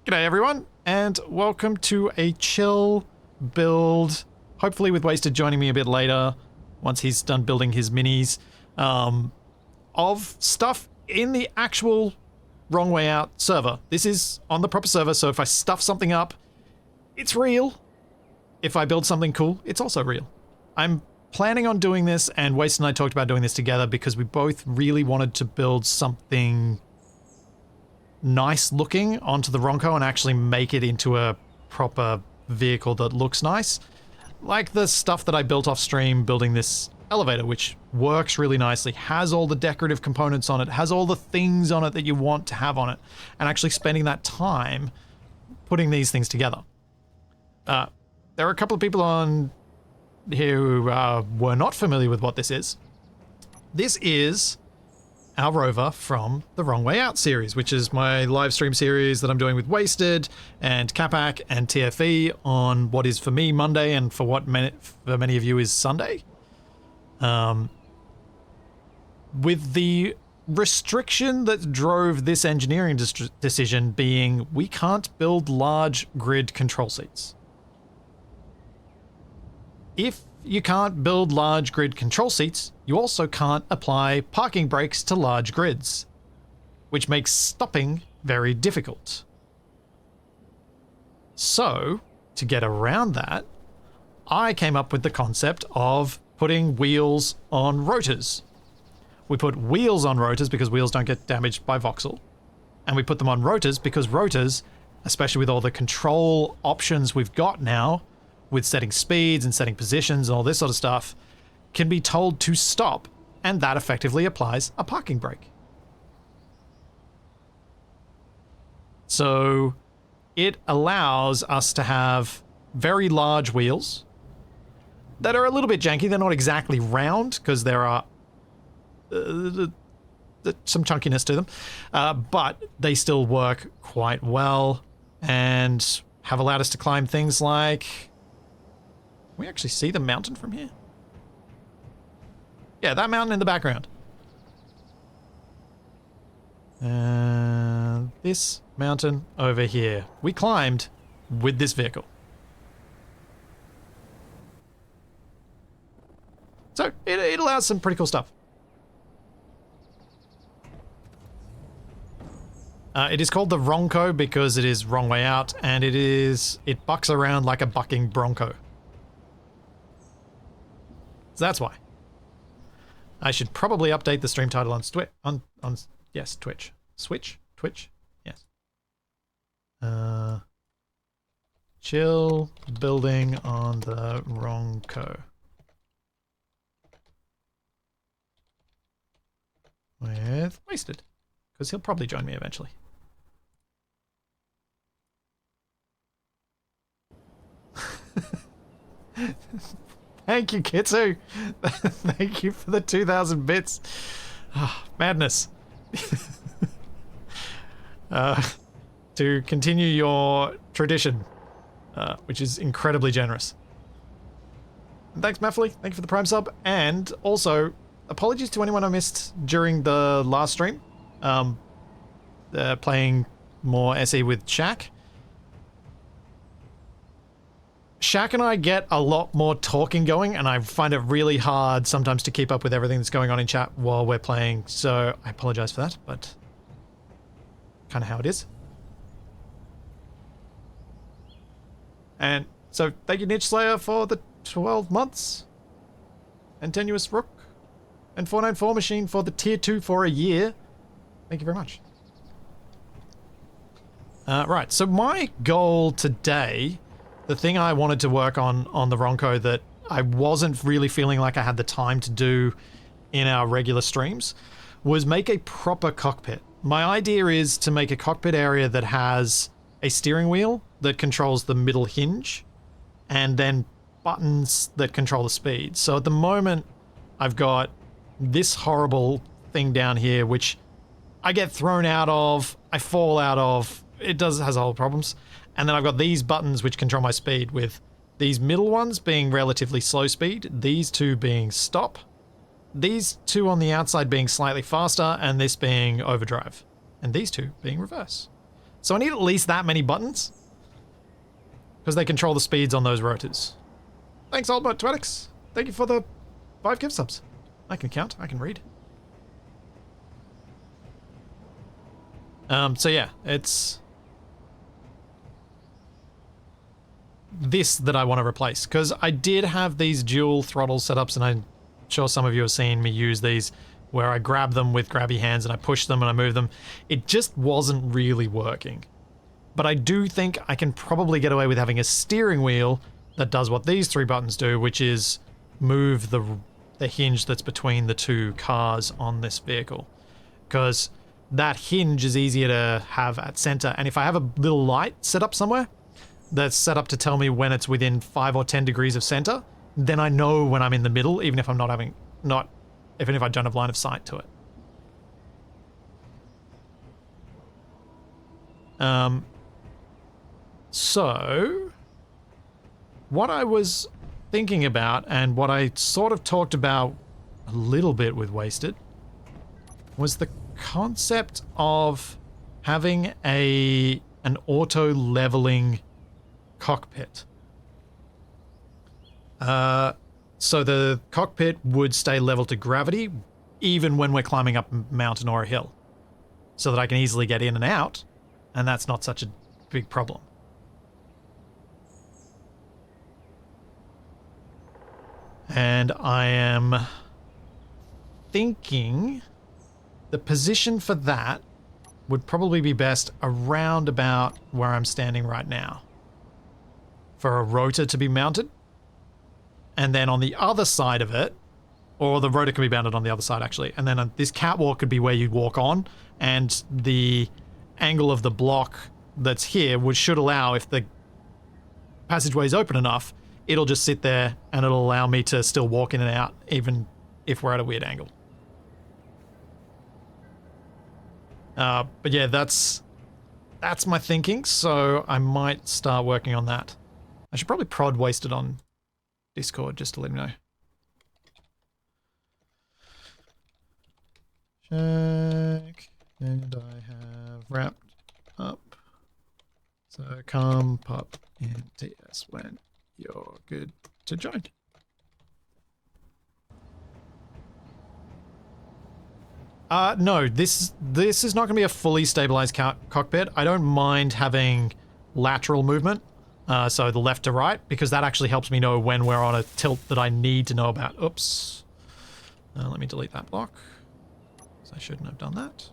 G'day everyone, and welcome to a chill build, hopefully with Wasted joining me a bit later, once he's done building his minis, of stuff in the actual Wrong Way Out server. This is on the proper server, so if I stuff something up, it's real. If I build something cool, it's also real. I'm planning on doing this, and Wasted and I talked about doing this together because we both really wanted to build something nice looking onto the Ronco and actually make it into a proper vehicle that looks nice. Like the stuff that I built off stream building this elevator, which works really nicely, has all the decorative components on it, has all the things on it that you want to have on it, and actually spending that time putting these things together. There are a couple of people on here who were not familiar with what this is. This is our rover from the Wrong Way Out series, which is my live stream series that I'm doing with Wasted and Capac and TFE on what is for me Monday and for what for many of you is Sunday. With the restriction that drove this engineering decision being we can't build large grid control seats. If you can't build large grid control seats, you also can't apply parking brakes to large grids, which makes stopping very difficult. So, to get around that, I came up with the concept of putting wheels on rotors. We put wheels on rotors because wheels don't get damaged by voxel, and we put them on rotors because rotors, especially with all the control options we've got now, with setting speeds and setting positions and all this sort of stuff, can be told to stop, and that effectively applies a parking brake. So it allows us to have very large wheels that are a little bit janky. They're not exactly round because there are some chunkiness to them, but they still work quite well and have allowed us to climb things like... Can we actually see the mountain from here? Yeah, that mountain in the background. And this mountain over here. We climbed with this vehicle. So it allows some pretty cool stuff. It is called the Ronco because it is Wrong Way Out, and it bucks around like a bucking bronco. So that's why. I should probably update the stream title on yes, Twitch. Twitch? Yes. Chill building on the Ronco. With Wasted. Because he'll probably join me eventually. Thank you, Kitsu. Thank you for the 2,000 bits. Oh, madness. To continue your tradition, which is incredibly generous. And thanks, Maffley. Thank you for the Prime sub. And also, apologies to anyone I missed during the last stream. Playing more SE with Shaq. Shaq and I get a lot more talking going, and I find it really hard sometimes to keep up with everything that's going on in chat while we're playing, so I apologize for that, but kind of how it is. And so thank you, Niche Slayer, for the 12 months, and Tenuous Rook, and 494 Machine for the tier 2 for a year. Thank you very much. Right, so my goal today... The thing I wanted to work on the Ronco that I wasn't really feeling like I had the time to do in our regular streams was make a proper cockpit. My idea is to make a cockpit area that has a steering wheel that controls the middle hinge and then buttons that control the speed. So at the moment, I've got this horrible thing down here, which I get thrown out of, I fall out of, has a whole problems. And then I've got these buttons which control my speed, with these middle ones being relatively slow speed, these two being stop, these two on the outside being slightly faster, and this being overdrive, and these two being reverse. So I need at least that many buttons. Because they control the speeds on those rotors. Thanks, Albert Twedix. Thank you for the 5 gift subs. I can count, I can read. So yeah, it's this that I want to replace, because I did have these dual throttle setups, and I'm sure some of you have seen me use these, where I grab them with grabby hands and I push them and I move them. It just wasn't really working. But I do think I can probably get away with having a steering wheel that does what these 3 buttons do, which is move the hinge that's between the 2 cars on this vehicle. Because that hinge is easier to have at center, and if I have a little light set up somewhere that's set up to tell me when it's within 5 or 10 degrees of center, then I know when I'm in the middle, even if I'm even if I don't have line of sight to it. So what I was thinking about, and what I sort of talked about a little bit with Wasted, was the concept of having an auto leveling cockpit. So the cockpit would stay level to gravity even when we're climbing up a mountain or a hill, so that I can easily get in and out, and that's not such a big problem. And I am thinking the position for that would probably be best around about where I'm standing right now, for a rotor to be mounted. And then on the other side of it, or the rotor can be mounted on the other side actually, and then this catwalk could be where you'd walk on, and the angle of the block that's here should allow, if the passageway is open enough, it'll just sit there and it'll allow me to still walk in and out even if we're at a weird angle. But yeah, that's my thinking, so I might start working on that. I should probably prod Wasted on Discord just to let him know. Check, and I have wrapped up. So come pop in TS when you're good to join. No, this is not going to be a fully stabilized cockpit. I don't mind having lateral movement, so the left to right, because that actually helps me know when we're on a tilt that I need to know about. Oops. Let me delete that block. I shouldn't have done that.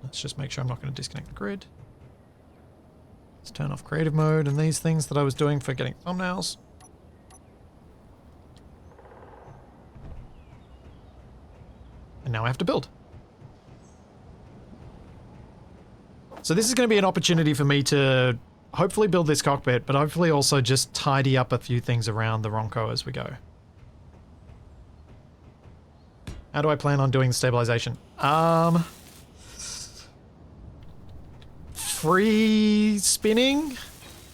Let's just make sure I'm not going to disconnect the grid. Let's turn off creative mode and these things that I was doing for getting thumbnails. And now I have to build. So this is going to be an opportunity for me to hopefully build this cockpit, but hopefully also just tidy up a few things around the Ronco as we go. How do I plan on doing the stabilization? Free spinning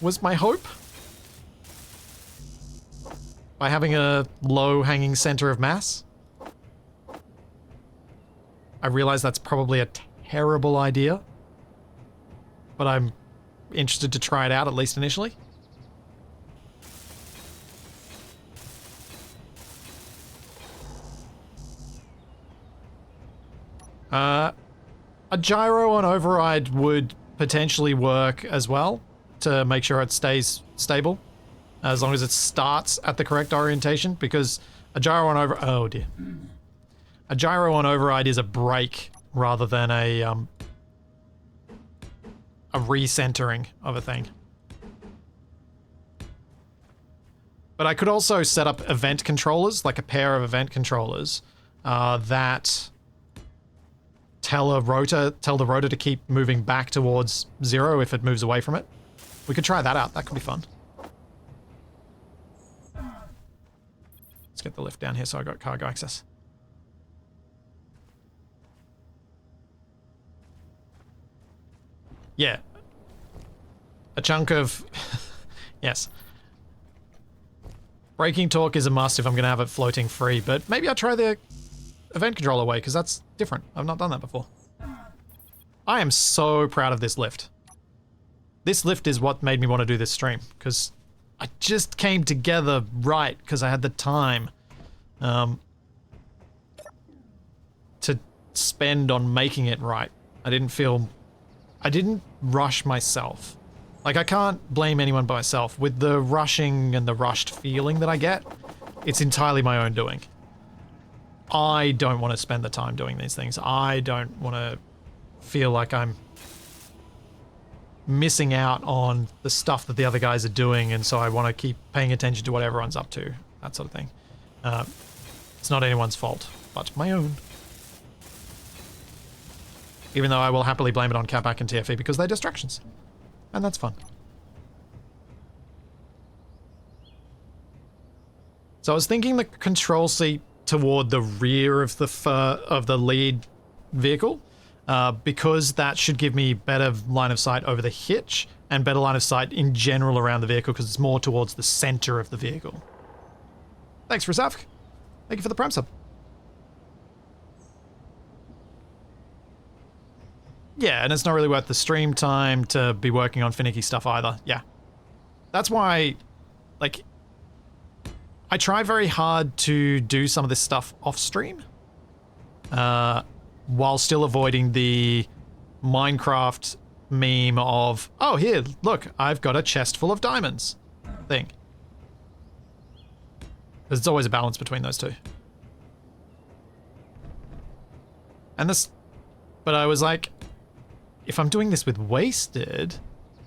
was my hope. By having a low hanging center of mass. I realize that's probably a terrible idea, but I'm interested to try it out, at least initially. A gyro on override would potentially work as well to make sure it stays stable, as long as it starts at the correct orientation, because a gyro on a gyro on override is a brake rather than a recentering of a thing. But I could also set up event controllers, like a pair of event controllers that tell the rotor to keep moving back towards 0 if it moves away from it. We could try that out. That could be fun. Let's get the lift down here so I got cargo access. Yeah. A chunk of... yes. Braking torque is a must if I'm going to have it floating free, but maybe I'll try the event controller way, because that's different. I've not done that before. I am so proud of this lift. This lift is what made me want to do this stream, because I just came together right because I had the time to spend on making it right. I didn't rush myself. Like, I can't blame anyone but myself. With the rushing and the rushed feeling that I get, it's entirely my own doing. I don't want to spend the time doing these things. I don't want to feel like I'm missing out on the stuff that the other guys are doing, and so I want to keep paying attention to what everyone's up to, that sort of thing. It's not anyone's fault, but my own. Even though I will happily blame it on Catback and TFE because they're distractions. And that's fun. So I was thinking the control seat toward the rear of the lead vehicle, because that should give me better line of sight over the hitch and better line of sight in general around the vehicle because it's more towards the center of the vehicle. Thanks, Rizavk. Thank you for the Prime sub. Yeah, and it's not really worth the stream time to be working on finicky stuff either. Yeah. That's why, like, I try very hard to do some of this stuff off stream, while still avoiding the Minecraft meme of, oh, here, look, I've got a chest full of diamonds thing. There's always a balance between those two. And this, but I was like, if I'm doing this with Wasted,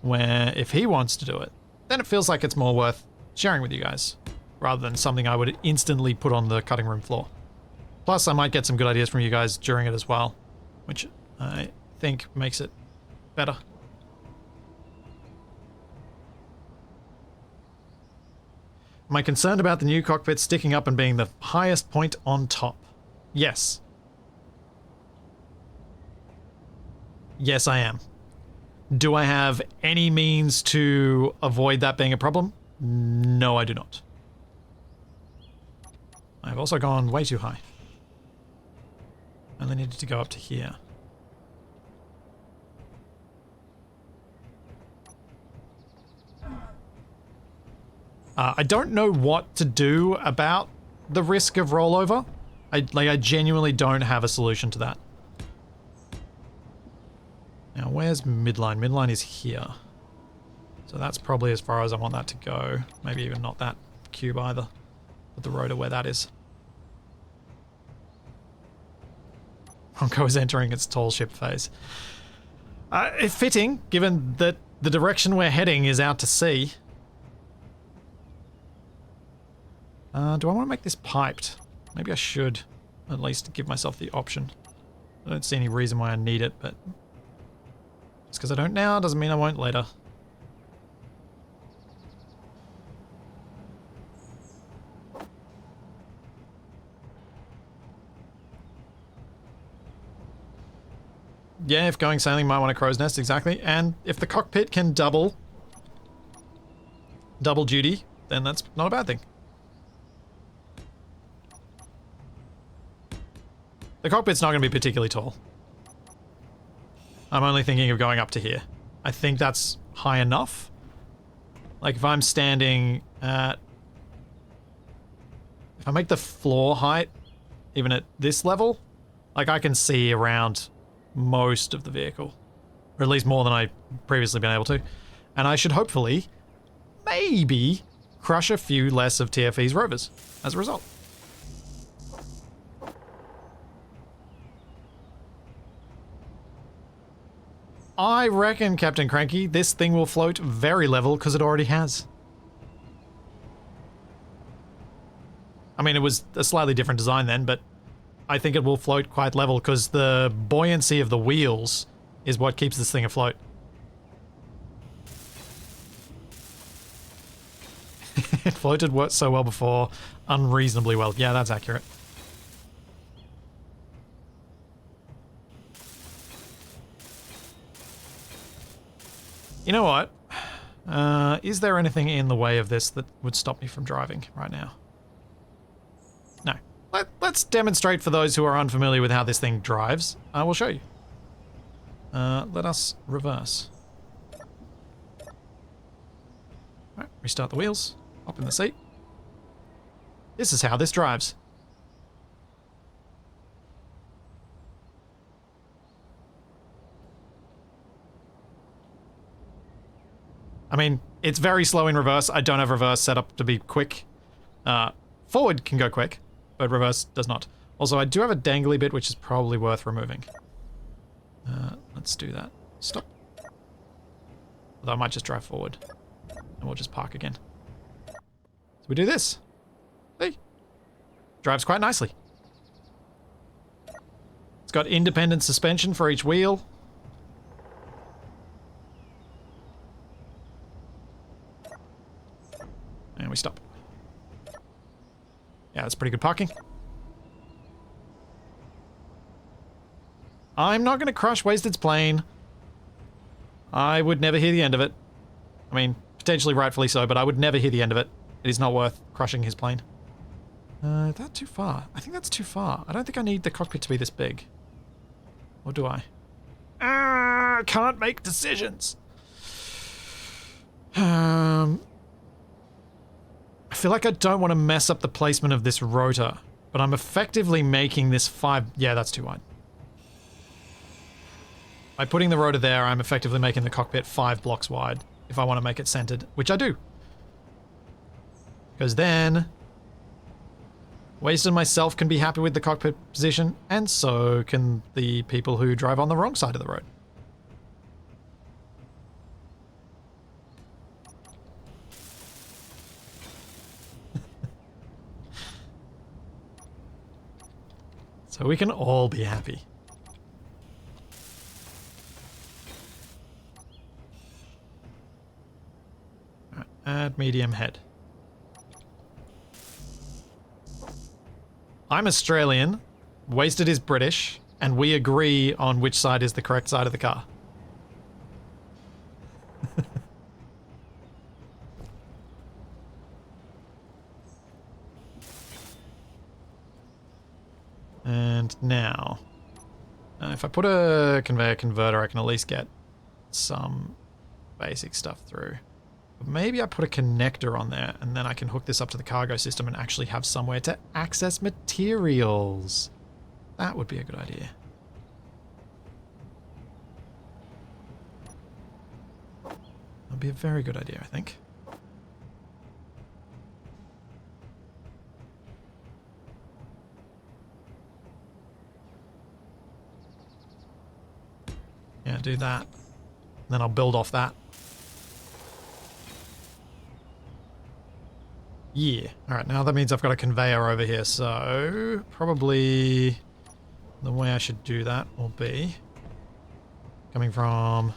where if he wants to do it, then it feels like it's more worth sharing with you guys, rather than something I would instantly put on the cutting room floor. Plus, I might get some good ideas from you guys during it as well, which I think makes it better. Am I concerned about the new cockpit sticking up and being the highest point on top? Yes. Yes, I am. Do I have any means to avoid that being a problem? No, I do not. I've also gone way too high. I only needed to go up to here. I don't know what to do about the risk of rollover. I genuinely don't have a solution to that. Now, where's midline? Midline is here. So that's probably as far as I want that to go. Maybe even not that cube either. Put the rotor where that is. Ronco is entering its tall ship phase. Fitting, given that the direction we're heading is out to sea. Do I want to make this piped? Maybe I should at least give myself the option. I don't see any reason why I need it, but just because I don't now doesn't mean I won't later. Yeah, if going sailing might want a crow's nest, exactly. And if the cockpit can double duty, then that's not a bad thing. The cockpit's not going to be particularly tall. I'm only thinking of going up to here. I think that's high enough. Like, if I'm standing at... If I make the floor height even at this level, like, I can see around most of the vehicle. Or at least more than I've previously been able to. And I should hopefully, maybe, crush a few less of TFE's rovers as a result. I reckon, Captain Cranky, this thing will float very level because it already has. I mean, it was a slightly different design then, but I think it will float quite level because the buoyancy of the wheels is what keeps this thing afloat. It floated so well before, unreasonably well. Yeah, that's accurate. You know what? Is there anything in the way of this that would stop me from driving right now? No. Let's demonstrate for those who are unfamiliar with how this thing drives. I will show you. Let us reverse. Alright, restart the wheels. Hop in the seat. This is how this drives. I mean, it's very slow in reverse. I don't have reverse set up to be quick. Forward can go quick, but reverse does not. Also, I do have a dangly bit, which is probably worth removing. Let's do that. Stop. Although I might just drive forward. And we'll just park again. So we do this. See? Drives quite nicely. It's got independent suspension for each wheel. And we stop. Yeah, that's pretty good parking. I'm not going to crush Wasted's plane. I would never hear the end of it. I mean, potentially rightfully so, but I would never hear the end of it. It is not worth crushing his plane. Is that too far? I think that's too far. I don't think I need the cockpit to be this big. Or do I? Can't make decisions. I feel like I don't want to mess up the placement of this rotor, but I'm effectively making this 5... Yeah, that's too wide. By putting the rotor there, I'm effectively making the cockpit 5 blocks wide if I want to make it centered, which I do. Because then Wasted and myself can be happy with the cockpit position, and so can the people who drive on the wrong side of the road. So we can all be happy. Right, add medium head. I'm Australian, Wasted is British, and we agree on which side is the correct side of the car. And now, if I put a conveyor converter, I can at least get some basic stuff through. But maybe I put a connector on there, and then I can hook this up to the cargo system and actually have somewhere to access materials. That would be a good idea. That'd be a very good idea, I think. Yeah, do that. Then I'll build off that. Yeah. Alright, now that means I've got a conveyor over here, so probably the way I should do that will be coming from...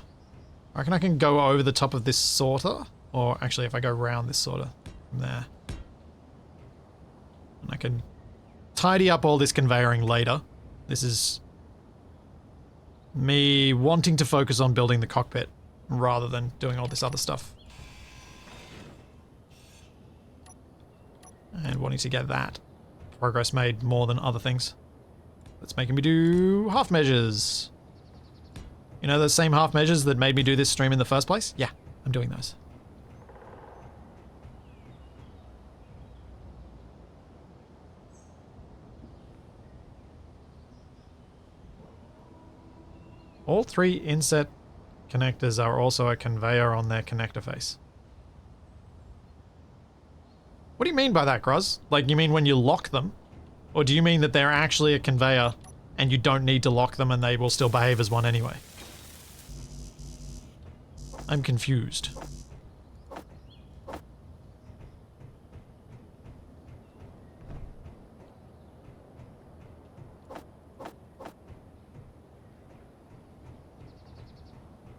I reckon I can go over the top of this sorter, or actually if I go around this sorter from there. And I can tidy up all this conveyoring later. This is me wanting to focus on building the cockpit rather than doing all this other stuff. And wanting to get that progress made more than other things. That's making me do half measures. You know those same half measures that made me do this stream in the first place? Yeah, I'm doing those. All 3 inset connectors are also a conveyor on their connector face. What do you mean by that, Groz? Like, you mean when you lock them? Or do you mean that they're actually a conveyor and you don't need to lock them and they will still behave as one anyway? I'm confused.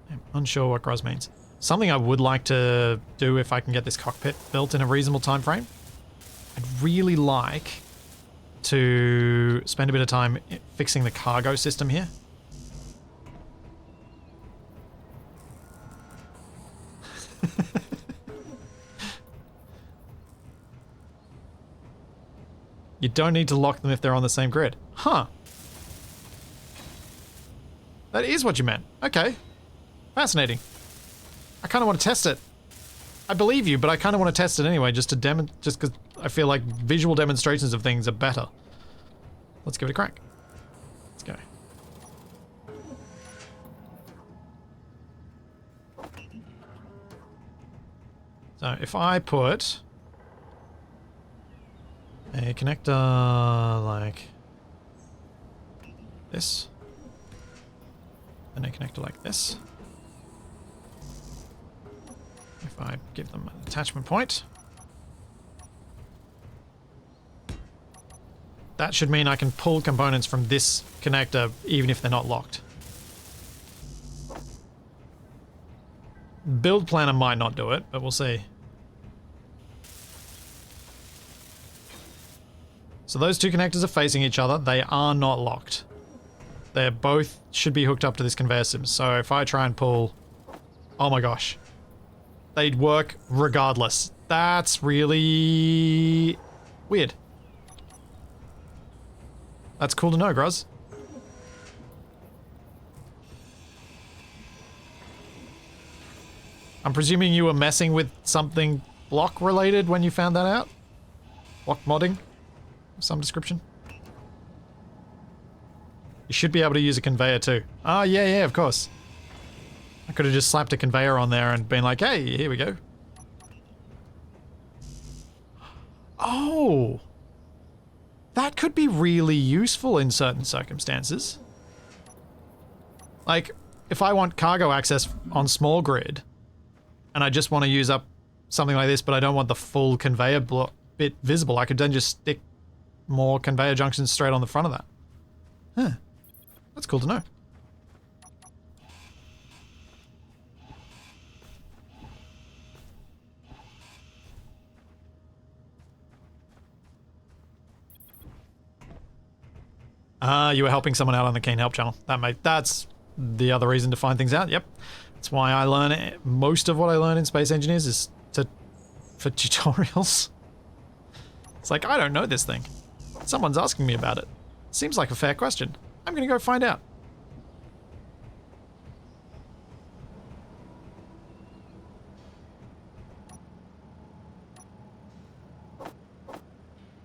I'm unsure what Groz means. Something I would like to do if I can get this cockpit built in a reasonable time frame. I'd really like to spend a bit of time fixing the cargo system here. You don't need to lock them if they're on the same grid. Huh. That is what you meant. Okay. Fascinating. I kind of want to test it. I believe you, but I kind of want to test it anyway, just because I feel like visual demonstrations of things are better. Let's give it a crack. Let's go. So if I put a connector like this, and a connector like this, if I give them an attachment point, that should mean I can pull components from this connector even if they're not locked. Build planner might not do it, but we'll see. So those two connectors are facing each other. They are not locked. They both should be hooked up to this conveyor system. So if I try and pull... Oh my gosh. They'd work regardless. That's really... weird. That's cool to know, Gruz. I'm presuming you were messing with something block related when you found that out? Block modding of some description? You should be able to use a conveyor too. Oh, yeah, of course. I could have just slapped a conveyor on there and been like, hey, here we go. Oh! That could be really useful in certain circumstances. Like, if I want cargo access on small grid, and I just want to use up something like this, but I don't want the full conveyor bit visible, I could then just stick more conveyor junctions straight on the front of that. Huh. That's cool to know. You were helping someone out on the Keen Help channel. That's the other reason to find things out. Yep. That's why I learn it. Most of what I learn in Space Engineers is for tutorials. It's like, I don't know this thing. Someone's asking me about it. Seems like a fair question. I'm gonna go find out.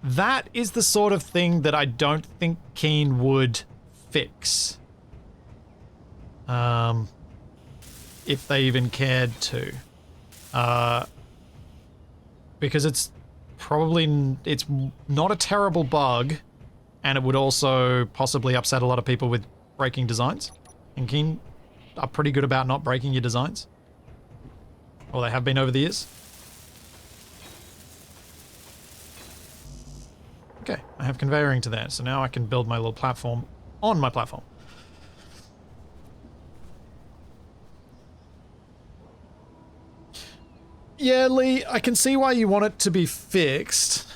That is the sort of thing that I don't think Keen would fix. If they even cared to. Because it's not a terrible bug, and it would also possibly upset a lot of people with breaking designs. And Keen are pretty good about not breaking your designs. Or they have been over the years. Okay, I have conveyoring to there, so now I can build my little platform on my platform. Yeah, Lee, I can see why you want it to be fixed.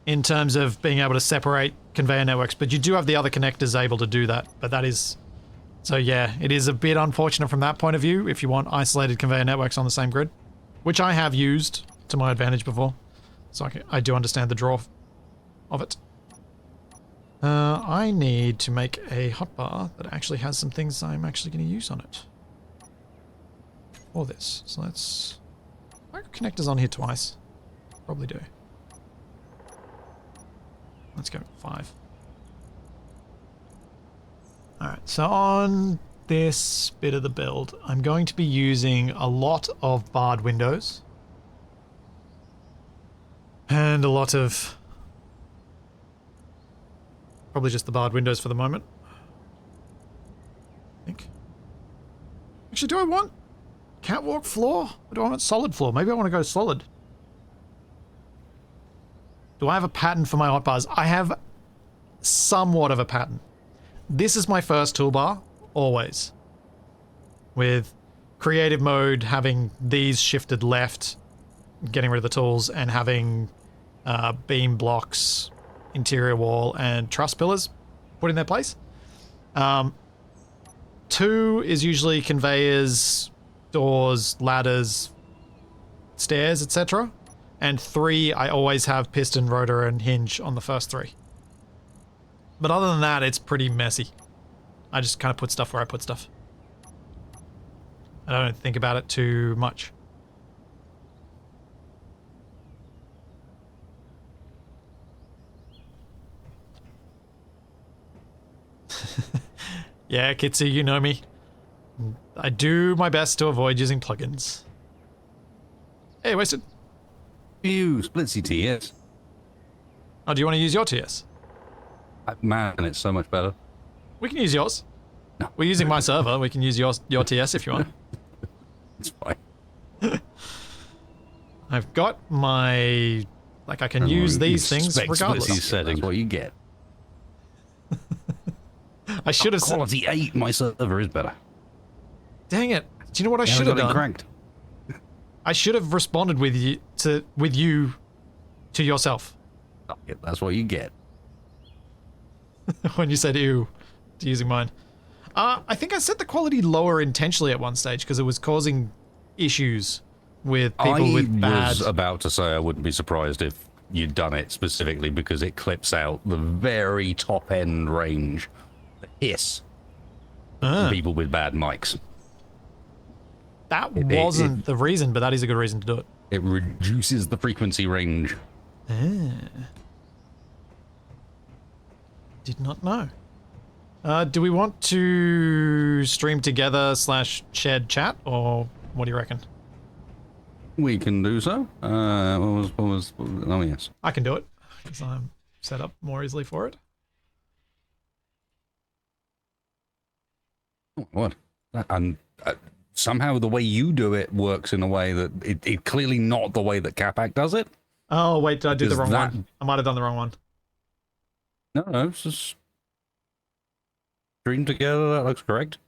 In terms of being able to separate conveyor networks, but you do have the other connectors able to do that. But that is... So yeah, it is a bit unfortunate from that point of view if you want isolated conveyor networks on the same grid, which I have used to my advantage before. So I do understand the draw of it. I need to make a hotbar that actually has some things I'm actually going to use on it. For this. So let's... I got connectors on here twice. Probably do. Let's go 5. Alright, so on this bit of the build, I'm going to be using a lot of barred windows. And a lot of... Probably just the barred windows for the moment. I think. Actually, do I want catwalk floor? Or do I want solid floor? Maybe I want to go solid. Do I have a pattern for my hotbars? I have somewhat of a pattern. This is my first toolbar, always. With creative mode having these shifted left, getting rid of the tools, and having beam blocks, interior wall, and truss pillars put in their place. 2 is usually conveyors, doors, ladders, stairs, etc. And 3, I always have piston, rotor, and hinge on the first 3. But other than that, it's pretty messy. I just kind of put stuff where I put stuff. I don't think about it too much. Yeah, Kitsy, you know me. I do my best to avoid using plugins. Hey, Wasted. Ew, Splitsy TS. Oh, do you want to use your TS? Man, it's so much better. We can use yours. No. We're using my server. We can use your TS if you want. It's fine. I've got my... Like, I can use these things regardless. Splitsy settings, what you get. I should have said... Quality 8, my server is better. Dang it. Do you know what I Yeah, should have done? Cranked. I should have responded with you to yourself. That's what you get. When you said ew to using mine. I think I set the quality lower intentionally at one stage because it was causing issues with people with bad... I was about to say I wouldn't be surprised if you'd done it specifically because it clips out the very top end range. The hiss. For people with bad mics. That wasn't the reason, but that is a good reason to do it. It reduces the frequency range. Did not know. Do we want to stream together / shared chat, or what do you reckon? We can do so. Oh, yes. I can do it, because I'm set up more easily for it. What? And somehow the way you do it works in a way that it clearly not the way that Capac does it. Oh, wait, did I do the wrong one? I might have done the wrong one. No, it's just stream together. That looks correct.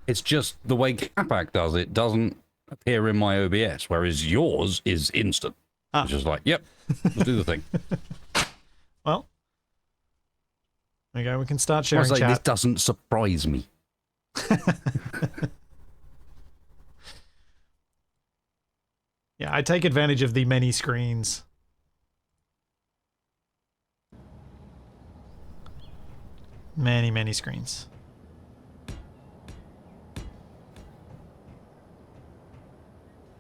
It's just the way Capac does it doesn't appear in my OBS, whereas yours is instant. It's just like, yep, we'll do the thing. Well, there you go. We can start sharing chat. This doesn't surprise me. Yeah, I take advantage of the many screens. Many screens.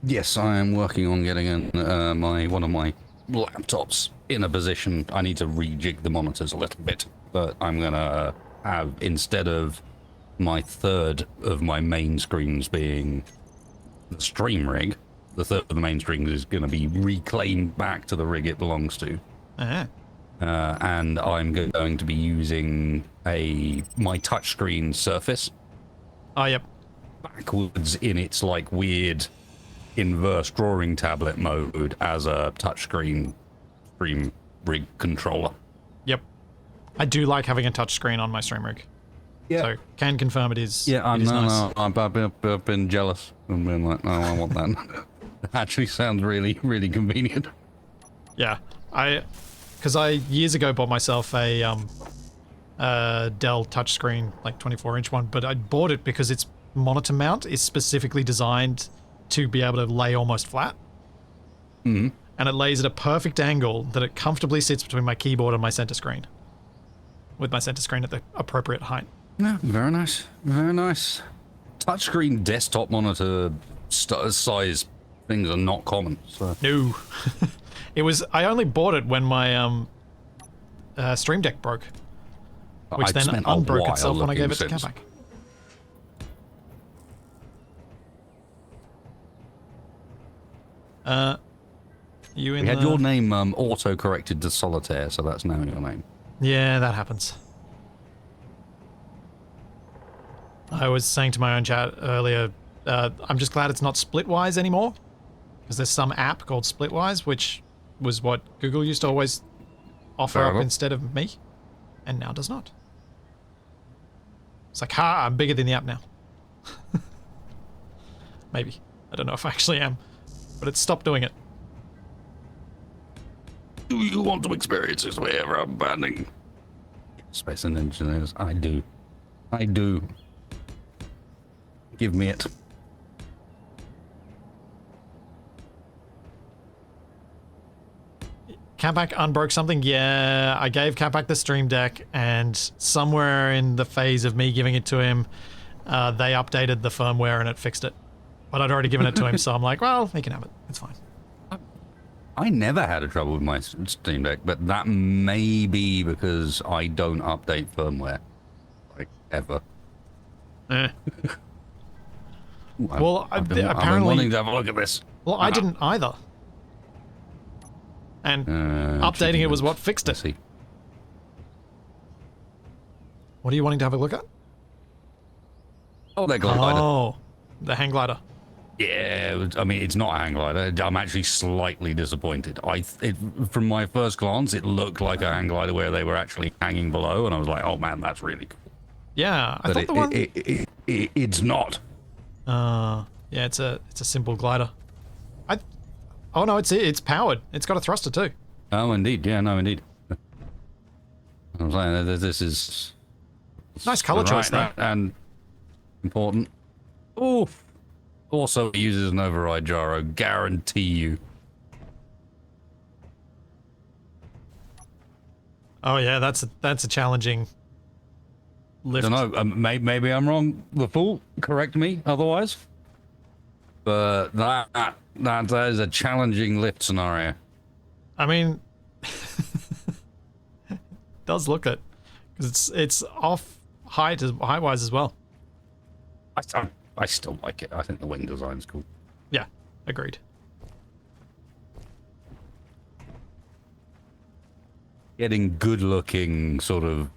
Yes, I am working on getting one of my laptops in a position. I need to rejig the monitors a little bit, but I'm gonna have, instead of my third of my main screens being the stream rig, the third of the main screens is going to be reclaimed back to the rig it belongs to. And I'm going to be using my touchscreen Surface. Oh, yep. Backwards in its like weird inverse drawing tablet mode as a touchscreen stream rig controller. Yep. I do like having a touchscreen on my stream rig. Yeah. So can confirm it is. Yeah, nice. I've been jealous and been like, no, I want that. It actually sounds really, really convenient. Yeah, because I years ago bought myself a Dell touchscreen, like 24-inch one, but I bought it because its monitor mount is specifically designed to be able to lay almost flat. Mm-hmm. And it lays at a perfect angle that it comfortably sits between my keyboard and my center screen, with my center screen at the appropriate height. Yeah, very nice, very nice. Touchscreen desktop monitor size things are not common. So. No. It was, I only bought it when my Stream Deck broke, which then unbroke itself when I gave it to Capac. You in we had your name auto-corrected to Solitaire, so that's now your name. Yeah, that happens. I was saying to my own chat earlier, I'm just glad it's not Splitwise anymore, because there's some app called Splitwise, which was what Google used to always offer up instead of me, and now does not. It's like, ha, I'm bigger than the app now. Maybe. I don't know if I actually am, but it stopped doing it. Do you want to experience this way ever abandoning Space and Engineers? I do. I do. Give me it. Capac unbroke something? Yeah, I gave Capac the Stream Deck, and somewhere in the phase of me giving it to him, they updated the firmware and it fixed it. But I'd already given it to him, so I'm like, well, he can have it. It's fine. I never had a trouble with my Steam Deck, but that may be because I don't update firmware, like, ever. Eh. Well, I've been apparently... wanting to have a look at this. Well, I didn't either. And updating it was what fixed it. See. What are you wanting to have a look at? Oh, that glider. Oh, the hang glider. Yeah, I mean, it's not a hang glider. I'm actually slightly disappointed. From my first glance, it looked like a hang glider where they were actually hanging below, and I was like, oh man, that's really cool. Yeah, I but thought the one... it's not. Yeah, it's a simple glider. Oh no, it's powered. It's got a thruster too. Oh, indeed. Yeah, no, indeed. I'm saying this is nice color choice though, and important. Oh, also it uses an override gyro. Guarantee you. Oh yeah, that's a challenging lift. I don't know. Maybe I'm wrong. The fool, correct me otherwise. But that is a challenging lift scenario. I mean, it does look it because it's off height-wise as well. I still like it. I think the wing design's cool. Yeah, agreed. Getting good-looking sort of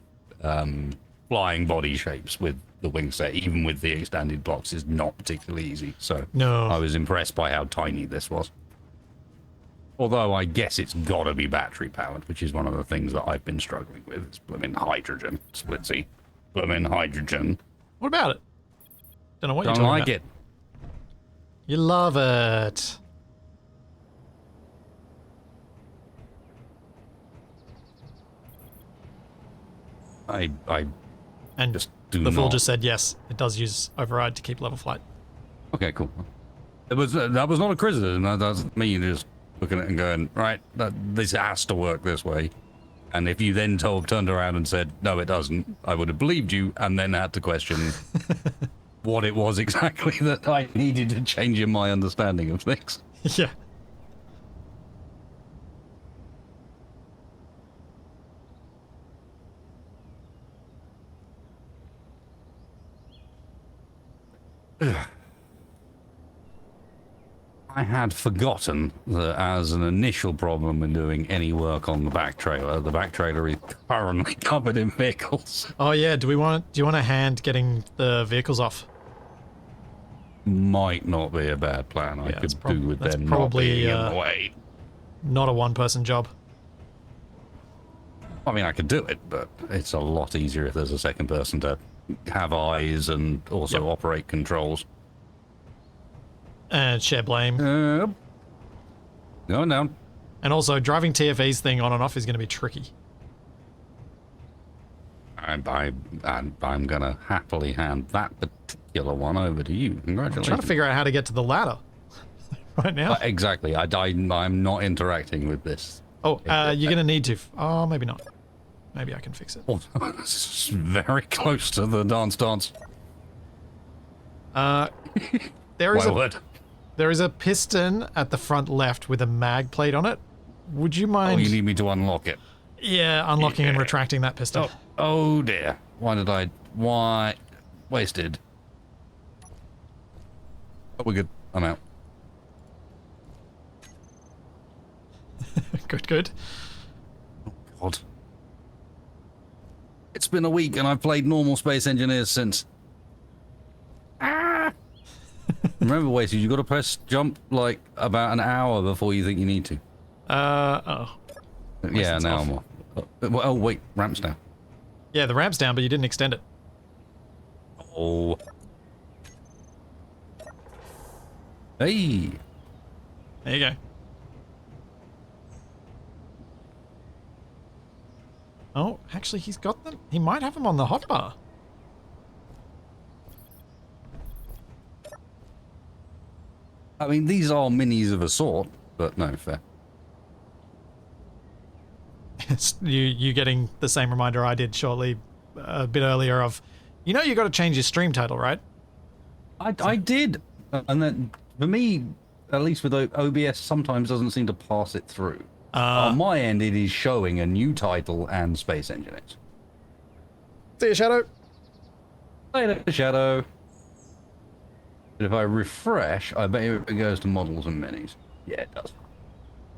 flying body shapes with the wing set, even with the extended blocks, is not particularly easy. So no, I was impressed by how tiny this was. Although I guess it's got to be battery powered, which is one of the things that I've been struggling with. It's blooming hydrogen, splitsy, blooming hydrogen. What about it? Don't know what you're talking about. Don't like it. You love it. I and just do the fool not. just said yes, it does use override to keep level flight. Okay, cool. That was not a criticism. That's me just looking at it and going, right, this has to work this way. And if you then turned around and said, no, it doesn't, I would have believed you and then had to question what it was exactly that I needed to change in my understanding of things. Yeah. I had forgotten that as an initial problem when doing any work on the back trailer is currently covered in vehicles. Oh yeah, do you want a hand getting the vehicles off? Might not be a bad plan. I could do with them probably, not being in the way. Not a one-person job. I mean, I could do it, but it's a lot easier if there's a second person to have eyes and also operate controls. And share blame. Going down. And also, driving TFE's thing on and off is going to be tricky. I'm going to happily hand that particular one over to you. Congratulations. I'm trying to figure out how to get to the ladder right now. Exactly. I'm not interacting with this. Oh, you're going to need to. Oh, maybe not. Maybe I can fix it. Oh, this is very close to the dance. There is a piston at the front left with a mag plate on it. Would you mind? Oh, you need me to unlock it? Yeah, unlocking and retracting that piston. Oh dear. Why? Wasted. Oh, we're good. I'm out. Good. Oh, God. It's been a week and I've played normal Space Engineers since. Remember, Wasted, you've got to press jump like about an hour before you think you need to. Yeah, now I'm off. Oh, wait, ramp's down. Yeah, the ramp's down, but you didn't extend it. Oh. Hey. There you go. Oh, actually, he's got them. He might have them on the hotbar. I mean, these are minis of a sort, but no, fair. you getting the same reminder I did shortly a bit earlier of, you got to change your stream title, right? I did, and then for me, at least with OBS, sometimes doesn't seem to pass it through. On my end, it is showing a new title and Space Engineers. See you, Shadow. Later, Shadow. But if I refresh, I bet it goes to models and minis. Yeah, it does.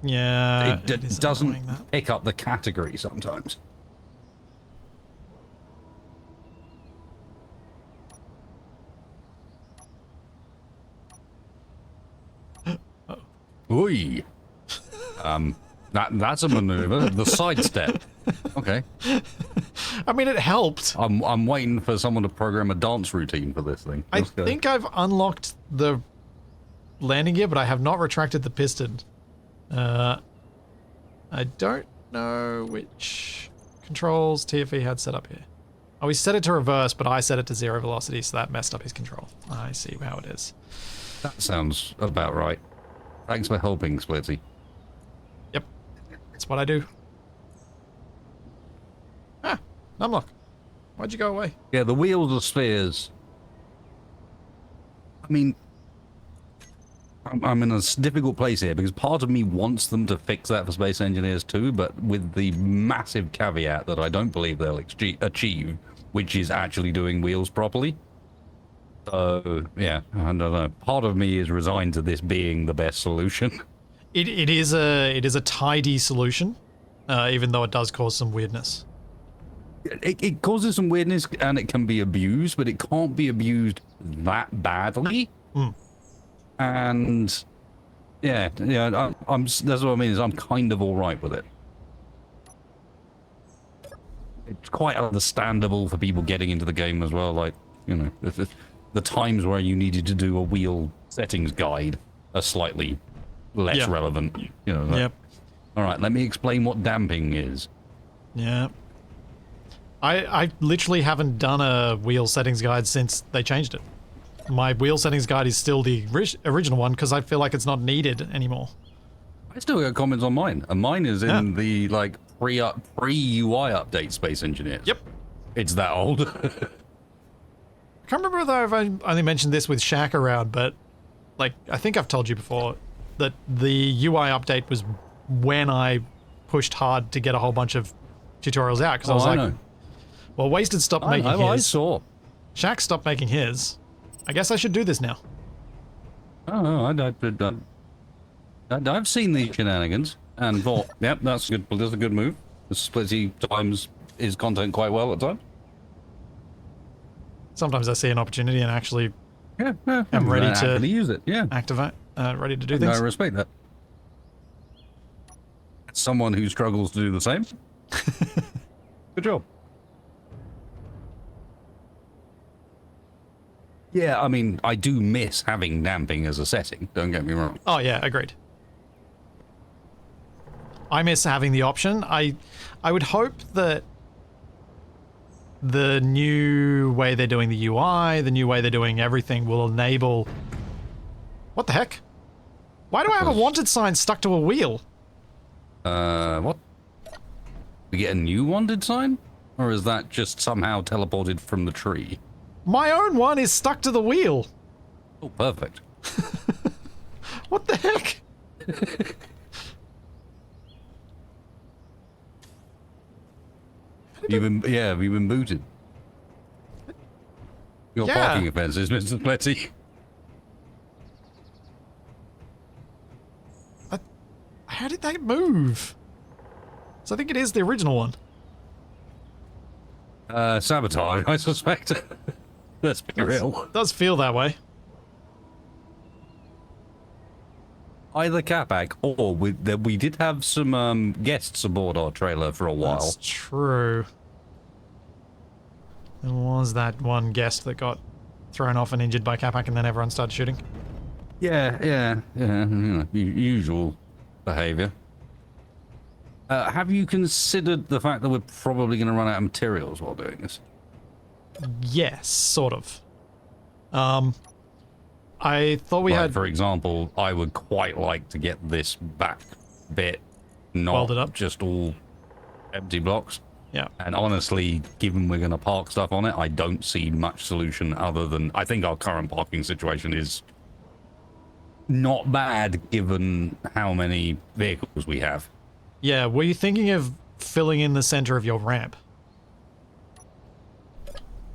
Yeah, it doesn't pick up the category sometimes. Oi. That's a maneuver. The sidestep. Okay. I mean, it helped. I'm waiting for someone to program a dance routine for this thing. I think I've unlocked the landing gear, but I have not retracted the piston. I don't know which controls TFE had set up here. Oh, he set it to reverse, but I set it to 0 velocity, so that messed up his control. I see how it is. That sounds about right. Thanks for helping, Splitty. Yep. That's what I do. Ah, Numlock. Why'd you go away? Yeah, the wheels are spheres. I mean, I'm in a difficult place here because part of me wants them to fix that for Space Engineers too, but with the massive caveat that I don't believe they'll achieve, which is actually doing wheels properly. So, yeah, I don't know. Part of me is resigned to this being the best solution. It is a tidy solution, even though it does cause some weirdness. It causes some weirdness and it can be abused, but it can't be abused that badly. And yeah, I'm that's what I mean, is I'm kind of all right with it. It's quite understandable for people getting into the game as well. Like, the times where you needed to do a wheel settings guide are slightly less relevant. Yep. All right, let me explain what damping is. Yeah. I literally haven't done a wheel settings guide since they changed it. My wheel settings guide is still the original one because I feel like it's not needed anymore. I still got comments on mine, and mine is in the pre-UI update Space Engineers. Yep. It's that old. I can't remember though if I only mentioned this with Shaq around, but I think I've told you before that the UI update was when I pushed hard to get a whole bunch of tutorials out because I was like, well, Wasted stopped making his. I saw. Shaq stopped making his. I guess I should do this now. Oh, I've seen these shenanigans and thought, yep, that's good. That's a good move. Splitty times his content quite well at times. Sometimes I see an opportunity and actually I'm ready to use it. Yeah, activate, ready to do things. I respect that. Someone who struggles to do the same. Good job. Yeah, I mean, I do miss having damping as a setting, don't get me wrong. Oh yeah, agreed. I miss having the option. I would hope that the new way they're doing the UI, the new way they're doing everything will enable... What the heck? Why do I have a wanted sign stuck to a wheel? What? We get a new wanted sign? Or is that just somehow teleported from the tree? My own one is stuck to the wheel. Oh, perfect. What the heck? You've been booted. Your parking offences, Mr. Splitty. How did that move? So I think it is the original one. Sabotage, I suspect. Let's be real. It does feel that way. Either Capac or we did have some guests aboard our trailer for a while. That's true. There was that one guest that got thrown off and injured by Capac and then everyone started shooting. Yeah. Usual behavior. Have you considered the fact that we're probably going to run out of materials while doing this? Yes, sort of. I thought we had... For example, I would quite like to get this back bit not welded up. just all empty blocks. Yeah. And honestly, given we're going to park stuff on it, I don't see much solution other than I think our current parking situation is not bad given how many vehicles we have. Yeah, were you thinking of filling in the center of your ramp?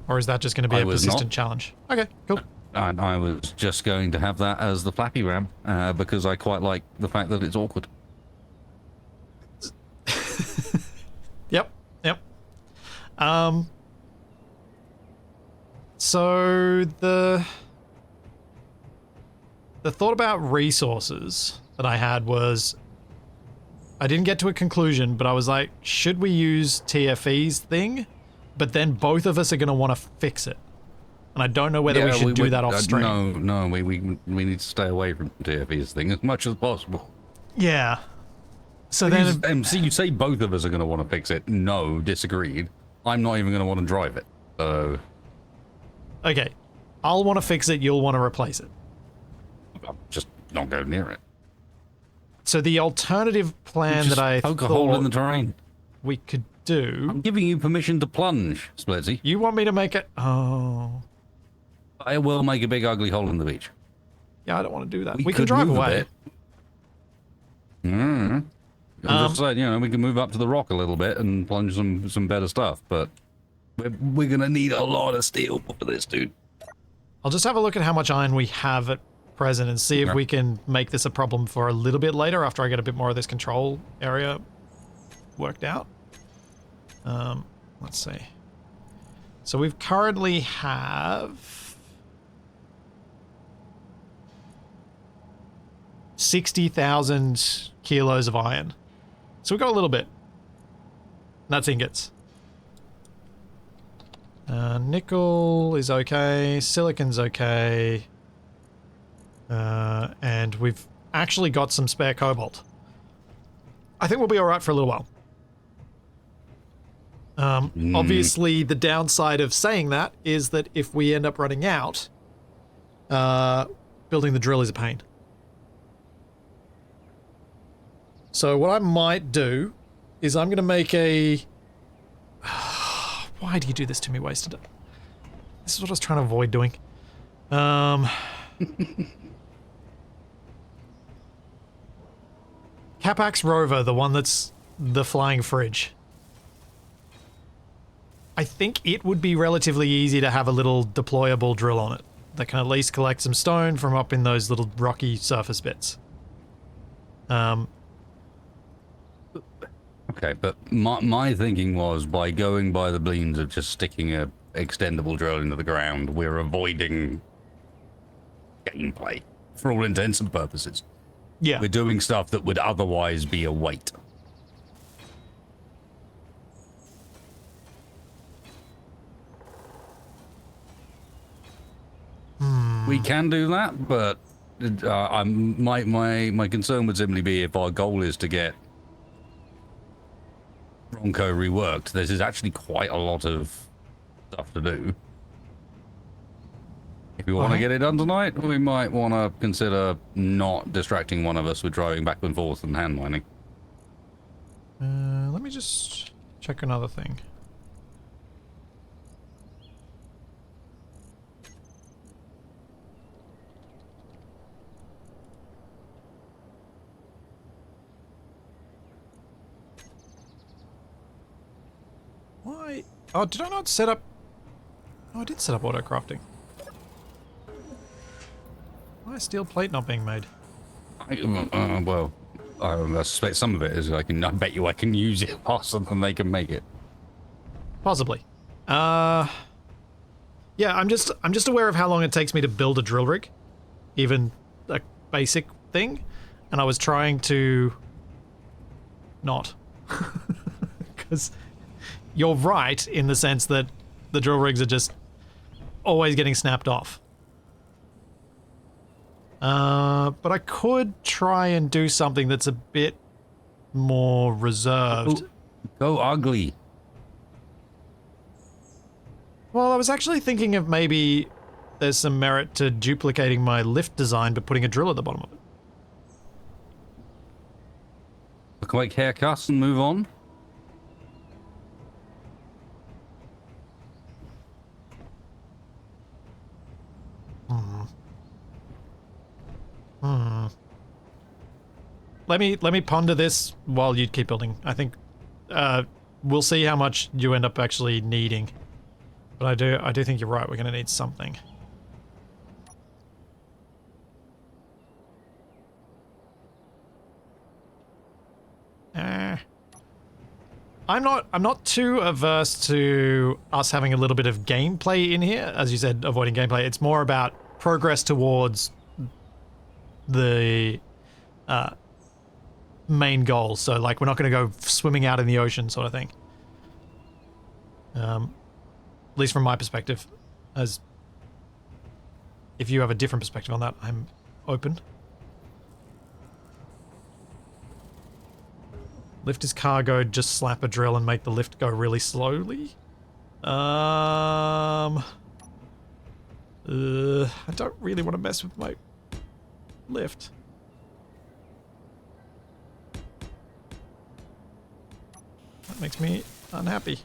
Or is that just going to be a persistent challenge? Okay, cool. And I was just going to have that as the flappy ramp because I quite like the fact that it's awkward. Yep. So the thought about resources that I had was, I didn't get to a conclusion, but I was like, should we use TFE's thing? But then both of us are going to want to fix it. And I don't know whether we should do that off stream. No, we need to stay away from TFE's thing as much as possible. Yeah. So then... see, you say both of us are going to want to fix it. No, disagreed. I'm not even going to want to drive it. So... Okay. I'll want to fix it, you'll want to replace it. I'll just not go near it. So the alternative plan that I poke a hole in the terrain. We could do... I'm giving you permission to plunge, Splitsy. You want me to make it... Oh... I will make a big ugly hole in the beach. Yeah, I don't want to do that. We can drive away. I'm just saying, you know, we can move up to the rock a little bit and plunge some better stuff, but we're gonna need a lot of steel for this, dude. I'll just have a look at how much iron we have at present and see if we can make this a problem for a little bit later after I get a bit more of this control area worked out. Let's see. So we've currently have 60,000 kilos of iron. So we've got a little bit. That's ingots. Nickel is okay. Silicon's okay. And we've actually got some spare cobalt. I think we'll be alright for a little while. Obviously, the downside of saying that is that if we end up running out, building the drill is a pain. So what I might do is I'm going to make a... Why do you do this to me, Wasted? This is what I was trying to avoid doing. Capax Rover, the one that's the flying fridge. I think it would be relatively easy to have a little deployable drill on it that can at least collect some stone from up in those little rocky surface bits. Okay, but my thinking was by going by the means of just sticking a extendable drill into the ground, we're avoiding gameplay for all intents and purposes. Yeah. We're doing stuff that would otherwise be a weight. We can do that, but my concern would simply be if our goal is to get Ronco reworked, this is actually quite a lot of stuff to do. If we want to get it done tonight, we might want to consider not distracting one of us with driving back and forth and hand mining. Let me just check another thing. Why? Oh, did I not set up... Oh, I did set up auto crafting. Why is steel plate not being made? Well, I suspect some of it is I bet you I can use it faster than they can make it. Possibly. Yeah, I'm just aware of how long it takes me to build a drill rig. Even a basic thing. And I was trying to... not. Because you're right in the sense that the drill rigs are just always getting snapped off. But I could try and do something that's a bit more reserved. Go ugly. Well, I was actually thinking of maybe there's some merit to duplicating my lift design but putting a drill at the bottom of it. A quick haircut and move on? let me ponder this while you keep building. I think we'll see how much you end up actually needing. But I do think you're right. We're going to need something. I'm not too averse to us having a little bit of gameplay in here. As you said, avoiding gameplay. It's more about progress towards the main goal. So like we're not going to go swimming out in the ocean sort of thing. At least from my perspective. As if you have a different perspective on that, I'm open. Lift his cargo, just slap a drill and make the lift go really slowly. I don't really want to mess with my lift. That makes me unhappy.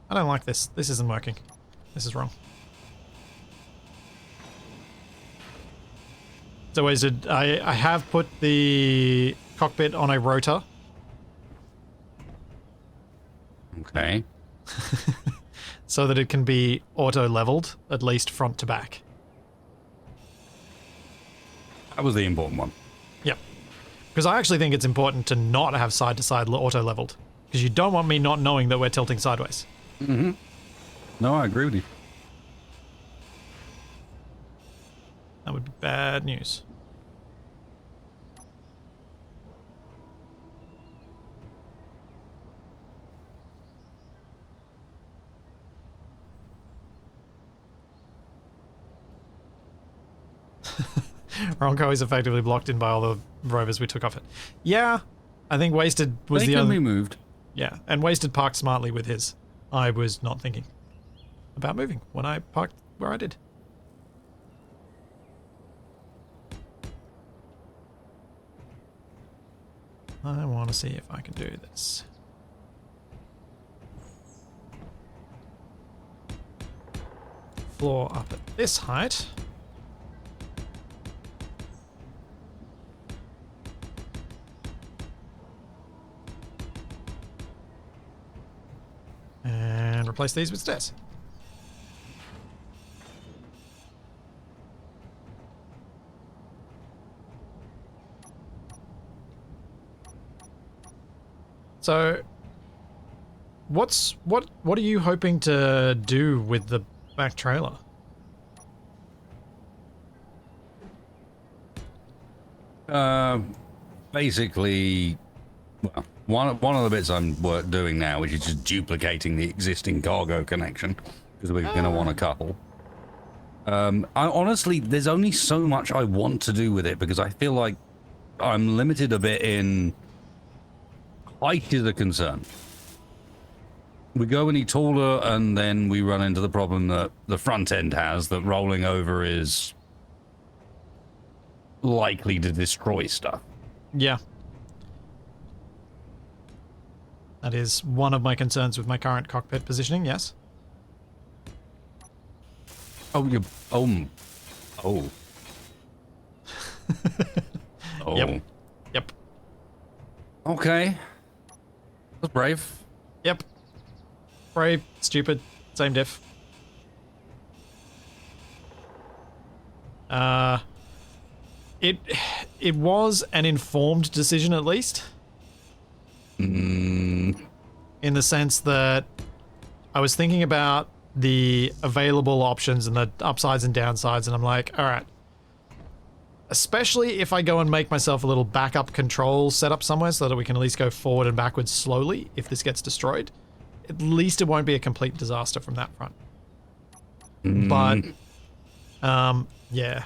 I don't like this. This isn't working. This is wrong. So wasted. I have put the cockpit on a rotor. Okay. So that it can be auto-leveled, at least front to back. That was the important one. Yep. Because I actually think it's important to not have side-to-side auto-leveled. Because you don't want me not knowing that we're tilting sideways. Mm-hmm. No, I agree with you. That would be bad news. Ronco is effectively blocked in by all the rovers we took off it. Yeah, I think Wasted was they the can only... be moved. Yeah, and Wasted parked smartly with his. I was not thinking about moving when I parked where I did. I want to see if I can do this. Floor up at this height. And replace these with stairs. So, what are you hoping to do with the back trailer? Basically, well, one of the bits I'm doing now, which is just duplicating the existing cargo connection, because we're going to want a couple. I honestly, there's only so much I want to do with it, because I feel like I'm limited a bit in height is a concern. We go any taller, and then we run into the problem that the front end has, that rolling over is likely to destroy stuff. Yeah. That is one of my concerns with my current cockpit positioning, yes. Oh, you... Oh. Oh. Oh. Yep. Yep. Okay. That's brave. Yep. Brave, stupid, same diff. It was an informed decision, at least. In the sense that I was thinking about the available options and the upsides and downsides, and I'm like, all right. Especially if I go and make myself a little backup control setup somewhere so that we can at least go forward and backwards slowly if this gets destroyed. At least it won't be a complete disaster from that front. But, yeah.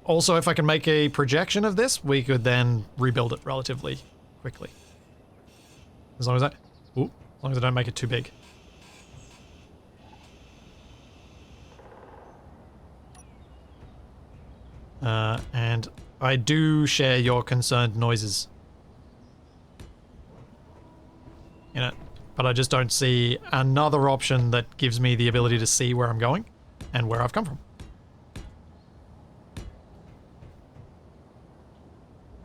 Also, if I can make a projection of this, we could then rebuild it relatively quickly. As long as I don't make it too big. And I do share your concerned noises. You know, but I just don't see another option that gives me the ability to see where I'm going and where I've come from.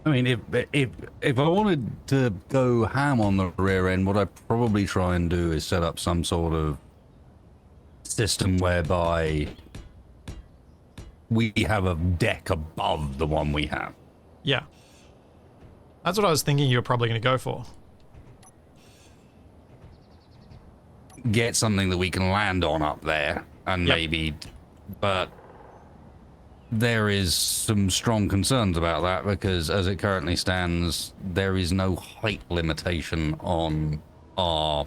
I mean, if I wanted to go ham on the rear end, what I'd probably try and do is set up some sort of system whereby we have a deck above the one we have. Yeah. That's what I was thinking you were probably going to go for. Get something that we can land on up there, and maybe, but there is some strong concerns about that because as it currently stands, there is no height limitation on our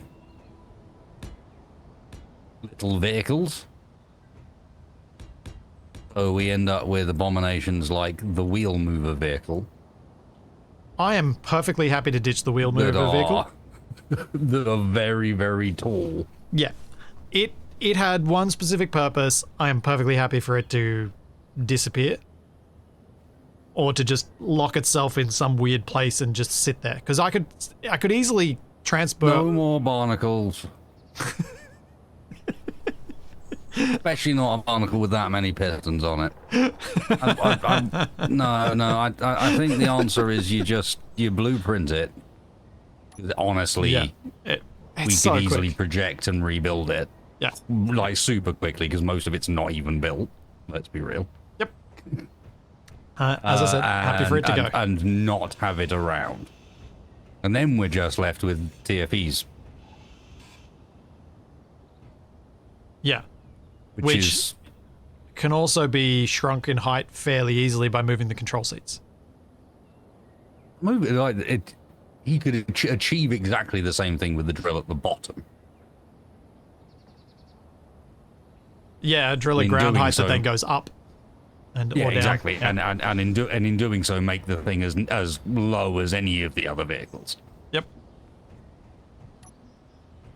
little vehicles. So we end up with abominations like the wheel mover vehicle. I am perfectly happy to ditch the wheel mover vehicle. That are very, very tall. Yeah. It had one specific purpose. I am perfectly happy for it to disappear. Or to just lock itself in some weird place and just sit there. Because I could easily transfer... No more barnacles. Especially not a barnacle with that many pistons on it. I think the answer is you blueprint it. Honestly, we could easily project and rebuild it. Yeah. Like super quickly because most of it's not even built. Let's be real. Yep. As I said, happy for it to go. And not have it around. And then we're just left with TFEs. Yeah. Which can also be shrunk in height fairly easily by moving the control seats. He could achieve exactly the same thing with the drill at the bottom. Yeah, drill at ground height that then goes up. Or down. Exactly. Yeah. And in doing so, make the thing as low as any of the other vehicles. Yep.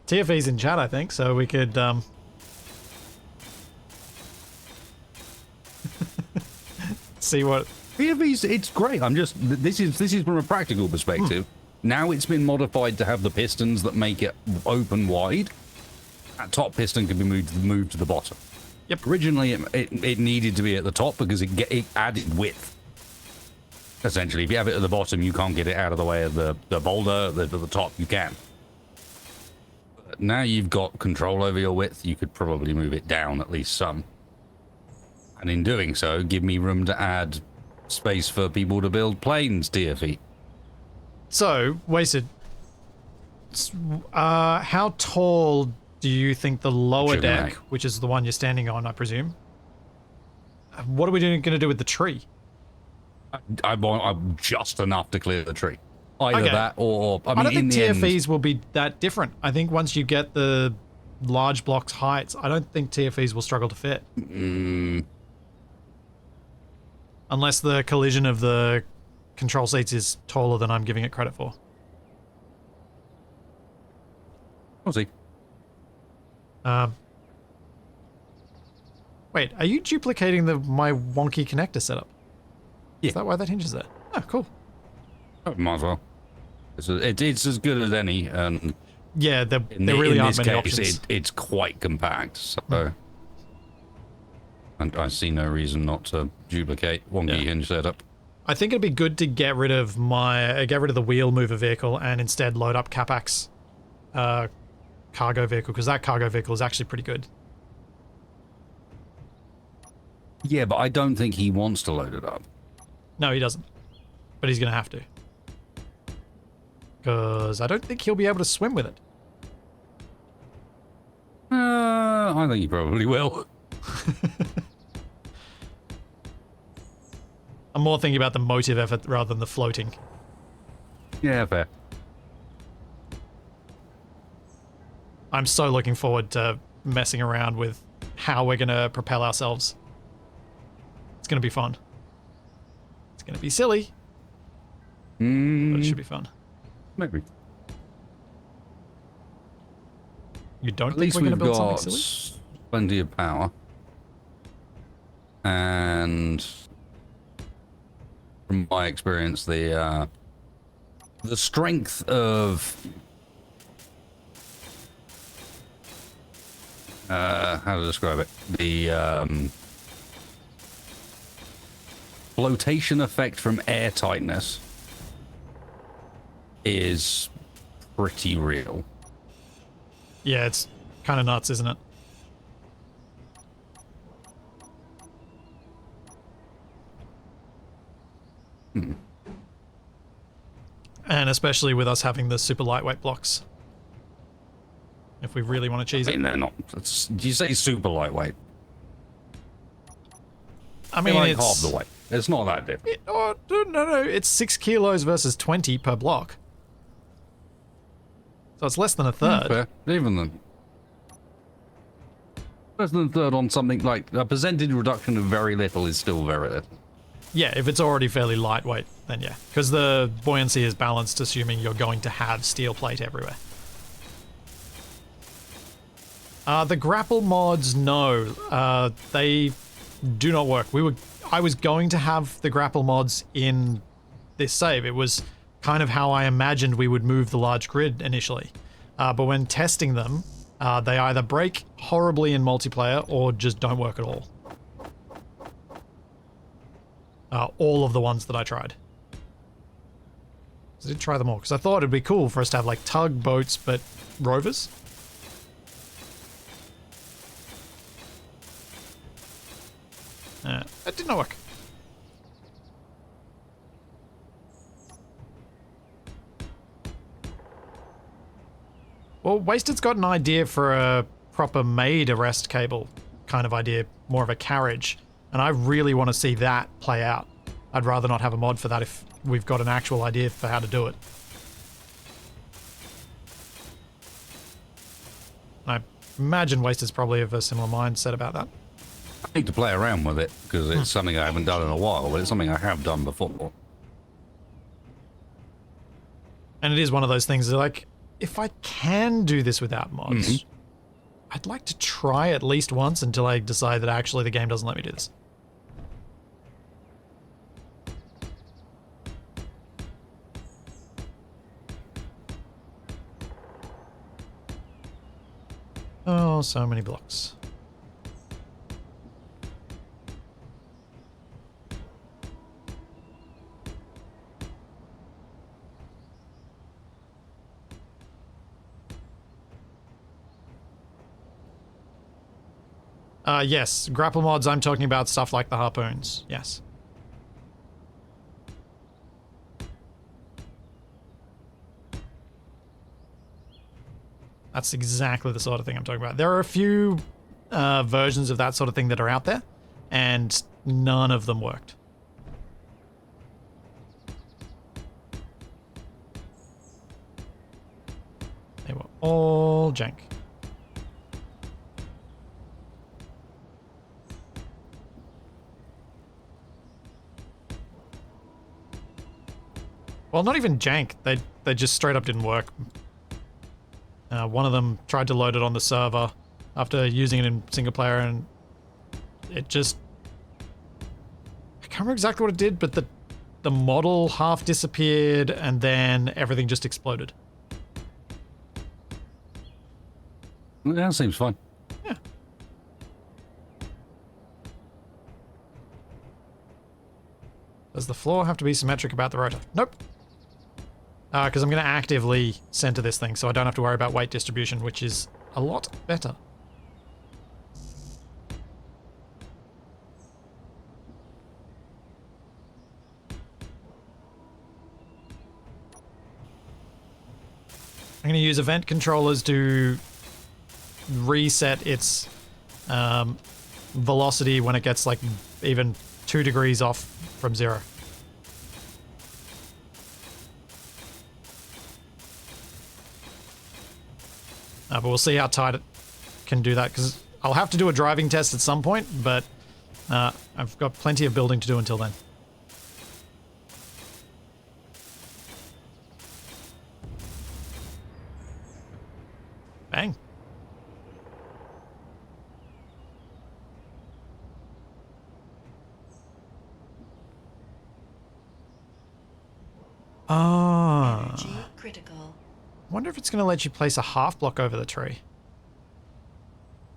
TFE's in chat, I think, so we could see what TFE's. It's great. This is from a practical perspective. Now it's been modified to have the pistons that make it open wide. That top piston can be moved to the bottom. Yep. Originally, it needed to be at the top because it added width. Essentially, if you have it at the bottom, you can't get it out of the way of the boulder. At the top, you can. But now you've got control over your width, you could probably move it down at least some. And in doing so, give me room to add space for people to build planes, TFE. So, Wasted, how tall do you think the lower deck, which is the one you're standing on, I presume? What are we going to do with the tree? I want just enough to clear the tree. Either that or... I don't think TFEs will be that different. I think once you get the large blocks heights, I don't think TFEs will struggle to fit. Unless the collision of the control seats is taller than I'm giving it credit for. We'll see. Wait, are you duplicating my wonky connector setup? Yeah. Is that why that hinges there? Oh, cool. Oh, might as well. It's as good as any, and yeah, there really aren't many options. It's quite compact, so and I see no reason not to duplicate wonky hinge setup. I think it'd be good to get rid of the wheel mover vehicle and instead load up Capac's cargo vehicle, because that cargo vehicle is actually pretty good. Yeah, but I don't think he wants to load it up. No, he doesn't. But he's going to have to. Because I don't think he'll be able to swim with it. I think he probably will. I'm more thinking about the motive effort rather than the floating. Yeah, fair. I'm so looking forward to messing around with how we're going to propel ourselves. It's going to be fun. It's going to be silly. But it should be fun. Maybe. You don't At think least we're going to we've build got something silly? plenty of power. And from my experience, the strength of how to describe it, the flotation effect from air tightness is pretty real. Yeah, it's kind of nuts, isn't it? And especially with us having the super lightweight blocks. If we really want to cheese I mean, it. they're not. Do you say super lightweight? I mean, like it's... half the weight. It's not that different. No. It's 6 kilos versus 20 per block. So it's less than a third. Fair. Even then. Less than a third on something like a percentage reduction of very little is still very little. Yeah, if it's already fairly lightweight, then yeah. Because the buoyancy is balanced, assuming you're going to have steel plate everywhere. The grapple mods, no. They do not work. I was going to have the grapple mods in this save. It was kind of how I imagined we would move the large grid initially. But when testing them, they either break horribly in multiplayer or just don't work at all. All of the ones that I tried. I did try them all, because I thought it'd be cool for us to have like tugboats, but rovers. That did not work. Well, Wasted's got an idea for a proper made arrest cable kind of idea, more of a carriage, and I really want to see that play out. I'd rather not have a mod for that if we've got an actual idea for how to do it. I imagine Wasted's probably of a similar mindset about that. I need to play around with it because it's something I haven't done in a while, but it's something I have done before. And it is one of those things that, like, if I can do this without mods, I'd like to try at least once until I decide that actually the game doesn't let me do this. Oh, so many blocks. Yes, grapple mods, I'm talking about stuff like the harpoons, yes. That's exactly the sort of thing I'm talking about. There are a few versions of that sort of thing that are out there, and none of them worked. They were all jank. Well, not even jank. They just straight up didn't work. One of them tried to load it on the server after using it in single player, and it just... I can't remember exactly what it did, but the model half disappeared, and then everything just exploded. Yeah, that seems fine. Yeah. Does the floor have to be symmetric about the rotor? Nope. Because I'm going to actively center this thing, so I don't have to worry about weight distribution, which is a lot better. I'm going to use event controllers to reset its velocity when it gets like even 2 degrees off from 0. But we'll see how tight it can do that, because I'll have to do a driving test at some point, but I've got plenty of building to do until then. Bang. Ah. Energy critical. Wonder if it's going to let you place a half block over the tree.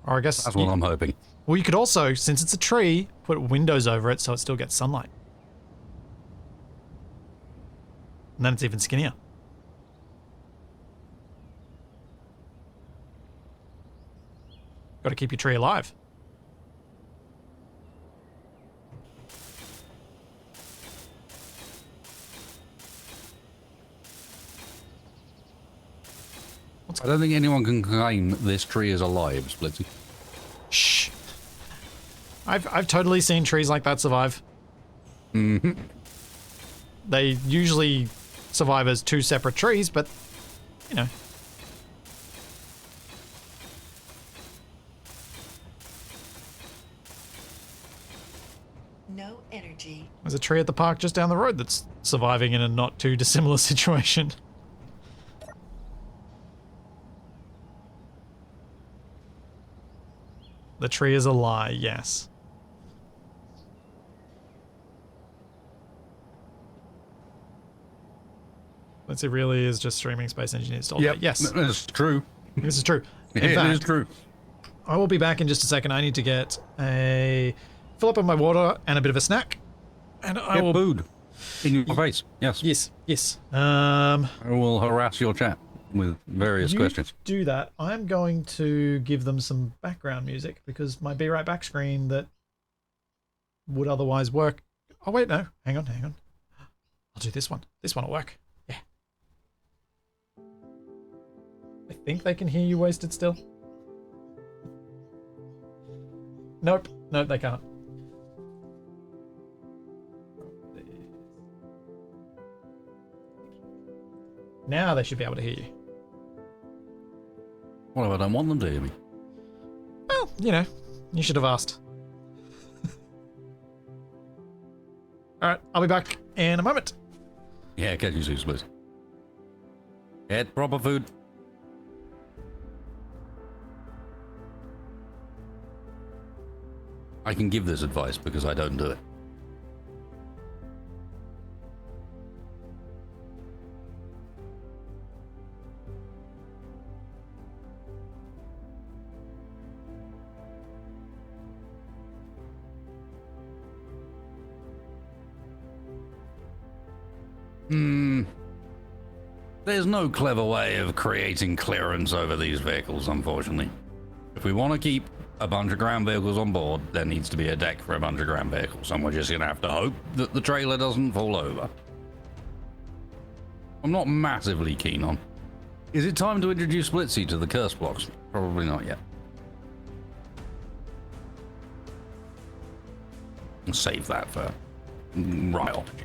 Or I guess... That's what I'm hoping. Well, you could also, since it's a tree, put windows over it so it still gets sunlight. And then it's even skinnier. Got to keep your tree alive. I don't think anyone can claim that this tree is alive, Splitsy. Shh. I've totally seen trees like that survive. Mm-hmm. They usually survive as two separate trees, but, you know. No energy. There's a tree at the park just down the road that's surviving in a not too dissimilar situation. The tree is a lie, yes. Let's see, really is just streaming Space Engineers all day. Yes, That's true. this is true. In It fact, is true. I will be back in just a second. I need to get a fill up on my water and a bit of a snack. And I Get will... food in your face. Yes. Yes, yes. I will harass your chat with various You questions. do that. I'm going to give them some background music because my Be Right Back screen that would otherwise work. Oh, wait, no. Hang on, hang on. I'll do this one. This one will work. Yeah. I think they can hear you wasted still. Nope. Nope, they can't. Now they should be able to hear you. What if I don't want them to hear me? Well, you know, you should have asked. Alright, I'll be back in a moment. Yeah, catch you soon, Splitsy. Get proper food. I can give this advice because I don't do it. There's no clever way of creating clearance over these vehicles, unfortunately. If we want to keep a bunch of ground vehicles on board, there needs to be a deck for a bunch of ground vehicles, and we're just going to have to hope that the trailer doesn't fall over. I'm not massively keen on. Is it time to introduce Splitsy to the curse blocks? Probably not yet. I'll save that for right opportunity.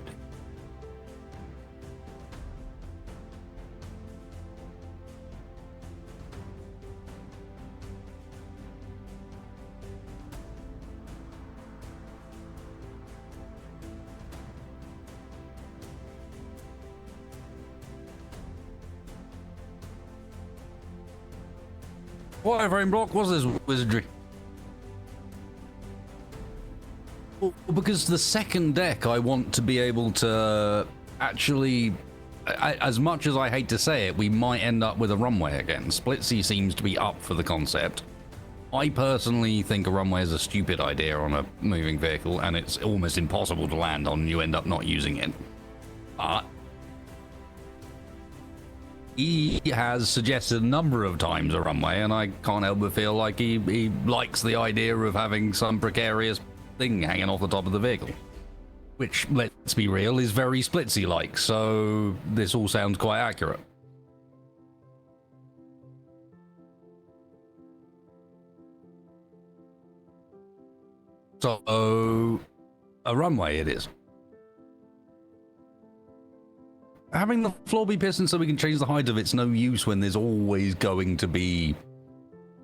Wireframe block, what's this wizardry? Well, because the second deck I want to be able to actually, as much as I hate to say it, we might end up with a runway again. Splitsy seems to be up for the concept. I personally think a runway is a stupid idea on a moving vehicle, and it's almost impossible to land on, and you end up not using it. But he has suggested a number of times a runway, and I can't help but feel like he likes the idea of having some precarious thing hanging off the top of the vehicle. Which, let's be real, is very Splitsy-like, so this all sounds quite accurate. So, a runway it is. Having the floor be pistoned so we can change the height of it's no use when there's always going to be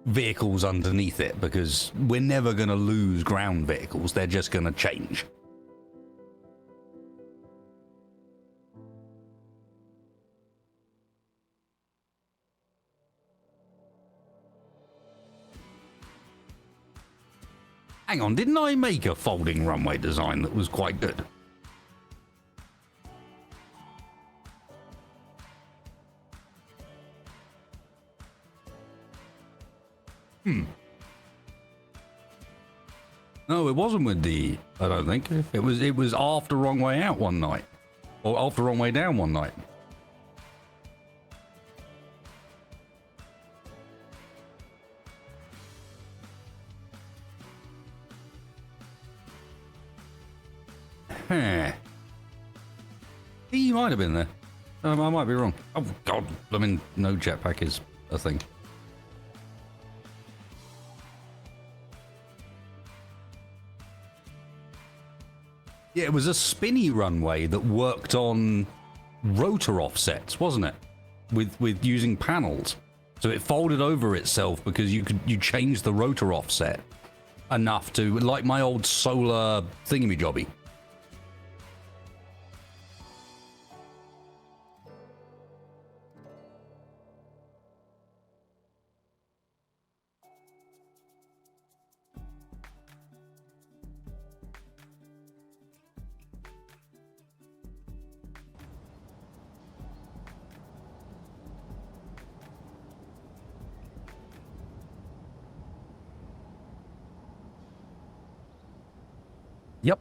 vehicles underneath it, because we're never going to lose ground vehicles, they're just going to change. Hang on, didn't I make a folding runway design that was quite good? No, it wasn't with D. I don't think it was after Wrong Way Out one night, or after Wrong Way Down one night. Huh. He might have been there. I might be wrong. Oh God, I mean, no jetpack is a thing. Yeah, it was a spinny runway that worked on rotor offsets, wasn't it? With using panels, so it folded over itself because you change the rotor offset enough to, like my old solar thingamajobby. Yep.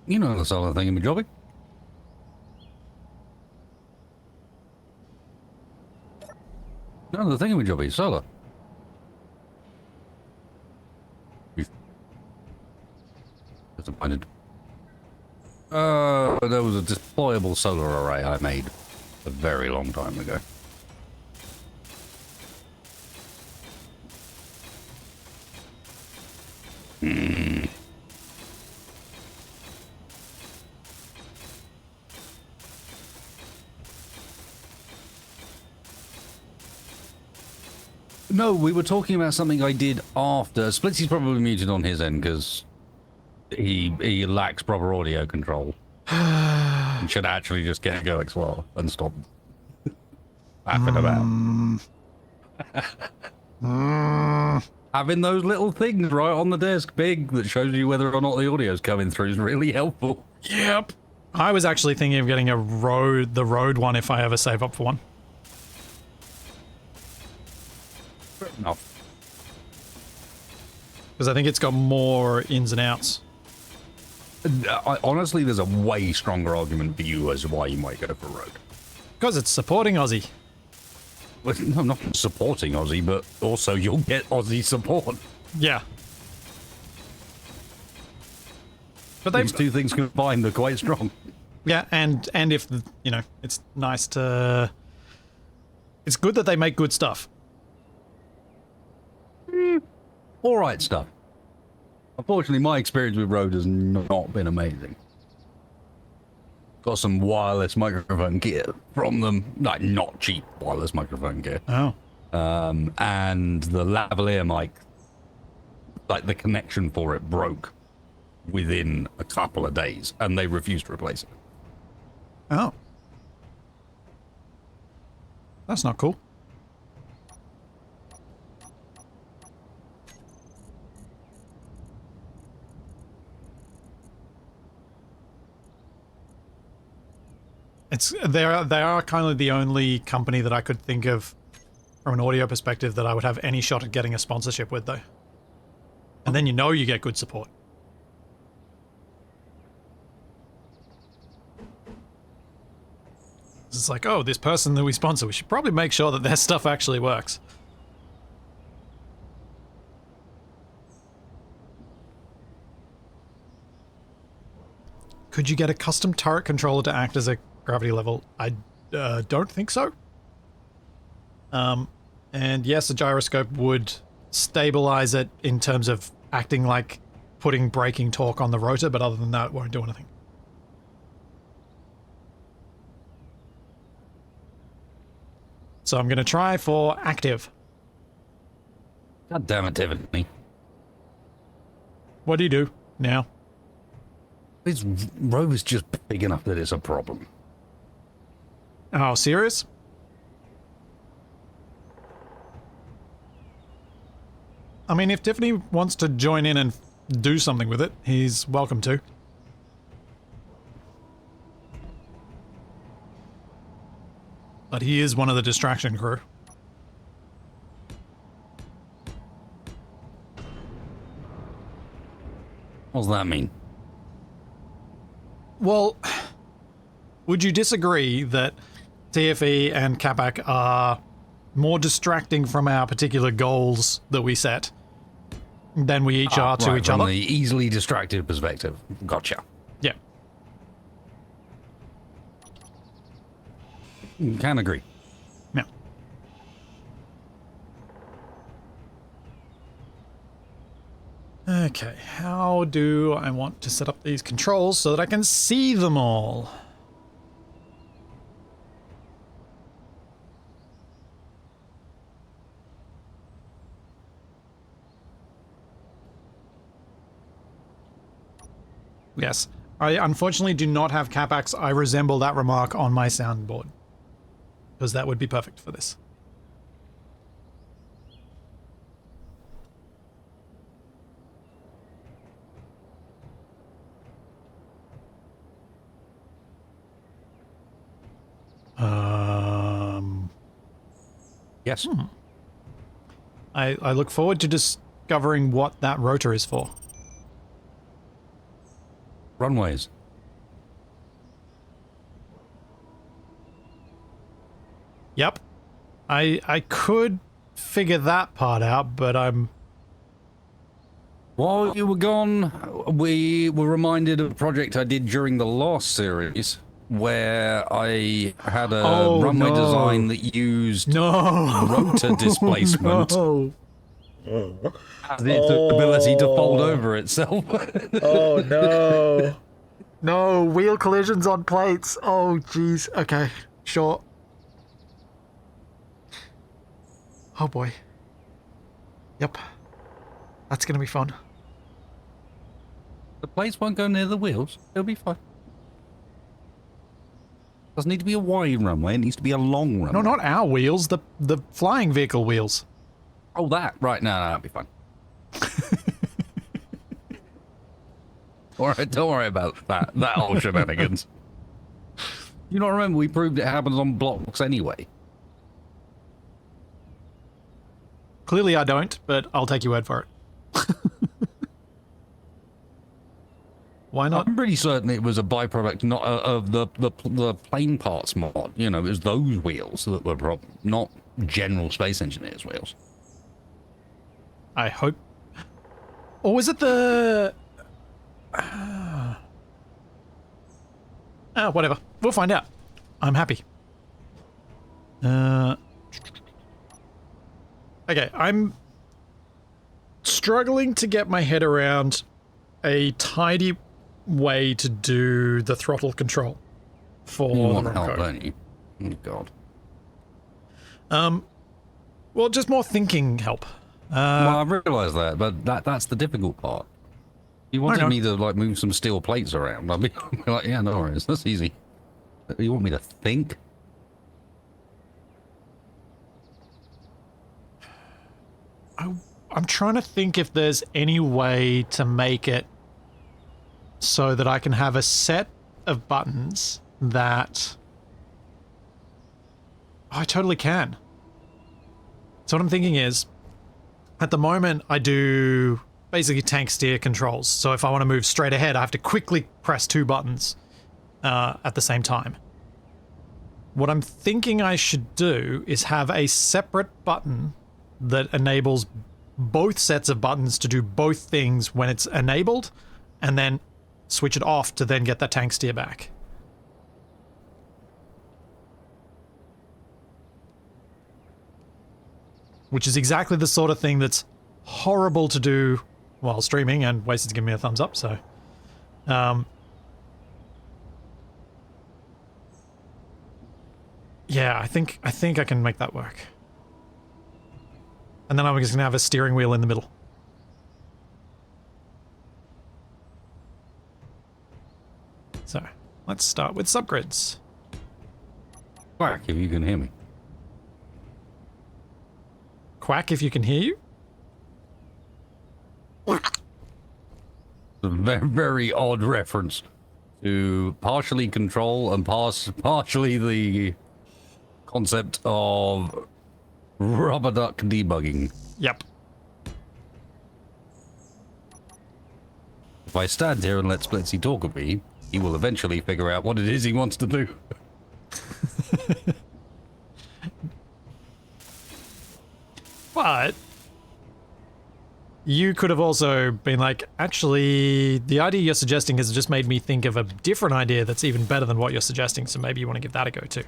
You know the solar thingamajobby. No, the thingamajobby, solar. Disappointed. There was a deployable solar array I made a very long time ago. No, we were talking about something I did after. Splitsy's probably muted on his end because he lacks proper audio control. And should actually just get Go XLR and stop faffing about. Having those little things right on the desk, big, that shows you whether or not the audio's coming through is really helpful. Yep. I was actually thinking of getting the road one if I ever save up for one. No. Because I think it's got more ins and outs. Honestly, there's a way stronger argument for you as to why you might go for road. Because it's supporting Aussie. Well, no, I'm not supporting Aussie, but also you'll get Aussie support. Yeah. But These two things combined are quite strong. Yeah, and if, you know, it's nice to... It's good that they make good stuff. All right stuff. Unfortunately, my experience with Rode has not been amazing. Got some wireless microphone gear from them, like not cheap wireless microphone gear. Oh. And the lavalier mic, like the connection for it broke within a couple of days, and they refused to replace it. Oh. That's not cool. They are kind of the only company that I could think of from an audio perspective that I would have any shot at getting a sponsorship with, though. And then you know you get good support. It's like, oh, this person that we sponsor, we should probably make sure that their stuff actually works. Could you get a custom turret controller to act as a gravity level? I don't think so. And yes, a gyroscope would stabilize it in terms of acting like putting braking torque on the rotor, but other than that, it won't do anything. So I'm going to try for active. God damn it, Tiffany. What do you do now? This row is just big enough that it's a problem. Oh, serious? I mean, if Tiffany wants to join in and do something with it, he's welcome to. But he is one of the distraction crew. What does that mean? Well, would you disagree that TFE and Capac are more distracting from our particular goals that we set than we each are to Right, each from other? the easily distracted perspective. Gotcha. Yeah. Can agree. Yeah. Okay, how do I want to set up these controls so that I can see them all? Yes, I unfortunately do not have Capax. I resemble that remark on my soundboard, because that would be perfect for this. Yes. I look forward to discovering what that rotor is for. Runways. Yep. I could figure that part out, but I'm... While you were gone, we were reminded of a project I did during the last series where I had a runway design that used rotor displacement. No. Has its ability to fold over itself. Oh no. No, wheel collisions on plates. Oh jeez. Okay, sure. Oh boy. Yep. That's gonna be fun. The plates won't go near the wheels. It'll be fine. Doesn't need to be a wide runway. It needs to be a long runway. No, not our wheels. The flying vehicle wheels. Oh, that. Right. No, that'll be fine. Alright, don't worry about that whole shenanigans. You don't remember we proved it happens on blocks anyway. Clearly I don't, but I'll take your word for it. Why not? I'm pretty certain it was a byproduct not of the plane parts mod. You know, it was those wheels that were not general space engineers wheels. I hope. Or was it the... whatever. We'll find out. I'm happy. Okay, I'm struggling to get my head around a tidy way to do the throttle control for You the want help, Ronco. don't you? Oh, God. Well, just more thinking help. Well, I realise that, but that's the difficult part. You wanted me to like move some steel plates around. I'd be like, yeah, no worries, that's easy. You want me to think? I'm trying to think if there's any way to make it so that I can have a set of buttons that... Oh, I totally can. So what I'm thinking is, at the moment I do basically tank steer controls. So if I want to move straight ahead, I have to quickly press two buttons at the same time. What I'm thinking I should do is have a separate button that enables both sets of buttons to do both things when it's enabled, and then switch it off to then get that tank steer back. Which is exactly the sort of thing that's horrible to do while streaming, and Wasted's giving me a thumbs up, so... yeah, I think I can make that work. And then I'm just gonna have a steering wheel in the middle. So, let's start with subgrids. Quack, if you can hear me. Quack if you can hear you. It's a very, very odd reference to partially control and partially the concept of rubber duck debugging. Yep. If I stand here and let Splitsy talk with me, he will eventually figure out what it is he wants to do. But you could have also been like, actually, the idea you're suggesting has just made me think of a different idea that's even better than what you're suggesting, so maybe you want to give that a go too.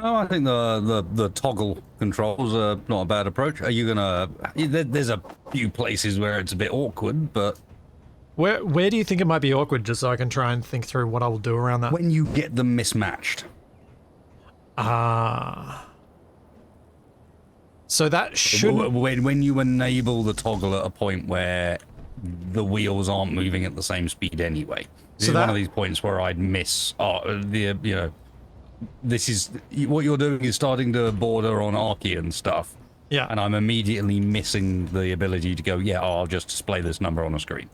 Oh, I think the toggle controls are not a bad approach. Are you gonna... There's a few places where it's a bit awkward, but... Where do you think it might be awkward, just so I can try and think through what I will do around that? When you get them mismatched. Ah. So that should... When you enable the toggle at a point where the wheels aren't moving at the same speed anyway. This is one of these points where I'd miss... this is... What you're doing is starting to border on Archean stuff. Yeah. And I'm immediately missing the ability to go, yeah, I'll just display this number on a screen.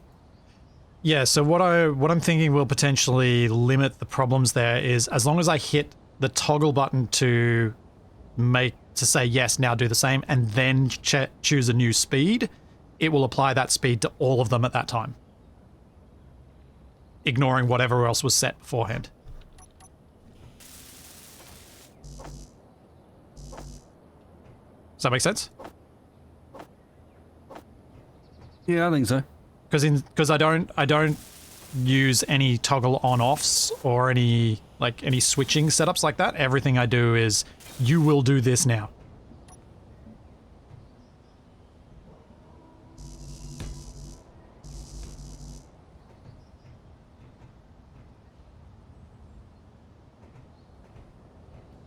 Yeah, so what I'm thinking will potentially limit the problems there is, as long as I hit the toggle button to say yes, now do the same, and then choose a new speed, it will apply that speed to all of them at that time, ignoring whatever else was set beforehand. Does that make sense? Yeah, I think so. Because I don't use any toggle on-offs or any switching setups like that. Everything I do is, you will do this now.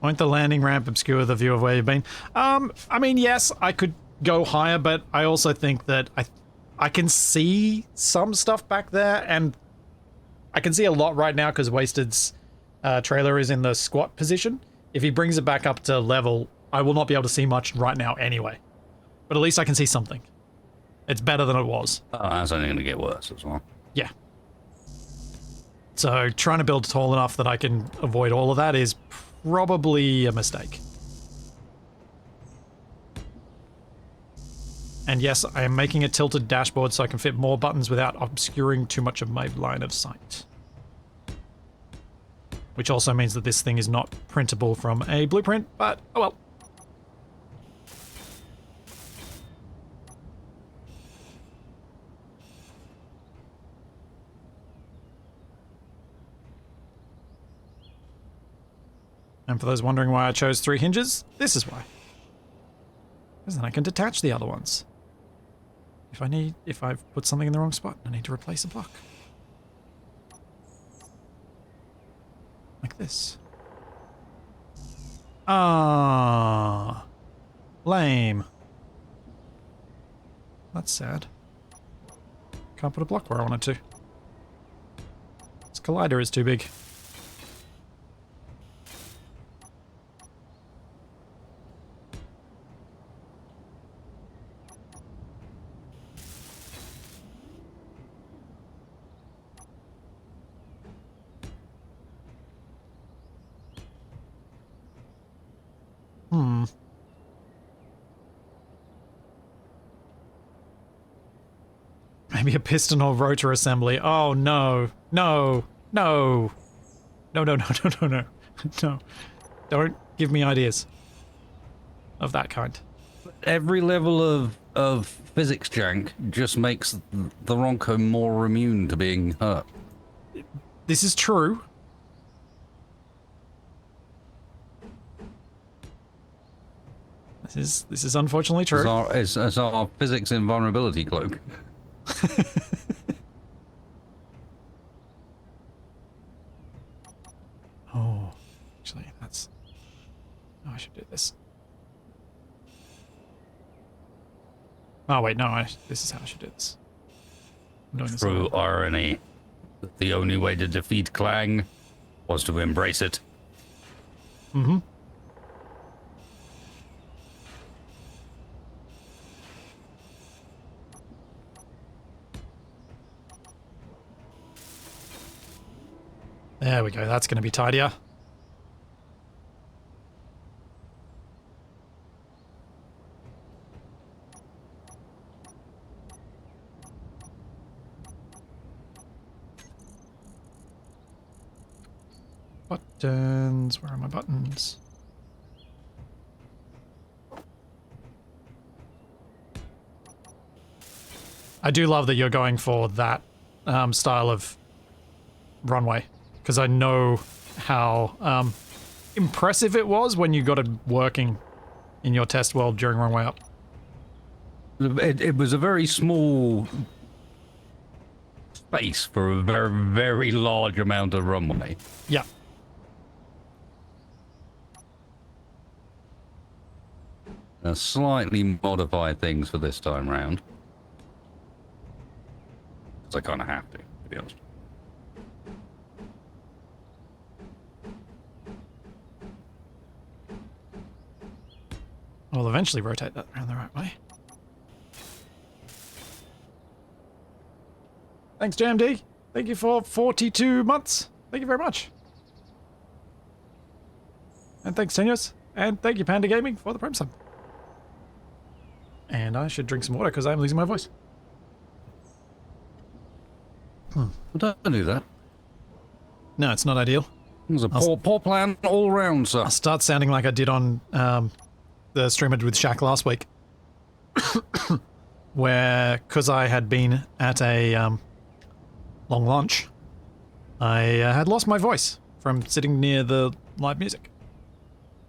Won't the landing ramp obscure the view of where you've been? I mean, yes, I could go higher, but I also think that I can see some stuff back there, and I can see a lot right now because Wasted's trailer is in the squat position. If he brings it back up to level, I will not be able to see much right now anyway. But at least I can see something. It's better than it was. Oh, that's only going to get worse as well. Yeah. So trying to build tall enough that I can avoid all of that is probably a mistake. And yes, I am making a tilted dashboard so I can fit more buttons without obscuring too much of my line of sight. Which also means that this thing is not printable from a blueprint, but oh well. And for those wondering why I chose 3 hinges, this is why. Because then I can detach the other ones. If I've put something in the wrong spot, I need to replace a block. Like this. Ah, lame. That's sad. Can't put a block where I wanted to. This collider is too big. Maybe a piston or rotor assembly. Oh no. No. No. No, no, no, no, no, no. No. Don't give me ideas of that kind. Every level of physics jank just makes the Ronco more immune to being hurt. This is true. This is unfortunately true. It's our physics invulnerability cloak. Oh, actually, that's... Oh, I should do this. Oh, wait, no, this is how I should do this. I'm doing this True irony. The only way to defeat Clang was to embrace it. Mm-hmm. There we go, that's going to be tidier. buttons. Where are my buttons? I do love that you're going for that style of runway, because I know how impressive it was when you got it working in your test world during Runway Up. It was a very small space for a very, very large amount of runway. Yeah. Slightly modified things for this time round. Because I kind of have to be honest. I'll eventually rotate that around the right way. Thanks, JMD. Thank you for 42 months. Thank you very much. And thanks, Tenios. And thank you, Panda Gaming, for the Prime sub. And I should drink some water because I'm losing my voice. Well, don't do that. No, it's not ideal. It was a poor plan all round, sir. I'll start sounding like I did on the stream I did with Shaq last week. Where, because I had been at a long lunch, I had lost my voice from sitting near the live music.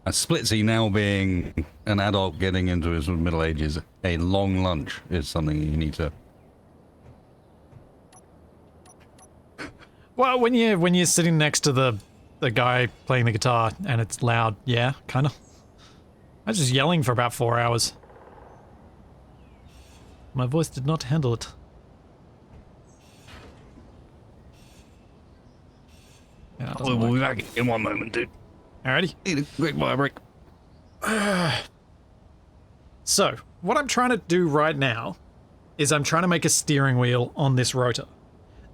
A Splitsy now being an adult getting into his middle ages, a long lunch is something you need to... Well, when you're sitting next to the guy playing the guitar and it's loud, yeah, kind of. I was just yelling for about 4 hours. My voice did not handle it. Yeah, We'll be back in one moment, dude. Alrighty. Need a quick fire break. So, what I'm trying to do right now is I'm trying to make a steering wheel on this rotor.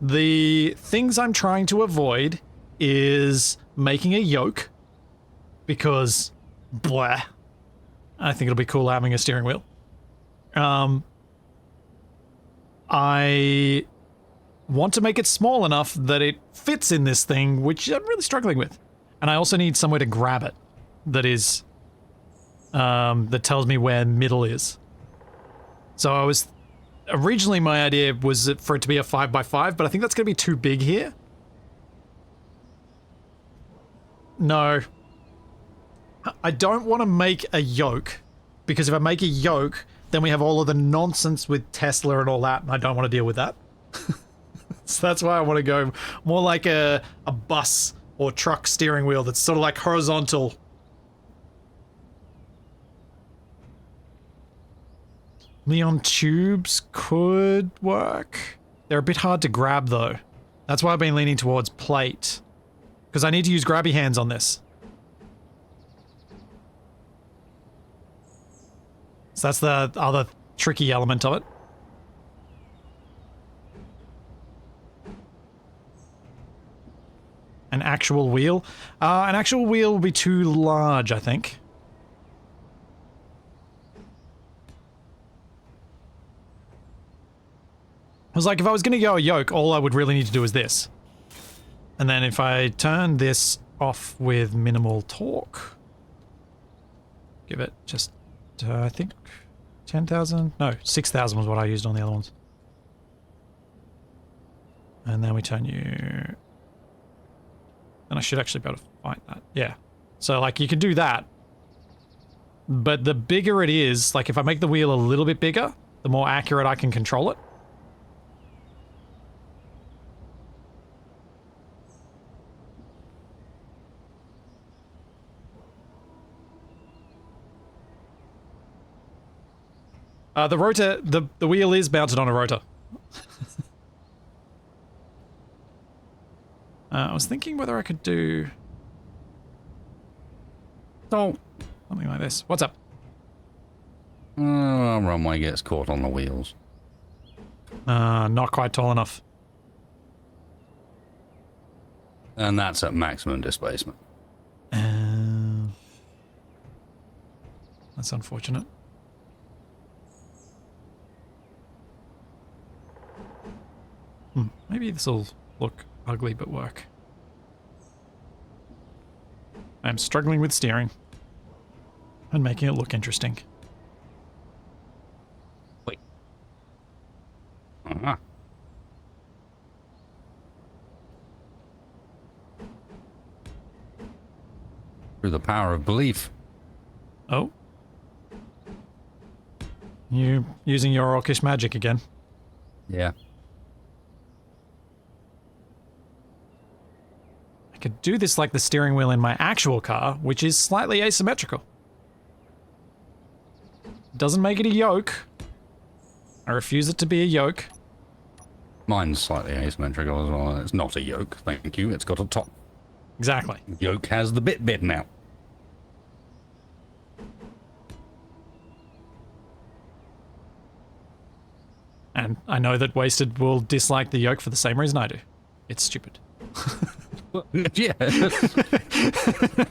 The things I'm trying to avoid is making a yoke, because blah. I think it'll be cool having a steering wheel. I want to make it small enough that it fits in this thing, which I'm really struggling with. And I also need somewhere to grab it that is, that tells me where middle is. So I was, originally my idea was for it to be a 5x5, but I think that's going to be too big here. No. I don't want to make a yoke, because if I make a yoke, then we have all of the nonsense with Tesla and all that, and I don't want to deal with that. So that's why I want to go more like a bus or truck steering wheel that's sort of like horizontal. Neon tubes could work. They're a bit hard to grab though. That's why I've been leaning towards plate, because I need to use grabby hands on this. So that's the other tricky element of it. An actual wheel? An actual wheel will be too large, I think. I was like, if I was going to go a yoke, all I would really need to do is this. And then if I turn this off with minimal torque, give it just, I think, 10,000? No, 6,000 was what I used on the other ones. And then we turn you... And I should actually be able to find that. Yeah. So, like, you can do that. But the bigger it is, like, if I make the wheel a little bit bigger, the more accurate I can control it. The rotor, the wheel is mounted on a rotor. I was thinking whether I could do... Don't. Something like this. What's up? Runway gets caught on the wheels. Not quite tall enough. And that's at maximum displacement. That's unfortunate. Maybe this will look ugly but work. I'm struggling with steering and making it look interesting. Wait. Uh-huh. Through the power of belief. Oh. You using your orcish magic again? Yeah. I could do this like the steering wheel in my actual car, which is slightly asymmetrical. Doesn't make it a yoke. I refuse it to be a yoke. Mine's slightly asymmetrical as well. It's not a yoke, thank you. It's got a top. Exactly. Yoke has the bit now. And I know that Wasted will dislike the yoke for the same reason I do. It's stupid. Yeah.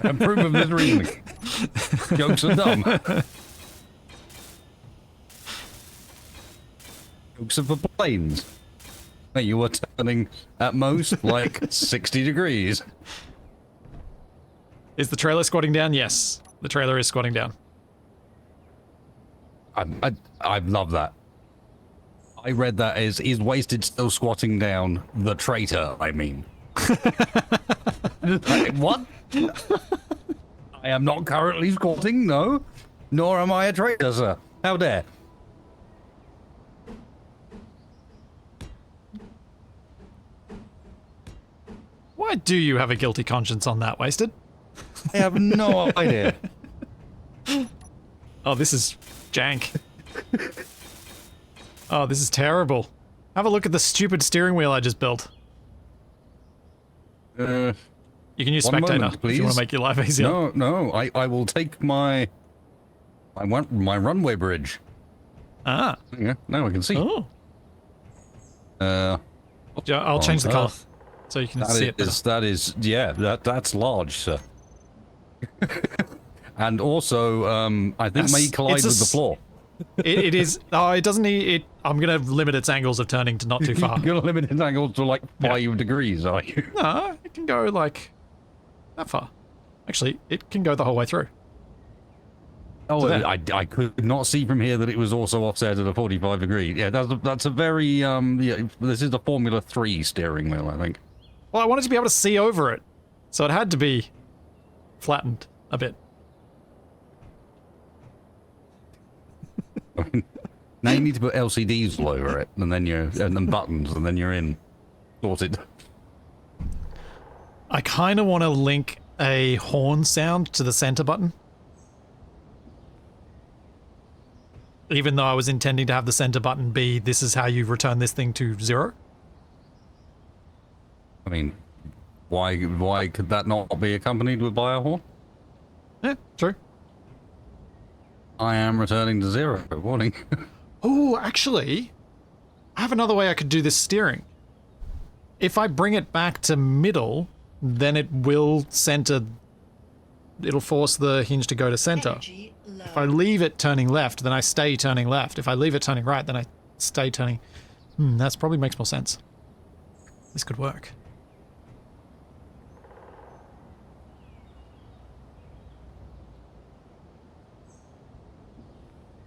Approve of this reasoning. Jokes are dumb. Jokes are for planes. Hey, you were turning at most like 60 degrees. Is the trailer squatting down? Yes. The trailer is squatting down. I love that. I read that as, is Wasted still squatting down? The traitor, I mean. Like, what? I am not currently squatting, no. Nor am I a traitor, sir. How dare. Why do you have a guilty conscience on that, Wasted? I have no idea. Oh, this is jank. Oh, this is terrible. Have a look at the stupid steering wheel I just built. You can use one spectator moment, if you want to make your life easier. No, I will take my runway bridge. Ah. Yeah, now I can see. Oh. Yeah, I'll change the color so you can see it better. That's large, sir. And also, I think may collide with the floor. It is. Oh, it doesn't need it. I'm gonna limit its angles of turning to not too far. You're gonna limit its angle to like 5 degrees, are you? No, it can go like that far. Actually, it can go the whole way through. Oh, I could not see from here that it was also offset at a 45 degree. Yeah, that's a very yeah. This is a Formula 3 steering wheel, I think. Well, I wanted to be able to see over it, so it had to be flattened a bit. Now you need to put LCDs all over it, and then buttons, and then you're in. Sorted. I kind of want to link a horn sound to the center button. Even though I was intending to have the center button be, this is how you return this thing to 0. I mean, why could that not be accompanied with by a horn? Yeah, true. I am returning to 0. Warning. Oh, actually, I have another way I could do this steering. If I bring it back to middle, then it will center. It'll force the hinge to go to center. Energy low. If I leave it turning left, then I stay turning left. If I leave it turning right, then I stay turning. That probably makes more sense. This could work.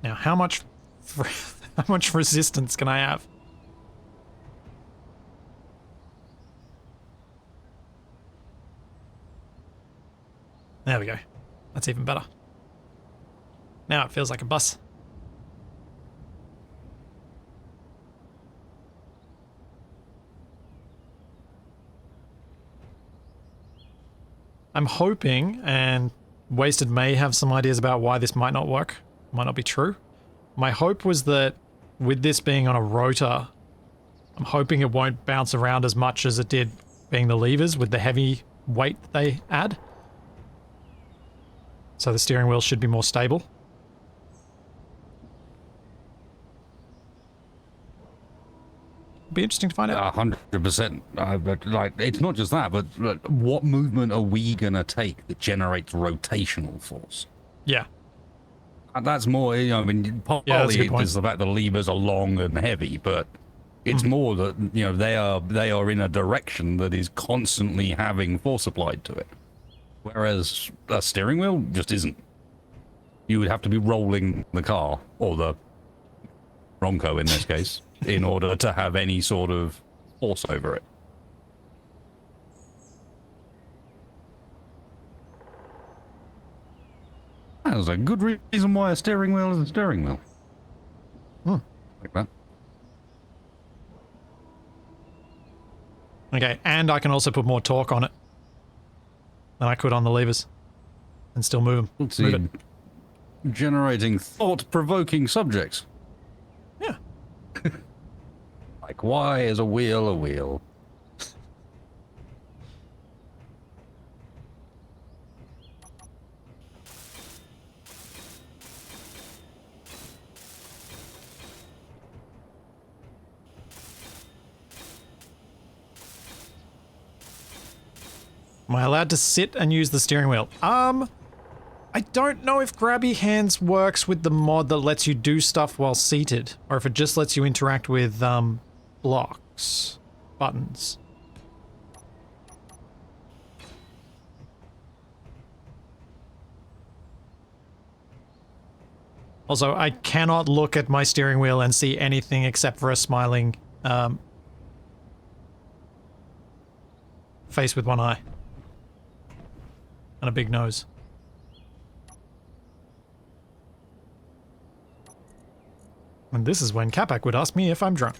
Now, how much resistance can I have? There we go. That's even better. Now it feels like a bus. I'm hoping, and Wasted may have some ideas about why this might not work. Might not be true. My hope was that with this being on a rotor, I'm hoping it won't bounce around as much as it did being the levers with the heavy weight that they add. So the steering wheel should be more stable. Be interesting to find out. 100%. But like, it's not just that, but what movement are we gonna take that generates rotational force? Yeah. And that's more, you know, I mean, partly it's the fact the levers are long and heavy, but it's more that, you know, they are in a direction that is constantly having force applied to it. Whereas a steering wheel just isn't. You would have to be rolling the car, or the Ronco in this case, in order to have any sort of force over it. There's a good reason why a steering wheel is a steering wheel. Like that. Okay, and I can also put more torque on it than I could on the levers and still move them. Let's see. Generating thought-provoking subjects. Yeah. Like, why is a wheel a wheel? Am I allowed to sit and use the steering wheel? I don't know if Grabby Hands works with the mod that lets you do stuff while seated, or if it just lets you interact with, blocks. Buttons. Also, I cannot look at my steering wheel and see anything except for a smiling, face with one eye. And a big nose. And this is when Capac would ask me if I'm drunk.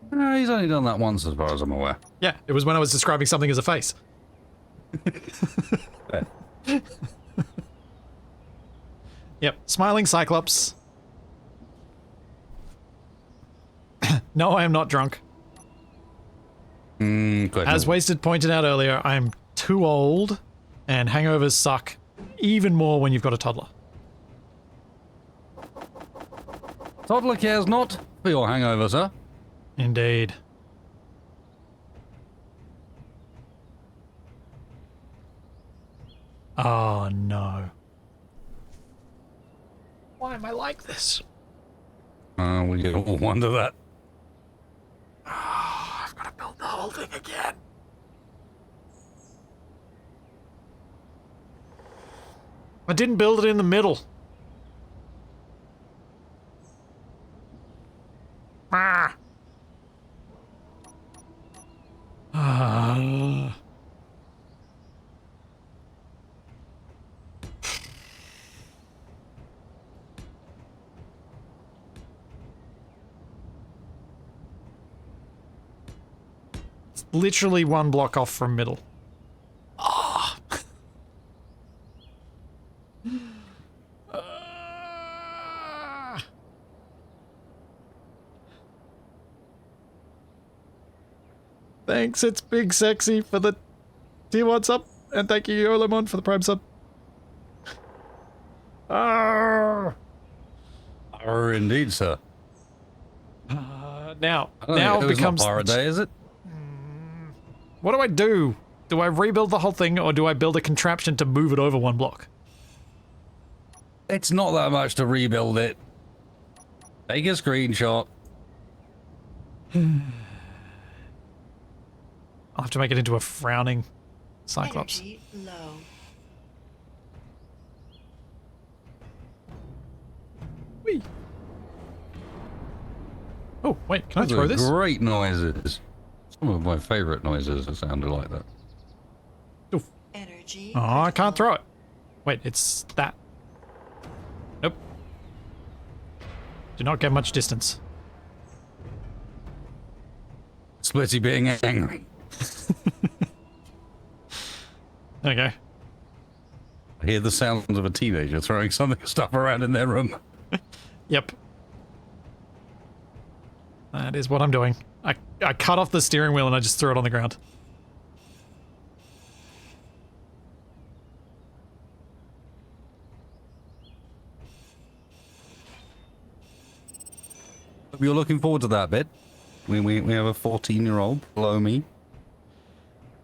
He's only done that once as far as I'm aware. Yeah, it was when I was describing something as a face. Yep, smiling Cyclops. No, I am not drunk. As Wasted pointed out earlier, I'm too old, and hangovers suck even more when you've got a toddler. Toddler cares not for your hangover, sir. Indeed. Oh no. Why am I like this? We all wonder that. Oh, I've got to build the whole thing again. I didn't build it in the middle. Ah. It's literally one block off from middle. Ah. Thanks, it's Big Sexy for the tier 1 sub, and thank you, Yolemon, for the Prime sub. Indeed, sir. Now It becomes... not Pirate Day, is it? What do I do? Do I rebuild the whole thing, or do I build a contraption to move it over one block? It's not that much to rebuild it. Take a screenshot. I'll have to make it into a frowning Cyclops. Energy low. Whee! Oh, wait, can I Those throw are this? great noises. Some of my favorite noises have sounded like that. Oof. Energy. Oh, I can't critical. throw it. Wait, it's that. Nope. Do not get much distance. Splitty being angry. There you go. I hear the sounds of a teenager throwing stuff around in their room. Yep. That is what I'm doing. I cut off the steering wheel and I just threw it on the ground. Hope you're looking forward to that bit. We have a 14-year-old below me.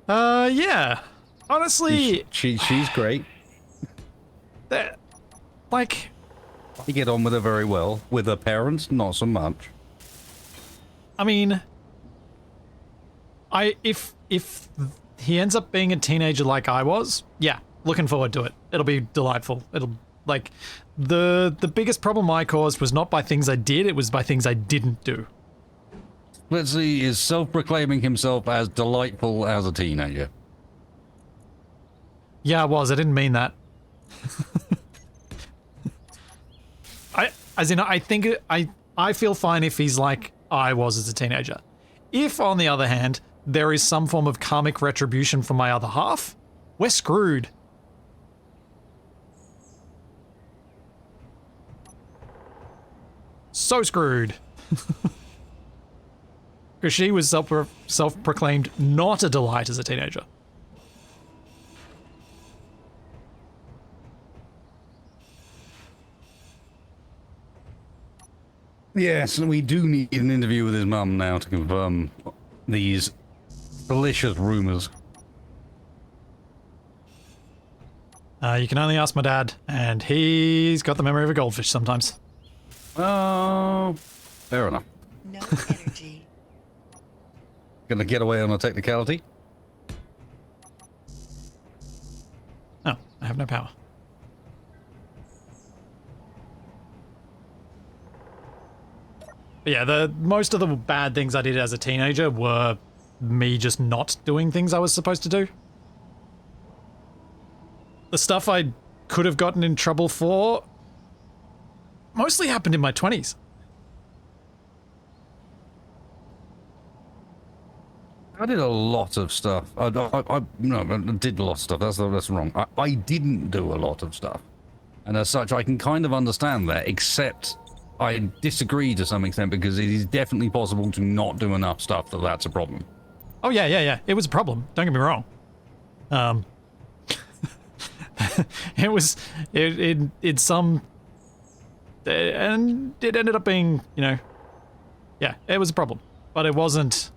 Yeah. Honestly, She's great. that, like, You get on with her very well. With her parents, not so much. I mean, if he ends up being a teenager like I was, yeah, looking forward to it. It'll be delightful. It'll, like, the biggest problem I caused was not by things I did, it was by things I didn't do. Let's see, is self-proclaiming himself as delightful as a teenager. Yeah, I was. I didn't mean that. I think I feel fine if he's like I was as a teenager. If, on the other hand, there is some form of karmic retribution for my other half, we're screwed. So screwed. Because she was self-proclaimed not a delight as a teenager. Yes, and we do need an interview with his mum now to confirm these delicious rumours. You can only ask my dad, and he's got the memory of a goldfish sometimes. Oh, fair enough. No energy. Gonna get away on a technicality? Oh, I have no power. But yeah, most of the bad things I did as a teenager were me just not doing things I was supposed to do. The stuff I could have gotten in trouble for mostly happened in my 20s. I did a lot of stuff. No, I did a lot of stuff. That's wrong. I didn't do a lot of stuff. And as such, I can kind of understand that, except I disagree to some extent because it is definitely possible to not do enough stuff that's a problem. Oh, yeah. It was a problem. Don't get me wrong. It's some... And it ended up being, you know... Yeah, it was a problem. But it wasn't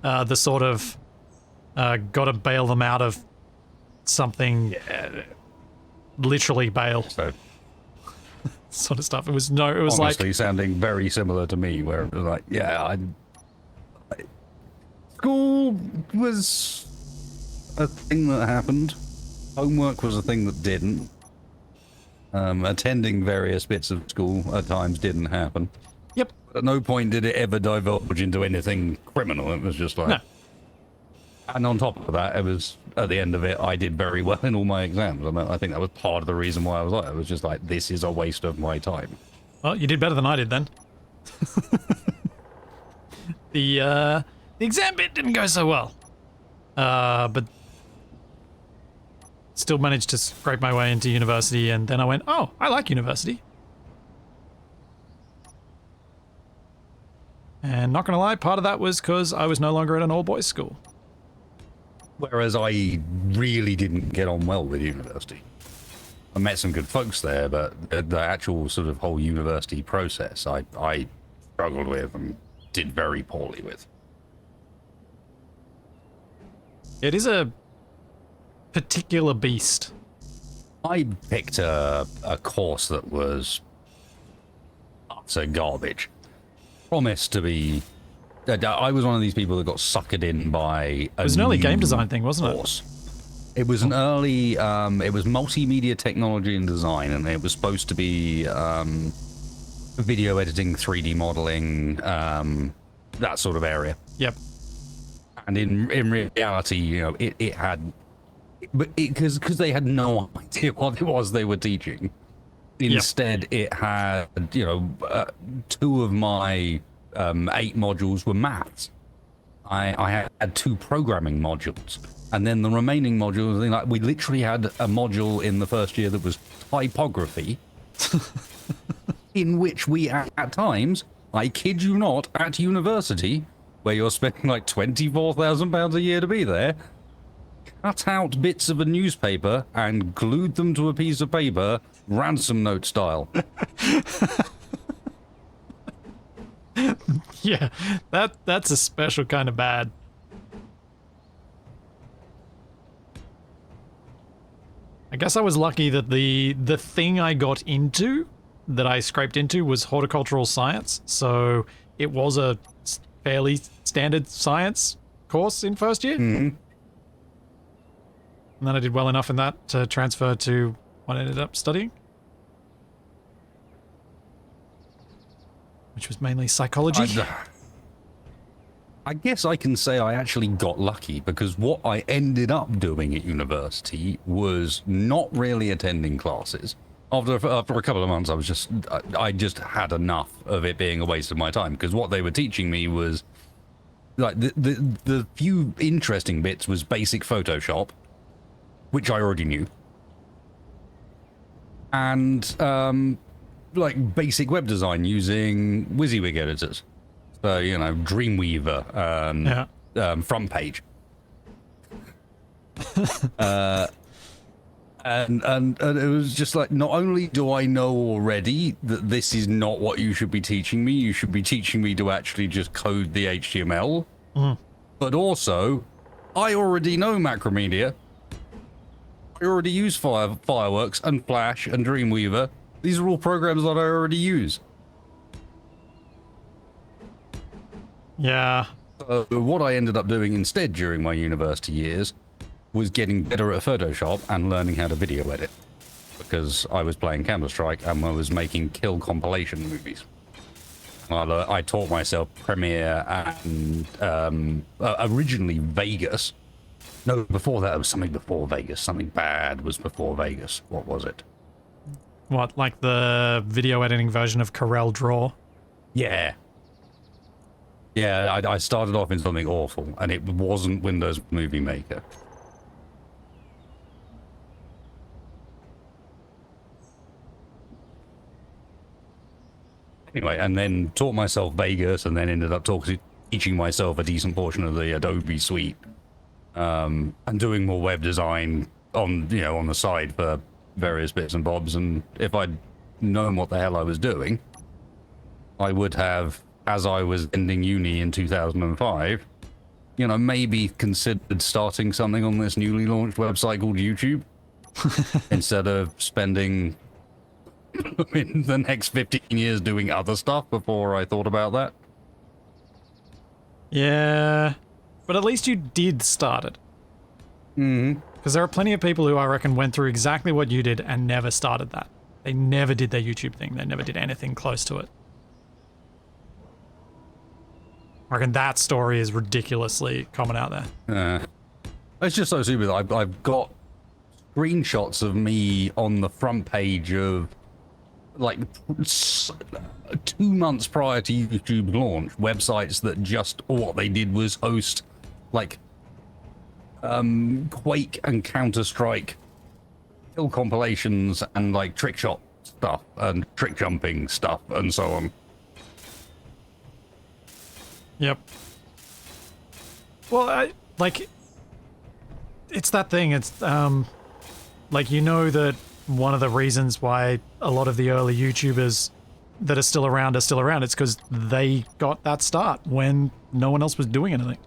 the sort of... gotta bail them out of something... literally bail. So, sort of stuff. It was honestly, sounding very similar to me, where it was like, yeah, school was a thing that happened. Homework was a thing that didn't. Attending various bits of school at times didn't happen. Yep. At no point did it ever divulge into anything criminal. It was just like... No. And on top of that, it was, at the end of it, I did very well in all my exams. And I think that was part of the reason why I was like, it was just like, this is a waste of my time. Well, you did better than I did then. The exam bit didn't go so well. But still managed to scrape my way into university, and then I went, oh, I like university. And not gonna lie, part of that was because I was no longer at an all-boys school. Whereas I really didn't get on well with university. I met some good folks there, but the actual sort of whole university process, I struggled with and did very poorly with. It is a particular beast. I picked a course that was utter garbage. Promised to be... I was one of these people that got suckered in by It was an early game design thing, wasn't course. It was an early... it was multimedia technology and design, and it was supposed to be video editing, 3D modeling, that sort of area. Yep. And in reality, you know, it had... But because they had no idea what it was they were teaching. Instead, it had, you know, 2 of my 8 modules were maths. I had 2 programming modules, and then the remaining modules, like, we literally had a module in the first year that was typography, in which we at times, I kid you not, at university, where you're spending like £24,000 a year to be there, cut out bits of a newspaper and glued them to a piece of paper, ransom note style. Yeah, that's a special kind of bad. I guess I was lucky that the thing I got into, that I scraped into, was horticultural science, so it was a fairly standard science course in first year. Mm-hmm. And then I did well enough in that to transfer to what I ended up studying, which was mainly psychology. I guess I can say I actually got lucky, because what I ended up doing at university was not really attending classes. After a couple of months, I just had enough of it being a waste of my time, because what they were teaching me was like the few interesting bits was basic Photoshop, which I already knew, and like basic web design using WYSIWYG editors. So, you know, Dreamweaver, front page. And it was just like, not only do I know already that this is not what you should be teaching me, you should be teaching me to actually just code the HTML, but also, I already know Macromedia. I already use Fireworks and Flash and Dreamweaver. These are all programs that I already use. Yeah. So what I ended up doing instead during my university years was getting better at Photoshop and learning how to video edit, because I was playing Counter-Strike and I was making kill compilation movies. I taught myself Premiere and originally Vegas. No, before that, it was something before Vegas. Something bad was before Vegas. What was it? What, like the video editing version of Corel Draw? Yeah. Yeah, I started off in something awful, and it wasn't Windows Movie Maker. Anyway, and then taught myself Vegas, and then ended up teaching myself a decent portion of the Adobe suite, and doing more web design on the side for various bits and bobs. And if I'd known what the hell I was doing, I would have, as I was ending uni in 2005, maybe considered starting something on this newly launched website called YouTube, instead of spending in the next 15 years doing other stuff before I thought about that. Yeah, but at least you did start it. Because there are plenty of people who I reckon went through exactly what you did and never started that. They never did their YouTube thing. They never did anything close to it. I reckon that story is ridiculously common out there. It's just so stupid. I've got screenshots of me on the front page of, like, 2 months prior to YouTube launch, websites that just what they did was host, like, Quake and Counter-Strike kill compilations and, like, trick shot stuff and trick jumping stuff and so on. Yep. Well, it's that thing. It's, like, that one of the reasons why a lot of the early YouTubers that are still around, it's because they got that start when no one else was doing anything.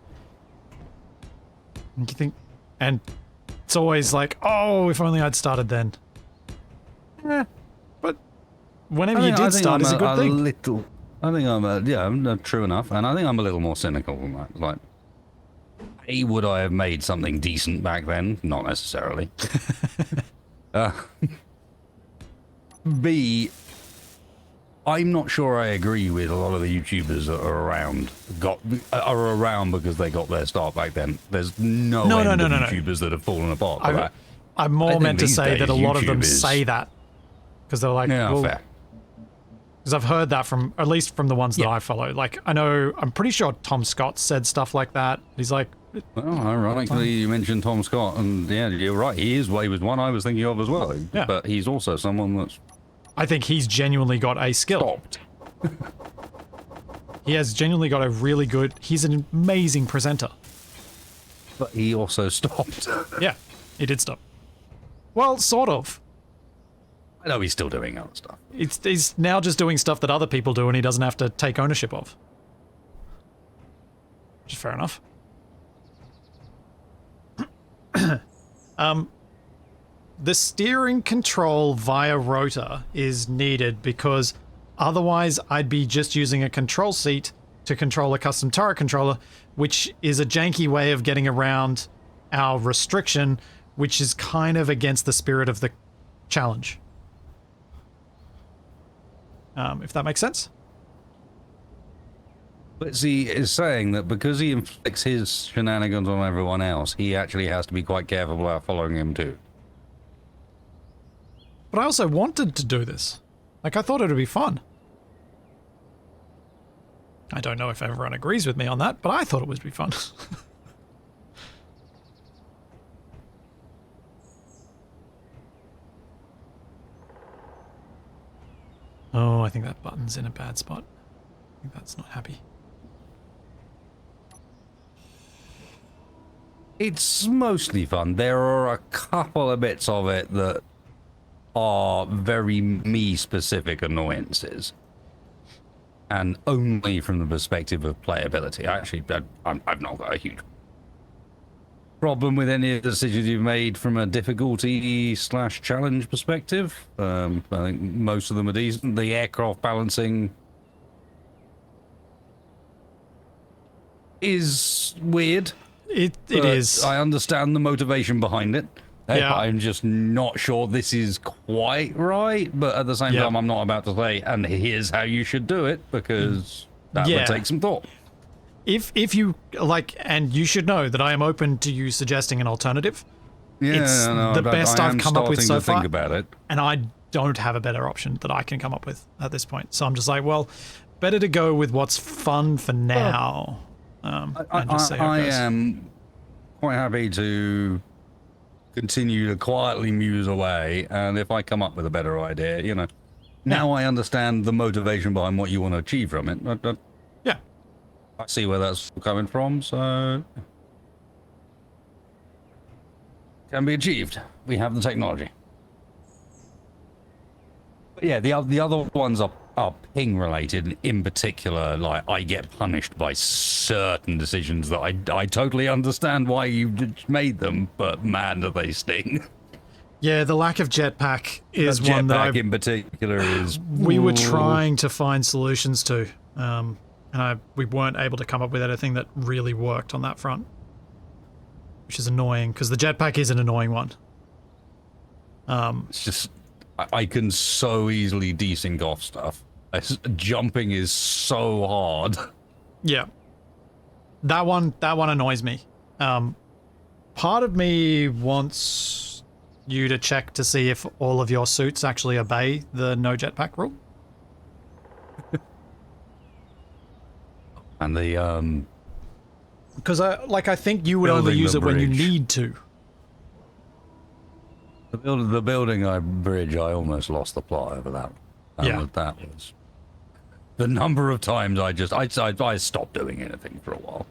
And you think, and it's always like, oh, if only I'd started then. But whenever you did start is a good thing. I think I'm true enough, and I think I'm a little more cynical than that. Like, A, would I have made something decent back then? Not necessarily. B, I'm not sure I agree with a lot of the YouTubers that are around because they got their start back then. There's no YouTubers that have fallen apart for that. I'm more meant to say that a lot of them say that because they're like, yeah, fair. Because I've heard that from, at least from the ones that I follow. Like, I'm pretty sure Tom Scott said stuff like that. He's like... Well, ironically, you mentioned Tom Scott, and yeah, you're right. He was one I was thinking of as well. Yeah. But he's also someone that's... I think he's genuinely got a skill. Stopped. He has genuinely got a really good... He's an amazing presenter. But he also stopped. Yeah, he did stop. Well, sort of. I know he's still doing other stuff. He's now just doing stuff that other people do and he doesn't have to take ownership of. Which is fair enough. The steering control via rotor is needed because otherwise I'd be just using a control seat to control a custom turret controller, which is a janky way of getting around our restriction, which is kind of against the spirit of the challenge. If that makes sense. But see, it's saying that because he inflicts his shenanigans on everyone else, he actually has to be quite careful about following him too. But I also wanted to do this. Like, I thought it would be fun. I don't know if everyone agrees with me on that, but I thought it would be fun. Oh, I think that button's in a bad spot. I think that's not happy. It's mostly fun. There are a couple of bits of it that are very me-specific annoyances. And only from the perspective of playability. I've not got a huge problem with any of the decisions you've made from a difficulty/challenge perspective. I think most of them are decent. The aircraft balancing is weird. It is. I understand the motivation behind it. Yeah. I'm just not sure this is quite right, but at the same time, I'm not about to say, and here's how you should do it, because that would take some thought. If you like, and you should know that I am open to you suggesting an alternative. Yeah, it's the best I've come up with so far. Think about it. And I don't have a better option that I can come up with at this point. So I'm just like, well, better to go with what's fun for now. I am quite happy to continue to quietly muse away, and if I come up with a better idea, you know, now I understand the motivation behind what you want to achieve from it. Yeah. I see where that's coming from, so can be achieved. We have the technology. But yeah, the other ones are ping related. In particular, like, I get punished by certain decisions that I totally understand why you made them, but man, do they sting. Yeah, the lack of jetpack is Jetpack one that in particular is. we were trying to find solutions to, and we weren't able to come up with anything that really worked on that front, which is annoying because the jetpack is an annoying one. It's just I can so easily desync off stuff. Jumping is so hard. Yeah, that one annoys me. Part of me wants you to check to see if all of your suits actually obey the no jetpack rule. And the Because I think you would only use it when you need to. The building bridge, I almost lost the plot over that. That was the number of times I stopped doing anything for a while.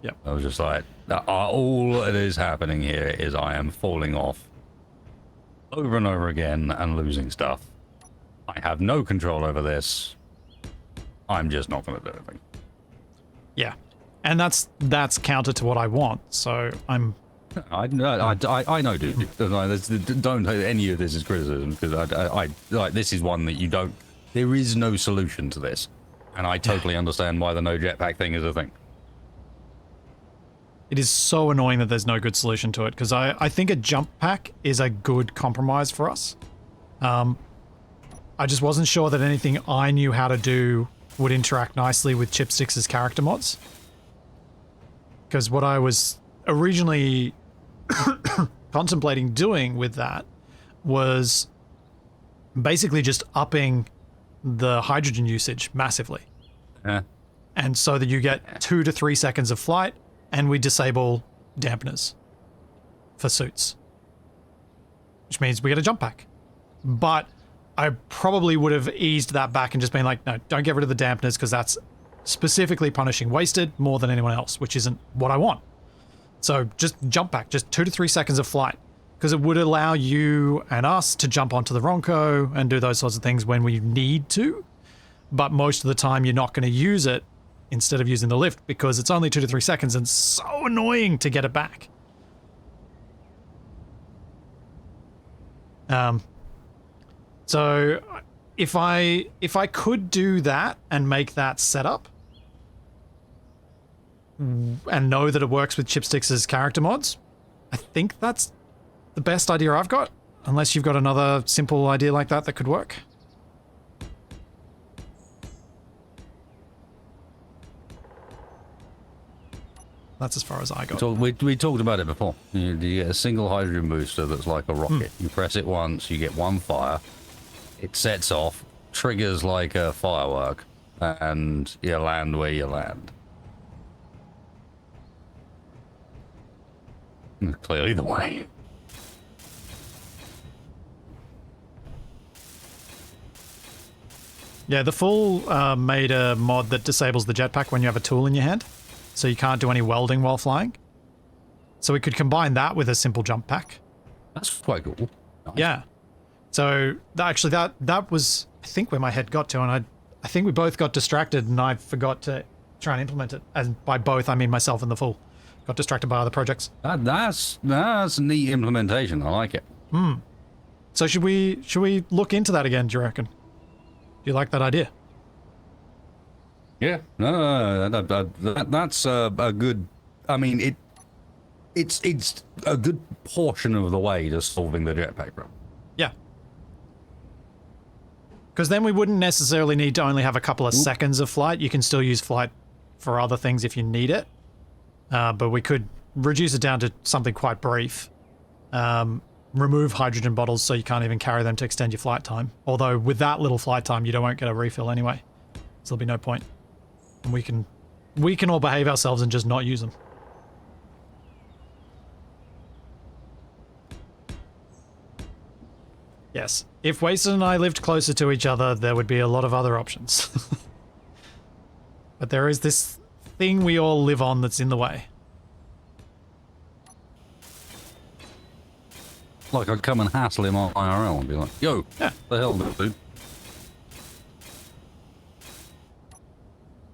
Yeah, I was just like, all that is happening here is I am falling off over and over again and losing stuff. I have no control over this. I'm just not going to do anything. Yeah, and that's counter to what I want. So I'm. I know, dude. Don't any of this is criticism, because I like, this is one that you don't. There is no solution to this, and I totally understand why the no jetpack thing is a thing. It is so annoying that there's no good solution to it, because I think a jump pack is a good compromise for us. I just wasn't sure that anything I knew how to do would interact nicely with Chipstick's character mods. Because what I was originally contemplating doing with that was basically just upping the hydrogen usage massively. Yeah. And so that you get 2 to 3 seconds of flight, and we disable dampeners for suits, which means we get a jump pack. But I probably would have eased that back and just been like, no, don't get rid of the dampeners, because that's specifically punishing wasted more than anyone else, which isn't what I want. So just jump back, just 2 to 3 seconds of flight, because it would allow you and us to jump onto the Ronco and do those sorts of things when we need to. But most of the time you're not going to use it instead of using the lift, because it's only 2 to 3 seconds and it's so annoying to get it back. So if I could do that and make that setup and know that it works with Chipstick's character mods, I think that's the best idea I've got, unless you've got another simple idea like that that could work. That's as far as I got. We talked about it before. You get a single hydrogen booster that's like a rocket. You press it once, you get one fire. It sets off, triggers like a firework, and you land where you land. Clearly the way. Yeah, the full made a mod that disables the jetpack when you have a tool in your hand. So you can't do any welding while flying. So we could combine that with a simple jump pack. That's quite cool. Nice. Yeah. So actually that was, I think, where my head got to, and I think we both got distracted and I forgot to try and implement it. And by both, I mean myself and the fool. Got distracted by other projects. That's a neat implementation. I like it. So should we look into that again, do you reckon? Do you like that idea? Yeah, no, that's a good. I mean, it's a good portion of the way to solving the jetpack problem. Yeah. Because then we wouldn't necessarily need to only have a couple of seconds of flight. You can still use flight for other things if you need it. But we could reduce it down to something quite brief. Remove hydrogen bottles so you can't even carry them to extend your flight time. Although with that little flight time, you won't get a refill anyway. So there'll be no point. And we can all behave ourselves and just not use them. Yes. If Wasted and I lived closer to each other, there would be a lot of other options. But there is this thing we all live on that's in the way. Like I'd come and hassle him on IRL and be like, yo, Yeah. the hell, dude?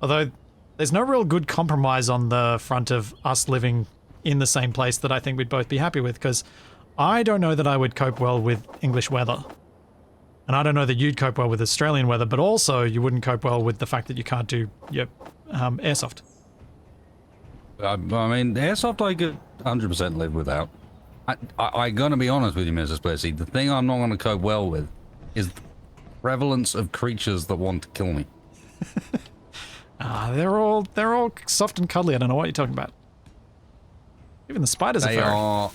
Although, there's no real good compromise on the front of us living in the same place that I think we'd both be happy with, because I don't know that I would cope well with English weather. And I don't know that you'd cope well with Australian weather, but also you wouldn't cope well with the fact that you can't do your airsoft. I mean, airsoft I could 100% live without. I'm going to be honest with you, Mrs. Splitsy. The thing I'm not going to cope well with is the prevalence of creatures that want to kill me. They're all soft and cuddly. I don't know what you're talking about. Even the spiders are furry. They are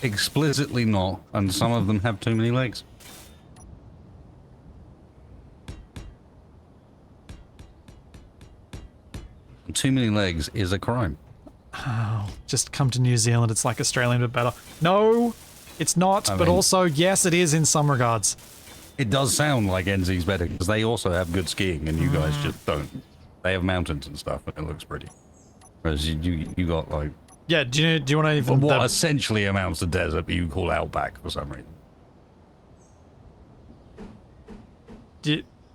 explicitly not, and some of them have too many legs. And too many legs is a crime. Oh, just come to New Zealand. It's like Australian, but better. No, it's not. I But mean, also, yes, it is in some regards. It does sound like NZ's better because they also have good skiing, and you guys just don't. They have mountains and stuff, and it looks pretty. Whereas you got like Yeah. Do you want to even what essentially amounts to desert, but you call outback for some reason.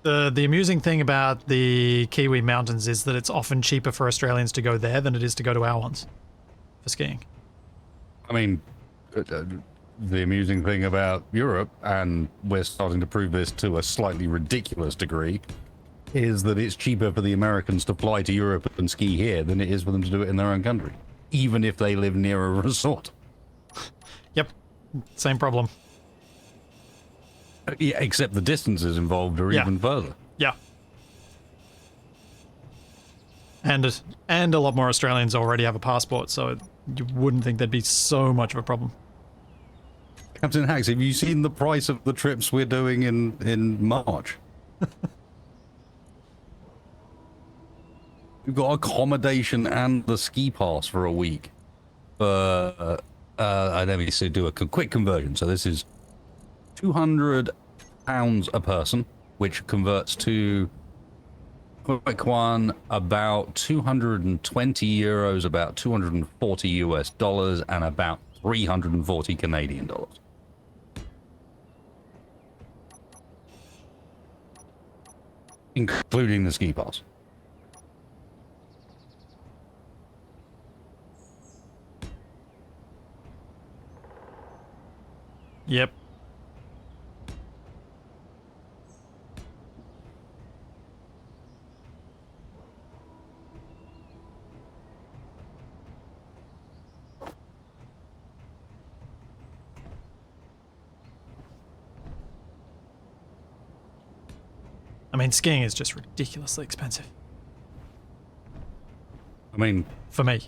The amusing thing about the Kiwi mountains is that it's often cheaper for Australians to go there than it is to go to our ones for skiing. I mean, the amusing thing about Europe, and we're starting to prove this to a slightly ridiculous degree, is that it's cheaper for the Americans to fly to Europe and ski here than it is for them to do it in their own country, even if they live near a resort. Yep, same problem. Yeah, except the distances involved are even further. Yeah. And a lot more Australians already have a passport, so you wouldn't think there'd be so much of a problem. Captain Hacks, have you seen the price of the trips we're doing in March? We've got accommodation and the ski pass for a week. Let me do a quick conversion. So this is £200 a person, which converts to, quick one, about 220 euros, about 240 US dollars, and about 340 Canadian dollars. Including the ski pass. Yep. I mean, skiing is just ridiculously expensive. I mean, For me.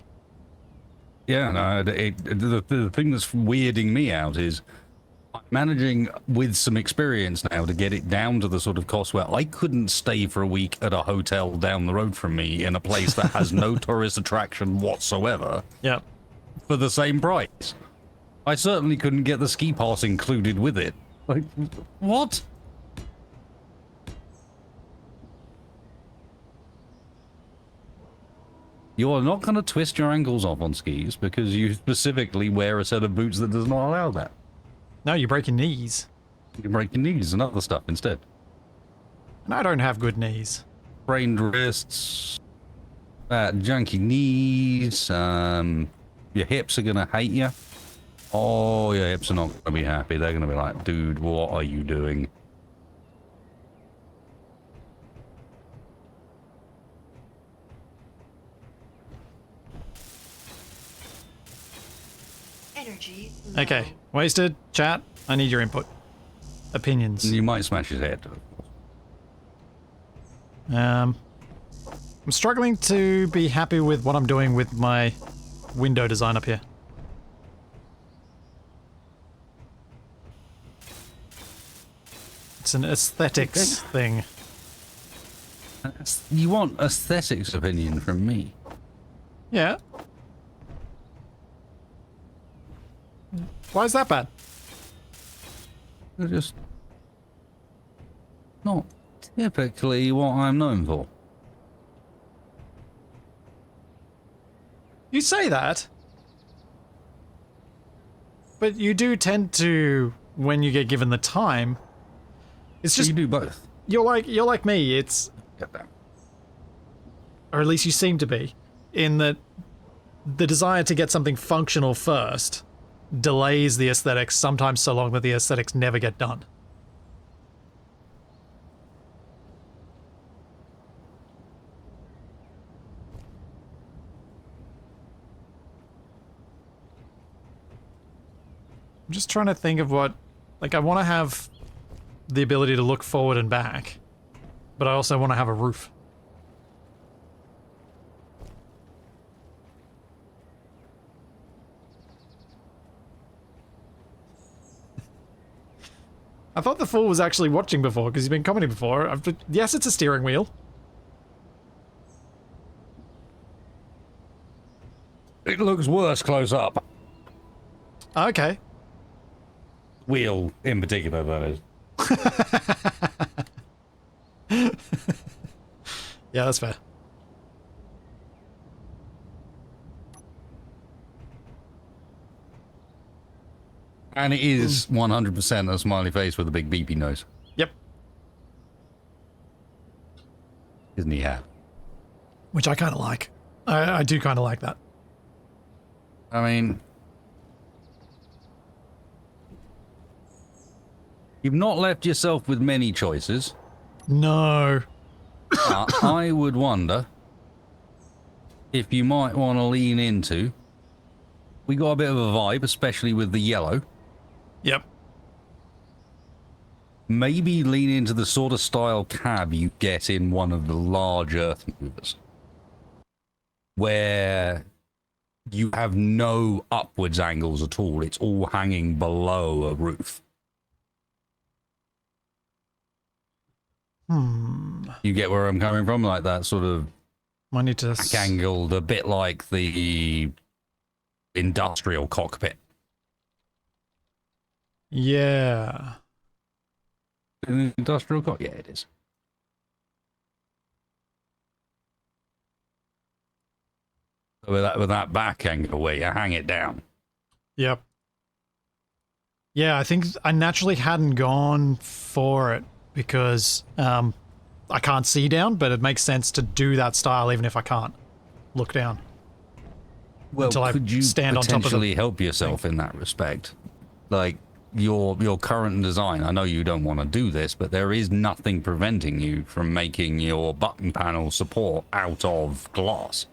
yeah, no, the thing that's weirding me out is I'm managing with some experience now to get it down to the sort of cost where I couldn't stay for a week at a hotel down the road from me in a place that has no tourist attraction whatsoever Yep. for the same price. I certainly couldn't get the ski pass included with it. Like, what? You are not going to twist your ankles off on skis because you specifically wear a set of boots that does not allow that. No, you break your knees. You can break your knees and other stuff instead. And I don't have good knees. Sprained wrists, junky knees, your hips are going to hate you. Oh, your hips are not going to be happy. They're going to be like, dude, what are you doing? Energy low. Okay, wasted. Chat, I need your input. Opinions. You might smash his head. I'm struggling to be happy with what I'm doing with my window design up here. It's an aesthetics thing. You want aesthetics opinion from me? Yeah. Why is that bad? They're just not typically what I'm known for. You say that, but you do tend to, when you get given the time. It's So just you do both. you're like me. It's, Get that. or at least you seem to be, in that the desire to get something functional first delays the aesthetics, sometimes so long that the aesthetics never get done. I'm just trying to think of what, like, I want to have the ability to look forward and back, but I also want to have a roof. I thought the fool was actually watching before because he's been commenting before. Yes, it's a steering wheel. It looks worse close up. Okay. Wheel in particular, that is. Yeah, that's fair. And it is 100% a smiley face with a big beepy nose. Yep. Isn't he happy? Which I kind of like. I do kind of like that. I mean, you've not left yourself with many choices. No. But I would wonder if you might want to lean into. We got a bit of a vibe, especially with the yellow. Yep. Maybe lean into the sort of style cab you get in one of the large earth movers, where you have no upwards angles at all. It's all hanging below a roof. You get where I'm coming from? Like that sort of I need to... back angled, a bit like the industrial cockpit. Yeah. An industrial cockpit? Yeah, it is. With that back angle where you hang it down. Yep. Yeah, I think I naturally hadn't gone for it because I can't see down, but it makes sense to do that style even if I can't look down. Well, Until I could you stand on top of the potentially help yourself in that respect? Like your current design, I know you don't want to do this, but there is nothing preventing you from making your button panel support out of glass.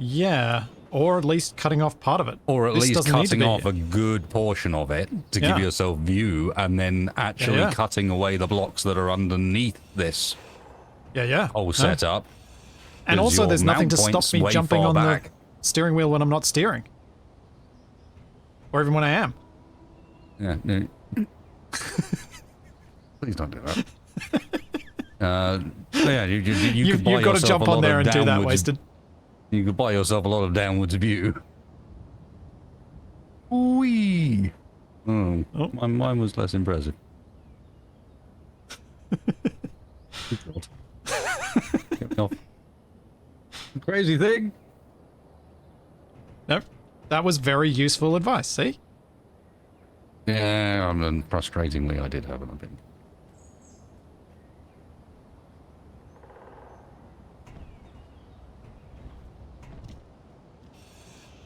Yeah. Or at least cutting off part of it. Or at This least doesn't need to cutting be off here. a good portion of it to give Yeah. yourself view, and then actually Yeah. cutting away the blocks that are underneath this Yeah. whole No. setup. And 'cause also, your there's nothing mount to stop point's me way jumping far on back. the steering wheel when I'm not steering. Or even when I am. Yeah, no. Please don't do that. Yeah, you could buy You've got to yourself jump a on lot there of and do that, downwards- Wasted. You could buy yourself a lot of downwards view. Whee! Oh, Oh. mine was less impressive. Good God. Get me off. Crazy thing. Nope. That was very useful advice, see? Yeah, and frustratingly, I did have an opinion.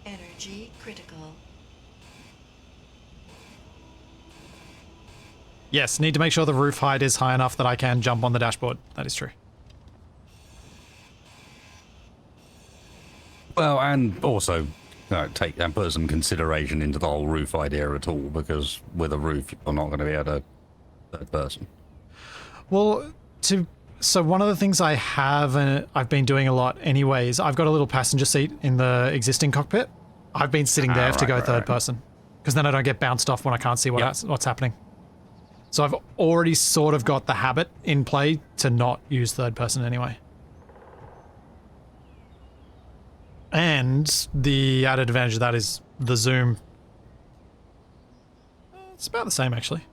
Energy critical. Yes, need to make sure the roof height is high enough that I can jump on the dashboard. That is true. Well, and also take and put some consideration into the whole roof idea at all, because with a roof, you're not going to be able to third person. Well, so one of the things I have, and I've been doing a lot anyways, I've got a little passenger seat in the existing cockpit. I've been sitting there to go third person, because then I don't get bounced off when I can't see what's happening. So I've already sort of got the habit in play to not use third person anyway. And the added advantage of that is the zoom. It's about the same, actually.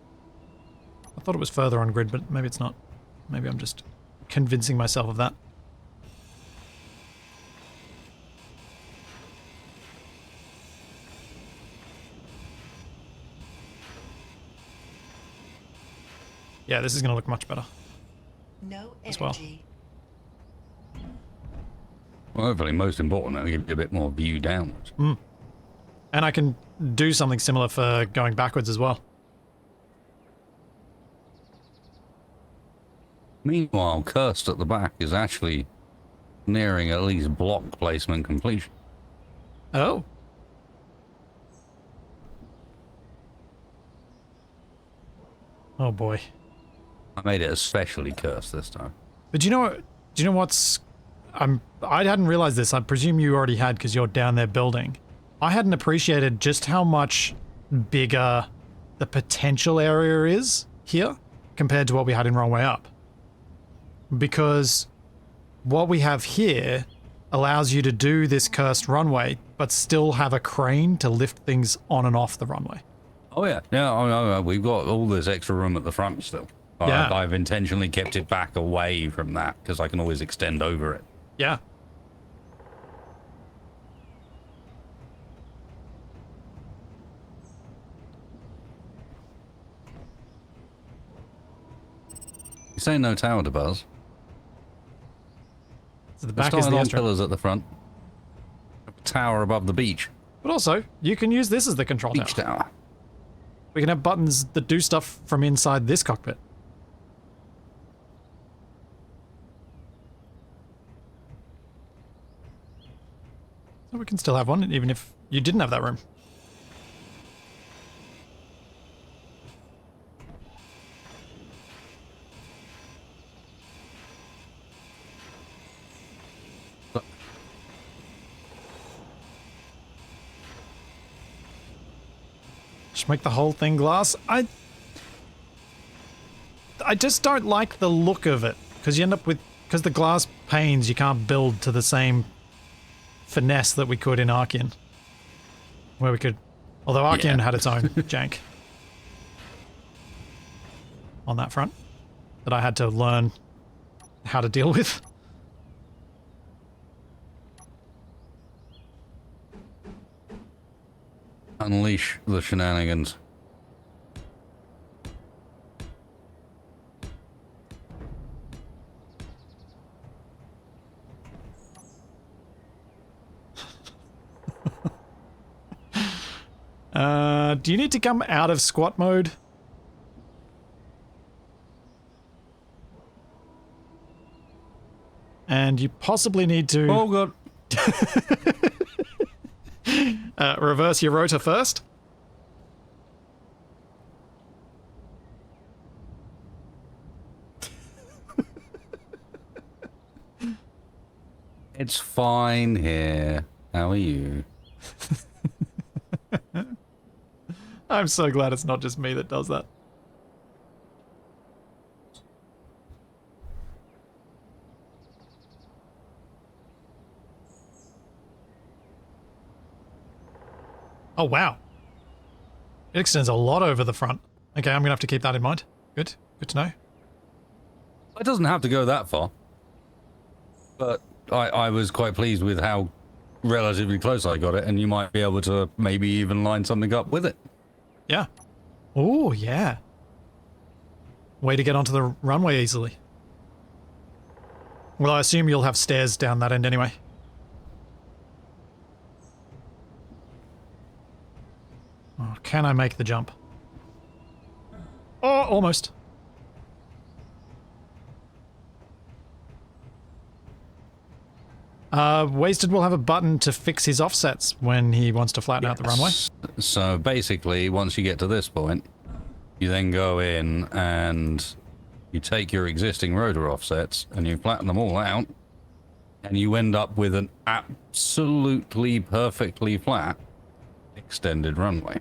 I thought it was further on grid, but maybe it's not. Maybe I'm just convincing myself of that. Yeah, this is going to look much better. No As well. energy. Well, hopefully, most important, it'll give you a bit more view downwards. And I can do something similar for going backwards as well. Meanwhile, Cursed at the back is actually nearing at least block placement completion. Oh. Oh boy. I made it especially cursed this time. But do you know what's... I hadn't realized this. I presume you already had because you're down there building. I hadn't appreciated just how much bigger the potential area is here compared to what we had in Wrongway Up. Because what we have here allows you to do this cursed runway, but still have a crane to lift things on and off the runway. Oh yeah, we've got all this extra room at the front still. Yeah. I've intentionally kept it back away from that because I can always extend over it. Yeah. You say no tower to buzz. So the Let's back is start the on airstrip. pillars at the front. Tower above the beach. But also, you can use this as the control Beach tower. tower. We can have buttons that do stuff from inside this cockpit. So we can still have one, even if you didn't have that room. Just make the whole thing glass. I just don't like the look of it, because you end up with, because the glass panes you can't build to the same finesse that we could in Archean, where we could, although Archean had its own jank on that front that I had to learn how to deal with. Unleash the shenanigans. Do you need to come out of squat mode? And you possibly need to... Oh god. Reverse your rotor first. It's fine here. How are you? I'm so glad it's not just me that does that. Oh, wow. It extends a lot over the front. Okay, I'm going to have to keep that in mind. Good. Good to know. It doesn't have to go that far. But I was quite pleased with how relatively close I got it, and you might be able to maybe even line something up with it. Yeah. Oh, yeah. Way to get onto the runway easily. Well, I assume you'll have stairs down that end anyway. Oh, can I make the jump? Oh, almost. Wasted will have a button to fix his offsets when he wants to flatten out the runway. So basically, once you get to this point, you then go in and you take your existing rotor offsets and you flatten them all out, and you end up with an absolutely perfectly flat extended runway.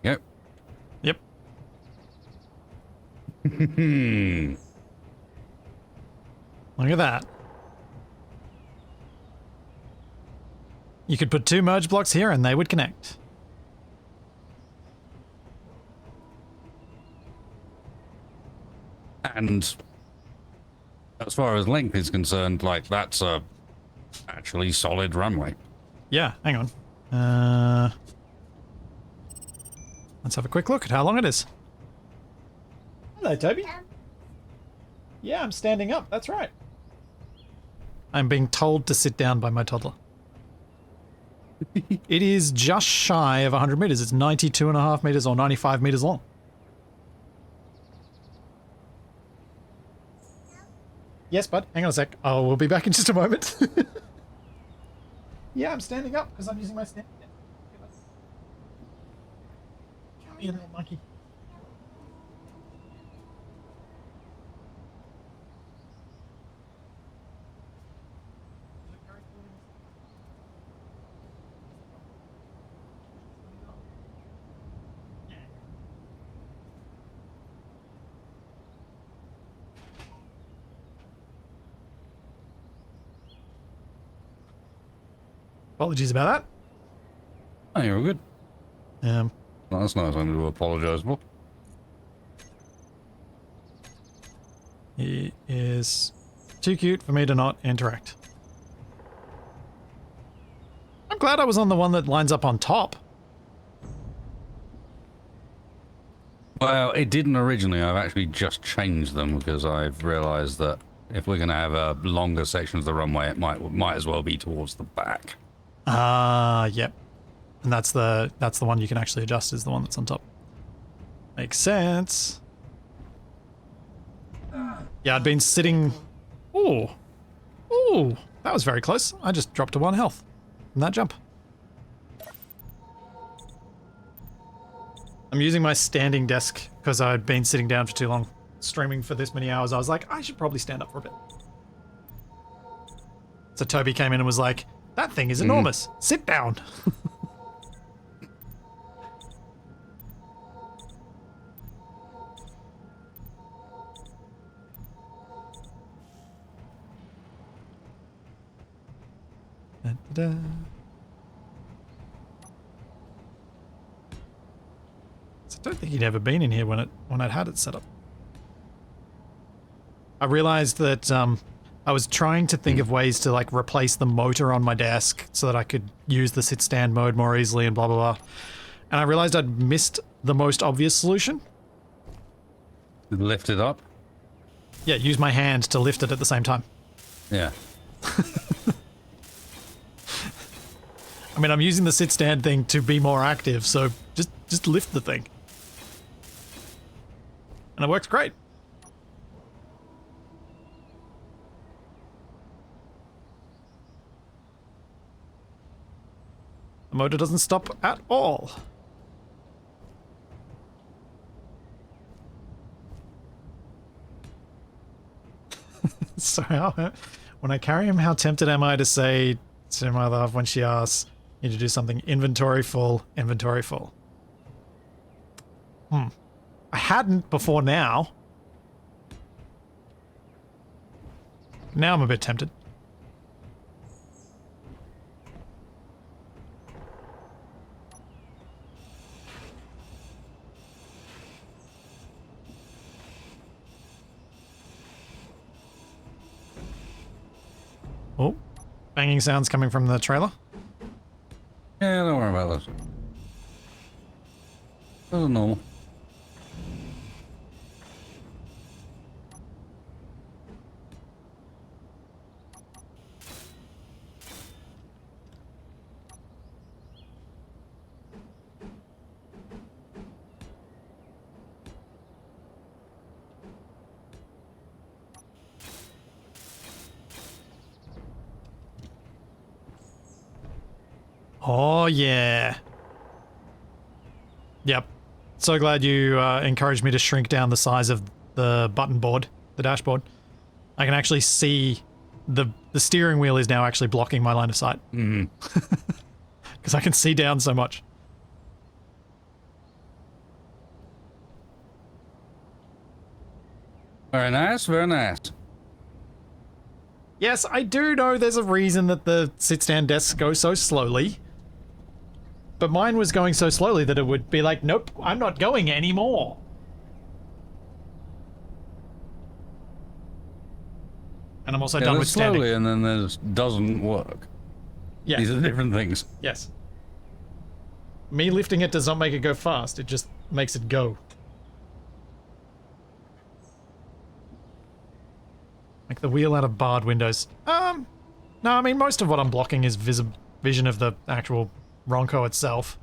Yep. Yep. Look at that. You could put 2 merge blocks here and they would connect. And as far as length is concerned, like, that's a actually solid runway. Yeah, hang on. Let's have a quick look at how long it is. Hello, Toby. Yeah, I'm standing up. That's right. I'm being told to sit down by my toddler. It is just shy of 100 meters. It's 92.5 meters or 95 meters long. Yes, bud. Hang on a sec. Oh, we'll be back in just a moment. Yeah, I'm standing up because I'm using my stand. Come here, little monkey. Apologies about Oh, you're all good. that. That's not something to apologise for. He is too cute for me to not interact. I'm glad I was on the one that lines up on top. Well, it didn't originally. I've actually just changed them because I've realised that if we're going to have a longer section of the runway, it might as well be towards the back. Ah, yep. And that's the one you can actually adjust, is the one that's on top. Makes sense. Yeah, I'd been sitting... Ooh. Ooh, that was very close. I just dropped to 1 health from that jump. I'm using my standing desk because I'd been sitting down for too long. Streaming for this many hours, I was like, I should probably stand up for a bit. So Toby came in and was like, that thing is enormous. Sit down. Da-da-da. So I don't think he'd ever been in here when I'd had it set up. I realized that I was trying to think of ways to like replace the motor on my desk so that I could use the sit stand mode more easily and blah blah blah. And I realized I'd missed the most obvious solution. Lift it up? Yeah, use my hand to lift it at the same time. Yeah. I mean, I'm using the sit stand thing to be more active, so just lift the thing. And it works great. motor doesn't stop at all. So when I carry him, how tempted am I to say to my love when she asks you to do something, inventory full, inventory full? I hadn't before now. Now I'm a bit tempted. Oh, banging sounds coming from the trailer. Yeah, don't worry about this. This is normal. Oh, yeah. Yep. So glad you encouraged me to shrink down the size of the button board, the dashboard. I can actually see the steering wheel is now actually blocking my line of sight. Because I can see down so much. Very nice, very nice. Yes, I do know there's a reason that the sit-stand desks go so slowly. But mine was going so slowly that it would be like, nope, I'm not going anymore. And I'm also done with standing. Slowly, and then there's doesn't work. Yeah. These are different things. Yes. Me lifting it does not make it go fast, it just makes it go. Like the wheel out of barred windows. No, I mean, most of what I'm blocking is vision of the actual Ronco itself.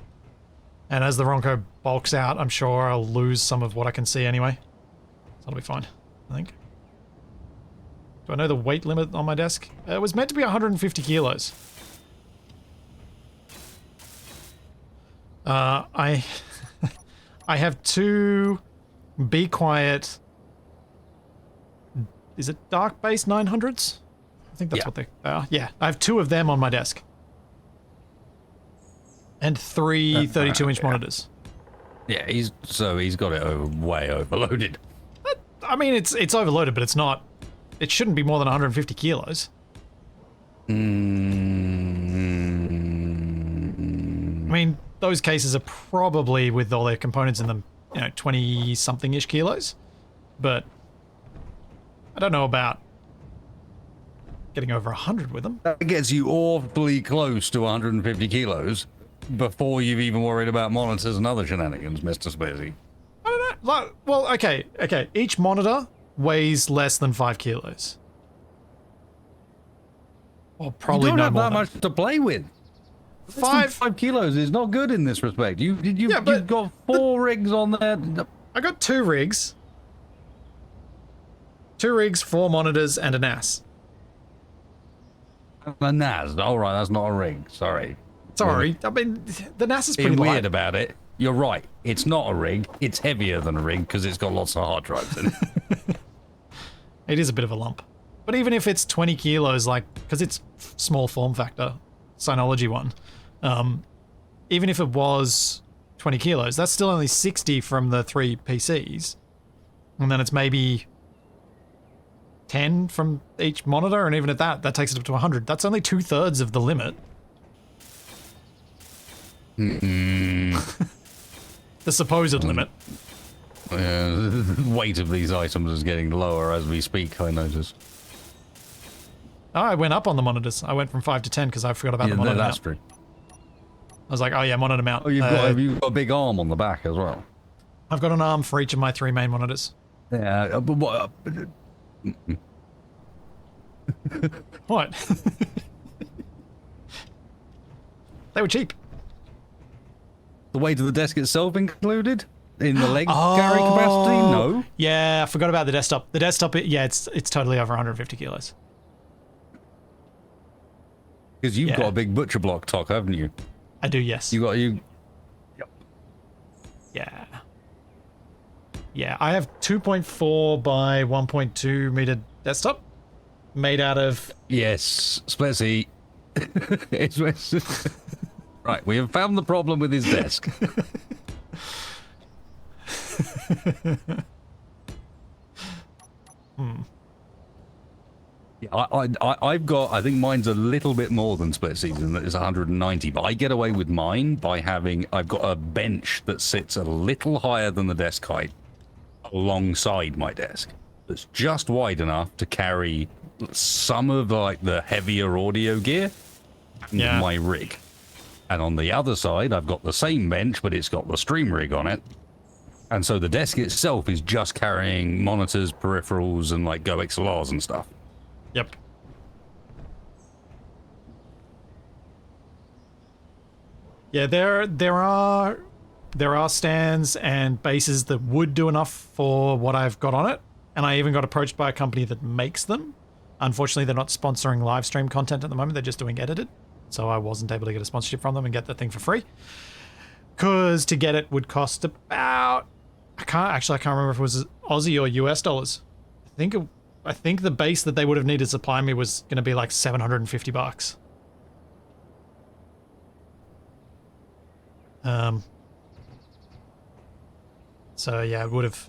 And as the Ronco bulks out, I'm sure I'll lose some of what I can see anyway. So that'll be fine, I think. Do I know the weight limit on my desk? It was meant to be 150 kilos. I have two Be Quiet... Is it dark base 900s? I think that's what they are. Yeah, I have two of them on my desk. And three 32-inch monitors. Yeah, he's got it way overloaded. I mean, it's overloaded, but it's not... It shouldn't be more than 150 kilos. I mean, those cases are probably, with all their components in them, 20-something-ish kilos. But I don't know about getting over 100 with them. That gets you awfully close to 150 kilos before you've even worried about monitors and other shenanigans, Mr. Spacey. I don't know. Well, okay. Each monitor weighs less than 5 kilos. Or probably you don't no have more that than. much to play with. 5 kilos is not good in this respect. You've got 4 rigs on there. I got 2 rigs. 2 rigs, 4 monitors, and a NAS. A NAS. All right, that's not a rig. Sorry. Sorry. I mean, the NAS is pretty Being weird light. about it. You're right. It's not a rig. It's heavier than a rig because it's got lots of hard drives in it. It is a bit of a lump. But even if it's 20 kilos, like, because it's small form factor, Synology one, even if it was 20 kilos, that's still only 60 from the 3 PCs. And then it's maybe 10 from each monitor, and even at that takes it up to 100. That's only 2/3 of the limit. The supposed limit. The weight of these items is getting lower as we speak, I notice. Oh, I went up on the monitors. I went from 5 to 10 because I forgot about the monitor that's mount. true. I was like, oh yeah, monitor mount. Oh, you've got a big arm on the back as well. I've got an arm for each of my 3 main monitors. Yeah, but what? What? They were cheap. The weight of the desk itself included in the leg carry capacity? No. Yeah, I forgot about the desktop. The desktop, yeah, it's totally over 150 kilos. Because you've got a big butcher block, Toc, haven't you? I do, yes. You got you. Yep. Yeah. Yeah, I have 2.4 by 1.2 meter desktop made out of... Yes, Splitsy. Right, we have found the problem with his desk. Yeah, I've got, I think mine's a little bit more than Split and it's 190, but I get away with mine by having, I've got a bench that sits a little higher than the desk height alongside my desk. That's just wide enough to carry some of like the heavier audio gear and my rig. And on the other side, I've got the same bench, but it's got the stream rig on it. And so the desk itself is just carrying monitors, peripherals, and like Go XLRs and stuff. Yep. Yeah, there are stands and bases that would do enough for what I've got on it, and I even got approached by a company that makes them. Unfortunately, they're not sponsoring live stream content at the moment. They're just doing edited, so I wasn't able to get a sponsorship from them and get the thing for free. Because to get it would cost about, I can't remember if it was Aussie or US dollars. I think the base that they would have needed to supply me was going to be like $750. So yeah, it would have.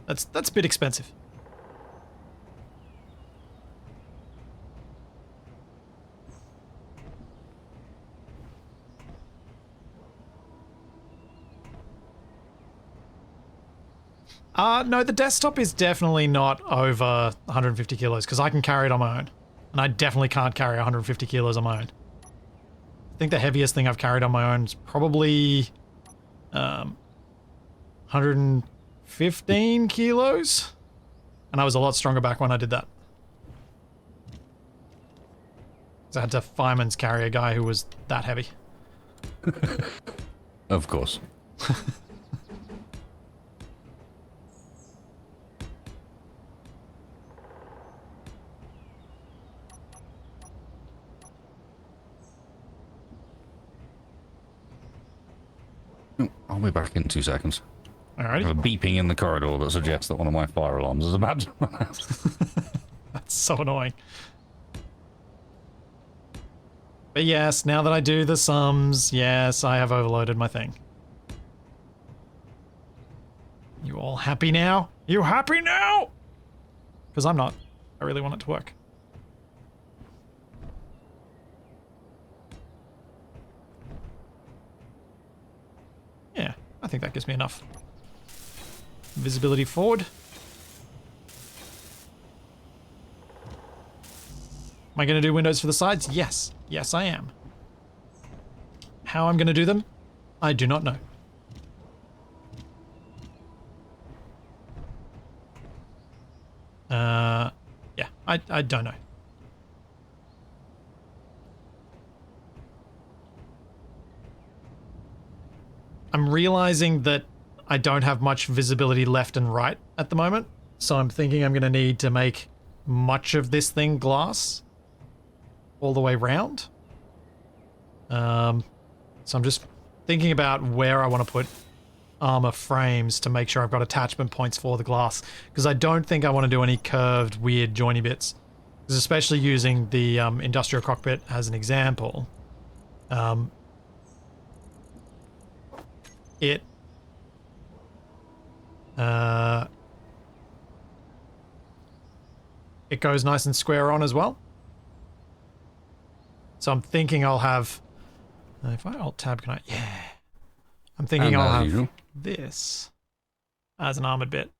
That's a bit expensive. No, the desktop is definitely not over 150 kilos because I can carry it on my own. And I definitely can't carry 150 kilos on my own. I think the heaviest thing I've carried on my own is probably 115 kilos. And I was a lot stronger back when I did that. So I had to fireman's carry a guy who was that heavy. Of course. I'll be back in 2 seconds. Alrighty. There's a beeping in the corridor that suggests that one of my fire alarms is about to run out. That's so annoying. But yes, now that I do the sums, yes, I have overloaded my thing. You all happy now? You happy now? Because I'm not. I really want it to work. Yeah, I think that gives me enough visibility forward. Am I going to do windows for the sides? Yes. Yes, I am. How I'm going to do them? I do not know. Yeah, I don't know. I'm realizing that I don't have much visibility left and right at the moment, so I'm thinking I'm going to need to make much of this thing glass all the way round. So I'm just thinking about where I want to put armor frames to make sure I've got attachment points for the glass, because I don't think I want to do any curved, weird, joiny bits. Because especially using the industrial cockpit as an example, it goes nice and square on as well. So I'm thinking I'll have, if I alt tab, can I? Yeah. I'm thinking I'll have this as an armored bit.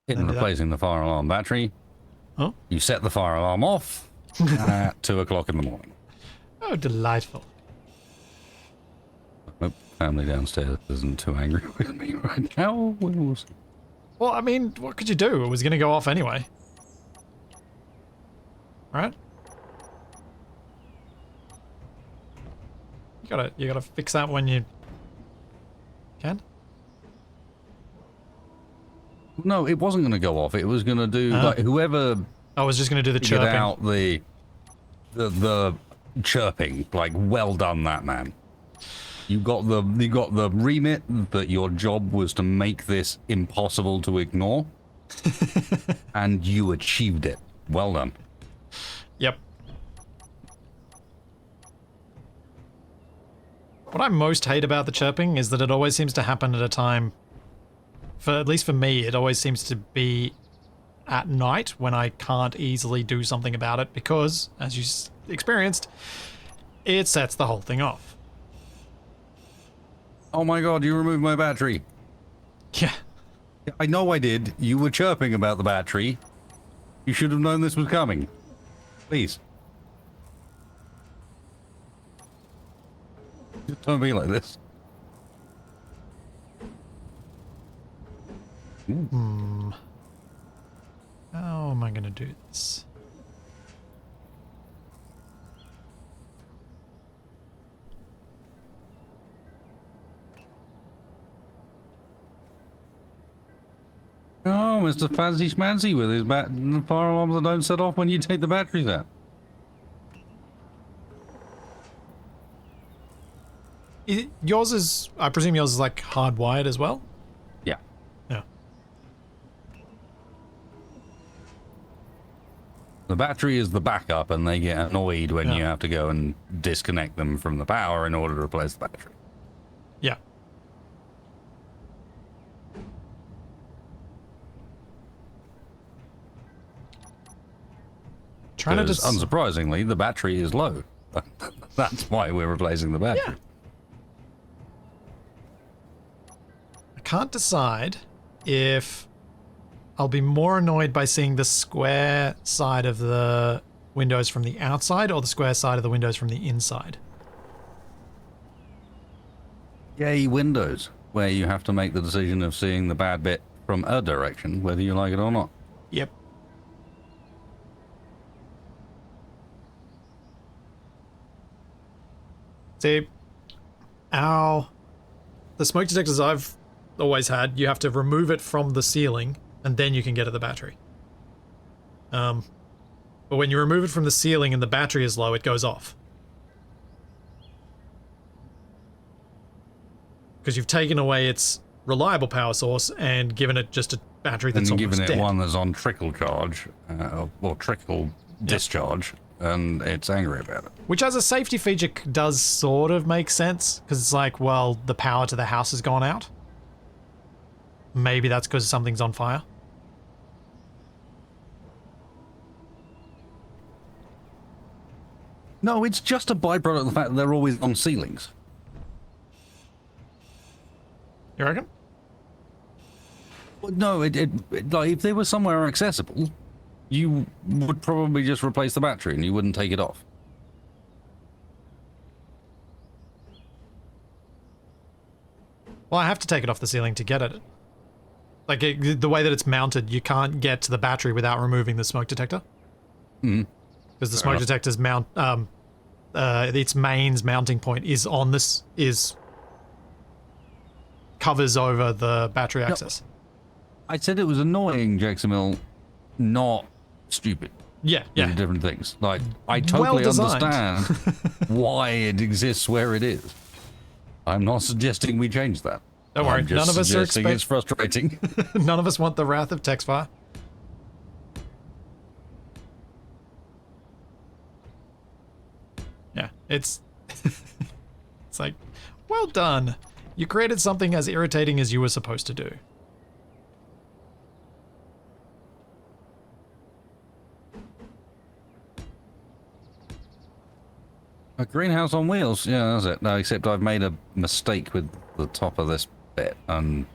In replacing the fire alarm battery, oh, you set the fire alarm off at 2 o'clock in the morning. Oh, delightful. Hope family downstairs isn't too angry with me right now. We'll see. Well, I mean, what could you do? It was going to go off anyway. Right? You gotta fix that when you can. No, it wasn't going to go off. It was going to do like whoever. I was just going to do the get chirping. out the chirping. Like, well done, that man. You got the remit that your job was to make this impossible to ignore, and you achieved it. Well done. Yep. What I most hate about the chirping is that it always seems to happen at a time, at least for me, it always seems to be at night when I can't easily do something about it because, as you experienced, it sets the whole thing off. Oh my god, you removed my battery. Yeah. I know I did. You were chirping about the battery. You should have known this was coming. Please. Just don't be like this. How am I going to do this? Oh, Mr. Fancy Schmancy with his fire alarms that don't set off when you take the batteries out. Yours is, I presume yours is like hardwired as well? Yeah. Yeah. The battery is the backup, and they get annoyed when you have to go and disconnect them from the power in order to replace the battery. Yeah. Trying to Because, unsurprisingly, the battery is low. That's why we're replacing the battery. Yeah. I can't decide if I'll be more annoyed by seeing the square side of the windows from the outside or the square side of the windows from the inside. Yay, Windows, where you have to make the decision of seeing the bad bit from a direction, whether you like it or not. Yep. See, the smoke detectors I've always had, you have to remove it from the ceiling and then you can get at the battery. But when you remove it from the ceiling and the battery is low, it goes off. Because you've taken away its reliable power source and given it just a battery that's and almost given it dead. one that's on trickle charge, or trickle discharge, and it's angry about it. Which as a safety feature does sort of make sense, because it's like, well, the power to the house has gone out. Maybe that's because something's on fire. No, it's just a byproduct of the fact that they're always on ceilings. You reckon? Well, no, like, if they were somewhere accessible, you would probably just replace the battery and you wouldn't take it off. Well, I have to take it off the ceiling to get at it. Like, the way that it's mounted, you can't get to the battery without removing the smoke detector. Mm. Because the smoke detector's mount, its mains mounting point is on this, covers over the battery access. I said it was annoying, Jacksonville, not stupid. Yeah, yeah. Different things. Like, I totally understand why it exists where it is. I'm not suggesting we change that. Don't worry, none of us are suggesting it's frustrating. None of us want the wrath of Textfire. Yeah, it's it's like, well done. You created something as irritating as you were supposed to do. A greenhouse on wheels. Yeah, that's it. No, except I've made a mistake with the top of this bit, and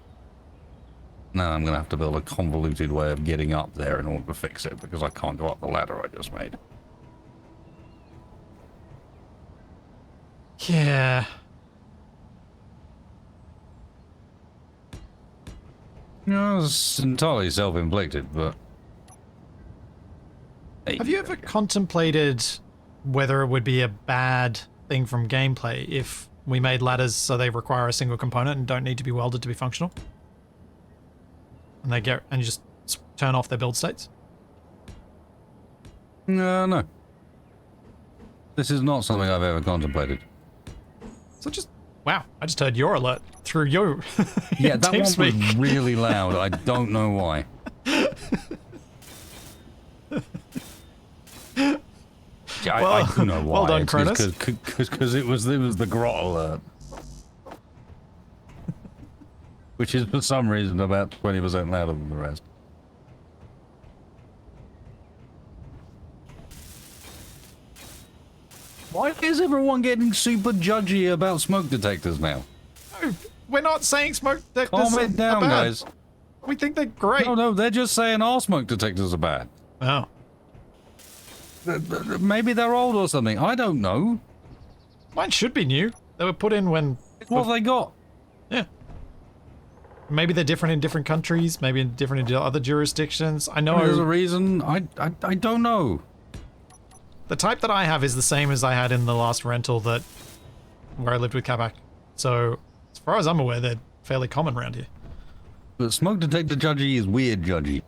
now I'm going to have to build a convoluted way of getting up there in order to fix it, because I can't go up the ladder I just made. Yeah. No, it's entirely self-inflicted, but... Hey, Have you ever contemplated whether it would be a bad thing from gameplay if we made ladders so they require a single component and don't need to be welded to be functional? And you just turn off their build states? No. This is not something I've ever contemplated. So just wow, I just heard your alert through your Yeah, that one was TeamSpeak. really loud. I don't know why. I do know why. Well done, Cronus. Because it was the grot alert. Which is for some reason about 20% louder than the rest. Why is everyone getting super judgy about smoke detectors now? No, we're not saying smoke detectors Calm it down, are bad. guys. We think they're great. No, they're just saying all smoke detectors are bad. Oh. Maybe they're old or something. I don't know. Mine should be new. They were put in when... What have they got? Yeah. Maybe they're different in different countries, maybe different in other jurisdictions. I know... There's a reason. I don't know. The type that I have is the same as I had in the last rental where I lived with Kabak. So, as far as I'm aware, they're fairly common around here. But smoke detector judgy is weird judgy.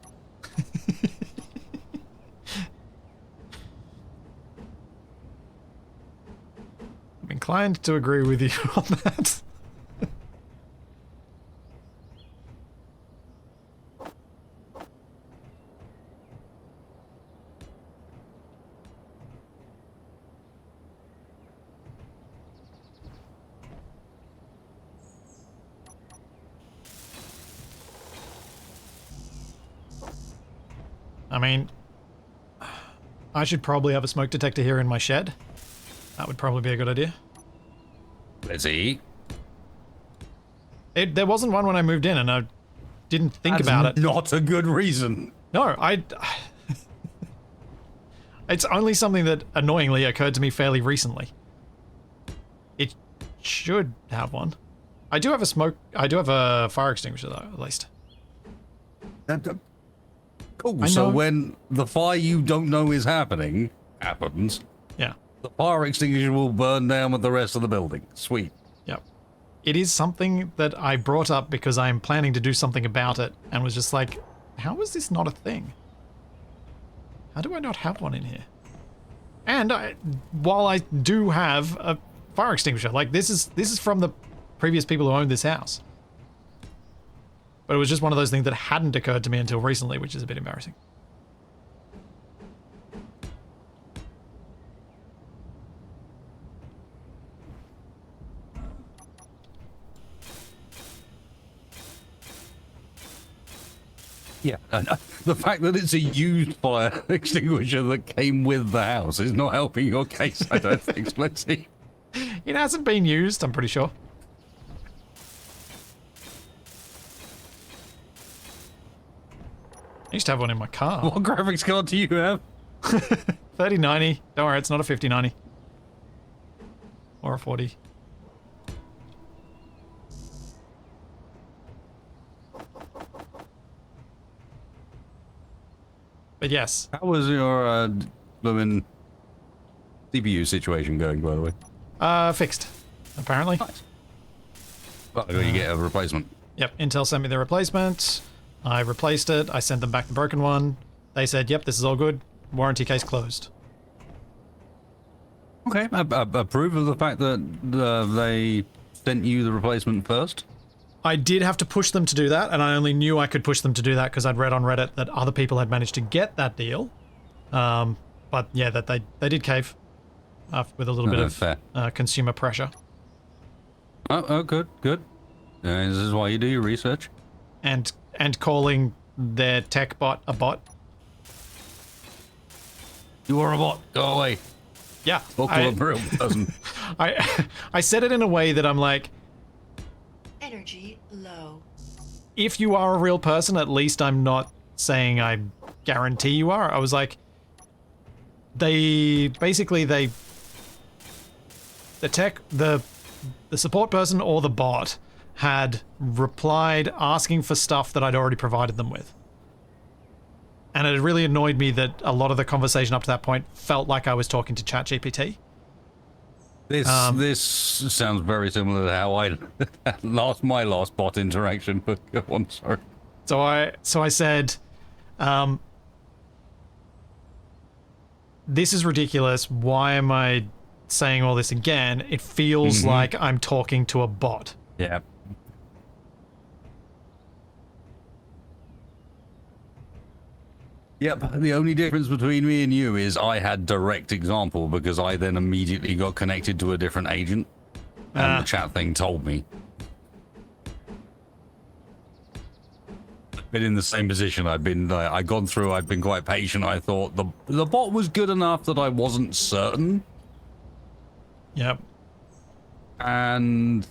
I'm inclined to agree with you on that. I mean, I should probably have a smoke detector here in my shed. That would probably be a good idea. Let's see. There wasn't one when I moved in, and I didn't think about it. Not a good reason. No, it's only something that annoyingly occurred to me fairly recently. It should have one. I do have a fire extinguisher though, at least. Cool. I So know. when the fire you don't know is happens, Yeah. the fire extinguisher will burn down with the rest of the building. Sweet. Yep. It is something that I brought up because I'm planning to do something about it and was just like, how is this not a thing? How do I not have one in here? And while I do have a fire extinguisher, like this is from the previous people who owned this house. But it was just one of those things that hadn't occurred to me until recently, which is a bit embarrassing. Yeah. And the fact that it's a used fire extinguisher that came with the house is not helping your case, I don't think. Let's see. It hasn't been used, I'm pretty sure. I used to have one in my car. What graphics card do you have? 3090. Don't worry, it's not a 5090. Or a 40. But yes. How was your blooming CPU situation going, by the way? Fixed. Apparently. Nice. Well, you get a replacement. Yep, Intel sent me the replacement. I replaced it. I sent them back the broken one. They said, yep, this is all good. Warranty case closed. Okay, I approve of the fact that they sent you the replacement first. I did have to push them to do that, and I only knew I could push them to do that because I'd read on Reddit that other people had managed to get that deal. But yeah, that they did cave with a little bit Fair. of consumer pressure. Oh, good. This is why you do your research. And calling their tech bot a bot. You are a bot. Go away. Yeah. Talk to a real person. I said it in a way that I'm like, Energy low. if you are a real person, at least I'm not saying I guarantee you are. I was like, the support person or the bot had replied asking for stuff that I'd already provided them with. And it really annoyed me that a lot of the conversation up to that point felt like I was talking to ChatGPT. This sounds very similar to how I my last bot interaction. But go on, sorry. So I said, this is ridiculous. Why am I saying all this again? It feels like I'm talking to a bot. Yeah. Yep, the only difference between me and you is I had direct example because I then immediately got connected to a different agent and the chat thing told me. I've been in the same position. I'd gone through, I'd been quite patient. I thought the bot was good enough that I wasn't certain. Yep. And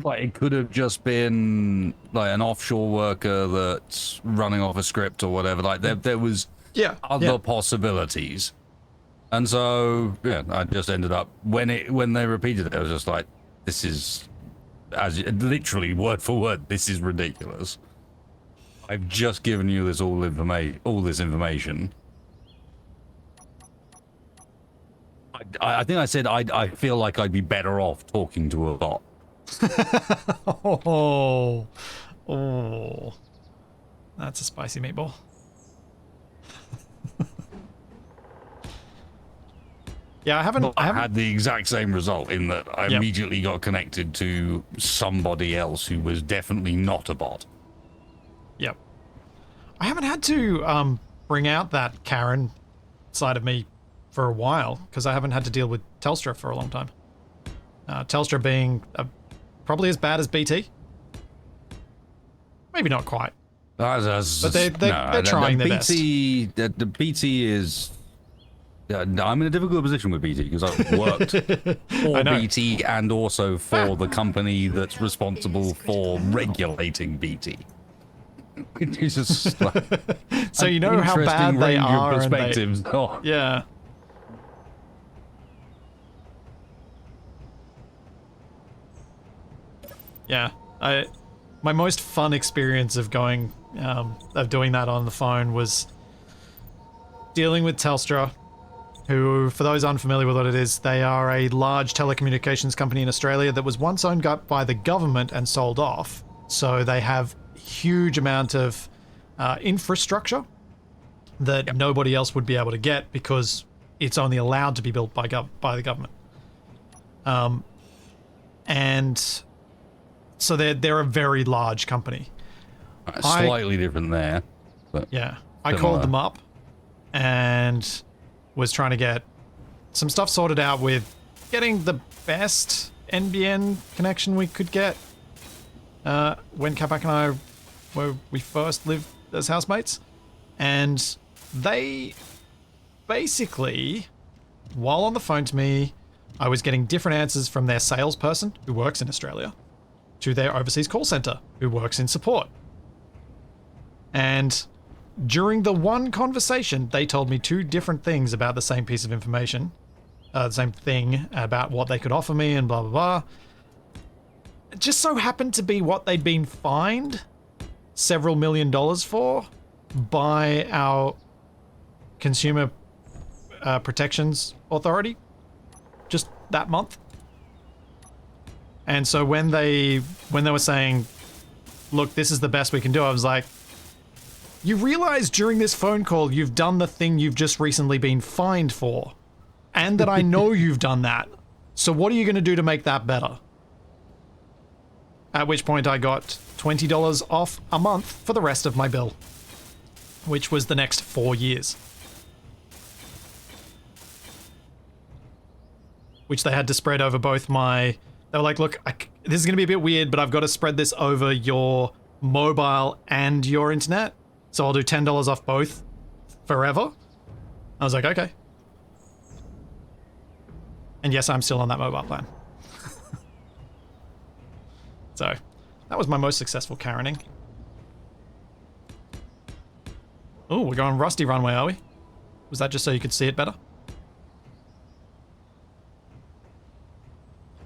like it could have just been like an offshore worker that's running off a script or whatever. Like there was other possibilities, and so yeah, I just ended up when they repeated it, I was just like, this is literally word for word. This is ridiculous. I've just given you this all this information. I think I said I feel like I'd be better off talking to a bot. Oh, that's a spicy meatball. Yeah, I haven't had the exact same result in that I immediately got connected to somebody else who was definitely not a bot. Yep. I haven't had to bring out that Karen side of me for a while because I haven't had to deal with Telstra for a long time. Telstra being probably as bad as BT. Maybe not quite. But they're trying their best. The BT is... I'm in a difficult position with BT because I've worked for BT and also for the company that's responsible for regulating BT. It's just like so you know how bad they are. Perspectives. Yeah. Yeah, my most fun experience of doing that on the phone was dealing with Telstra, who, for those unfamiliar with what it is, they are a large telecommunications company in Australia that was once owned by the government and sold off. So they have huge amount of infrastructure that nobody else would be able to get because it's only allowed to be built by the government. And so they're a very large company. Slightly different there. But yeah. I called them up and was trying to get some stuff sorted out with getting the best NBN connection we could get when Kapak and we first lived as housemates. And they basically, while on the phone to me, I was getting different answers from their salesperson who works in Australia to their overseas call center who works in support. And during the one conversation, they told me two different things about the same piece of information, the same thing about what they could offer me and blah, blah, blah. It just so happened to be what they'd been fined several $1 million for by our Consumer Protections Authority just that month. And so when they were saying, look, this is the best we can do, I was like, you realize during this phone call you've done the thing you've just recently been fined for, and that I know you've done that. So what are you going to do to make that better? At which point I got $20 off a month for the rest of my bill, which was the next 4 years. Which they had to spread over both my... They were like, look, this is going to be a bit weird, but I've got to spread this over your mobile and your internet. So I'll do $10 off both forever. I was like, okay. And yes, I'm still on that mobile plan. So that was my most successful Karening. Oh, we're going rusty runway, are we? Was that just so you could see it better?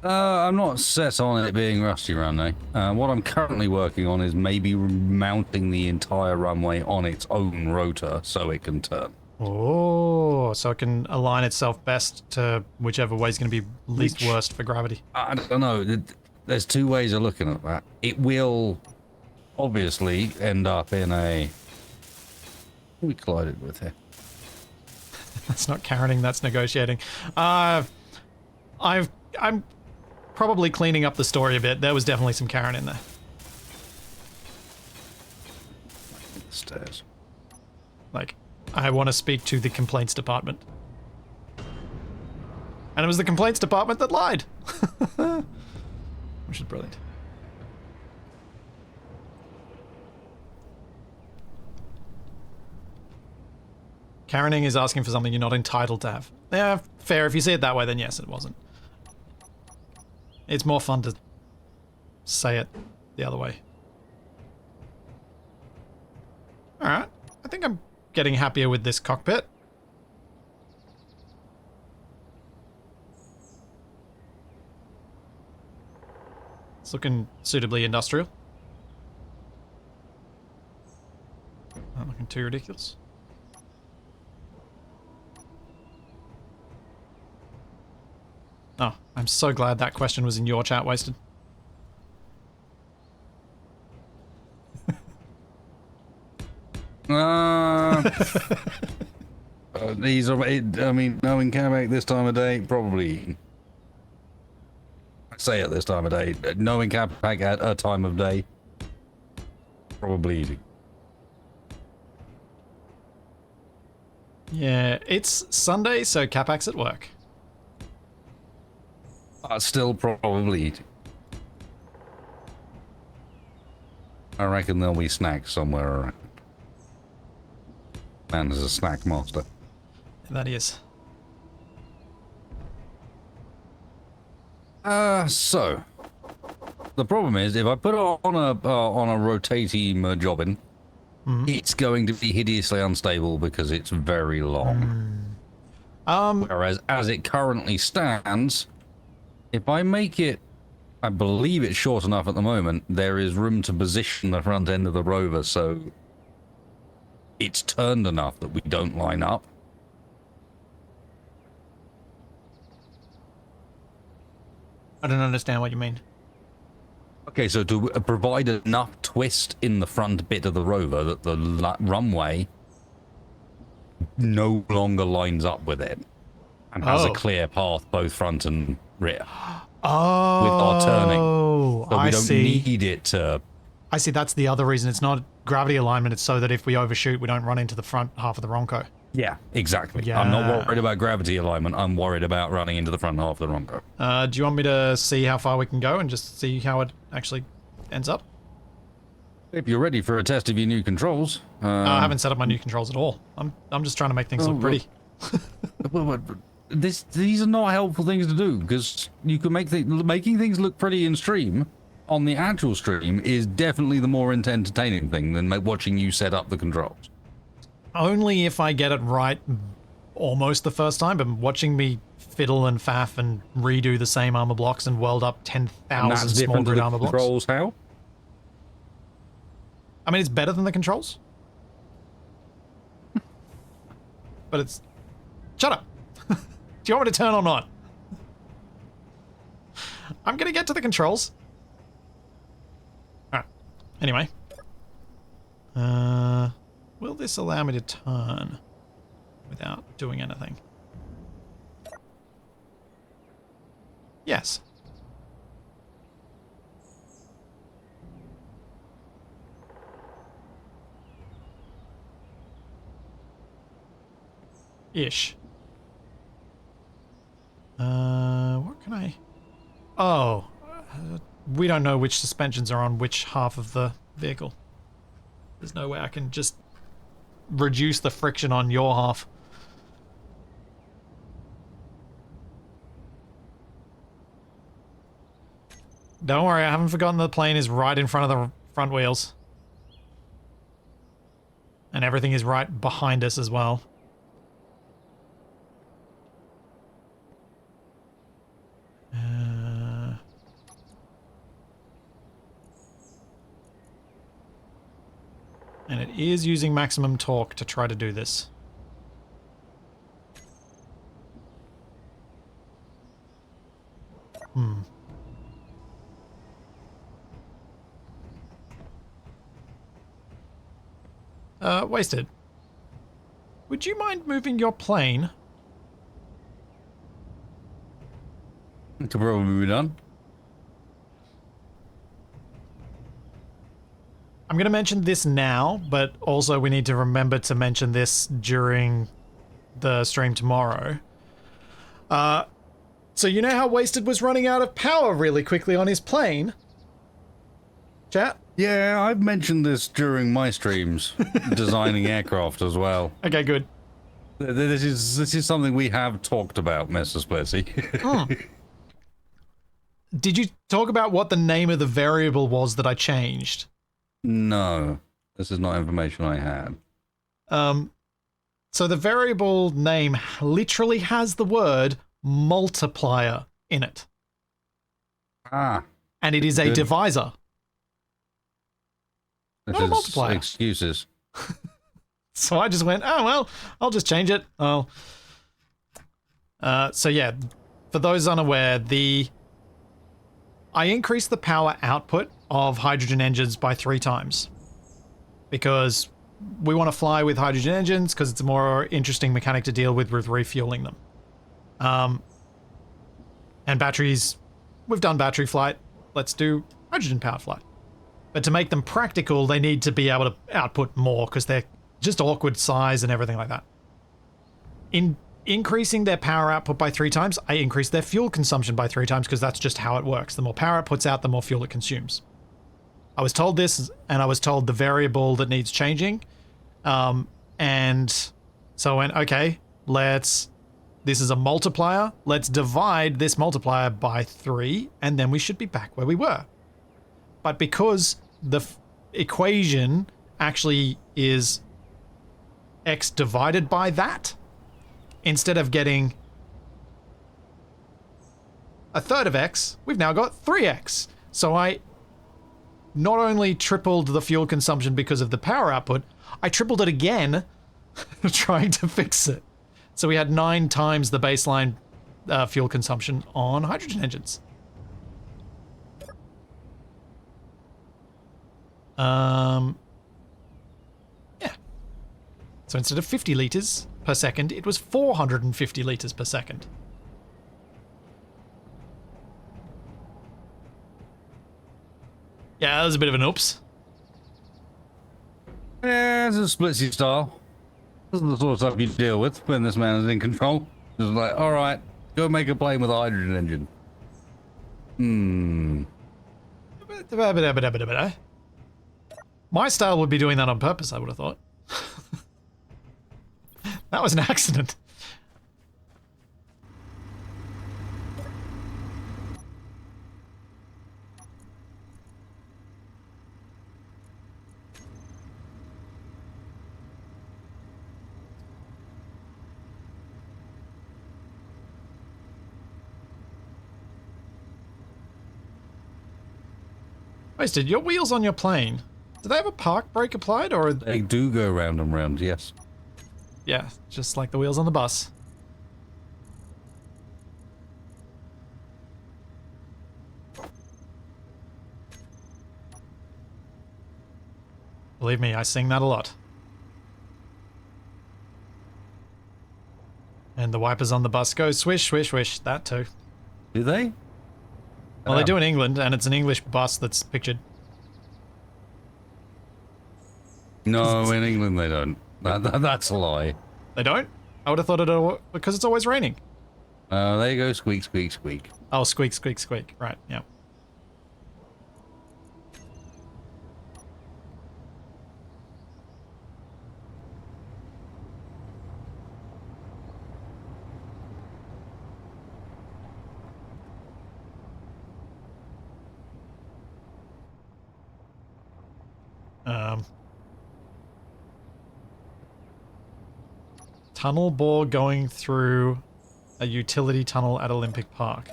I'm not set on it being rusty runway. What I'm currently working on is maybe mounting the entire runway on its own rotor so it can turn. Oh, so it can align itself best to whichever way is going to be least worst for gravity. I don't know. There's two ways of looking at that. It will obviously end up in a... Who we collided with here? That's not carroting, that's negotiating. I'm probably cleaning up the story a bit. There was definitely some carrot in there. Stairs. Like, I want to speak to the complaints department. And it was the complaints department that lied. Which is brilliant. Karening is asking for something you're not entitled to have. Yeah, fair. If you see it that way, then yes, it wasn't. It's more fun to say it the other way. Alright. I think I'm getting happier with this cockpit. It's looking suitably industrial. Not looking too ridiculous. Oh, I'm so glad that question was in your chat, Wasted. These are, I mean, knowing Kamek this time of day, probably. I say at this time of day, knowing Kamek at a time of day, probably easy. Yeah, it's Sunday, so Capac's at work. Still probably eating. I reckon there'll be snacks somewhere around. Man is a snack master. That is. So the problem is, if I put it on a rotating jobbing, it's going to be hideously unstable because it's very long. Whereas, as it currently stands, if I make it, I believe it's short enough at the moment, there is room to position the front end of the rover so it's turned enough that we don't line up. I don't understand what you mean. Okay, so to provide enough twist in the front bit of the rover that the runway no longer lines up with it and has a clear path both front and rear. Oh, with our turning. So we I don't see. need it to... I see, that's the other reason. It's not gravity alignment, it's so that if we overshoot, we don't run into the front half of the Ronco. Yeah, exactly. Yeah. I'm not worried about gravity alignment. I'm worried about running into the front half of the Ronco. Do you want me to see how far we can go and just see how it actually ends up? If you're ready for a test of your new controls... I haven't set up my new controls at all. I'm just trying to make things look pretty. These are not helpful things to do, because you can making things look pretty in stream on the actual stream is definitely the more entertaining thing than watching you set up the controls. Only if I get it right almost the first time, but watching me fiddle and faff and redo the same armor blocks and weld up 10,000 small grid armor blocks. Controls how? I mean, it's better than the controls. But it's... Shut up! Do you want me to turn or not? I'm gonna get to the controls. Alright. Anyway. Will this allow me to turn without doing anything? Yes. Ish. What can I... Oh. We don't know which suspensions are on which half of the vehicle. There's no way I can just reduce the friction on your half. Don't worry, I haven't forgotten the plane is right in front of the front wheels. And everything is right behind us as well. And it is using maximum torque to try to do this. Wasted. would you mind moving your plane? It could probably be done. I'm going to mention this now, but also we need to remember to mention this during the stream tomorrow. So you know how Wasted was running out of power really quickly on his plane? Chat? Yeah, I've mentioned this during my streams, designing aircraft as well. Okay, good. This is something we have talked about, Mr. Splitsy. Did you talk about what the name of the variable was that I changed? No, this is not information I had. So the variable name literally has the word multiplier in it. Ah. And it is a Good. divisor. This Not a is multiplier. excuses. So I just went, oh, well, I'll just change it. Oh. So yeah, for those unaware, I increased the power output of hydrogen engines by 3 times. Because we want to fly with hydrogen engines because it's a more interesting mechanic to deal with refueling them. And batteries, we've done battery flight. Let's do hydrogen powered flight. But to make them practical, they need to be able to output more because they're just awkward size and everything like that. In increasing their power output by 3 times, I increased their fuel consumption by 3 times because that's just how it works. The more power it puts out, the more fuel it consumes. I was told this, and I was told the variable that needs changing. And so I went, okay, this is a multiplier. Let's divide this multiplier by 3, and then we should be back where we were. But because the equation actually is x divided by that, instead of getting a third of x, we've now got 3x. So I not only tripled the fuel consumption because of the power output, I tripled it again trying to fix it. So we had 9 times the baseline fuel consumption on hydrogen engines. Yeah. So instead of 50 liters per second, it was 450 liters per second. Yeah, that was a bit of an oops. Yeah, it's a Splitsy style. This is the sort of stuff you deal with when this man is in control. Just like, alright, go make a plane with a hydrogen engine. My style would be doing that on purpose, I would have thought. That was an accident. Wasted, your wheels on your plane, do they have a park brake applied, or... They do go round and round, yes. Yeah, just like the wheels on the bus. Believe me, I sing that a lot. And the wipers on the bus go swish, swish, swish. That too. Do they? Well, they do in England, and it's an English bus that's pictured. No, in England they don't. That's a lie. They don't? I would have thought it because it's always raining. There you go, squeak, squeak, squeak. Oh, squeak, squeak, squeak. Right, yeah. Tunnel bore going through a utility tunnel at Olympic Park.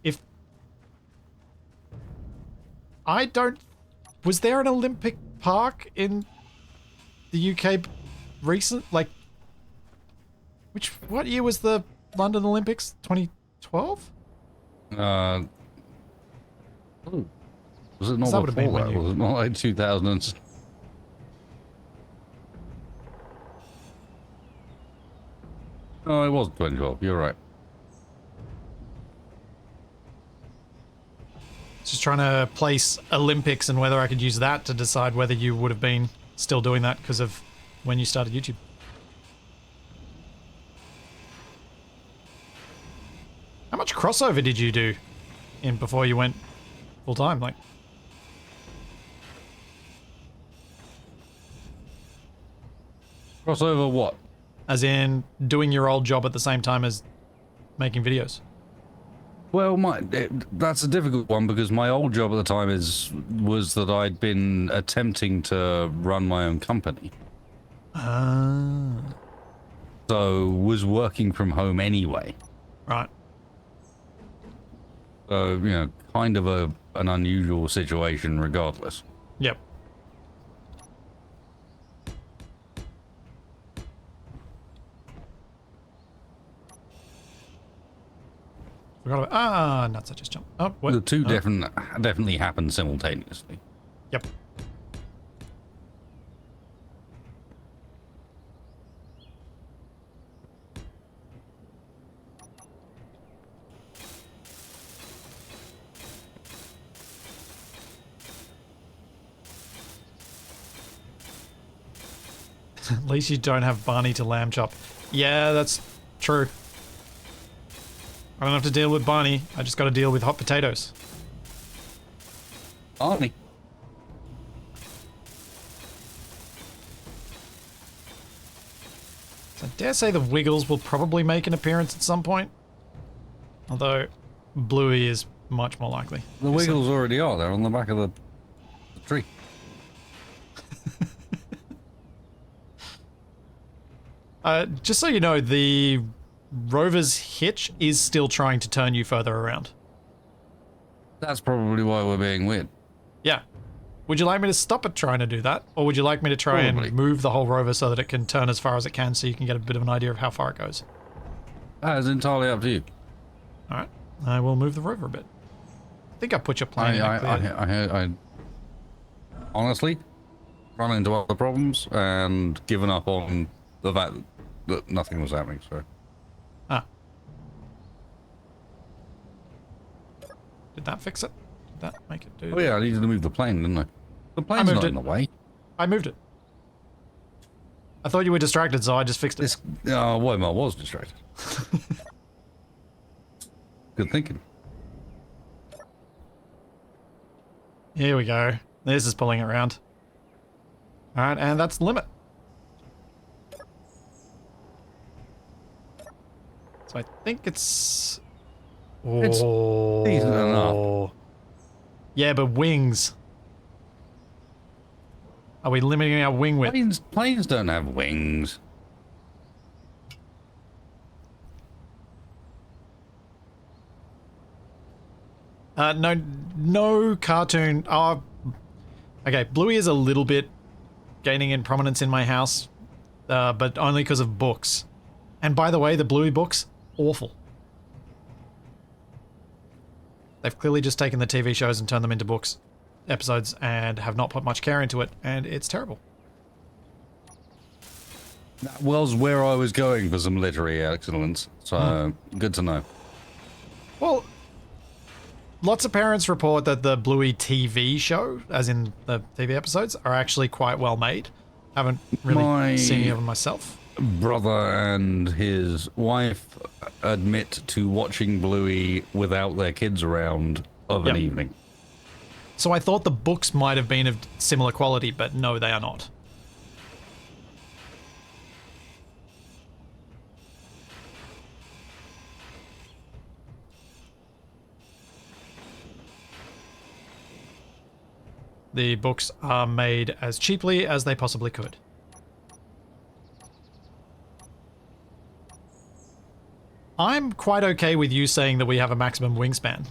If I don't... Was there an Olympic Park in the UK recent? Like, what year was the London Olympics? 2012? Was it not That would have been before when that? Was it not like 2000? Oh, it was 2012. You're right. Just trying to place Olympics and whether I could use that to decide whether you would have been still doing that because of when you started YouTube. How much crossover did you do in before you went full time? Like, Crossover what? as in doing your old job at the same time as making videos. Well, that's a difficult one because my old job at the time was that I'd been attempting to run my own company. Ah. So was working from home anyway. Right. So, you know, kind of an unusual situation regardless. Yep. Forgot about nuts! I just jumped. Oh, what? The two Oh. definitely happened simultaneously. Yep. At least you don't have Barney to lamb chop. Yeah, that's true. I don't have to deal with Barney. I just got to deal with hot potatoes. Arnie. So I dare say the Wiggles will probably make an appearance at some point. Although Bluey is much more likely. The Wiggles already are. They're on the back of the tree. Just so you know, the Rover's hitch is still trying to turn you further around. That's probably why we're being weird. Yeah. Would you like me to stop it trying to do that? Or would you like me to try Probably. and move the whole Rover so that it can turn as far as it can so you can get a bit of an idea of how far it goes? That is entirely up to you. Alright. I will move the Rover a bit. I think I put your plane in I honestly run into other problems and given up on the fact that nothing was happening, so. Ah. Did that fix it? Did that make it do? Oh yeah, I needed to move the plane, didn't I? The plane's moved not it. in the way. I moved it. I thought you were distracted, so I just fixed it. This, well, I was distracted. Good thinking. Here we go. This is pulling it around. Alright, and that's the limit. So I think it's... It's decent enough. Yeah, but wings. Are we limiting our wing width? Planes don't have wings. No cartoon. Okay, Bluey is a little bit gaining in prominence in my house, but only because of books. And by the way, the Bluey books, awful. They've clearly just taken the TV shows and turned them into books, episodes, and have not put much care into it, and it's terrible. That was where I was going for some literary excellence, so good to know. Well, lots of parents report that the Bluey TV show, as in the TV episodes, are actually quite well made. Haven't really seen any of them myself. Brother and his wife admit to watching Bluey without their kids around of an evening. So I thought the books might have been of similar quality, but no, they are not. The books are made as cheaply as they possibly could. I'm quite okay with you saying that we have a maximum wingspan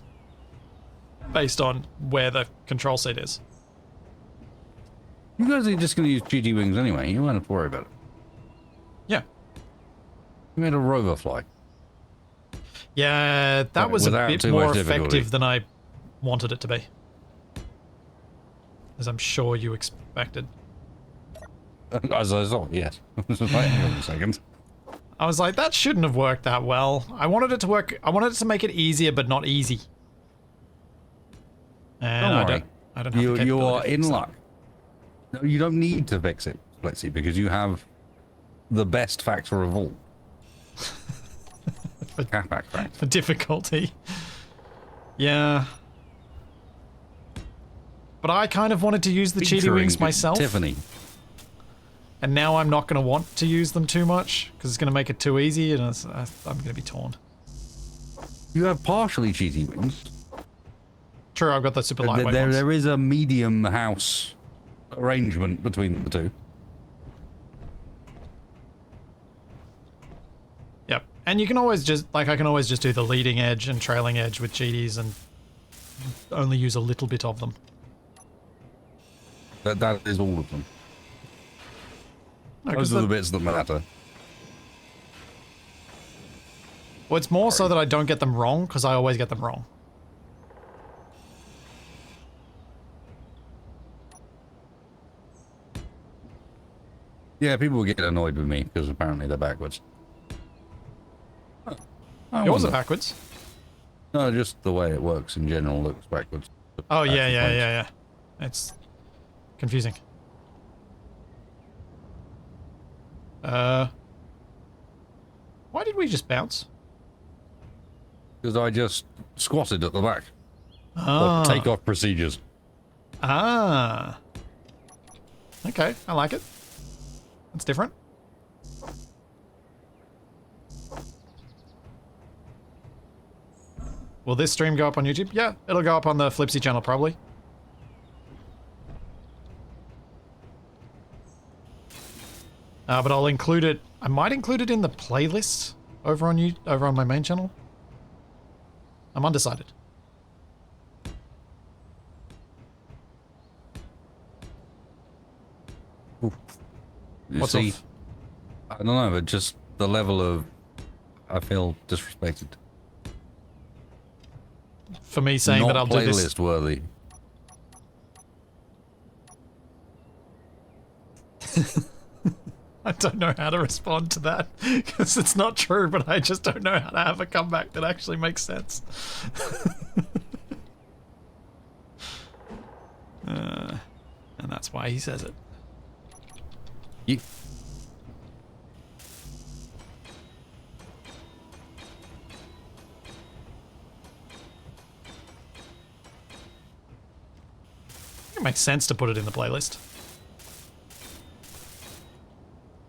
based on where the control seat is. You guys are just going to use GT wings anyway. You won't have to worry about it. Yeah. You made a rover fly. Yeah, that was a bit more effective than I wanted it to be. As I'm sure you expected. As I saw, yes. Just wait a second. I was like, that shouldn't have worked that well. I wanted it to work. I wanted it to make it easier, but not easy. And Don't worry. I don't have the You capability are to in fix that. luck. No, you don't need to fix it, Blitzy, because you have the best factor of all. Catback factor. For difficulty. Yeah. But I kind of wanted to use the cheaty wings myself. Tiffany. And now I'm not going to want to use them too much because it's going to make it too easy and I'm going to be torn. You have partially cheaty wings. True, I've got the super lightweight ones. There is a medium house arrangement between the two. Yep. And you can always just, like, I can always just do the leading edge and trailing edge with cheaties and only use a little bit of them. That is all of them. No, Those are the bits that matter. Well, it's more so that I don't get them wrong, because I always get them wrong. Yeah, people will get annoyed with me because apparently they're backwards. Yours are backwards. No, just the way it works in general looks backwards. Oh, yeah. It's confusing. Why did we just bounce? Because I just squatted at the back. Ah. Takeoff procedures. Ah. Okay, I like it. That's different. Will this stream go up on YouTube? Yeah, it'll go up on the Flipsy channel probably. But I'll include it. I might include it in the playlist over on my main channel. I'm undecided. What's See, off? I don't know, but just the level of... I feel disrespected. For me saying that I'll do this. Not playlist worthy. I don't know how to respond to that because it's not true, but I just don't know how to have a comeback that actually makes sense. And that's why he says it. You... It makes sense to put it in the playlist.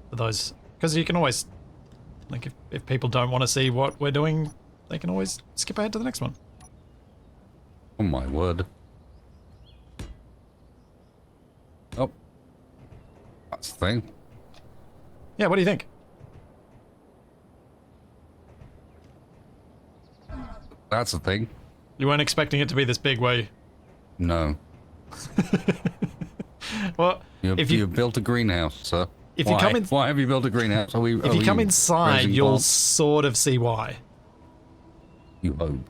For those, because you can always, like, if people don't want to see what we're doing, they can always skip ahead to the next one. Oh my word. Oh. That's the thing. Yeah, what do you think? That's the thing. You weren't expecting it to be this big, were you? No. Well, if you built a greenhouse, sir. If you come in, why have you built a greenhouse? If you come inside, you'll sort of see why. You hope.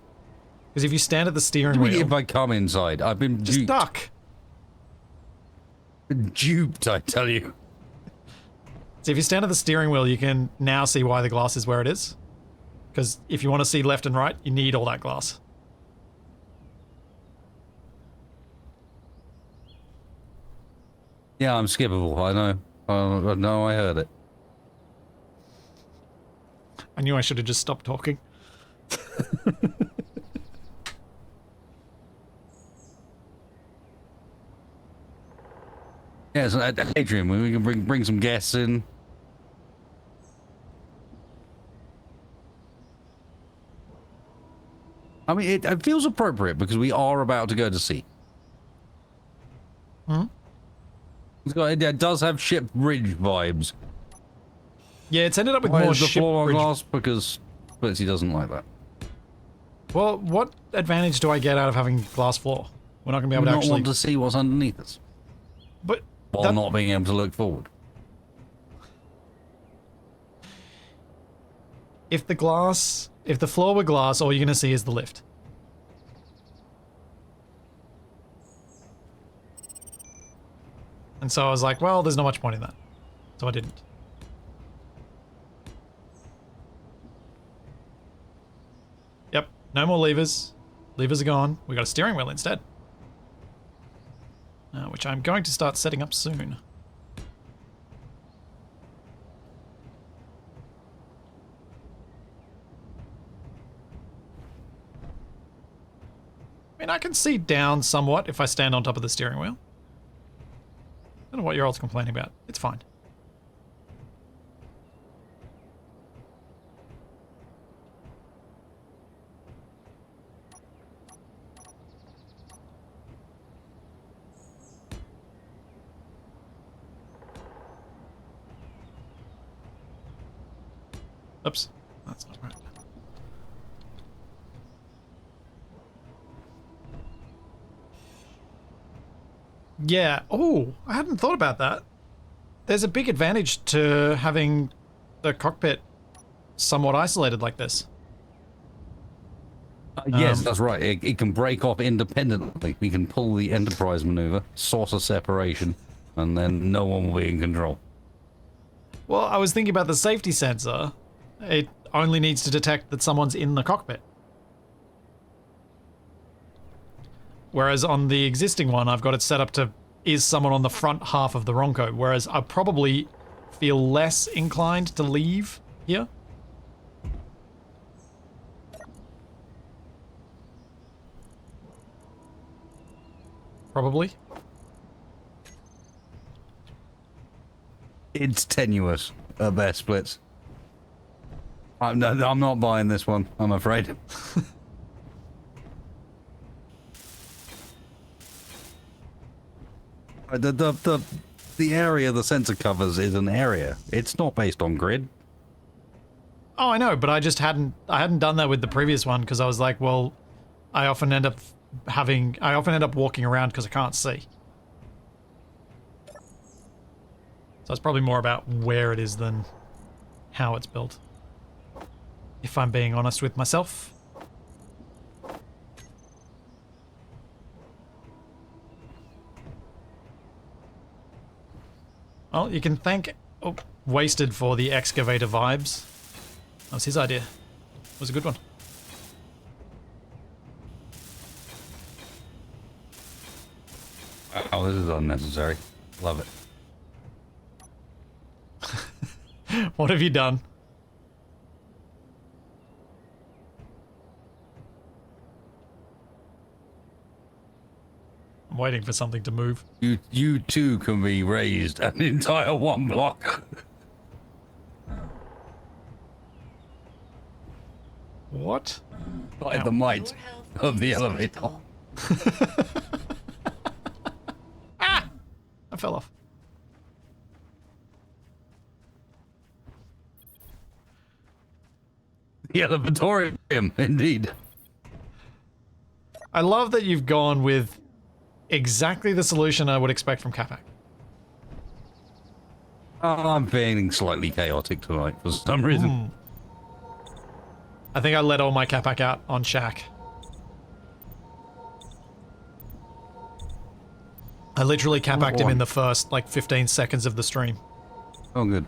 Because if you stand at the steering wheel, If I come inside, I've been just duped. duck. Been duped, I tell you. So if you stand at the steering wheel, you can now see why the glass is where it is. Because if you want to see left and right, you need all that glass. Yeah, I'm skippable. I know. No, I heard it. I knew I should have just stopped talking. Yeah, so Adrian, we can bring some guests in. I mean, it feels appropriate because we are about to go to sea. Hmm? It does have ship bridge vibes. Yeah, it's ended up with Why more is the ship floor on bridge. glass? Because Blitzy doesn't like that. Well, what advantage do I get out of having glass floor? We're not going to be able to Not actually... want to see what's underneath us. But While that- not being able to look forward. if the floor were glass, all you're going to see is the lift. And so I was like, well, there's not much point in that. So I didn't. No more levers. Levers are gone. We got a steering wheel instead. Which I'm going to start setting up soon. I mean, I can see down somewhat if I stand on top of the steering wheel. I don't know what you're all complaining about. It's fine. Oops, that's not right. Yeah. Oh, I hadn't thought about that. There's a big advantage to having the cockpit somewhat isolated like this. Yes, that's right. It can break off independently. We can pull the Enterprise maneuver, sort of separation, and then no one will be in control. Well, I was thinking about the safety sensor. It only needs to detect that someone's in the cockpit. Whereas on the existing one, I've got it set up to, is someone on the front half of the Ronco, whereas I probably feel less inclined to leave here. Probably. It's tenuous at best splits. I'm not buying this one, I'm afraid. The area the sensor covers is an area. It's not based on grid. Oh, I know, but I hadn't done that with the previous one because I was like, well, I often end up walking around because I can't see. So it's probably more about where it is than how it's built. If I'm being honest with myself. Well, you can thank Wasted for the excavator vibes. That was his idea. It was a good one. Oh, this is unnecessary. Love it. What have you done? I'm waiting for something to move. You too can be raised an entire one block. What? By the might of the elevator. Ah! I fell off. The elevatorium, indeed. I love that you've gone with exactly the solution I would expect from Capac. Oh, I'm feeling slightly chaotic tonight for some reason. I think I let all my Capac out on Shaq. I literally Capac'd him in the first, like, 15 seconds of the stream. Oh, good.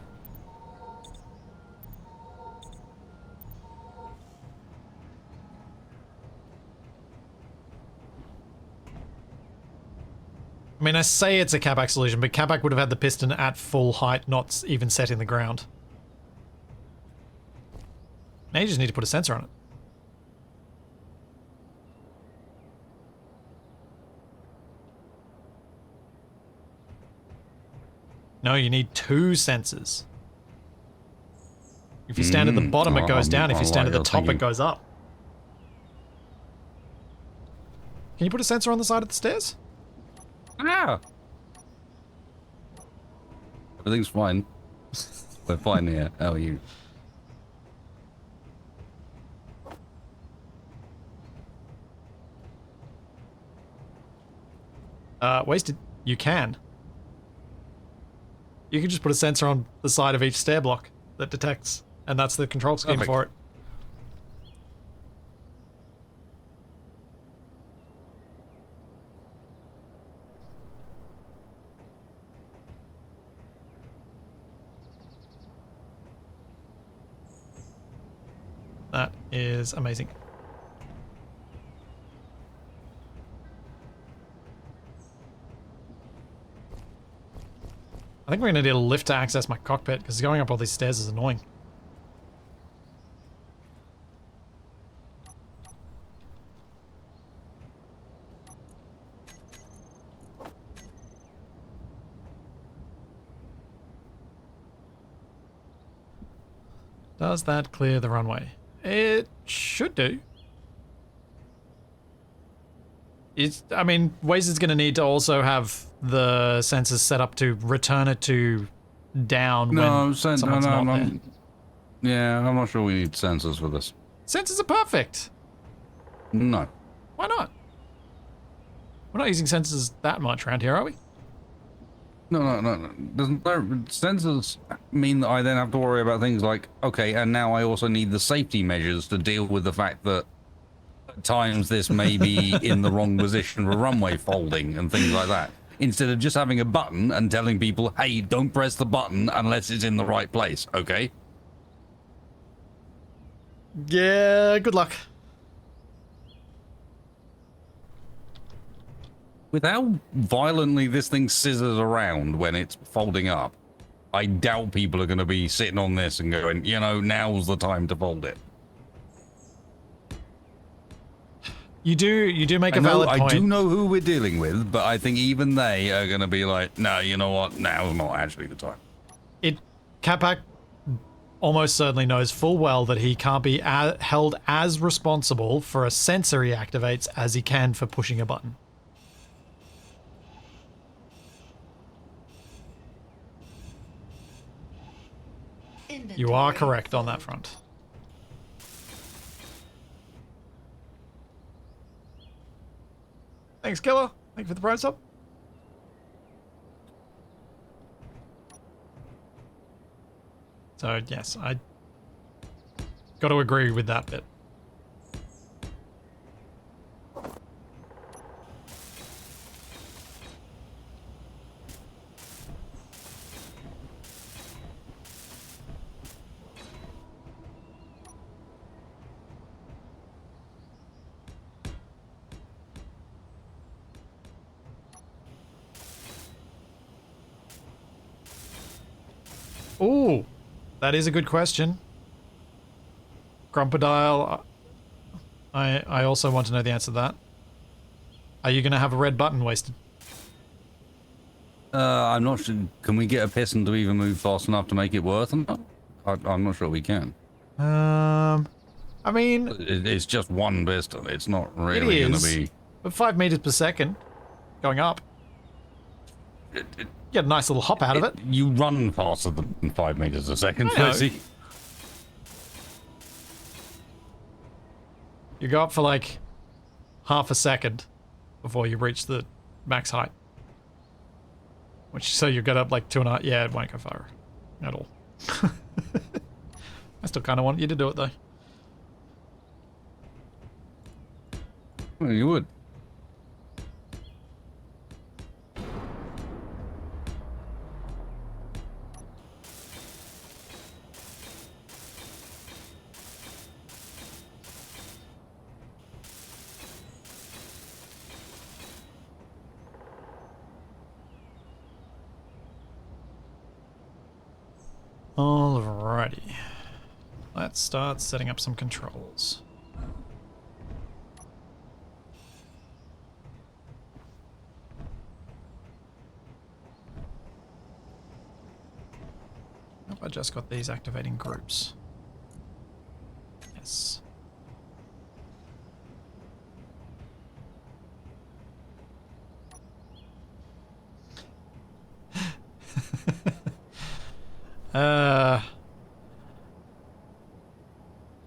I mean, I say it's a Capac solution, but Capac would have had the piston at full height, not even set in the ground. Now you just need to put a sensor on it. No, you need 2 sensors. If you stand at the bottom, it goes down. If you stand at the top, it goes up. Can you put a sensor on the side of the stairs? Ah! Everything's fine. We're fine here. How are you? Wasted. You can. You can just put a sensor on the side of each stair block that detects, and that's the control scheme for it. That is amazing. think we're going to need a lift to access my cockpit, because going up all these stairs is annoying. Does that clear the runway? It should do. I mean, Wasted's going to need to also have the sensors set up to return it to down when someone's not there. Yeah, I'm not sure we need sensors for this. Sensors are perfect. No. Why not? We're not using sensors that much around here, are we? No. Sensors mean that I then have to worry about things like, okay, and now I also need the safety measures to deal with the fact that at times this may be in the wrong position for runway folding and things like that. Instead of just having a button and telling people, hey, don't press the button unless it's in the right place, okay? Yeah, good luck. With how violently this thing scissors around when it's folding up, I doubt people are going to be sitting on this and going, you know, now's the time to fold it. You do make a valid point. I do know who we're dealing with, but I think even they are going to be like, no, you know what, now's not actually the time. Capac almost certainly knows full well that he can't be held as responsible for a sensor he activates as he can for pushing a button. You are correct on that front. Thanks, Killer. Thank you for the prize up. So, yes, I got to agree with that bit. Ooh, that is a good question. Grumpadile, I also want to know the answer to that. Are you going to have a red button wasted? I'm not sure. Can we get a piston to even move fast enough to make it worth it? I'm not sure we can. I mean... It's just one piston. It's not really going to be... But 5 meters per second, going up. Get a nice little hop out of it. You run faster than 5 meters a second, Percy. You go up for like half a second before you reach the max height. So you get up like 2.5. Yeah, it won't go far at all. I still kind of want you to do it though. Well, you would. Alrighty. Let's start setting up some controls. Hope I just got these activating groups. Yes.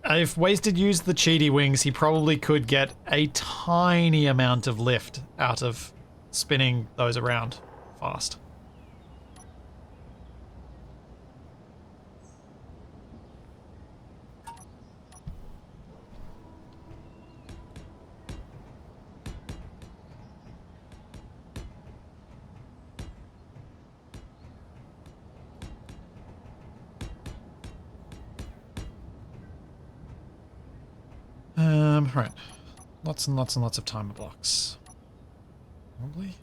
If Wasted used the cheaty wings, he probably could get a tiny amount of lift out of spinning those around fast. Right. Lots and lots and lots of timer blocks. Probably.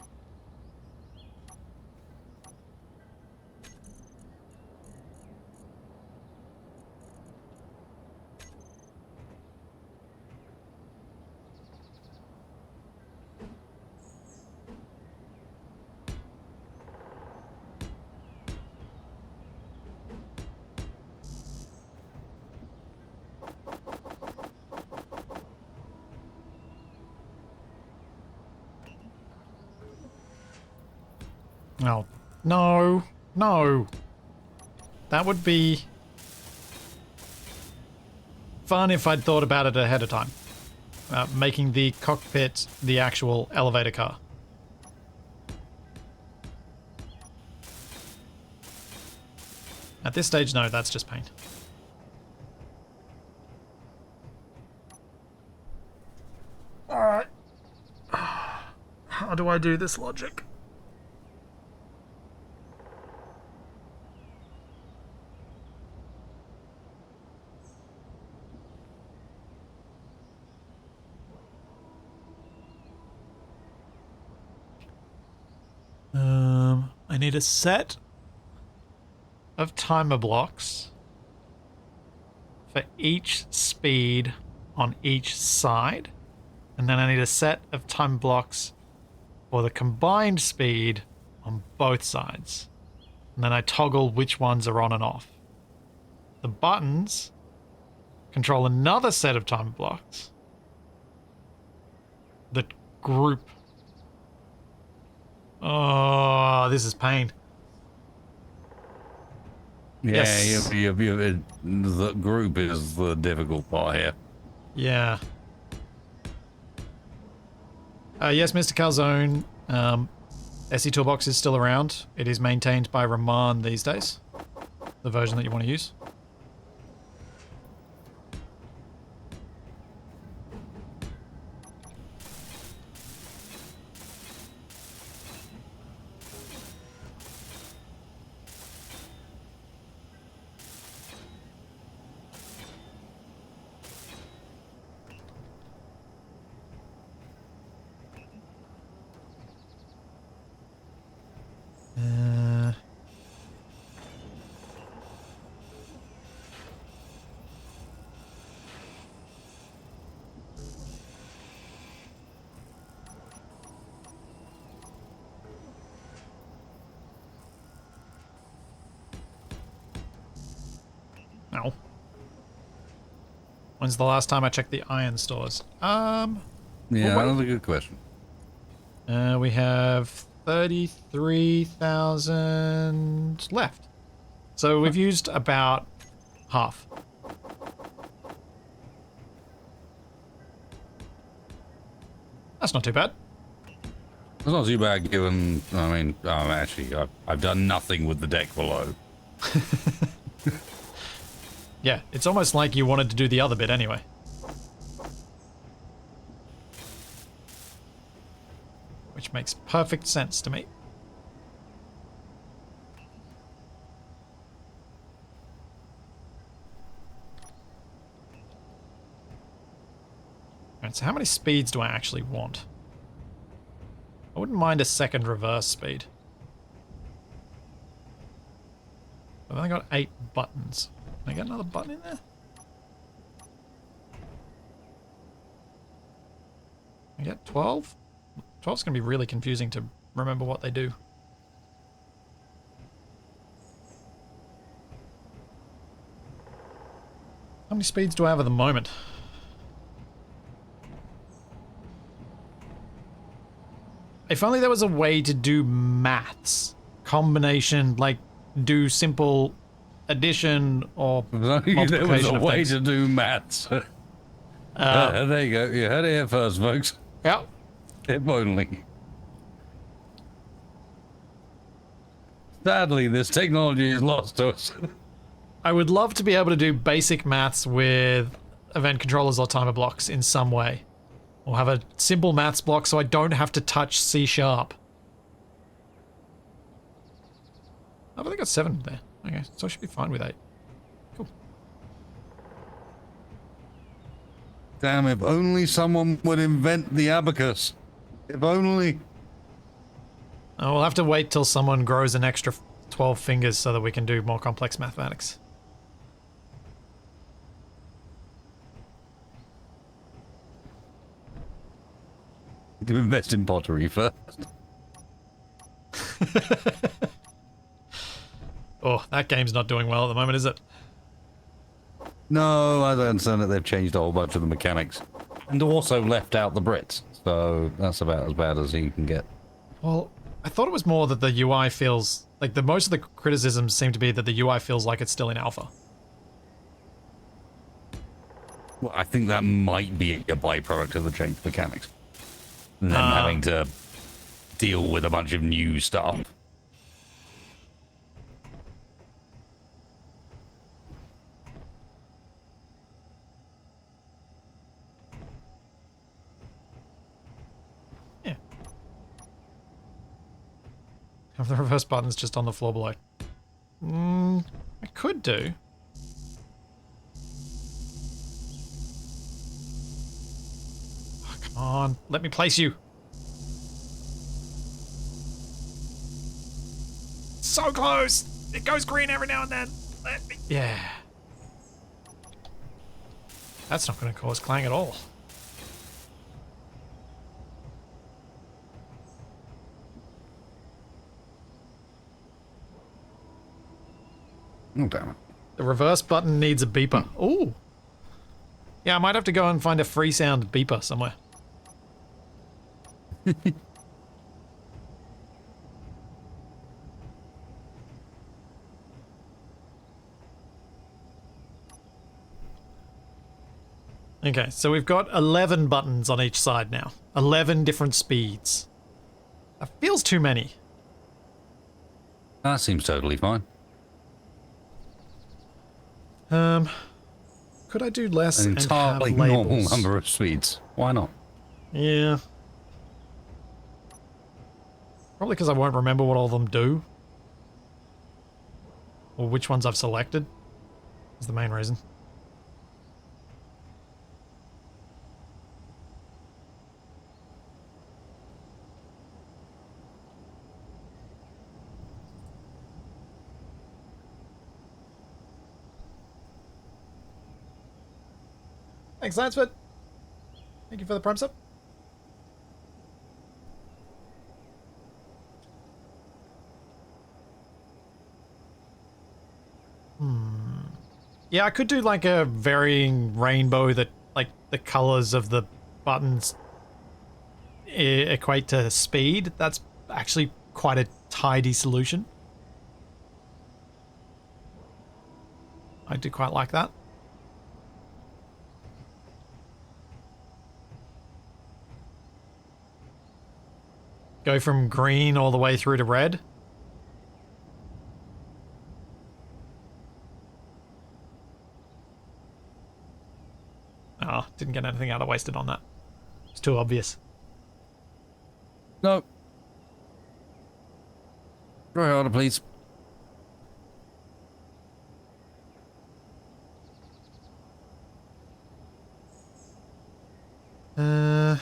Oh, no, no. That would be fun if I'd thought about it ahead of time. Making the cockpit the actual elevator car. At this stage, no, that's just pain. Alright. How do I do this logic? I need a set of timer blocks for each speed on each side, and then I need a set of timer blocks for the combined speed on both sides, and then I toggle which ones are on and off. The buttons control another set of timer blocks that group. Oh, this is pain. Yeah, Yes. the group is the difficult part here. Yeah. Yes, Mr. Calzone. SE Toolbox is still around. It is maintained by Rahman these days. The version that you want to use. No. When's the last time I checked the iron stores? Yeah, well, that's a good question. We have 33,000 left. So we've used about half. That's not too bad. It's not too bad given, I mean, actually, I've done nothing with the deck below. Yeah, it's almost like you wanted to do the other bit anyway. Which makes perfect sense to me. Alright, so how many speeds do I actually want? I wouldn't mind a second reverse speed. I've only got 8 buttons. Can I get another button in there? I get 12? 12's going to be really confusing to remember what they do. How many speeds do I have at the moment? If only there was a way to do maths. Combination, like do simple addition or multiplication There was a of way things. to do maths. There you go. You heard it here first, folks. Yeah. If only. Sadly, this technology is lost to us. I would love to be able to do basic maths with event controllers or timer blocks in some way. Or have a simple maths block so I don't have to touch C#. I've only got 7 there. Okay, so I should be fine with 8. Cool. Damn, if only someone would invent the abacus. If only. We'll have to wait till someone grows an extra 12 fingers so that we can do more complex mathematics. To invest in pottery first. Oh, that game's not doing well at the moment, is it? No, I don't understand that they've changed a whole bunch of the mechanics. And also left out the Brits. So that's about as bad as you can get. Well, I thought it was more that the UI feels like most of the criticisms seem to be that the UI feels like it's still in alpha. Well, I think that might be a byproduct of the changed mechanics. Them having to deal with a bunch of new stuff. Yeah. Have the reverse buttons just on the floor below. I could do. Oh, come on, let me place you. So close. It goes green every now and then. Let me. Yeah. That's not going to cause clang at all. Oh, damn it. The reverse button needs a beeper. Ooh. Yeah, I might have to go and find a free sound beeper somewhere. Okay, so we've got 11 buttons on each side now. 11 different speeds. That feels too many. That seems totally fine. Could I do less An and have entirely labels? normal number of speeds. Why not? Yeah. Probably because I won't remember what all of them do. Or which ones I've selected. Is the main reason. Thanks, Lanceford. Thank you for the prime sub. Yeah, I could do like a varying rainbow that like the colors of the buttons equate to speed. That's actually quite a tidy solution. I do quite like that. Go from green all the way through to red. Oh, didn't get anything out of wasted on that. It's too obvious. No. Try harder, please. I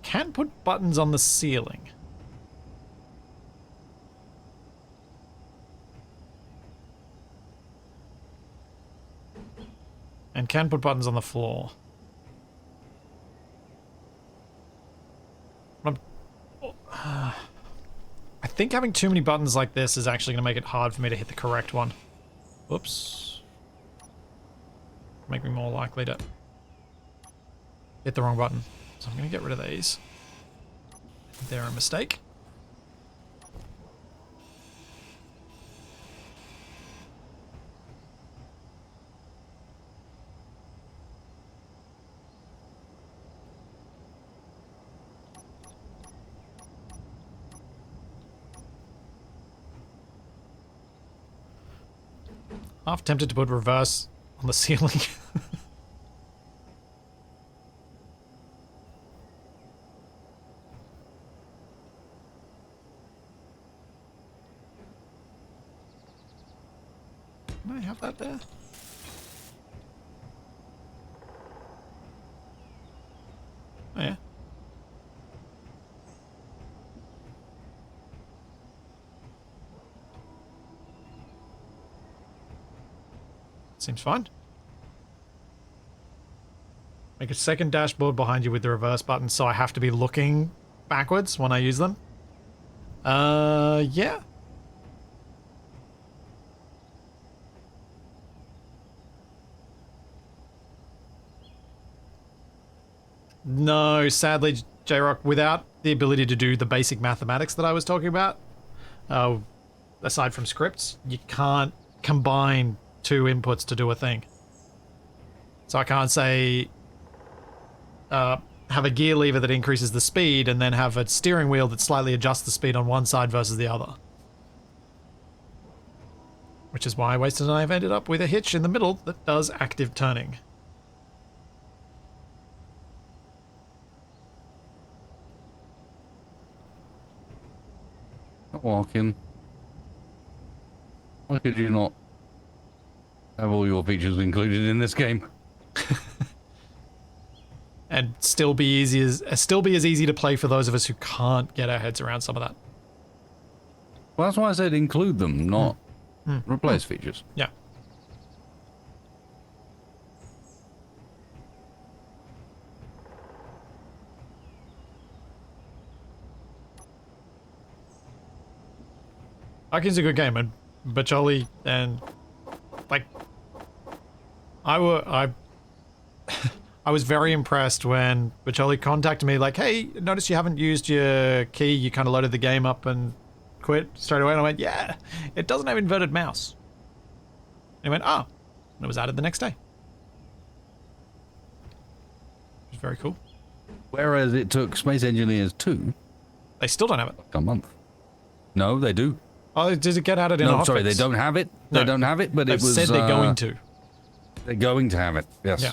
can put buttons on the ceiling. And can put buttons on the floor. I think having too many buttons like this is actually going to make it hard for me to hit the correct one. Whoops. Make me more likely to hit the wrong button. So I'm going to get rid of these. They're a mistake. Half tempted to put reverse on the ceiling. Can I have that there? Oh yeah. Seems fine. Make a second dashboard behind you with the reverse button, so I have to be looking backwards when I use them. Yeah. No, sadly, J-Rock, without the ability to do the basic mathematics that I was talking about, aside from scripts, you can't combine two inputs to do a thing. So I can't say, have a gear lever that increases the speed and then have a steering wheel that slightly adjusts the speed on one side versus the other. Which is why Wasted and I have ended up with a hitch in the middle that does active turning. Walking. Why could you not have all your features included in this game? And still be as easy to play for those of us who can't get our heads around some of that. Well, that's why I said include them, not replace features. Yeah. Arking's a good game, and Baccioli and like I was very impressed when Baccioli contacted me like, hey, notice you haven't used your key, you kind of loaded the game up and quit straight away, and I went, yeah, it doesn't have inverted mouse. And he went, oh, and it was added the next day. It was very cool. Whereas it took Space Engineers 2 They still don't have it. a month. No, they do. Oh, did it get added in a No, hotfix? sorry, they don't have it. No. They don't have it, but They've it was... said they're going to. They're going to have it, yes. Yeah.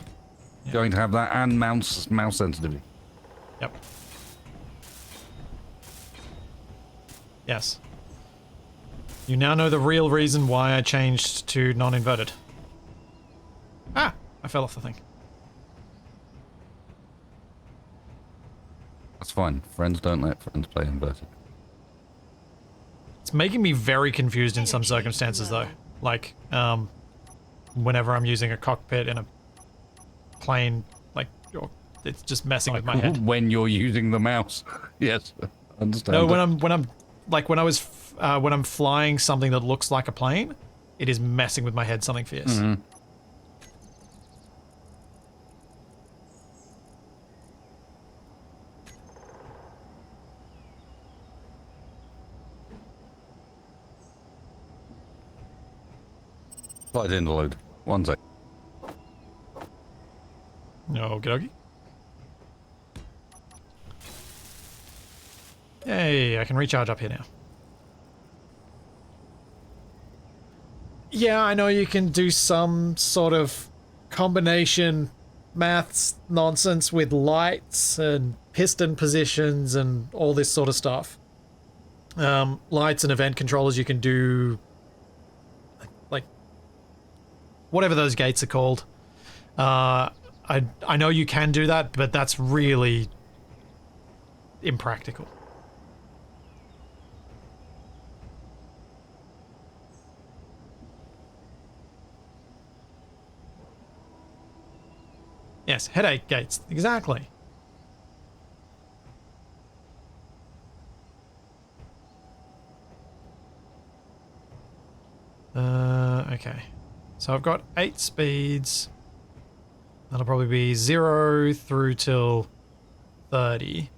Going to have that and mouse sensitivity. Yep. Yes. You now know the real reason why I changed to non-inverted. Ah! I fell off the thing. That's fine. Friends don't let friends play inverted. It's making me very confused in some circumstances, though. Like, whenever I'm using a cockpit in a plane, like, it's just messing with my head. When you're using the mouse. Yes, understand. No, when I'm flying something that looks like a plane, it is messing with my head something fierce. Mm-hmm. Flight interlude. 1 sec. No, okie Yay, I can recharge up here now. Yeah, I know you can do some sort of combination maths nonsense with lights and piston positions and all this sort of stuff. Lights and event controllers, you can do like whatever those gates are called. I know you can do that, but that's really impractical. Yes, headache gates, exactly. Okay. So I've got 8 speeds. That'll probably be 0 through till 30.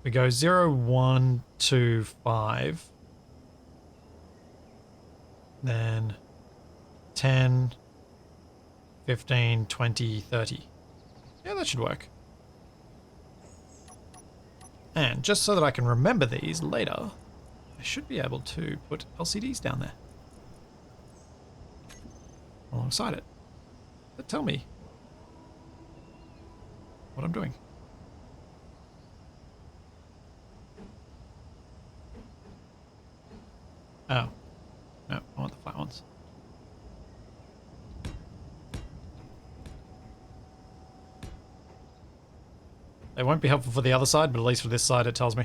We go 0, 1, 2, 5. Then 10, 15, 20, 30. Yeah, that should work. And just so that I can remember these later, I should be able to put LCDs down there. Alongside it. But tell me what I'm doing. Oh. No, I want the flat ones. They won't be helpful for the other side, but at least for this side it tells me.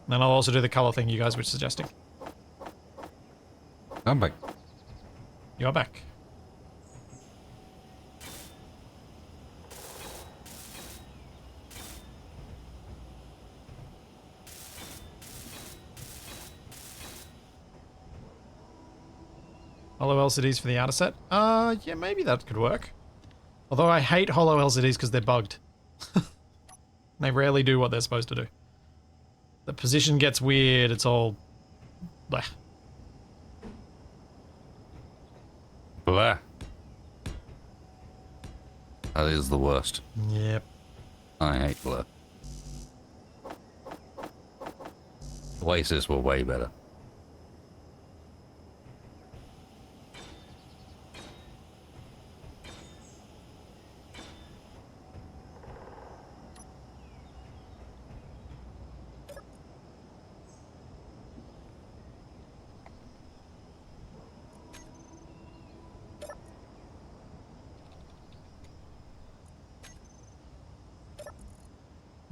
Then I'll also do the color thing you guys were suggesting. I'm back. You're back. Hollow LCDs for the outer set? Yeah, maybe that could work. Although I hate hollow LCDs because they're bugged. They rarely do what they're supposed to do. The position gets weird, it's all... bleh. Blah. That is the worst. Yep. I hate blur. Oasis were way better.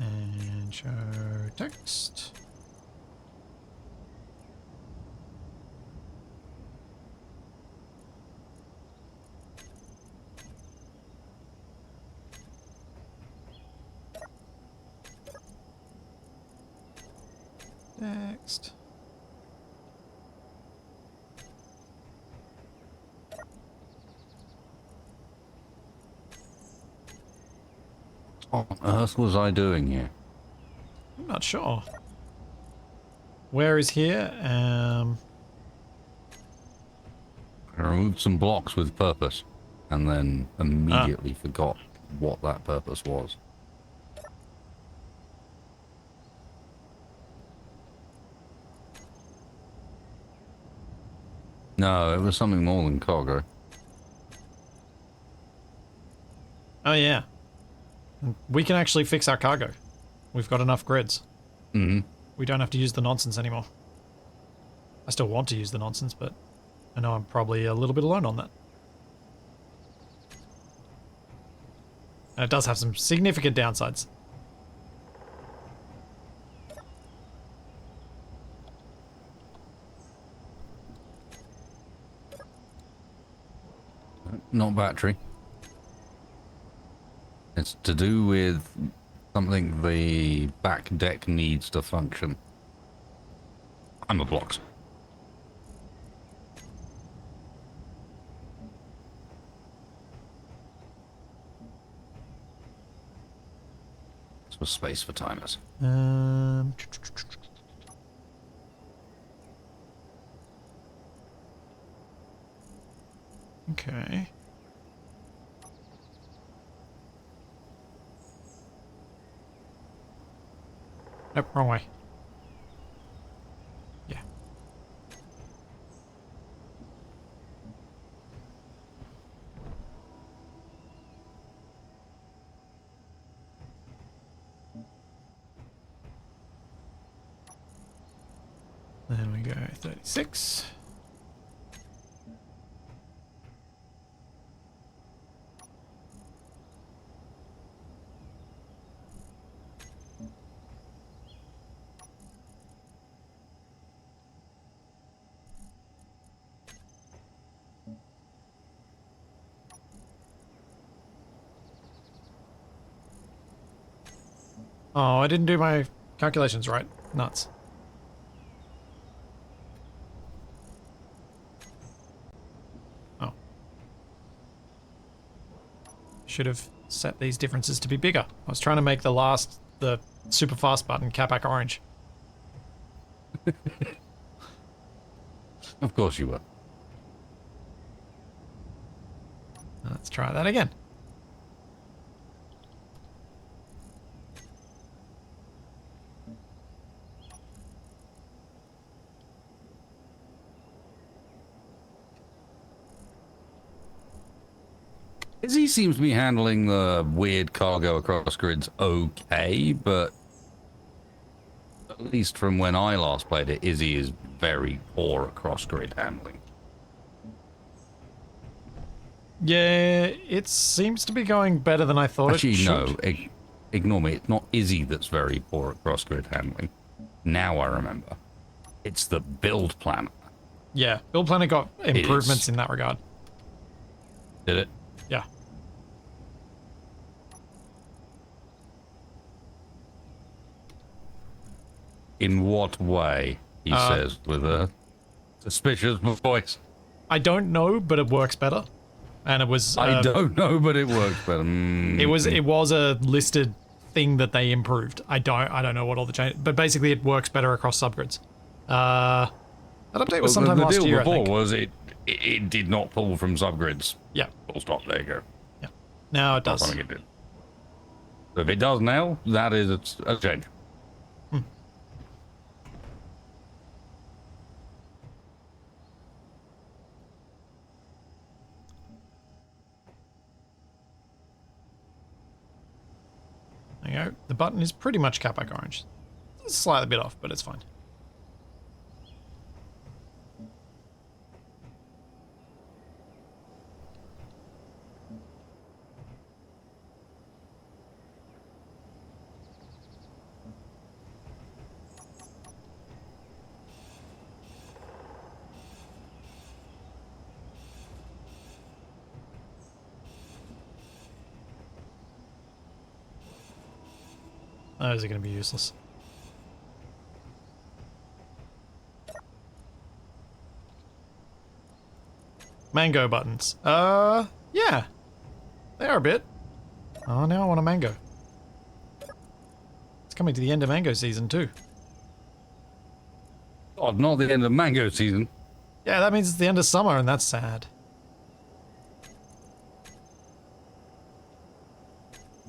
And show text. Next. What on earth was I doing here? I'm not sure. Where is here? I removed some blocks with purpose, and then immediately forgot what that purpose was. No, it was something more than cargo. Oh yeah. We can actually fix our cargo. We've got enough grids. Mm-hmm. We don't have to use the nonsense anymore. I still want to use the nonsense, but I know I'm probably a little bit alone on that. And it does have some significant downsides. Not battery. It's to do with something the back deck needs to function. I'm a blocks. This was space for timers. Okay. Nope, wrong way. Yeah. Then we go 36. Oh, I didn't do my calculations right. Nuts. Oh. Should have set these differences to be bigger. I was trying to make the super fast button Capac orange. Of course you were. Let's try that again. Izzy seems to be handling the weird cargo across grids okay, but at least from when I last played it, Izzy is very poor at cross grid handling. Yeah, it seems to be going better than I thought Actually, it should. no, ignore me. It's not Izzy that's very poor at cross grid handling. Now I remember. It's the build planner. Yeah, Build Planner got improvements in that regard. Did it? Yeah. In what way? He says with a suspicious voice. I don't know, but it works better. And it was... I don't know, but it works better. It was a listed thing that they improved. I don't know what all the change, but basically it works better across subgrids. That update was sometime last year, I think. The deal before was it did not pull from subgrids. Yeah. Full stop. There you go. Yeah. Now it does. Not something it did. So if it does now, that is a change. There you go. The button is pretty much Capac orange. It's slightly bit off, but it's fine. Those are going to be useless. Mango buttons. Yeah. They are a bit. Oh, now I want a mango. It's coming to the end of mango season too. Oh, not the end of mango season. Yeah, that means it's the end of summer and that's sad.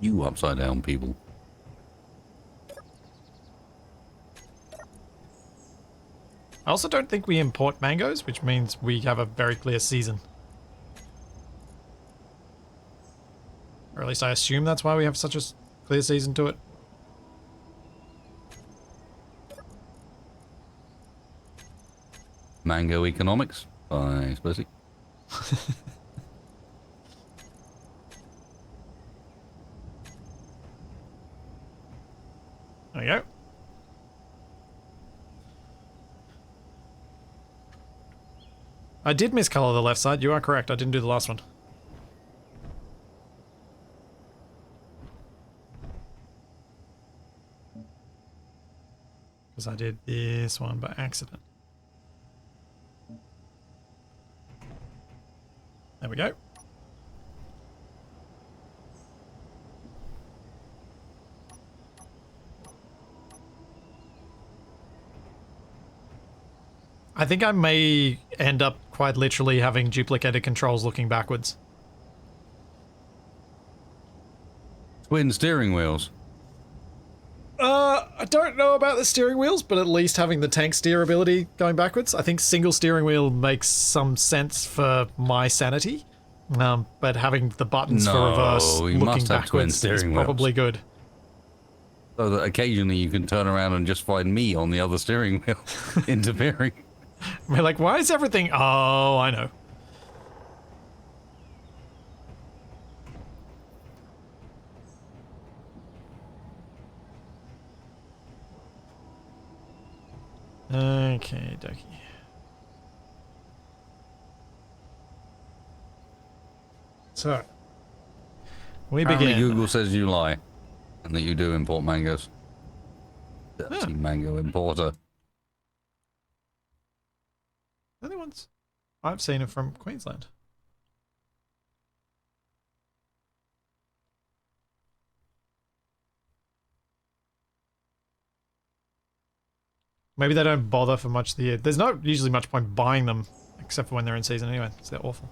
You upside down people. I also don't think we import mangoes, which means we have a very clear season. Or at least I assume that's why we have such a clear season to it. Mango economics by Spursy. There you go. I did miscolor the left side. You are correct. I didn't do the last one. Because I did this one by accident. There we go. I think I may end up quite literally having duplicated controls looking backwards. Twin steering wheels. I don't know about the steering wheels, but at least having the tank steer ability going backwards. I think single steering wheel makes some sense for my sanity. But having the buttons for reverse looking backwards is probably good. So that occasionally you can turn around and just find me on the other steering wheel interfering. We're like, why is everything... Oh, I know. Okay, dokie. So, we Apparently begin. Google says you lie, and that you do import mangoes. Dirty mango importer. The other ones, I've seen it from Queensland. Maybe they don't bother for much of the year. There's not usually much point buying them, except for when they're in season anyway, so they're awful.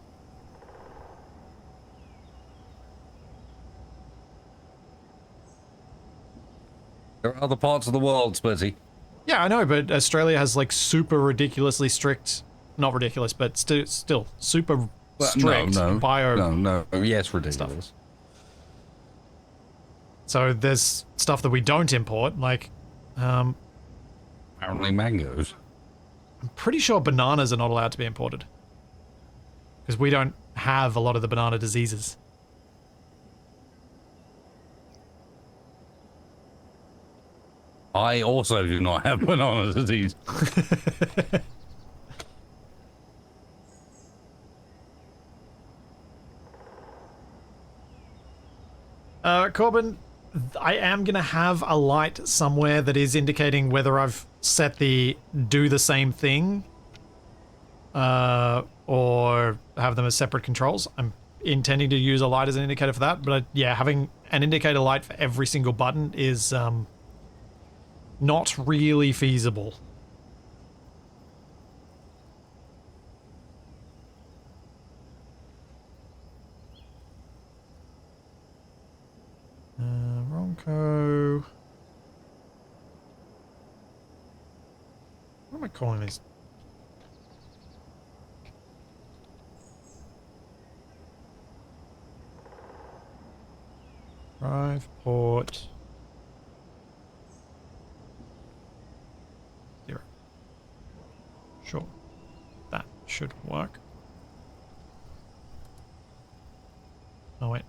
There are other parts of the world, Splitty. Yeah, I know, but Australia has like super ridiculously strict, not ridiculous, but still super strict bio. No, yes, ridiculous. Stuff. So there's stuff that we don't import, like, apparently mangoes. I'm pretty sure bananas are not allowed to be imported. Because we don't have a lot of the banana diseases. I also do not have banana disease. Corbin, I am going to have a light somewhere that is indicating whether I've set the do the same thing or have them as separate controls. I'm intending to use a light as an indicator for that, but yeah, having an indicator light for every single button is not really feasible. Ronco. What am I calling these? Drive port 0. Sure, that should work. Oh wait,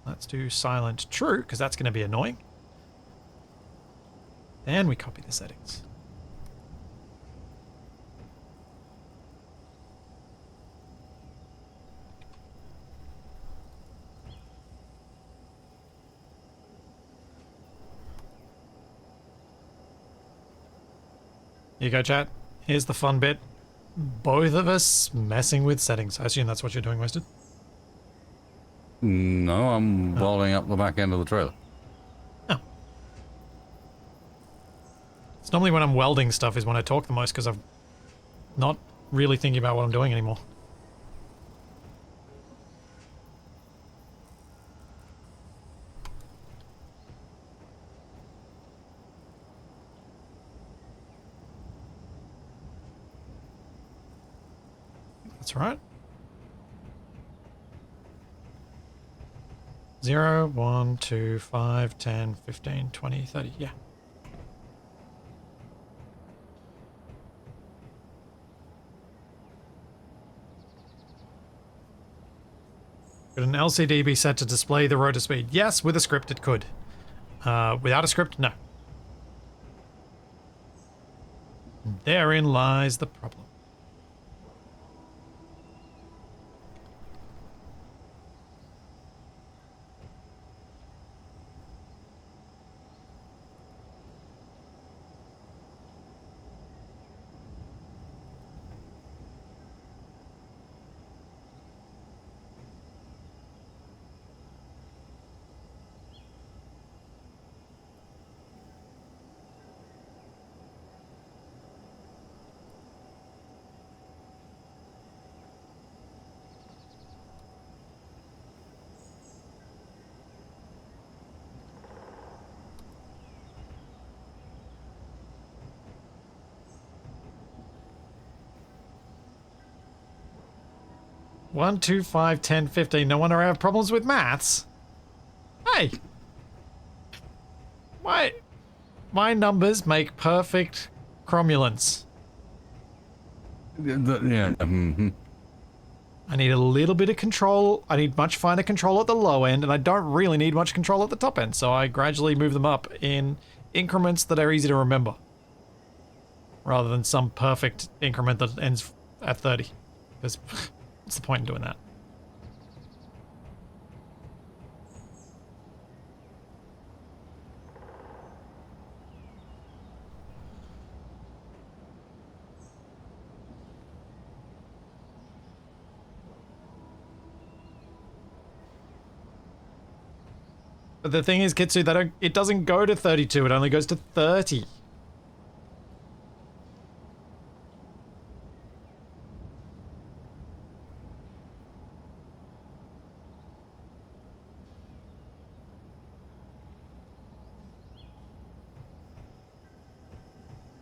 let's do silent true because that's going to be annoying. Then we copy the settings. Here you go, chat. Here's the fun bit. Both of us messing with settings. I assume that's what you're doing, Wasted? No, I'm welding up the back end of the trailer. Oh. It's normally when I'm welding stuff is when I talk the most because I'm not really thinking about what I'm doing anymore. That's right. 0, 1, 2, 5, 10, 15, 20, 30. Yeah. Could an LCD be set to display the rotor speed? Yes, with a script it could. Without a script, no. Therein lies the problem. One, 2, 5, 10, 15. No wonder I have problems with maths. Hey! My numbers make perfect cromulence. Yeah. I need a little bit of control. I need much finer control at the low end, and I don't really need much control at the top end, so I gradually move them up in increments that are easy to remember. Rather than some perfect increment that ends at 30. Because what's the point in doing that? But the thing is, Kitsu, it doesn't go to 32, it only goes to 30.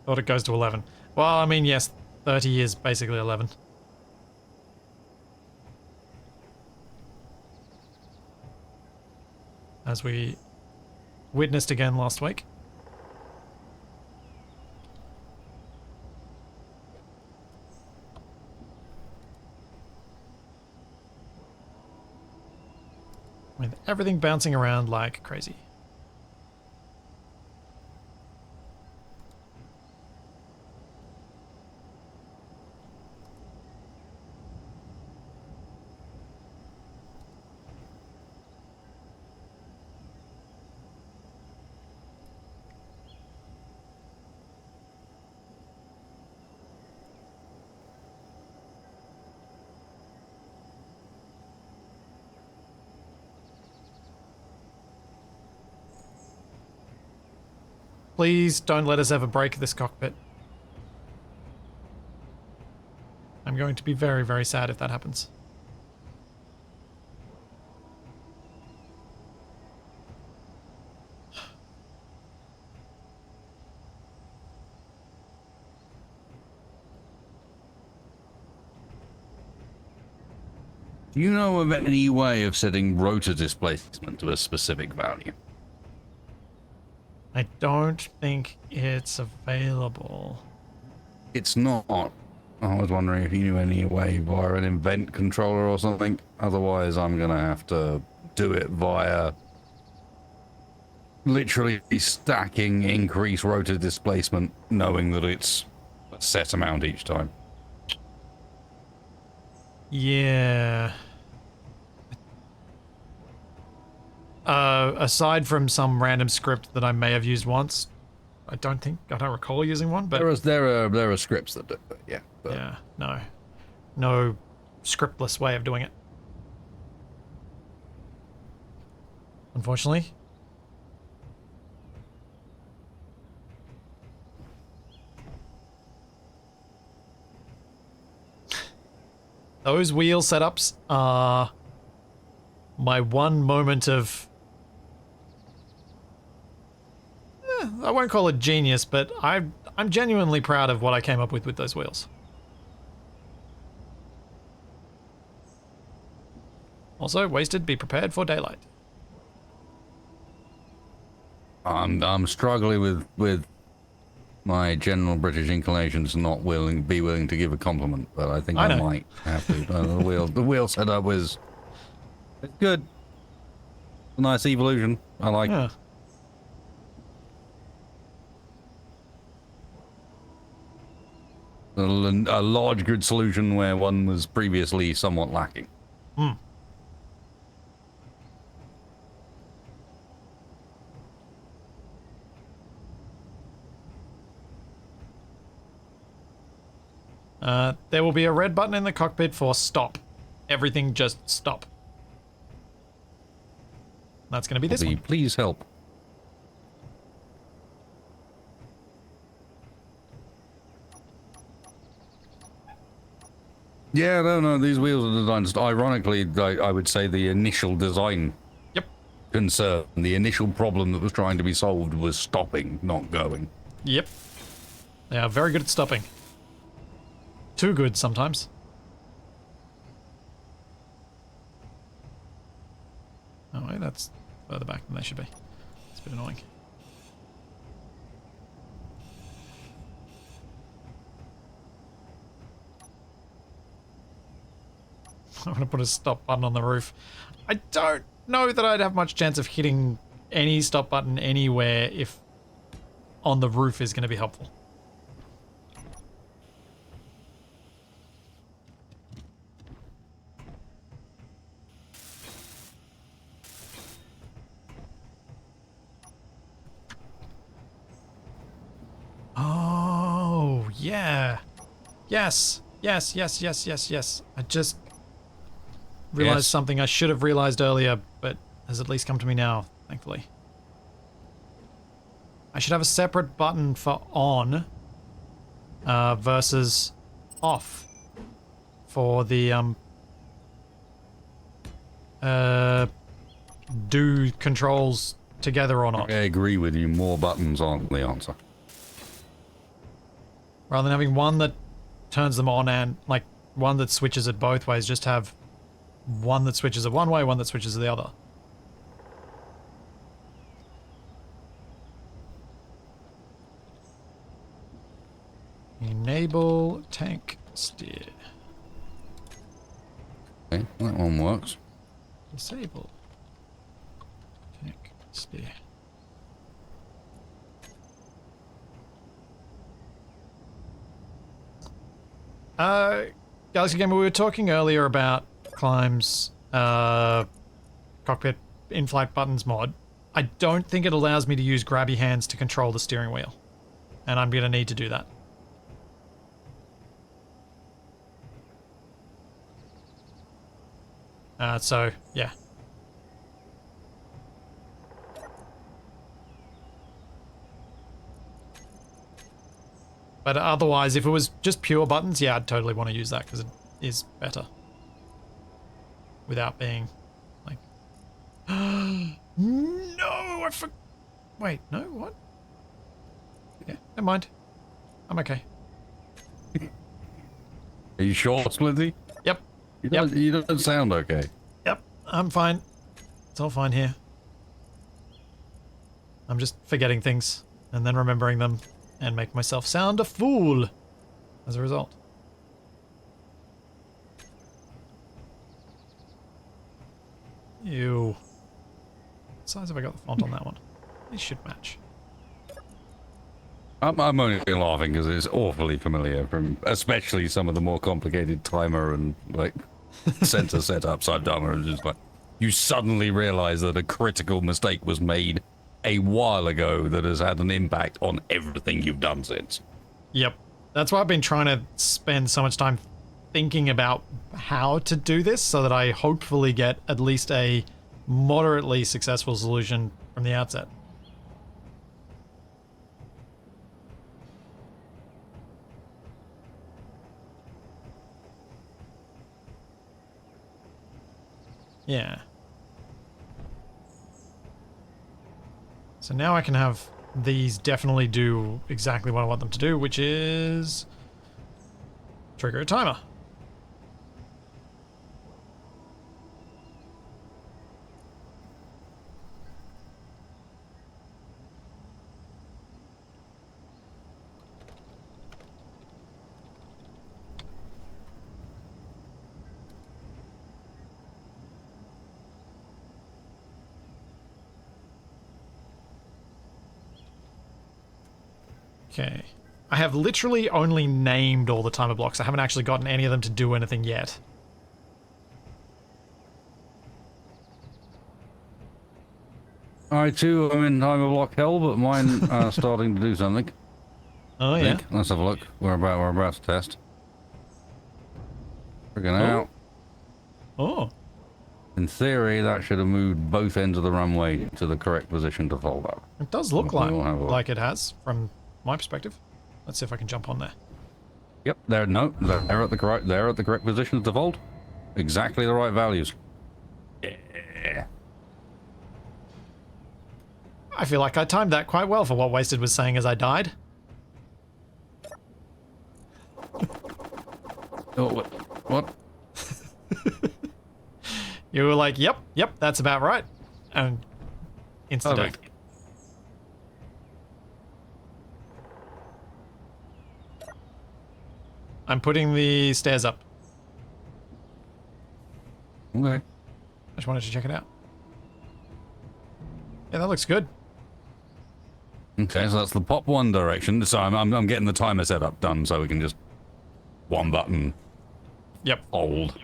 Thought it goes to 11. Well, I mean, yes, 30 is basically 11. As we witnessed again last week. With everything bouncing around like crazy. Please don't let us ever break this cockpit. I'm going to be very, very sad if that happens. Do you know of any way of setting rotor displacement to a specific value? I don't think it's available. It's not. I was wondering if you knew any way via an event controller or something. Otherwise, I'm going to have to do it via literally stacking increased rotor displacement, knowing that it's a set amount each time. Yeah. Aside from some random script that I may have used once, I don't recall using one, but there are scripts that do it, yeah. But yeah, no scriptless way of doing it. Unfortunately. Those wheel setups are my one moment of... I won't call it genius, but I'm genuinely proud of what I came up with those wheels. Also, wasted, be prepared for daylight. I'm struggling with my general British inclinations, not be willing to give a compliment, but I think I might have to. The wheel setup was it's good. A nice evolution. I like. Yeah. A large grid solution where one was previously somewhat lacking. Hmm. There will be a red button in the cockpit for stop. Everything just stop. That's going to be this one. Please help. Yeah, no, these wheels are designed. Ironically, I would say the initial design concern, the initial problem that was trying to be solved was stopping, not going. Yep. They are very good at stopping. Too good sometimes. Oh, wait, that's further back than they should be. It's a bit annoying. I'm going to put a stop button on the roof. I don't know that I'd have much chance of hitting any stop button anywhere if on the roof is going to be helpful. Oh, yeah. Yes. Yes, yes, yes, yes, yes. I just realized something I should have realized earlier, but has at least come to me now, thankfully. I should have a separate button for on versus off for the do controls together or not. I agree with you. More buttons aren't the answer. Rather than having one that turns them on and like one that switches it both ways, just have one that switches it one way, one that switches it the other. Enable tank steer. Okay, that one works. Disable tank steer. Galaxy Gamer, we were talking earlier about Climb's cockpit in-flight buttons mod. I don't think it allows me to use grabby hands to control the steering wheel, and I'm going to need to do that. So, yeah. But otherwise, if it was just pure buttons, yeah, I'd totally want to use that because it is better. Without being like... No! Wait, no? What? Yeah, never mind. I'm okay. Are you sure, Splinty? Yep. You don't sound okay. Yep, I'm fine. It's all fine here. I'm just forgetting things and then remembering them and make myself sound a fool as a result. Ew. What size have I got the font on that one? These should match. I'm only laughing because it's awfully familiar from especially some of the more complicated timer and like sensor setups I've done where it's just like you suddenly realize that a critical mistake was made a while ago that has had an impact on everything you've done since. Yep. That's why I've been trying to spend so much time thinking about how to do this so that I hopefully get at least a moderately successful solution from the outset. Yeah. So now I can have these definitely do exactly what I want them to do, which is trigger a timer. Okay. I have literally only named all the timer blocks. I haven't actually gotten any of them to do anything yet. I too am in timer block hell, but mine are starting to do something. Oh, yeah. Let's have a look. We're about to test. Freaking out. Oh. In theory, that should have moved both ends of the runway to the correct position to fold up. It does look We'll have a look. like it has, from my perspective. Let's see if I can jump on there. Yep, they're at the correct position to fold. Exactly the right values. Yeah. I feel like I timed that quite well for what Wasted was saying as I died. Oh, what? You were like, yep, that's about right. And instant death. Perfect. I'm putting the stairs up. Okay. I just wanted to check it out. Yeah, that looks good. Okay, so that's the pop one direction. So I'm getting the timer setup done so we can just one button Yep. hold.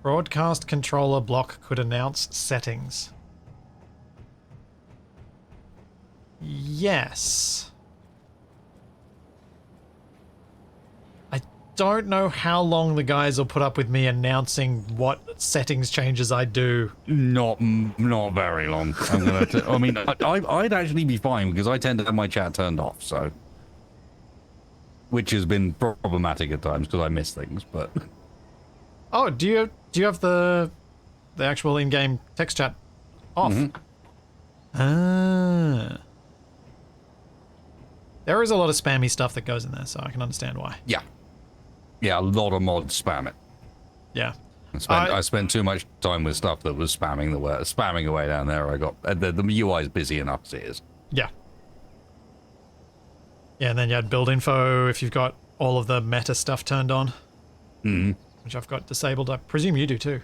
Broadcast controller block could announce settings. Yes. I don't know how long the guys will put up with me announcing what settings changes I do. Not very long. I'm gonna. I mean, I'd actually be fine because I tend to have my chat turned off, so which has been problematic at times because I miss things. But Oh, do you have the actual in-game text chat off? Ah. There is a lot of spammy stuff that goes in there, so I can understand why. yeah, a lot of mods spam it. Yeah. I spent too much time with stuff that was spamming away down there. I got the UI is busy enough as it is. Yeah. Yeah, and then you had build info if you've got all of the meta stuff turned on. Which I've got disabled. I presume you do too.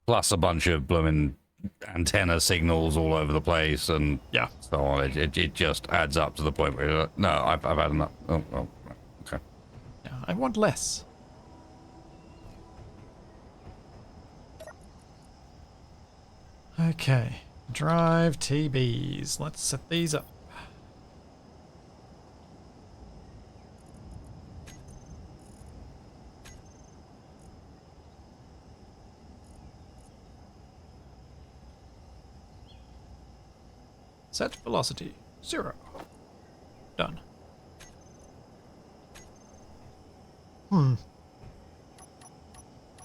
Plus a bunch of blooming antenna signals all over the place and Yeah. so on. It just adds up to the point where you're like, no, I've had enough. Oh, okay. Yeah, I want less. Okay. Drive TBs. Let's set these up. Set velocity 0. Done.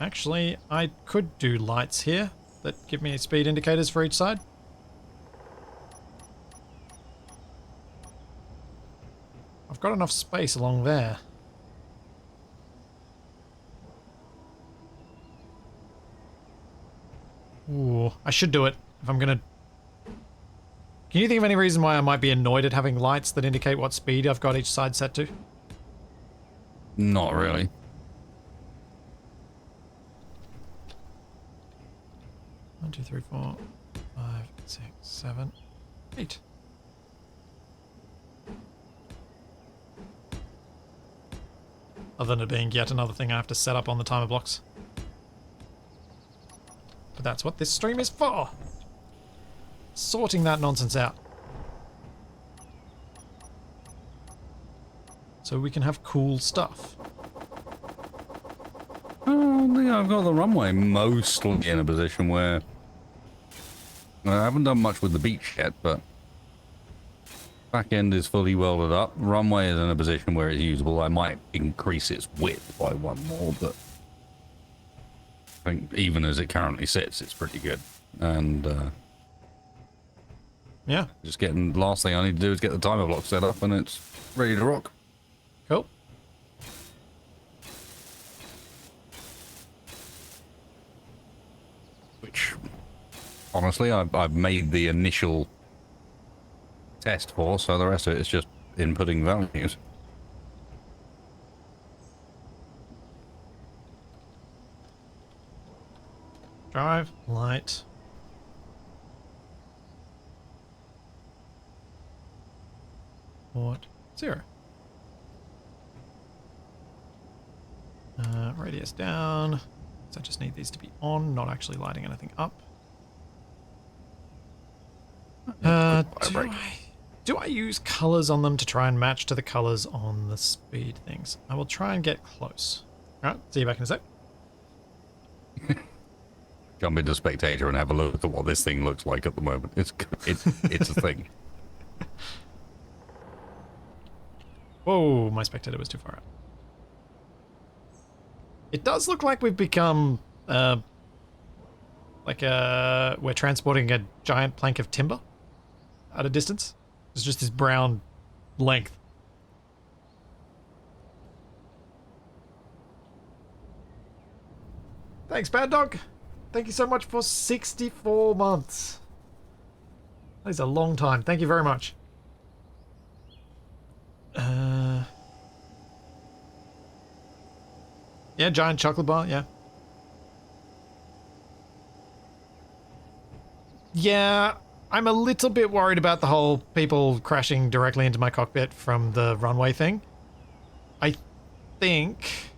Actually, I could do lights here that give me speed indicators for each side. I've got enough space along there. Ooh, I should do it if I'm gonna... Can you think of any reason why I might be annoyed at having lights that indicate what speed I've got each side set to? Not really. 1, 2, 3, 4, 5, 6, 7, 8. Other than it being yet another thing I have to set up on the timer blocks. But that's what this stream is for. Sorting that nonsense out. So we can have cool stuff. I think I've got the runway mostly in a position where I haven't done much with the beach yet, but back end is fully welded up. Runway is in a position where it's usable. I might increase its width by 1 more, but I think even as it currently sits, it's pretty good. And Yeah, just getting, last thing I need to do is get the timer block set up and it's ready to rock. cool. Which, honestly, I've made the initial test for, so the rest of it is just inputting values. Drive, light. Port 0. Radius down. So I just need these to be on, not actually lighting anything up. Do I use colors on them to try and match to the colors on the speed things? I will try and get close. All right, see you back in a sec. Jump into Spectator and have a look at what this thing looks like at the moment. It's a thing. Whoa, my spectator was too far out. It does look like we've become, we're transporting a giant plank of timber at a distance. It's just this brown length. Thanks, Bad Dog. Thank you so much for 64 months. That is a long time. Thank you very much. Yeah, giant chocolate bar, yeah. Yeah, I'm a little bit worried about the whole people crashing directly into my cockpit from the runway thing. I think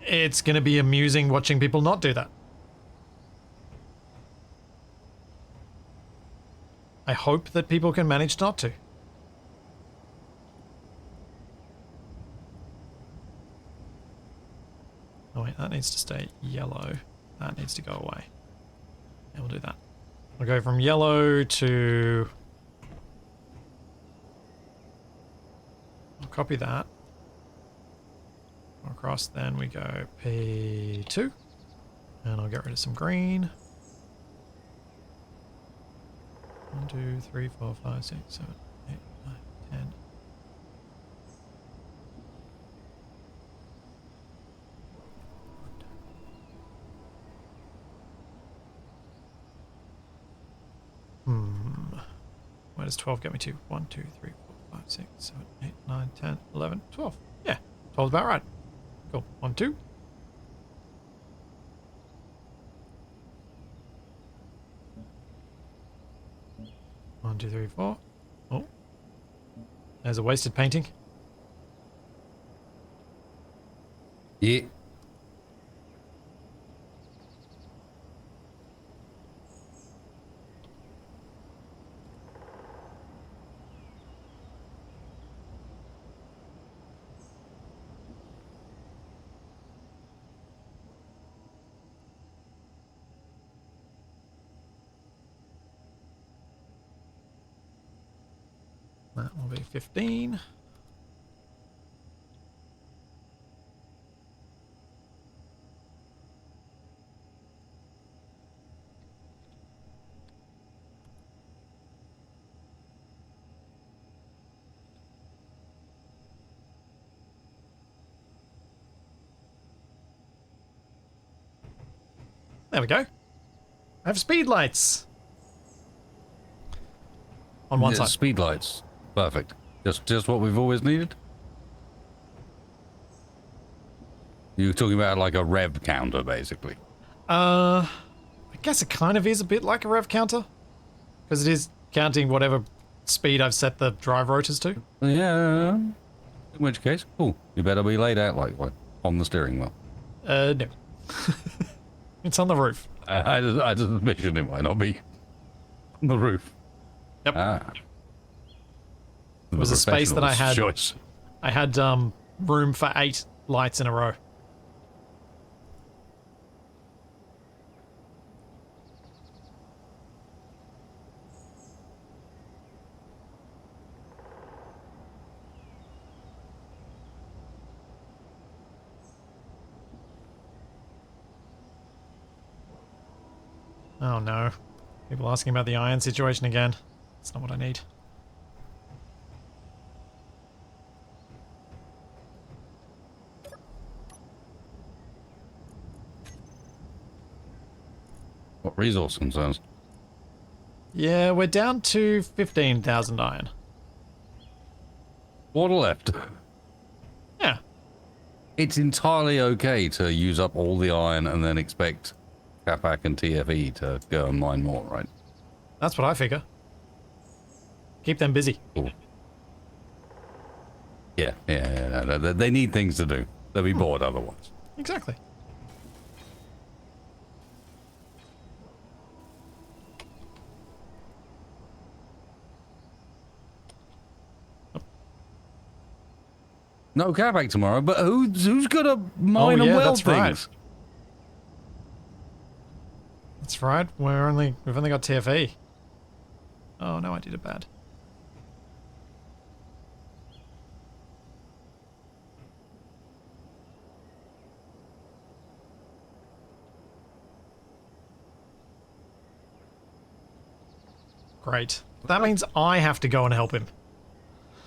it's going to be amusing watching people not do that. I hope that people can manage not to. Oh wait, that needs to stay yellow. That needs to go away. Yeah, we'll do that. We'll go from yellow to... I'll copy that. Across, then we go P2. And I'll get rid of some green. 1, 2, 3, 4, 5, 6, 7, 8, 9, 10. Where does 12 get me to? 1, 2, 3, 4, 5, 6, 7, 8, 9, 10, 11, 12. Yeah, 12 is about right. Cool. 1, 2. One, two, three, four. Oh. There's a wasted painting. Yeah. That will be 15. There we go. I have speed lights. On one Yeah, side. speed lights. Perfect. Just what we've always needed. You're talking about like a rev counter, basically. I guess it kind of is a bit like a rev counter. Because it is counting whatever speed I've set the drive rotors to. Yeah. In which case, cool. You better be laid out like on the steering wheel. No. It's on the roof. I just envisioned it might not be on the roof. Yep. Ah. It was a space that I had. Choice. I had room for 8 lights in a row. Oh no. People asking about the iron situation again. That's not what I need. What resource concerns? Yeah, we're down to 15,000 iron. Water left. Yeah. It's entirely okay to use up all the iron and then expect Capac and TFE to go and mine more, right? That's what I figure. Keep them busy. Cool. Yeah, no, they need things to do. They'll be bored otherwise. Exactly. No Capac tomorrow, but who's gonna mine and weld that's things? right. That's right. We've only got TFE. Oh no, I did it bad. Great. That means I have to go and help him.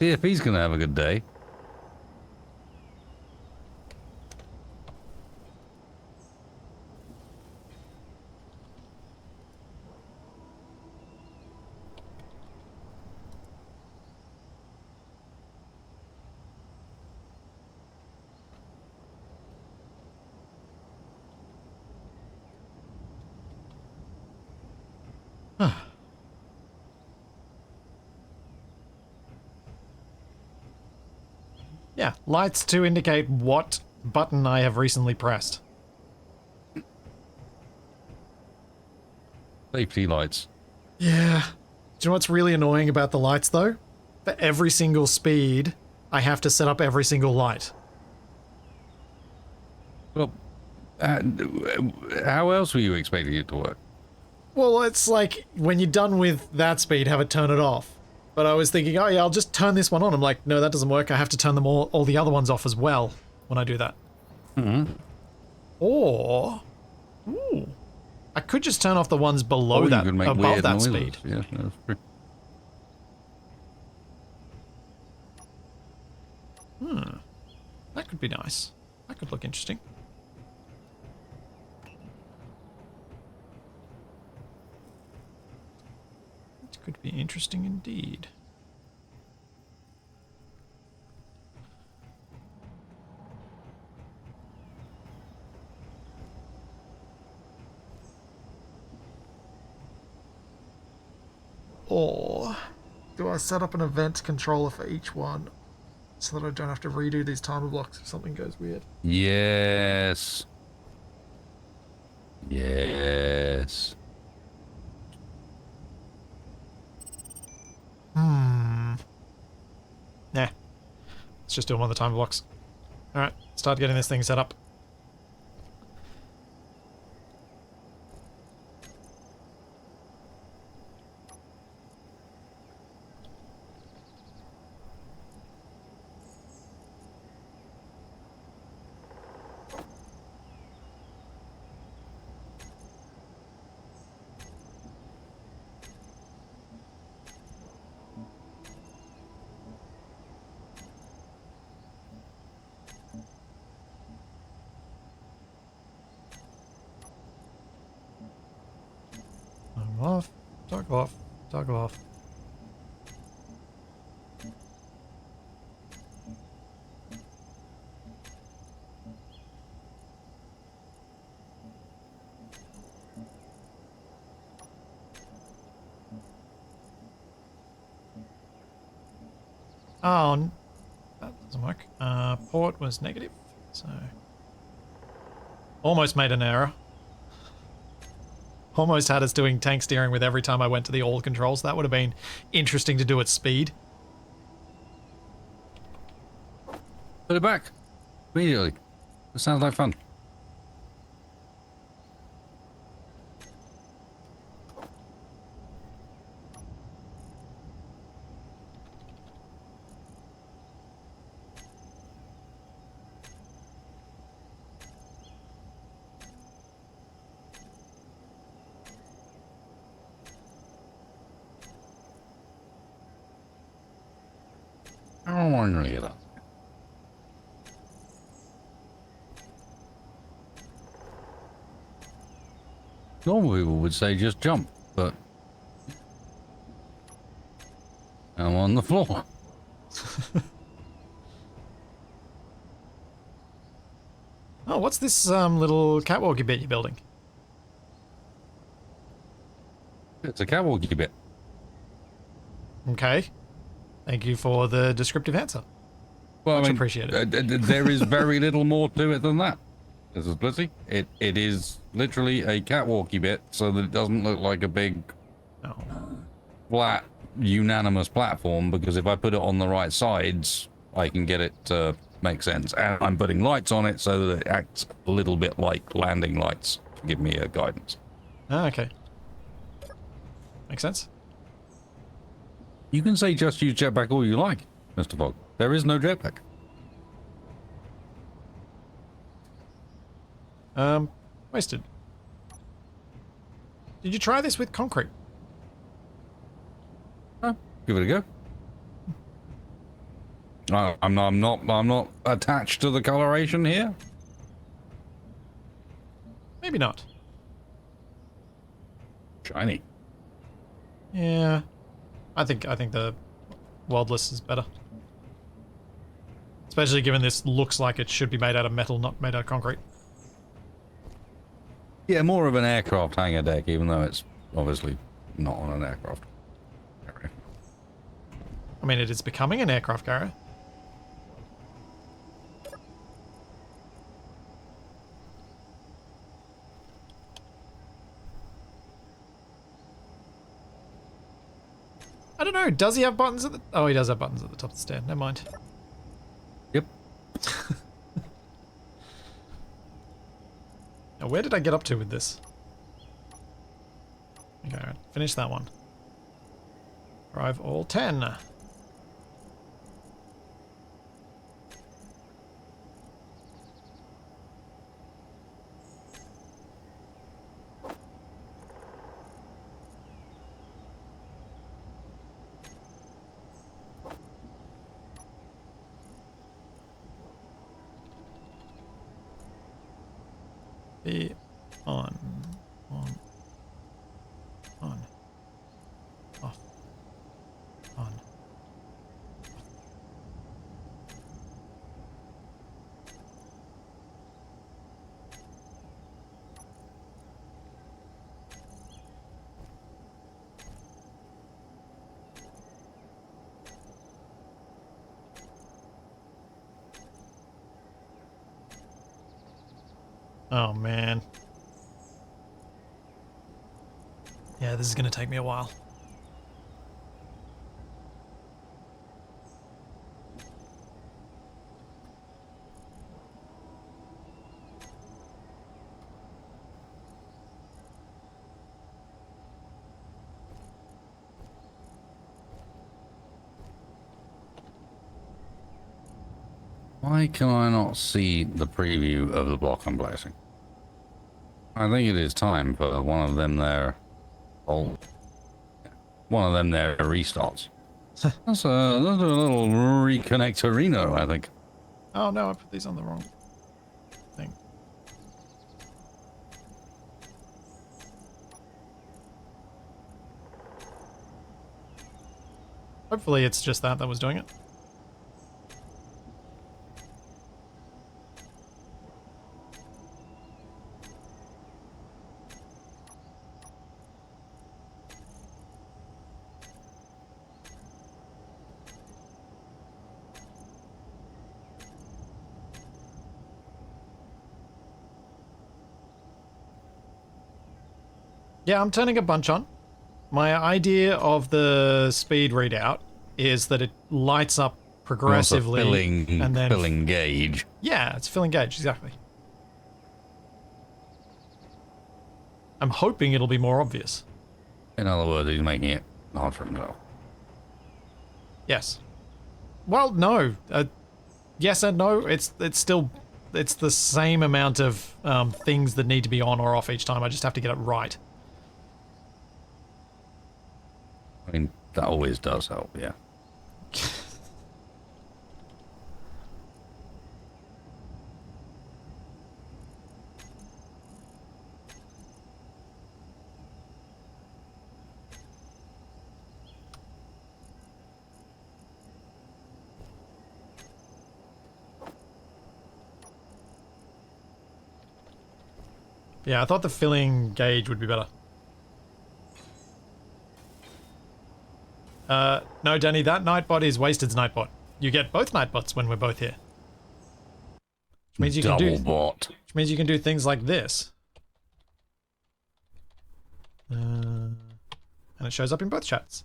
TFE's gonna have a good day. Yeah, lights to indicate what button I have recently pressed. Safety lights. Yeah. Do you know what's really annoying about the lights, though? For every single speed, I have to set up every single light. Well, how else were you expecting it to work? Well, it's like, when you're done with that speed, have it turn it off. But I was thinking, oh yeah, I'll just turn this one on. I'm like, no, that doesn't work. I have to turn them all the other ones off as well when I do that. Mm-hmm. Or, ooh, I could just turn off the ones below that, above that speed. Yeah, that's true. That could be nice. That could look interesting. It could be interesting indeed. Or do I set up an event controller for each one so that I don't have to redo these timer blocks if something goes weird? Yes. Yes. Nah. Let's just do them on the timer blocks. Alright, start getting this thing set up. off. Toggle off. Toggle off. Oh, that doesn't work. Port was negative, so almost made an error. Almost had us doing tank steering with every time I went to the all controls. That would have been interesting to do at speed. Put it back immediately. That sounds like fun. I want to get up. Normal people would say just jump, but I'm on the floor. Oh, what's this little catwalky bit you're building? It's a catwalky bit. Okay. Thank you for the descriptive answer. Well, Much I mean, appreciated. there is very little more to it than that. This is Blissy. It is literally a catwalky bit, so that it doesn't look like a big, Oh. flat, unanimous platform. Because if I put it on the right sides, I can get it to make sense. And I'm putting lights on it so that it acts a little bit like landing lights to give me a guidance. Ah, okay. Makes sense. You can say just use jetpack all you like, Mr. Fogg. There is no jetpack. Wasted. Did you try this with concrete? Give it a go. I'm not attached to the coloration here. Maybe not. Shiny. Yeah. I think the worldless is better. Especially given this looks like it should be made out of metal, not made out of concrete. Yeah, more of an aircraft hangar deck, even though it's obviously not on an aircraft. I mean, it is becoming an aircraft carrier. I don't know, does he have buttons at the... Oh, he does have buttons at the top of the stand, never mind. Yep. Now, where did I get up to with this? Okay, alright, finish that one. Drive all 10. Be on, off, on. Oh man. Yeah, this is gonna take me a while. Why can I not see the preview of the block I'm placing? I think it is time for one of them there. Oh, one of them there restarts. That's a little reconnectorino, I think. Oh no, I put these on the wrong thing. Hopefully it's just that was doing it. Yeah, I'm turning a bunch on. My idea of the speed readout is that it lights up progressively and then filling gauge. Yeah, it's filling gauge, exactly. I'm hoping it'll be more obvious. In other words, he's making it hard for himself. Yes. Well, no. Yes and no. It's still the same amount of things that need to be on or off each time. I just have to get it right. I mean, that always does help, yeah. Yeah, I thought the filling gauge would be better. No, Danny, that Nightbot is Wasted's Nightbot. You get both Nightbots when we're both here. Which means you can do bot. Which means you can do things like this. And it shows up in both chats.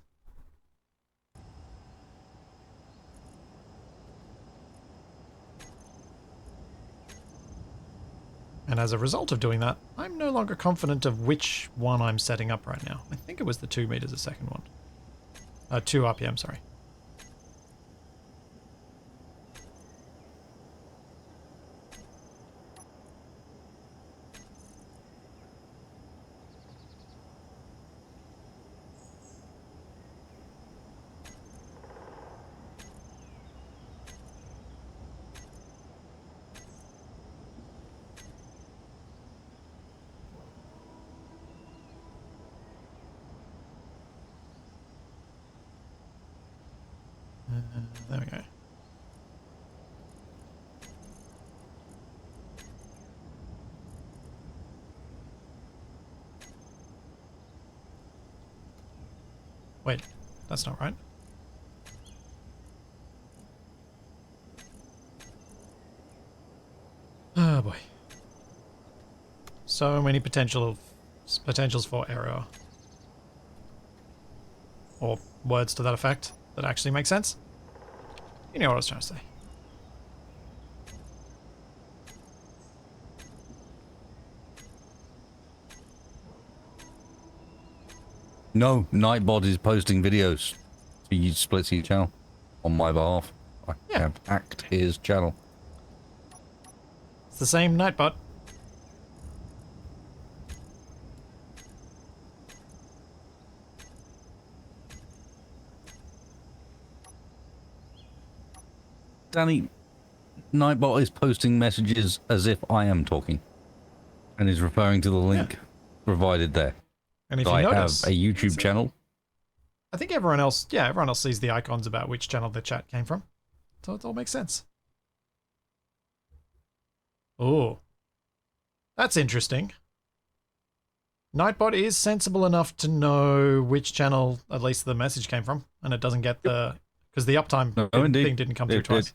And as a result of doing that, I'm no longer confident of which one I'm setting up right now. I think it was the 2 meters a second one. 2 RPM, sorry. There we go. Wait, that's not right. Oh boy. So many potentials for error. Or words to that effect that actually make sense. You know what I was trying to say. No, Nightbot is posting videos. He splits his channel on my behalf. I have hacked his channel. It's the same Nightbot. Danny, Nightbot is posting messages as if I am talking. And is referring to the link provided there. And if So you I notice, have a YouTube channel. I think everyone else sees the icons about which channel the chat came from. So it all makes sense. Oh. That's interesting. Nightbot is sensible enough to know which channel at least the message came from, and it doesn't get the... Because the uptime thing didn't come through twice.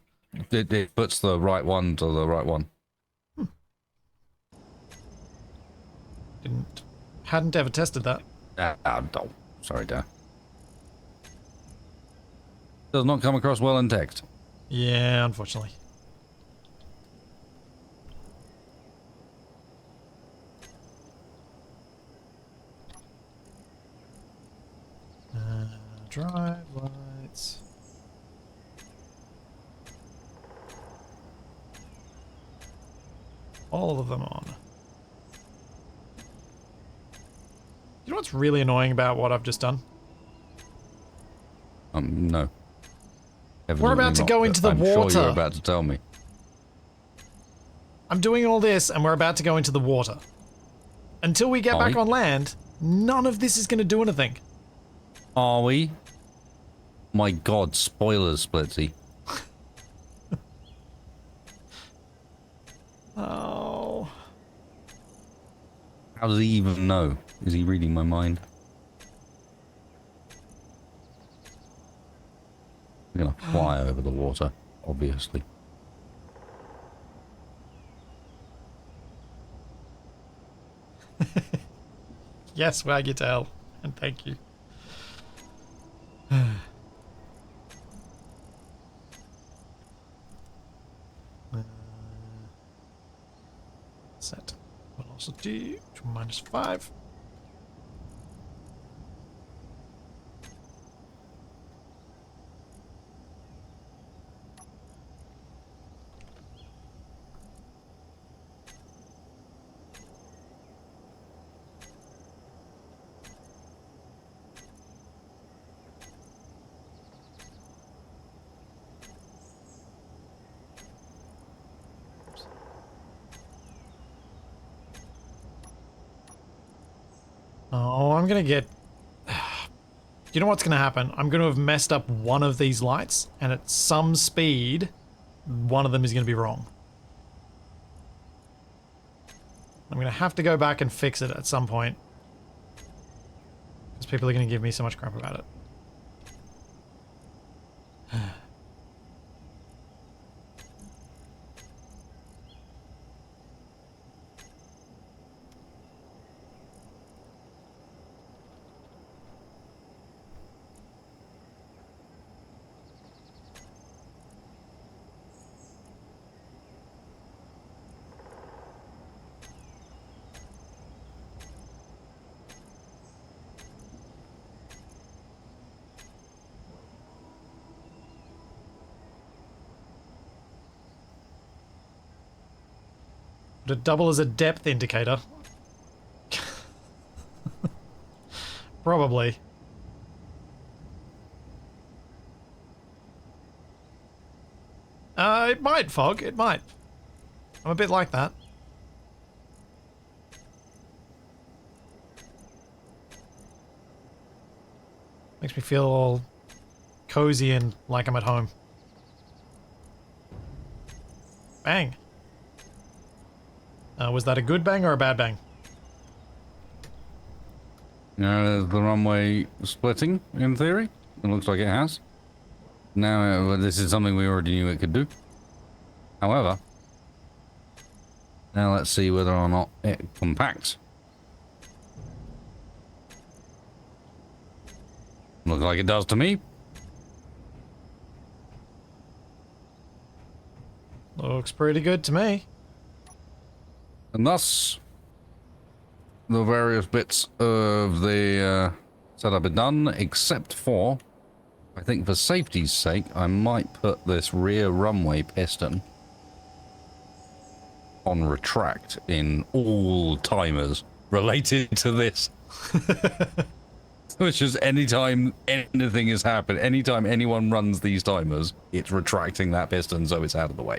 It puts the right one to the right one. Hadn't ever tested that. No. Sorry, Dan. Does not come across well in text. Yeah, unfortunately. Drive lights. All of them on. You know what's really annoying about what I've just done? No. We're about to go into the water. I'm sure you're about to tell me. I'm doing all this and we're about to go into the water. Until we get back on land, none of this is going to do anything. Are we? My God, spoilers, Splitsy. Oh. How does he even know? Is he reading my mind? I'm gonna fly over the water, obviously. Yes, wag your tail. And thank you. Set velocity to -5. Oh, I'm gonna get... You know what's gonna happen? I'm gonna have messed up one of these lights, and at some speed, one of them is gonna be wrong. I'm gonna have to go back and fix it at some point. Because people are gonna give me so much crap about it. Would it double as a depth indicator? Probably. It might, Fog. It might. I'm a bit like that. Makes me feel all cozy and like I'm at home. Bang. Was that a good bang or a bad bang? The runway splitting, in theory. It looks like it has. Now, this is something we already knew it could do. However, now let's see whether or not it compacts. Looks like it does to me. Looks pretty good to me. And thus, the various bits of the setup are done, except for, I think for safety's sake, I might put this rear runway piston on retract in all timers related to this. Which is anytime anything has happened, anytime anyone runs these timers, it's retracting that piston so it's out of the way.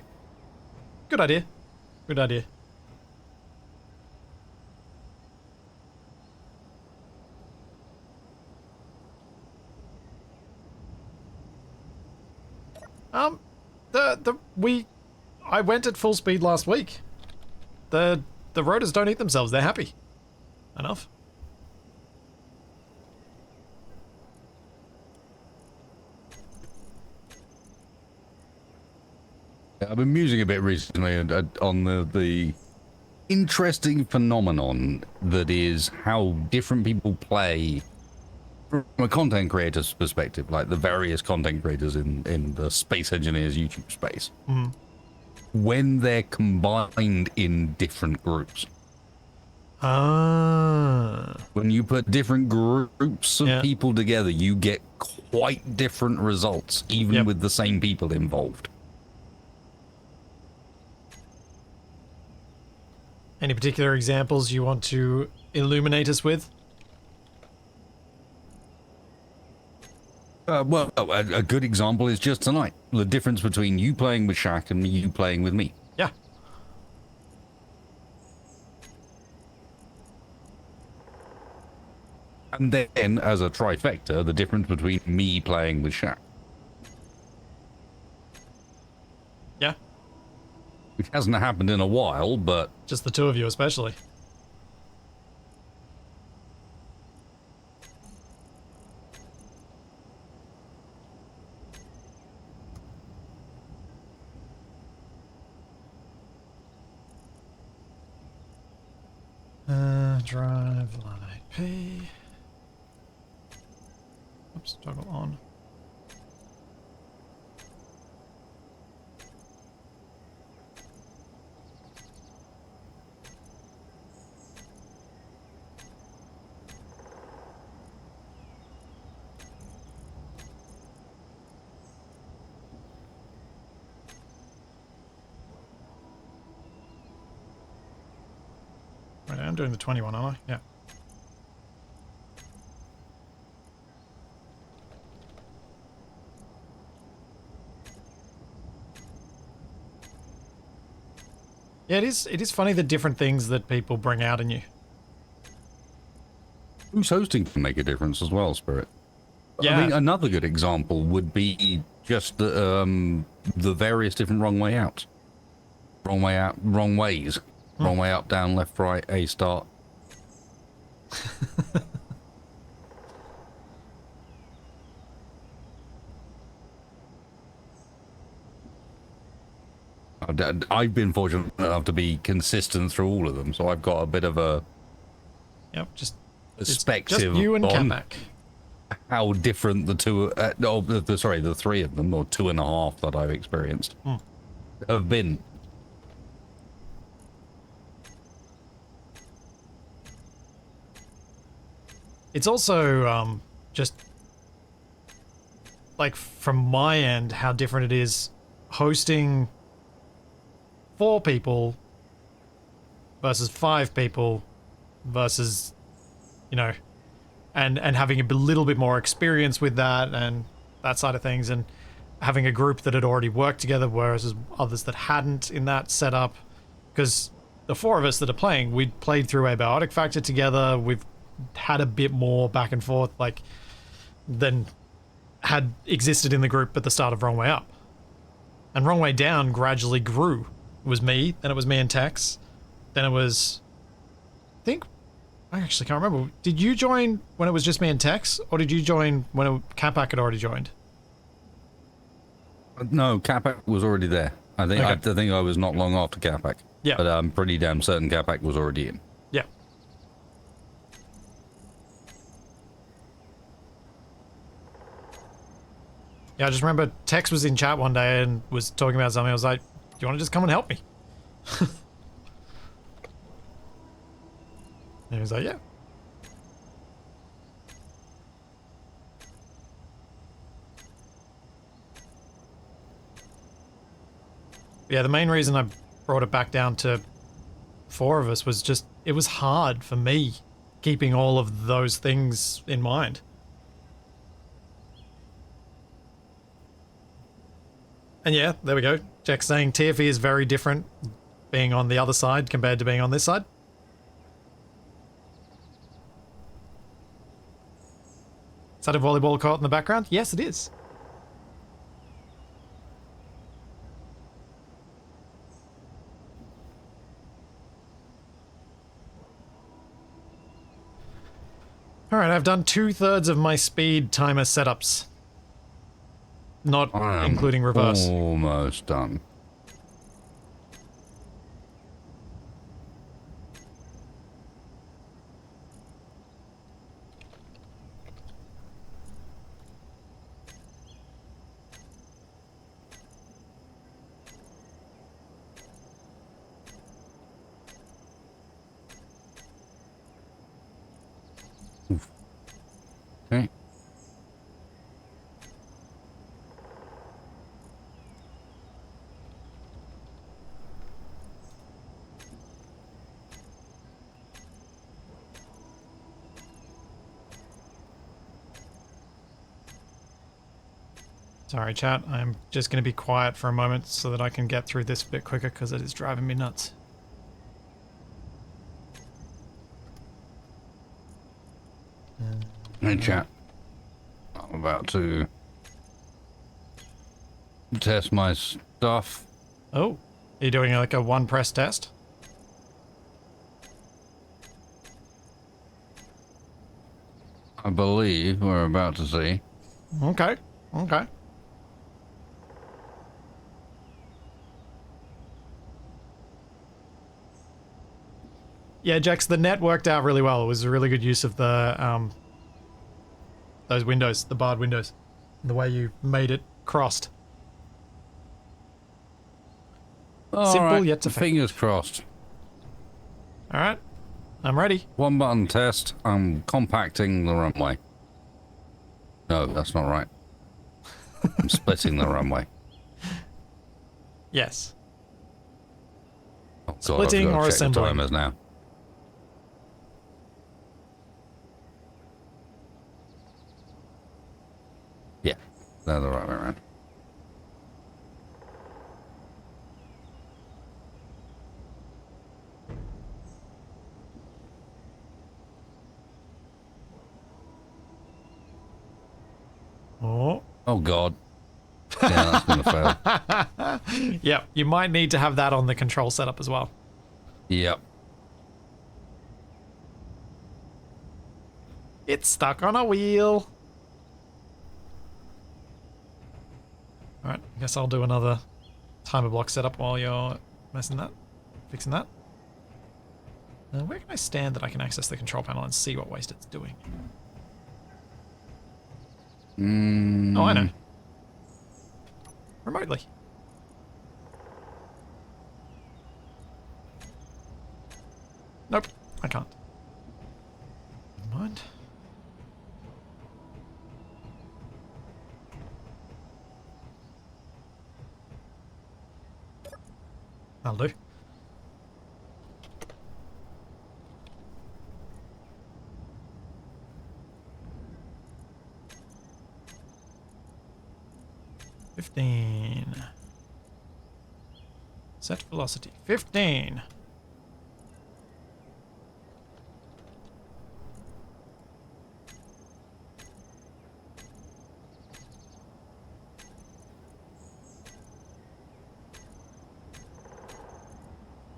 Good idea. Good idea. I went at full speed last week. The rotors don't eat themselves, they're happy. Enough. I've been musing a bit recently on the interesting phenomenon that is how different people play from a content creator's perspective, like the various content creators in the Space Engineers YouTube space, when they're combined in different groups. Ah. When you put different groups of people together, you get quite different results, even with the same people involved. Any particular examples you want to illuminate us with? Well, a good example is just tonight. The difference between you playing with Shaq and you playing with me. Yeah. And then, as a trifecta, the difference between me playing with Shaq. It hasn't happened in a while, but... Just the two of you especially. Drive line P. Oops, toggle on. Right, I'm doing the 21, aren't I? Yeah. Yeah, it is funny the different things that people bring out in you. Who's hosting can make a difference as well, Spirit. Yeah. I mean, another good example would be just the various different wrong way outs. Wrong way out, wrong ways. Wrong way up, down, left, right, A start. I've been fortunate enough to be consistent through all of them, so I've got a bit of a Yep, just perspective just you and on Capac. how different the two, the three of them, or 2.5 that I've experienced, have been. It's also just like from my end how different it is hosting 4 people versus 5 people versus, you know, and having a little bit more experience with that and that side of things, and having a group that had already worked together whereas others that hadn't in that setup. Because the 4 of us that are playing, we'd played through Abiotic Factor together, we've had a bit more back and forth like than had existed in the group at the start of Wrong Way Up. And Wrong Way Down gradually grew. It was me, then it was me and Tex, then it was, I actually can't remember. Did you join when it was just me and Tex, or did you join when Capac had already joined? No, Capac was already there. I think Okay. I think I was not long after Capac. Yeah. But I'm pretty damn certain Capac was already in. Yeah. Yeah, I just remember Tex was in chat one day and was talking about something. I was like, do you want to just come and help me? And he was like, yeah. Yeah, the main reason I brought it back down to 4 of us was just, it was hard for me keeping all of those things in mind. And yeah, there we go. Jack saying TFE is very different being on the other side compared to being on this side. Is that a volleyball court in the background? Yes, it is. Alright, I've done 2/3 of my speed timer setups. Not including reverse. Almost done. Okay. Sorry, chat. I'm just going to be quiet for a moment so that I can get through this a bit quicker because it is driving me nuts. Hey, chat. I'm about to test my stuff. Oh, Are you doing like a one press test? I believe we're about to see. Okay. Okay. Yeah, Jax, the net worked out really well. It was a really good use of the those windows, the barred windows, the way you made it crossed. Simple yet effective. Fingers crossed. All right, I'm ready. One button test. I'm compacting the runway. No, that's not right. I'm splitting the runway. Yes. Oh, God, Splitting I've got or to check the assembling? timers now. Yeah, they're the right way around. Oh. Oh, God. Yeah, that's going to fail. Yeah, you might need to have that on the control setup as well. Yep. It's stuck on a wheel. All right, I guess I'll do another timer block setup while you're fixing that. Where can I stand that I can access the control panel and see what waste it's doing? Oh, I know. Remotely. Nope, I can't. Never mind. That'll do. Set velocity. 15.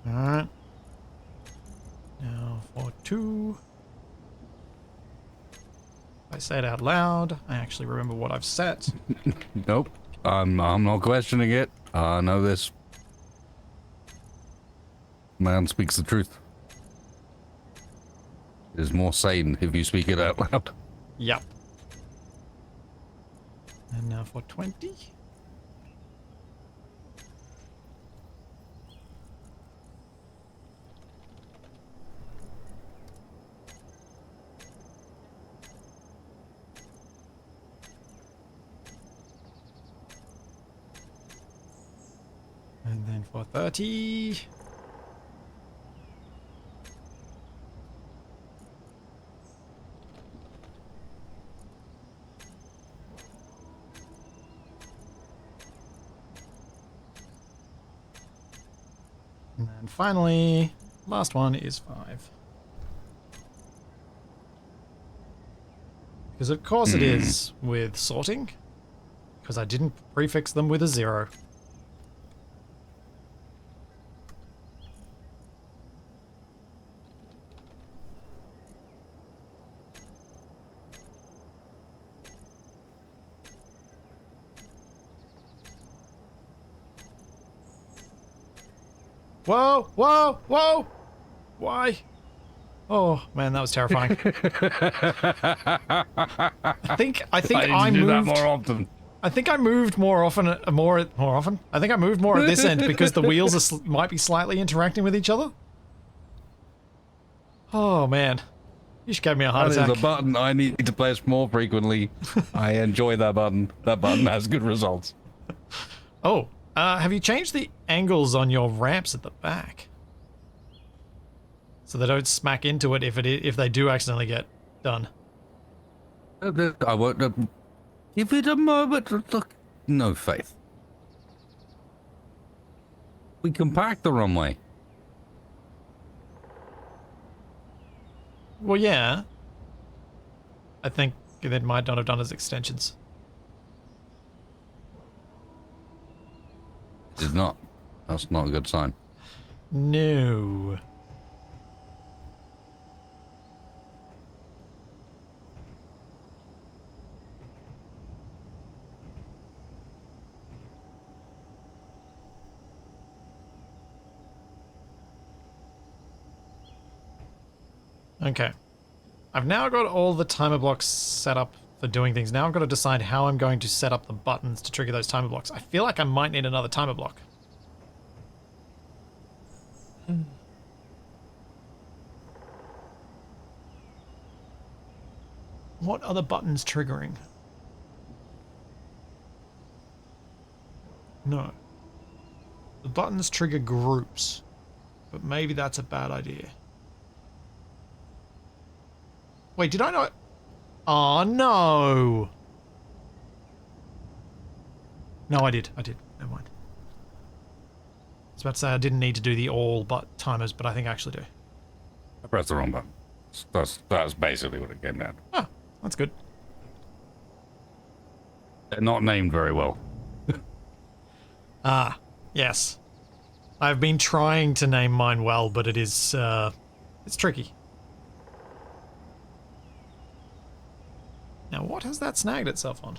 Alright. Now for 2. If I say it out loud, I actually remember what I've set. Nope. I'm not questioning it. I know this man speaks the truth. It is more sane if you speak it out loud. Yep. And now for 20. And then for 30. And then finally, last one is 5. Because of course it is with sorting. Because I didn't prefix them with a 0. Whoa, whoa, whoa! Why? Oh man, that was terrifying. I think I need to do that moved more often. I think I moved more often. More often. I think I moved more at this end because the wheels are might be slightly interacting with each other. Oh man, you just gave me a heart That attack. is a button I need to press more frequently. I enjoy that button. That button has good results. Oh, have you changed the angles on your ramps at the back so they don't smack into it if they do accidentally get done? I won't give it a moment. Look, no faith. We compact the runway. Well, yeah. I think they might not have done as extensions. It is not. That's not a good sign. No. Okay. I've now got all the timer blocks set up for doing things. Now I've got to decide how I'm going to set up the buttons to trigger those timer blocks. I feel like I might need another timer block. What are the buttons triggering? No. The buttons trigger groups, but maybe that's a bad idea. Wait, did I not? Oh, no. No, I did. Never mind. I was about to say I didn't need to do the all but timers, but I think I actually do. I pressed the wrong button. That's basically what it came down to. Oh, that's good. They're not named very well. Ah, yes. I've been trying to name mine well, but it is, it's tricky. Now, what has that snagged itself on?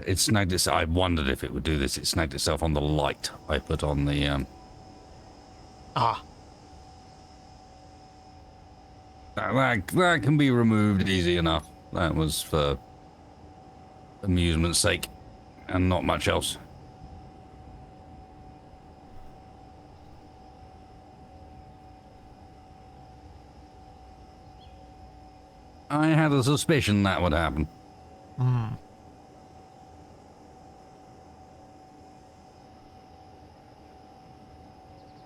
It snagged itself. I wondered if it would do this. It snagged itself on the light I put on the. Ah. That can be removed easy enough. That was for amusement's sake, and not much else. I had a suspicion that would happen. Hmm.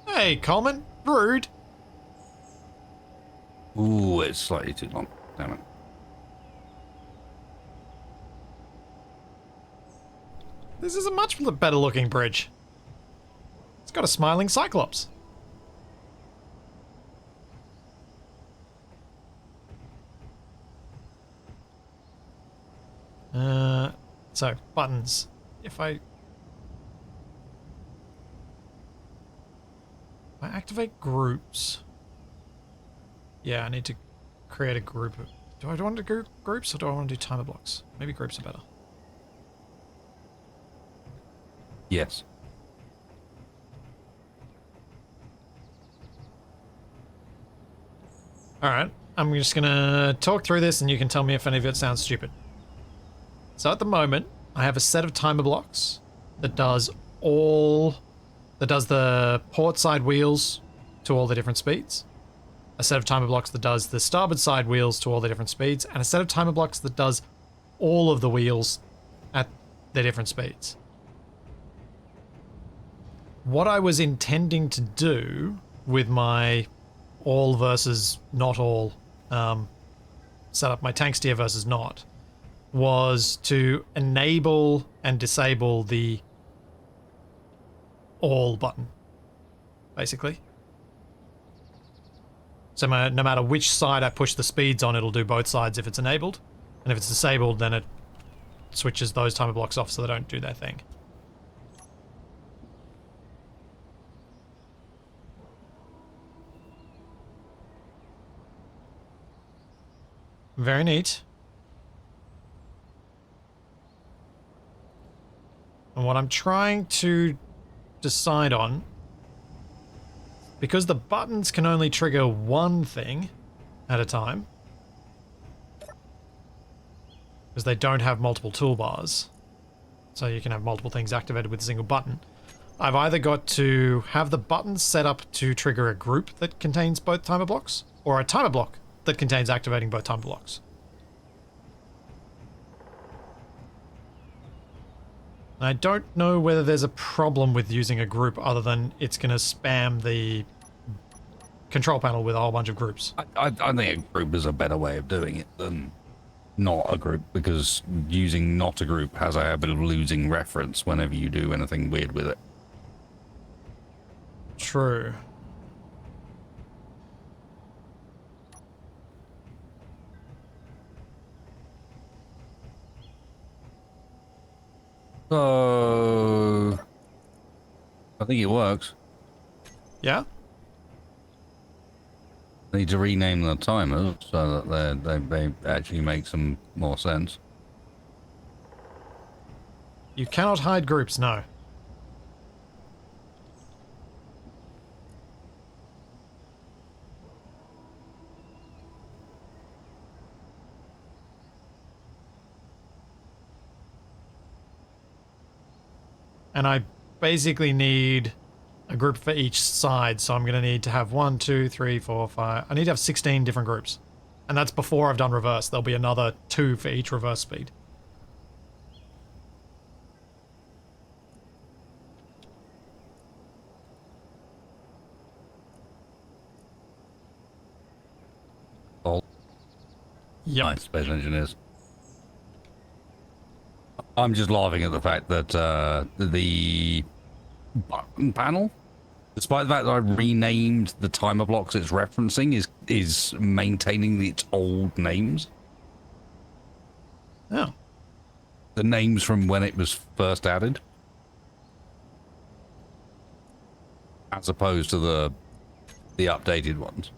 Hey, Coleman. Rude. Ooh, it's slightly too long. Damn it. This is a much better looking bridge. It's got a smiling cyclops. So, buttons. If I activate groups. Yeah, I need to create a group. Do I want to do groups or do I want to do timer blocks? Maybe groups are better. Yes. Alright, I'm just gonna talk through this and you can tell me if any of it sounds stupid. So at the moment, I have a set of timer blocks that does the port side wheels to all the different speeds. A set of timer blocks that does the starboard side wheels to all the different speeds, and a set of timer blocks that does all of the wheels at their different speeds. What I was intending to do with my all versus not all setup, my tank steer versus not, was to enable and disable the all button, basically. So no matter which side I push the speeds on, it'll do both sides if it's enabled. And if it's disabled, then it switches those timer blocks off so they don't do their thing. Very neat. And what I'm trying to decide on, because the buttons can only trigger one thing at a time, because they don't have multiple toolbars, so you can have multiple things activated with a single button, I've either got to have the buttons set up to trigger a group that contains both timer blocks, or a timer block that contains activating both timer blocks. I don't know whether there's a problem with using a group other than it's going to spam the control panel with a whole bunch of groups. I think a group is a better way of doing it than not a group, because using not a group has a habit of losing reference whenever you do anything weird with it. True. So, I think it works. Yeah? I need to rename the timers so that they actually make some more sense. You cannot hide groups, no. And I basically need a group for each side, so I'm going to need to have 1, 2, 3, 4, 5. I need to have 16 different groups. And that's before I've done reverse. There'll be another 2 for each reverse speed. All Yep. nice, space engineers. I'm just laughing at the fact that the button panel, despite the fact that I renamed the timer blocks it's referencing, is maintaining its old names. Oh. The names from when it was first added. As opposed to the updated ones.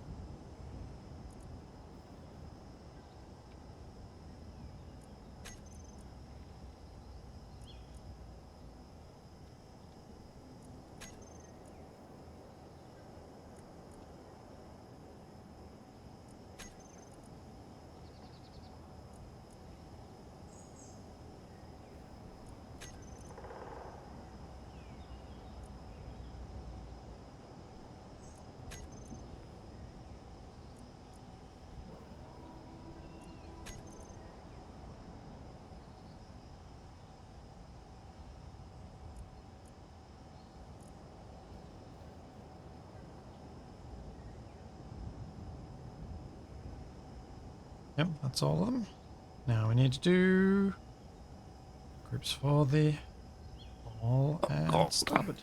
Yep, that's all of them. Now we need to do groups for the all and starboard.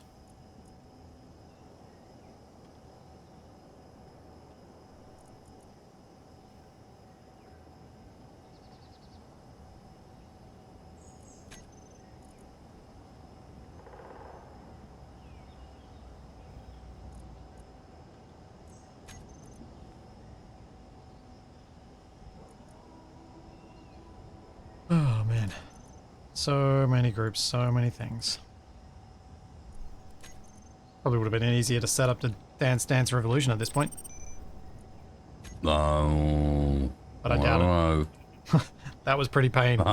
Oh man. So many groups, so many things. Probably would have been easier to set up the Dance Dance Revolution at this point. Oh. But I doubt it. it. That was pretty painful.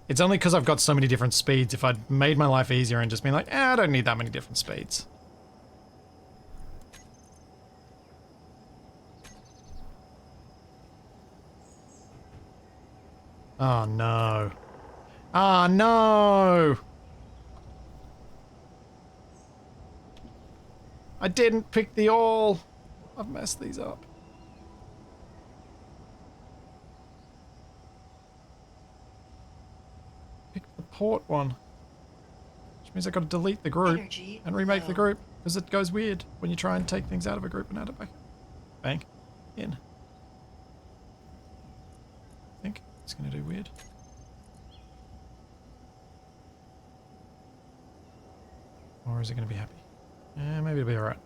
It's only because I've got so many different speeds. If I'd made my life easier and just been like, I don't need that many different speeds. Oh no. Oh no! I didn't pick the all. I've messed these up. Pick the port one. Which means I gotta delete the group Energy and remake the low. group. Because it goes weird when you try and take things out of a group and add it back. Bank. In. I think it's gonna do weird. Or is it gonna be happy? Maybe it'll be alright.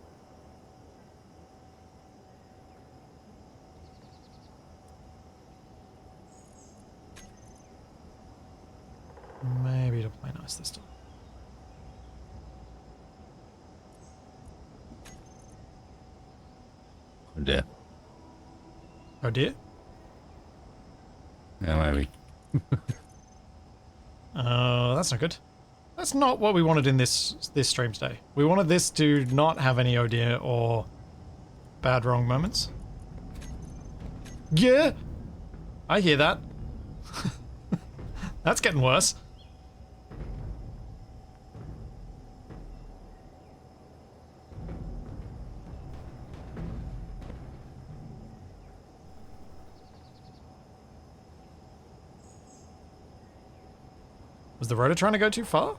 Maybe it'll play nice this time. Oh dear. Oh dear. Yeah, maybe. Oh, that's not good. That's not what we wanted in this stream today. We wanted this to not have any oh dear or bad wrong moments. Yeah! I hear that. That's getting worse. Was the rotor trying to go too far?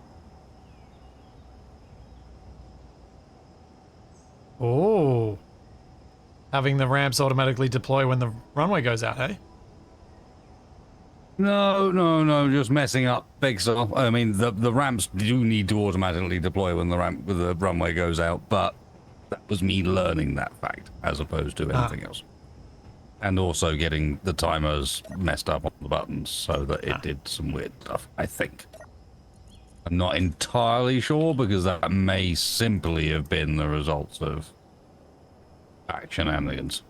Oh. Having the ramps automatically deploy when the runway goes out, hey? No, just messing up big stuff. I mean, the ramps do need to automatically deploy when the runway goes out, but that was me learning that fact as opposed to anything else. And also getting the timers messed up on the buttons so that it did some weird stuff, I think. I'm not entirely sure because that may simply have been the results of shenanigans.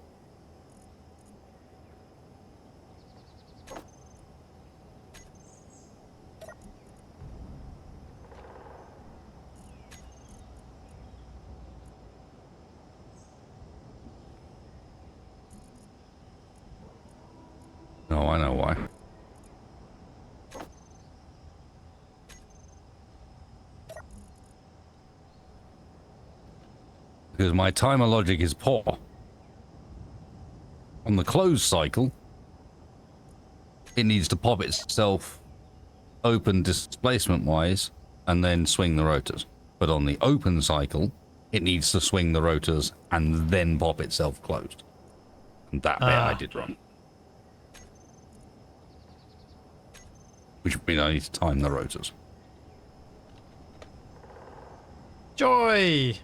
Oh, I know why. Because my timer logic is poor. On the closed cycle, it needs to pop itself open displacement-wise and then swing the rotors. But on the open cycle, it needs to swing the rotors and then pop itself closed. And that bit I did wrong. Which would mean I need to time the rotors. Joy!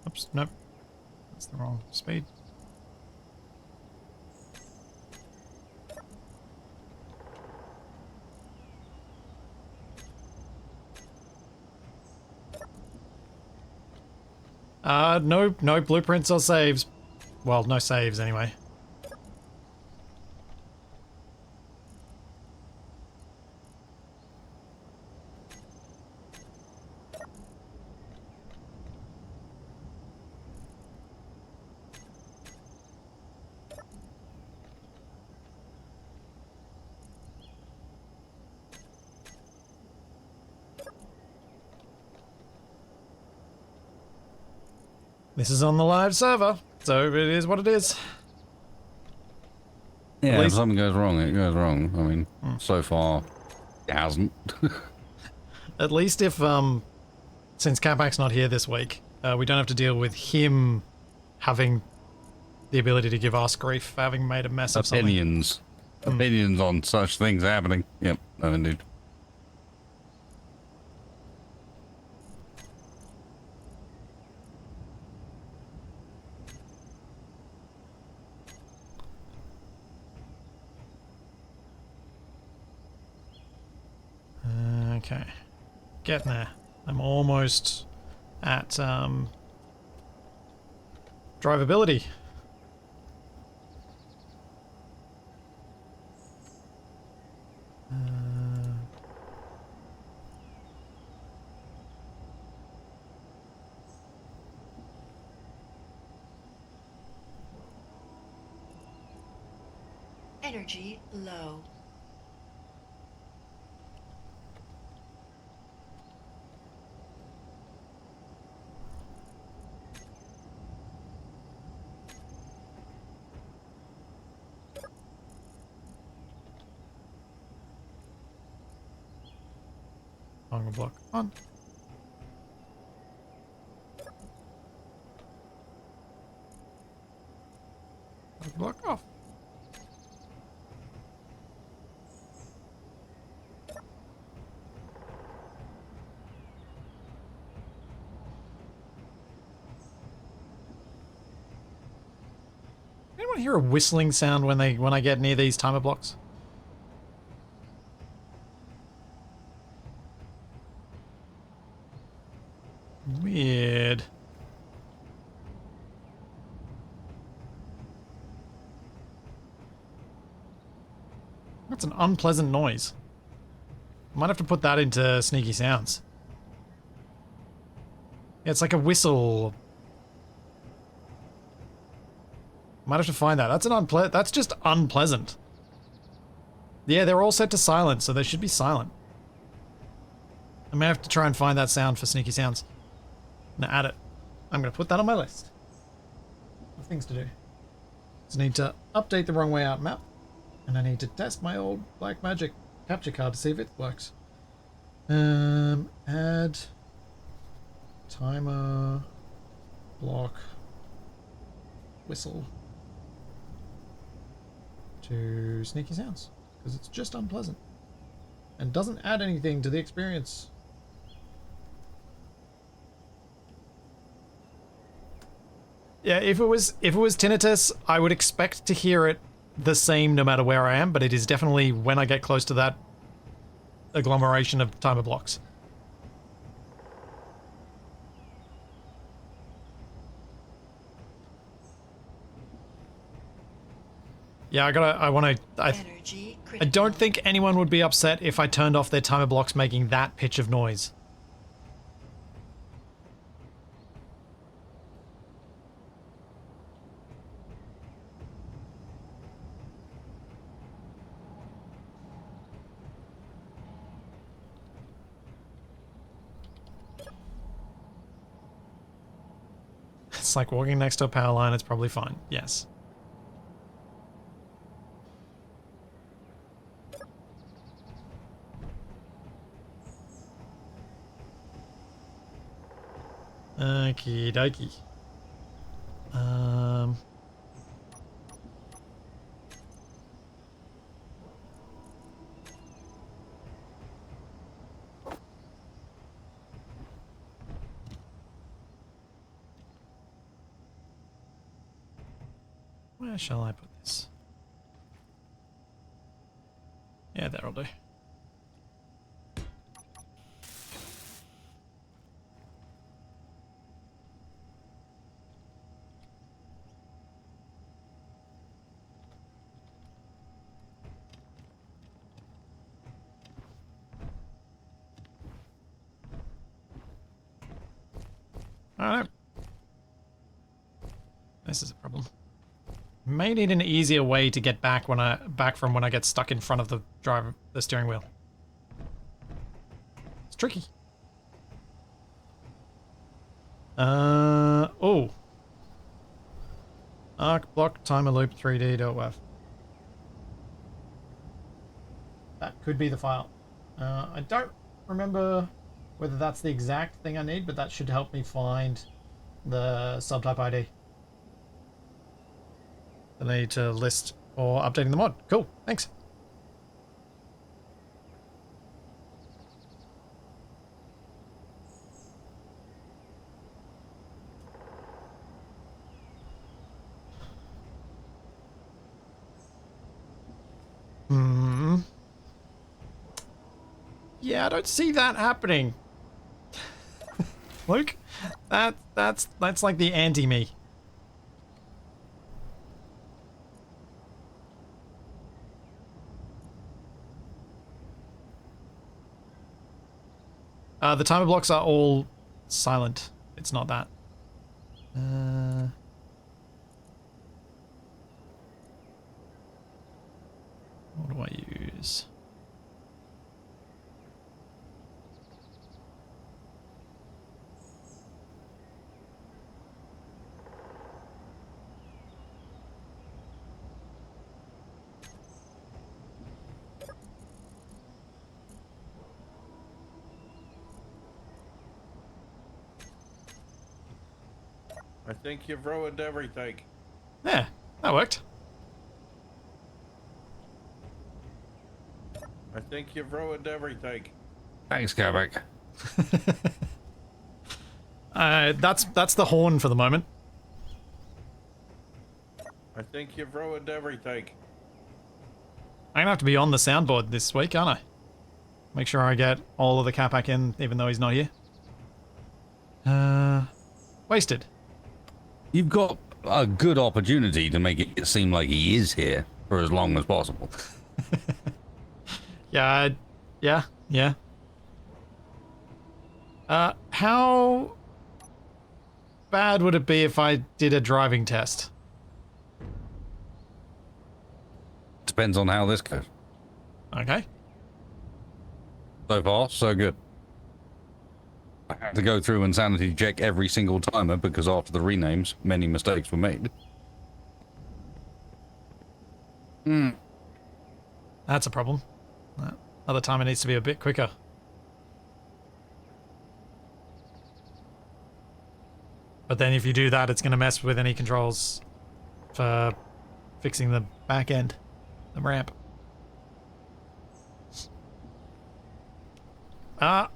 Oops, nope. That's the wrong speed. No blueprints or saves. Well, no saves anyway. This is on the live server, so it is what it is. Yeah, if something goes wrong, it goes wrong. I mean, so far, it hasn't. At least if, since Capac's not here this week, we don't have to deal with him having the ability to give us grief for having made a mess of something. Opinions on such things happening. Yep, no indeed. Okay, getting there. I'm almost at drivability. Energy low. Longer block on. Block off. Anyone hear a whistling sound when I get near these timer blocks? Weird. That's an unpleasant noise. Might have to put that into sneaky sounds. Yeah, it's like a whistle. Might have to find that. That's just unpleasant. Yeah, they're all set to silent, so they should be silent. I may have to try and find that sound for sneaky sounds. Now add it. I'm going to put that on my list of things to do. Just need to update the wrong way out map, and I need to test my old Black Magic capture card to see if it works. Add timer block whistle to sneaky sounds, because it's just unpleasant and doesn't add anything to the experience. Yeah, if it was tinnitus, I would expect to hear it the same no matter where I am, but it is definitely when I get close to that agglomeration of timer blocks. Yeah, Energy I critical. don't think anyone would be upset if I turned off their timer blocks making that pitch of noise. It's like walking next to a power line, it's probably fine. Yes. Okie dokie. Where shall I put this? Yeah, that'll do. I don't know. This is a problem. May need an easier way to get back from when I get stuck in front of the steering wheel. It's tricky. Oh. Arc block timer loop 3d.waf. That could be the file. I don't remember whether that's the exact thing I need, but that should help me find the subtype ID. I need to list for updating the mod. Cool, thanks. Yeah, I don't see that happening. Luke, that's like the anti-me. The timer blocks are all silent. It's not that. What do I use? I think you've ruined everything. Yeah, that worked. I think you've ruined everything. Thanks, Kabak. That's the horn for the moment. I think you've ruined everything. I'm gonna have to be on the soundboard this week, aren't I? Make sure I get all of the Capac in, even though he's not here. Wasted. You've got a good opportunity to make it seem like he is here for as long as possible. Yeah. How bad would it be if I did a driving test? depends on how this goes. Okay. So far, so good. I had to go through and sanity check every single timer because after the renames, many mistakes were made. That's a problem. Other time it needs to be a bit quicker. But then if you do that, it's going to mess with any controls for fixing the back end, the ramp. Let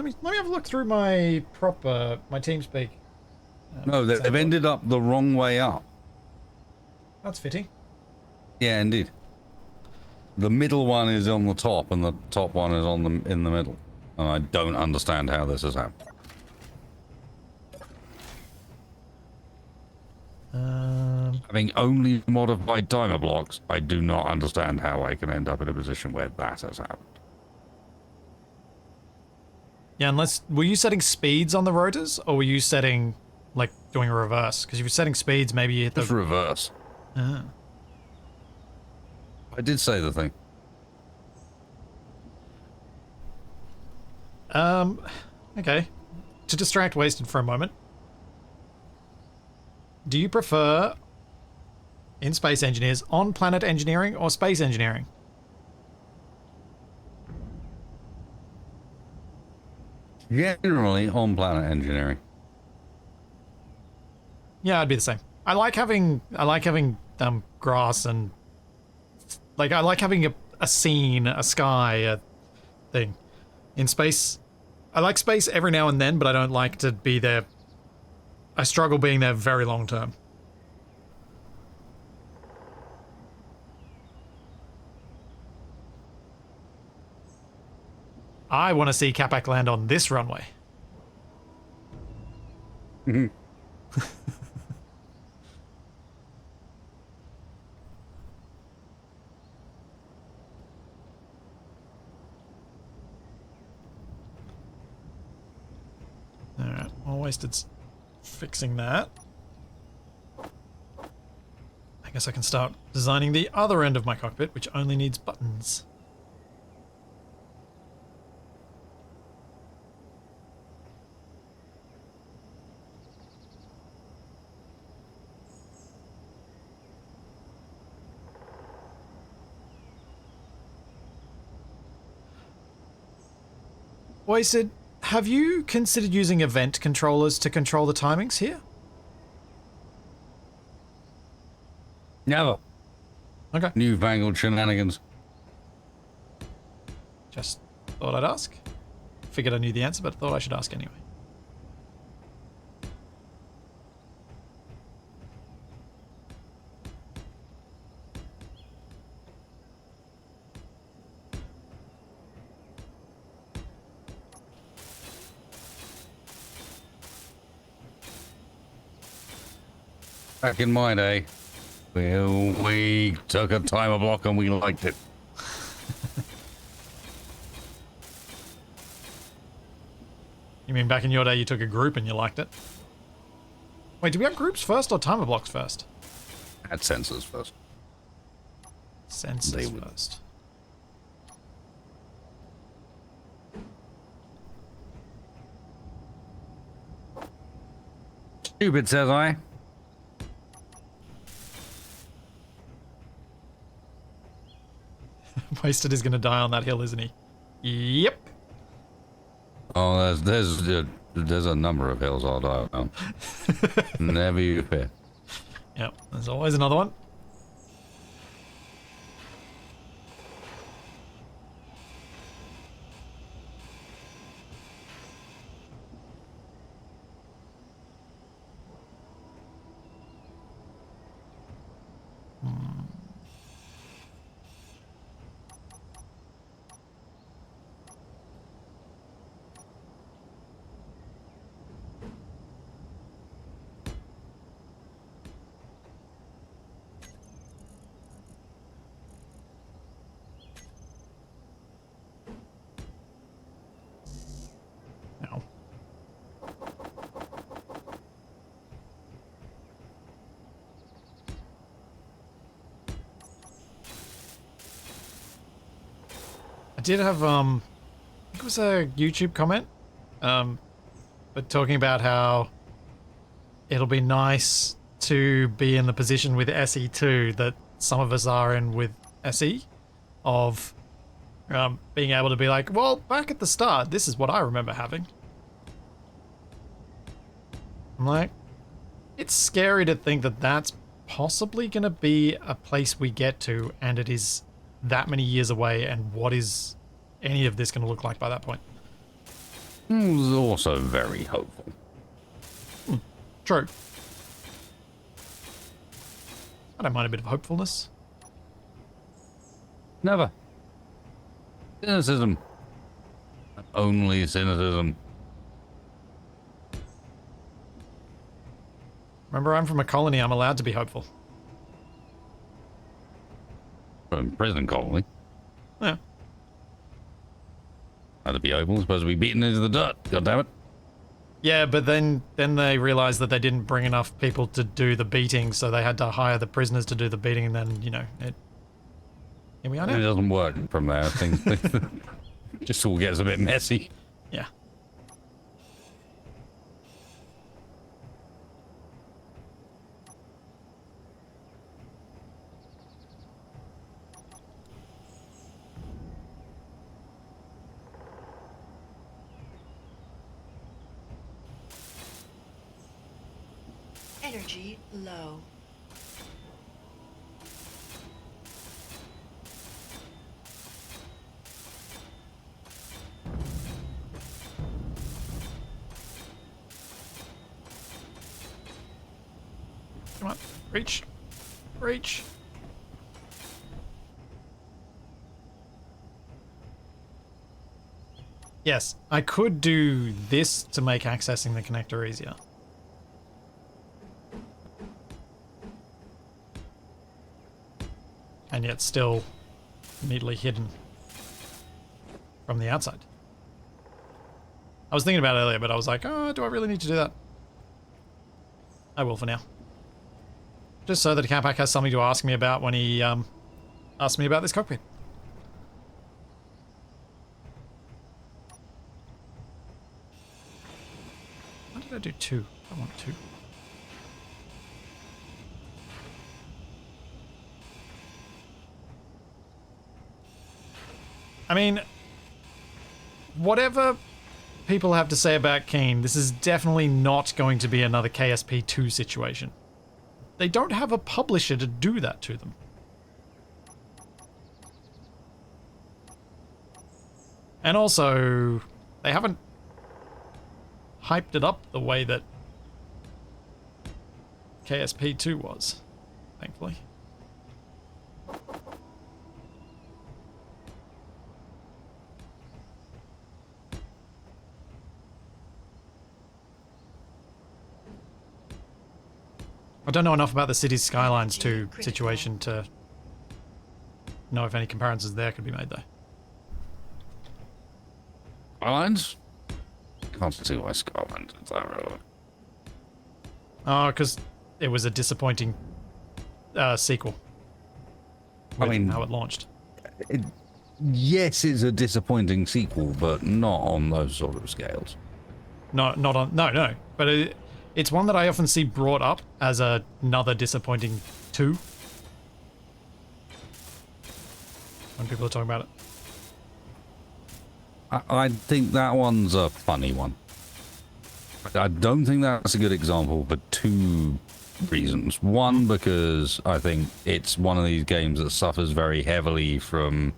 me have a look through my my TeamSpeak. No, they've ended up the wrong way up. That's fitting. Yeah, indeed. The middle one is on the top, and the top one is in the middle. And I don't understand how this has happened. Having only modified timer blocks, I do not understand how I can end up in a position where that has happened. Yeah, unless... Were you setting speeds on the rotors, or were you setting, like, doing a reverse? Because if you're setting speeds, maybe you hit the... Just reverse. Ah. I did say the thing. Okay. To distract Wasted for a moment, do you prefer in-space engineers on-planet engineering or space engineering? Generally on planet engineering. Yeah, I'd be the same. I like having grass and like I like having a scene, a sky, a thing. In space, I like space every now and then, but I don't like to be there. I struggle being there very long term. I want to see Capac land on this runway. Mhm. Alright, well, Wasted's fixing that. I guess I can start designing the other end of my cockpit, which only needs buttons. Wasted, have you considered using event controllers to control the timings here? Never. Okay. Newfangled shenanigans. Just thought I'd ask. Figured I knew the answer, but thought I should ask anyway. Back in my day, we took a timer block and we liked it. You mean back in your day you took a group and you liked it? Wait, do we have groups first or timer blocks first? Had sensors first. Sensors first. Stupid, says I. Wasted is going to die on that hill, isn't he? Yep. Oh, there's a number of hills I'll die on. Never you fear. Yep, there's always another one. did have I think it was a YouTube comment, but talking about how it'll be nice to be in the position with SE2 that some of us are in with SE, of being able to be like, well, back at the start, this is what I remember having. I'm like, it's scary to think that that's possibly going to be a place we get to, and it is that many years away, and what is any of this going to look like by that point? It was also very hopeful. True. I don't mind a bit of hopefulness. Never. Cynicism. Only cynicism. Remember, I'm from a colony. I'm allowed to be hopeful. From prison colony. Yeah. Had to be hopeful. Supposed to be beaten into the dirt. God damn it. Yeah, but then they realized that they didn't bring enough people to do the beating, so they had to hire the prisoners to do the beating, and then, you know, here we are now. It doesn't work from there. Things just all gets a bit messy. Yeah. Energy low. Come on. Reach. Reach. Yes, I could do this to make accessing the connector easier. And yet still neatly hidden from the outside. I was thinking about it earlier, but I was like, oh, do I really need to do that? I will for now. Just so that Capac has something to ask me about when he asks me about this cockpit. Why did I do 2? I want 2. I mean, whatever people have to say about Keen, this is definitely not going to be another KSP2 situation. They don't have a publisher to do that to them. And also, they haven't hyped it up the way that KSP2 was, thankfully. I don't know enough about the city's Skylines 2 situation to know if any comparisons there could be made, though. Skylines? Can't see why Skylines is that relevant. Oh, because it was a disappointing sequel. I mean, how it launched. Yes, it's a disappointing sequel, but not on those sort of scales. No, not on. No. But it's one that I often see brought up as another disappointing 2. When people are talking about it. I think that one's a funny one. I don't think that's a good example for 2 reasons. One, because I think it's one of these games that suffers very heavily from,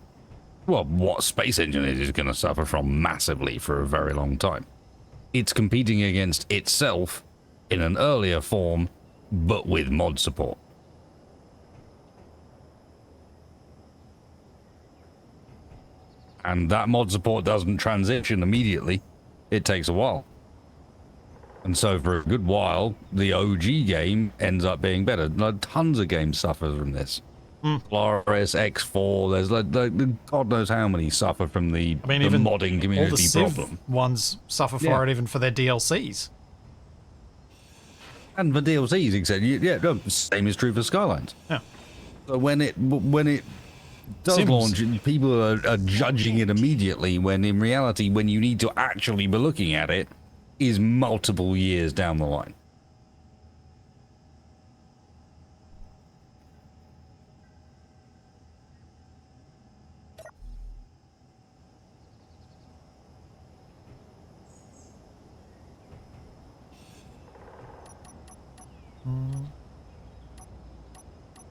well, what Space Engine is going to suffer from massively for a very long time. It's competing against itself in an earlier form, but with mod support. And that mod support doesn't transition immediately. It takes a while. And so for a good while, the OG game ends up being better. Like, tons of games suffer from this. Polaris, X4, there's like God knows how many suffer from the even modding community all the Civ problem. Ones suffer for it even for their DLCs. And for DLCs, etc. Yeah, no, same is true for Skylines. Yeah. So when it does Seems- launch, and people are judging it immediately, when in reality, when you need to actually be looking at it, is multiple years down the line.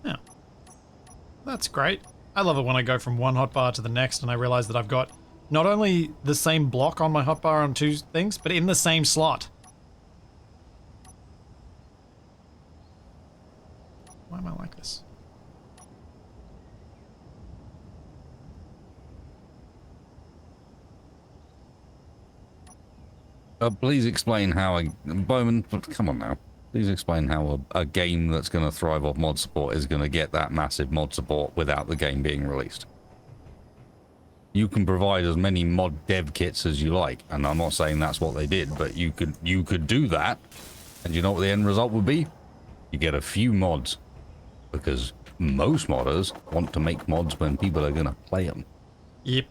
Yeah. That's great. I love it when I go from one hotbar to the next and I realize that I've got not only the same block on my hotbar on two things, but in the same slot. Why am I like this? Please explain how Bowman, come on now. Please explain how a game that's going to thrive off mod support is going to get that massive mod support without the game being released. You can provide as many mod dev kits as you like, and I'm not saying that's what they did, but you could do that, and you know what the end result would be? You get a few mods, because most modders want to make mods when people are going to play them. Yep.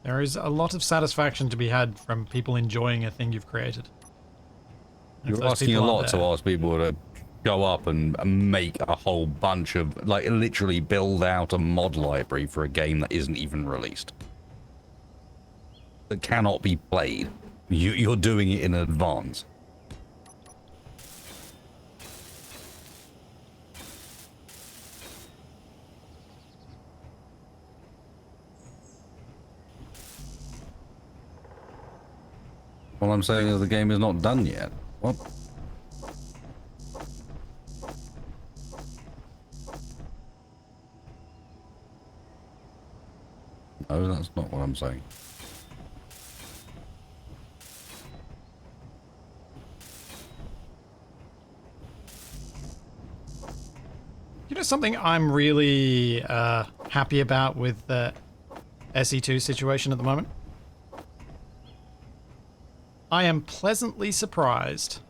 There is a lot of satisfaction to be had from people enjoying a thing you've created. And if You're those asking a people lot aren't to there- ask people to go up and make a whole bunch of, like, literally build out a mod library for a game that isn't even released. That cannot be played. You're doing it in advance. All I'm saying is the game is not done yet. What? No, that's not what I'm saying. You know something I'm really happy about with the SE2 situation at the moment? I am pleasantly surprised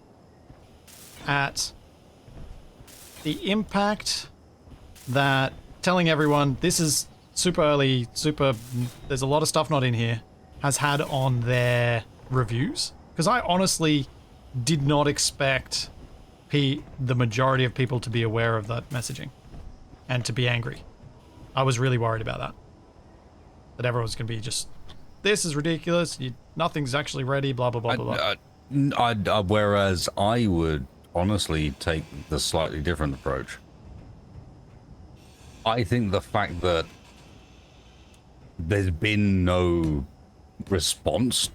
at the impact that telling everyone this is super early, there's a lot of stuff not in here, has had on their reviews. Because I honestly did not expect the majority of people to be aware of that messaging and to be angry. I was really worried about that. That everyone's going to be just, this is ridiculous, nothing's actually ready, blah, blah, blah, blah, blah. Whereas I would honestly take the slightly different approach. I think the fact that there's been no response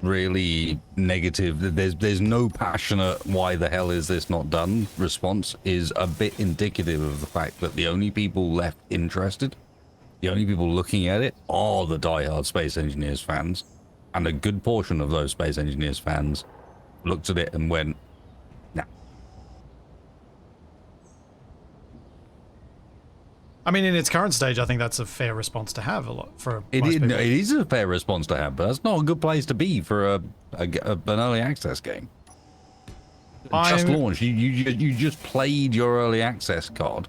really negative, there's no passionate why the hell is this not done response, is a bit indicative of the fact that the only people left interested, the only people looking at it, are the diehard Space Engineers fans, and a good portion of those Space Engineers fans looked at it and went, nah. I mean, in its current stage, I think that's a fair response to have a lot for It most is, people. it is a fair response to have, but that's not a good place to be for an early access game. Just launched. You just played your early access card.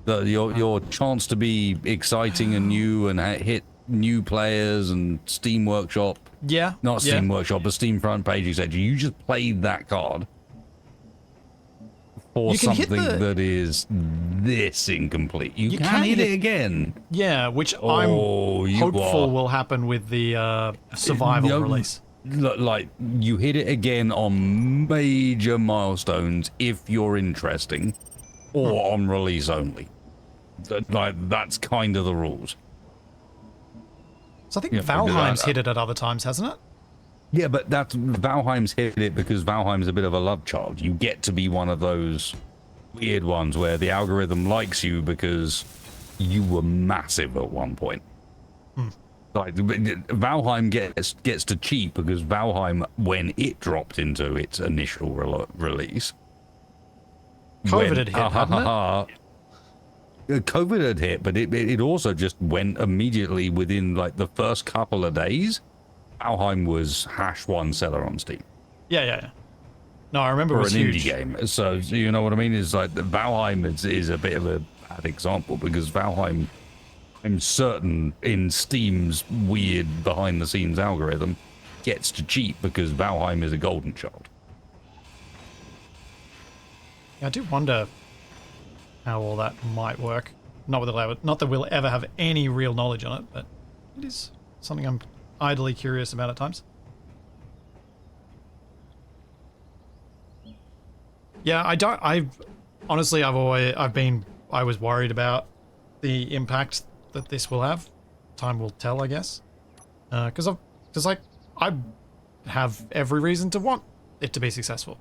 Your chance to be exciting and new and hit new players and Steam Workshop. Yeah. Not yeah. Steam Workshop, but Steam front page, etc. You just played that card for You can hit something that is this incomplete. You can can hit hit it again. Yeah, which Oh, I'm you hopeful are- will happen with the survival No, release. Like, you hit it again on major milestones if you're interesting, or on release only. Like, that's kind of the rules. So I think Yeah, because Valheim's hit it at other times, hasn't it? Yeah, but that's Valheim's hit it because Valheim's a bit of a love child. You get to be one of those weird ones where the algorithm likes you because you were massive at one point. Like, Valheim gets to cheat because Valheim, when it dropped into its initial release, COVID had hit, hadn't it? COVID had hit, but it also just went immediately within like the first couple of days. Valheim was #1 seller on Steam. Yeah. No, I remember it for was an huge. indie game. So you know what I mean? Is like the Valheim is a bit of a bad example because Valheim, I'm certain in Steam's weird behind the scenes algorithm, gets to cheat because Valheim is a golden child. Yeah, I do wonder how all that might work. Not that we'll ever have any real knowledge on it, but it is something I'm idly curious about at times. Yeah, I was worried about the impact that this will have. Time will tell, I guess. Because I have every reason to want it to be successful.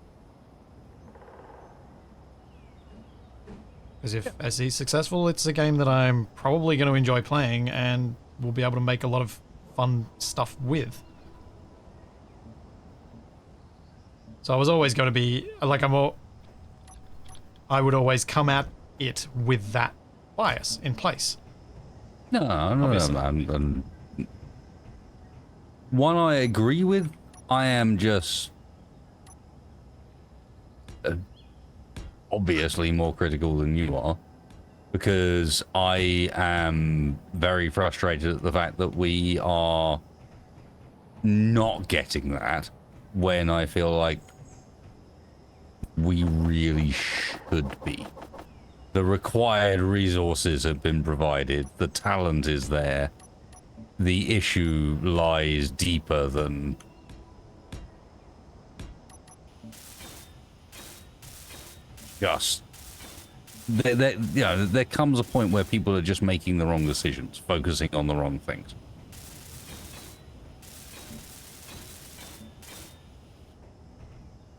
Because if SE is successful, it's a game that I'm probably going to enjoy playing and will be able to make a lot of fun stuff with. So I was always going to be like I would always come at it with that bias in place. No, one I agree with. I am just obviously more critical than you are because I am very frustrated at the fact that we are not getting that when I feel like we really should be. The required resources have been provided, the talent is there. The issue lies deeper than just there comes a point where people are just making the wrong decisions, focusing on the wrong things.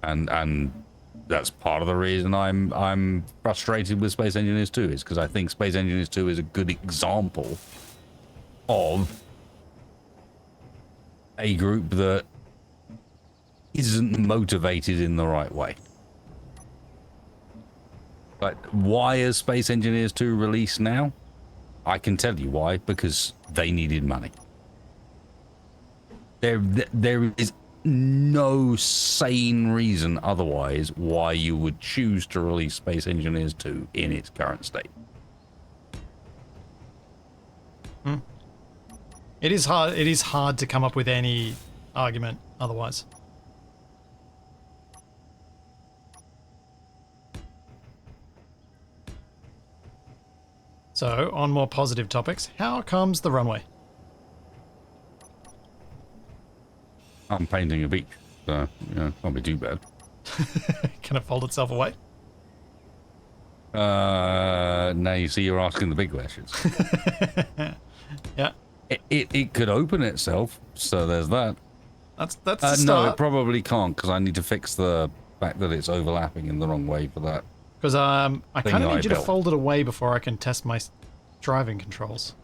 And that's part of the reason I'm frustrated with Space Engineers 2 is because I think Space Engineers 2 is a good example of a group that isn't motivated in the right way. But why is Space Engineers 2 released now? I can tell you why, because they needed money. There is no sane reason otherwise why you would choose to release Space Engineers 2 in its current state. It is hard to come up with any argument otherwise. So, on more positive topics, how comes the runway? I'm painting a beach, so can't be too bad. Can it fold itself away? Now you see you're asking the big questions. Yeah. It could open itself, so there's that. That's the No, start. it probably can't because I need to fix the fact that it's overlapping in the wrong way for that. Because I kind of need you to built. fold it away before I can test my driving controls.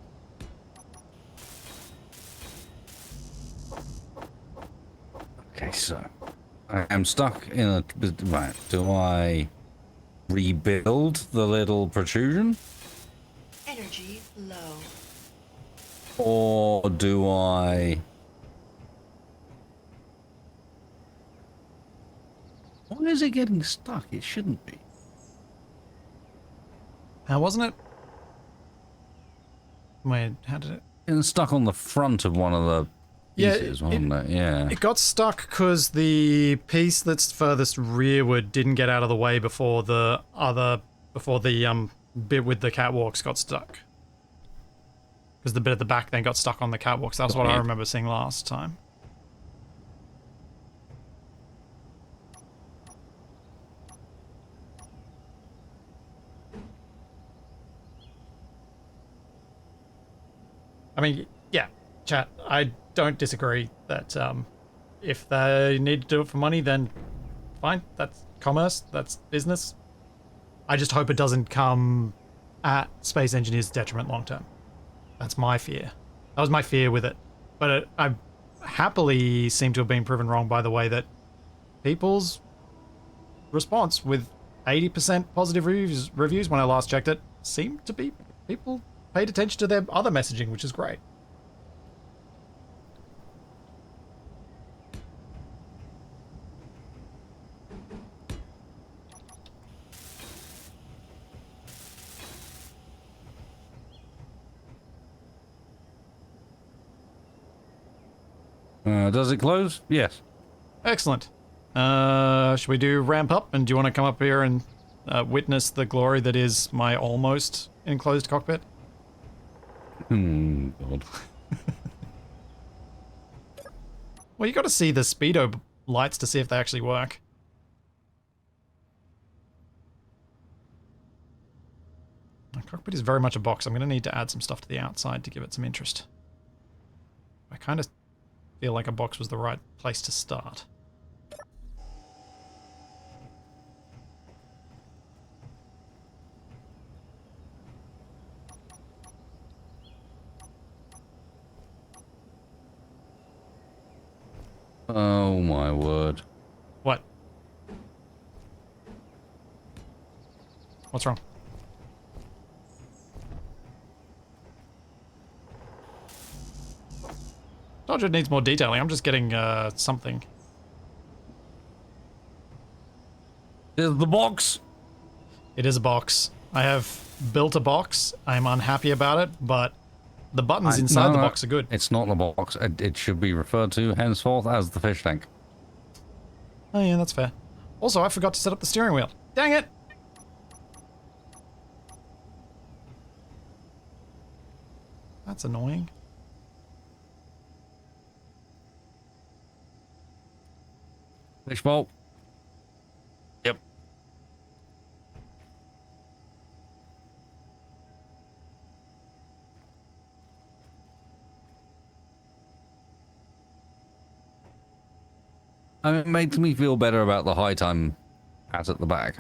Okay, so I am stuck in a... Right, do I rebuild the little protrusion? Energy low. Or do I... Why is it getting stuck? It shouldn't be. How wasn't it? Wait, how did it? It's stuck on the front of one of the pieces, wasn't it? Yeah. It got stuck because the piece that's furthest rearward didn't get out of the way before the bit with the catwalks got stuck. Because the bit at the back then got stuck on the catwalks. That's what I remember seeing last time. I mean, yeah, chat, I don't disagree that if they need to do it for money, then fine. That's commerce. That's business. I just hope it doesn't come at Space Engineers' detriment long term. That's my fear. That was my fear with it. But I happily seem to have been proven wrong by the way that people's response with 80% positive reviews when I last checked it seemed to be people paid attention to their other messaging, which is great. Does it close? Yes. Excellent. Should we do ramp up? And do you want to come up here and witness the glory that is my almost enclosed cockpit? God. Well, you got to see the speedo lights to see if they actually work. My cockpit is very much a box. I'm going to need to add some stuff to the outside to give it some interest. I kind of feel like a box was the right place to start. Oh my word. What? What's wrong? Told you it needs more detailing. I'm just getting something. There's the box. It is a box. I have built a box. I'm unhappy about it, but the buttons inside the box are good. It's not the box. It should be referred to henceforth as the fish tank. Oh yeah, that's fair. Also, I forgot to set up the steering wheel. Dang it! That's annoying. Fishbowl. Yep. It makes me feel better about the height I'm at the back.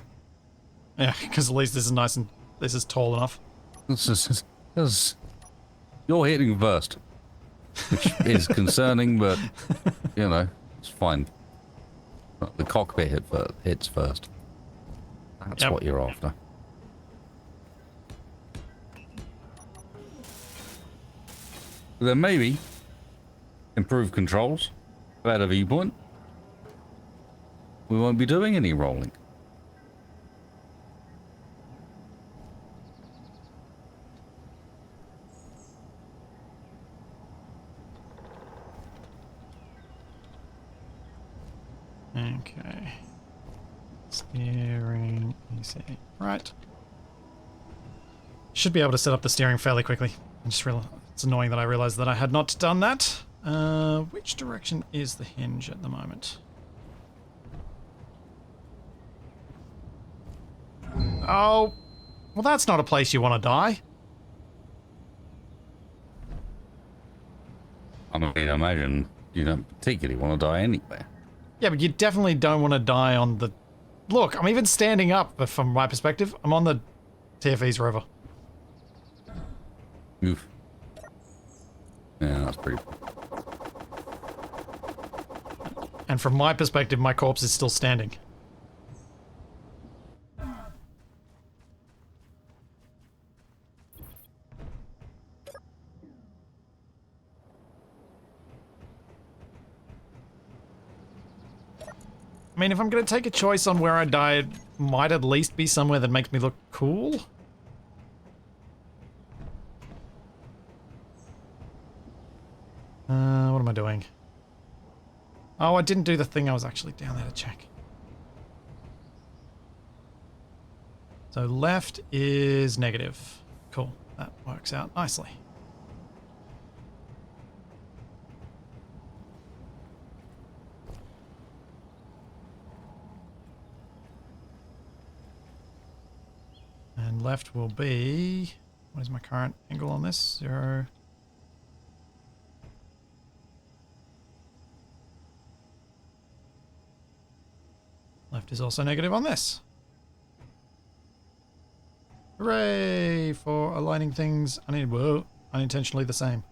Yeah, because at least this is nice and this is tall enough. Because you're hitting first, which is concerning, but you know, it's fine. The cockpit hits first. That's what you're after. Then maybe improve controls, better viewpoint. We won't be doing any rolling. Okay. Steering, easy. Right. Should be able to set up the steering fairly quickly. I just realized it's annoying that I realized that I had not done that. Which direction is the hinge at the moment? Oh, well, that's not a place you want to die. I mean, imagine you don't particularly want to die anywhere. Yeah, but you definitely don't want to die on the... Look, I'm even standing up, but from my perspective. I'm on the TFE's rover. Oof. Yeah, that's pretty... And from my perspective, my corpse is still standing. I mean, if I'm going to take a choice on where I die, it might at least be somewhere that makes me look cool. What am I doing? Oh, I didn't do the thing I was actually down there to check. So left is negative. Cool. That works out nicely. And left will be... What is my current angle on this? 0. Left is also negative on this. Hooray for aligning things unintentionally the same.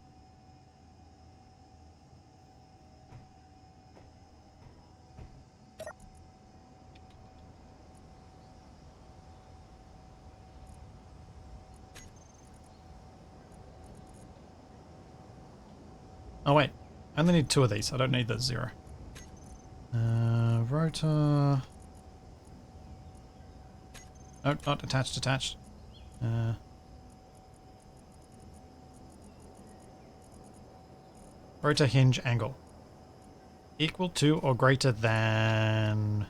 Oh wait, I only need 2 of these. I don't need the 0. Rotor. No, not attached, attached. Rotor hinge angle. equal to or greater than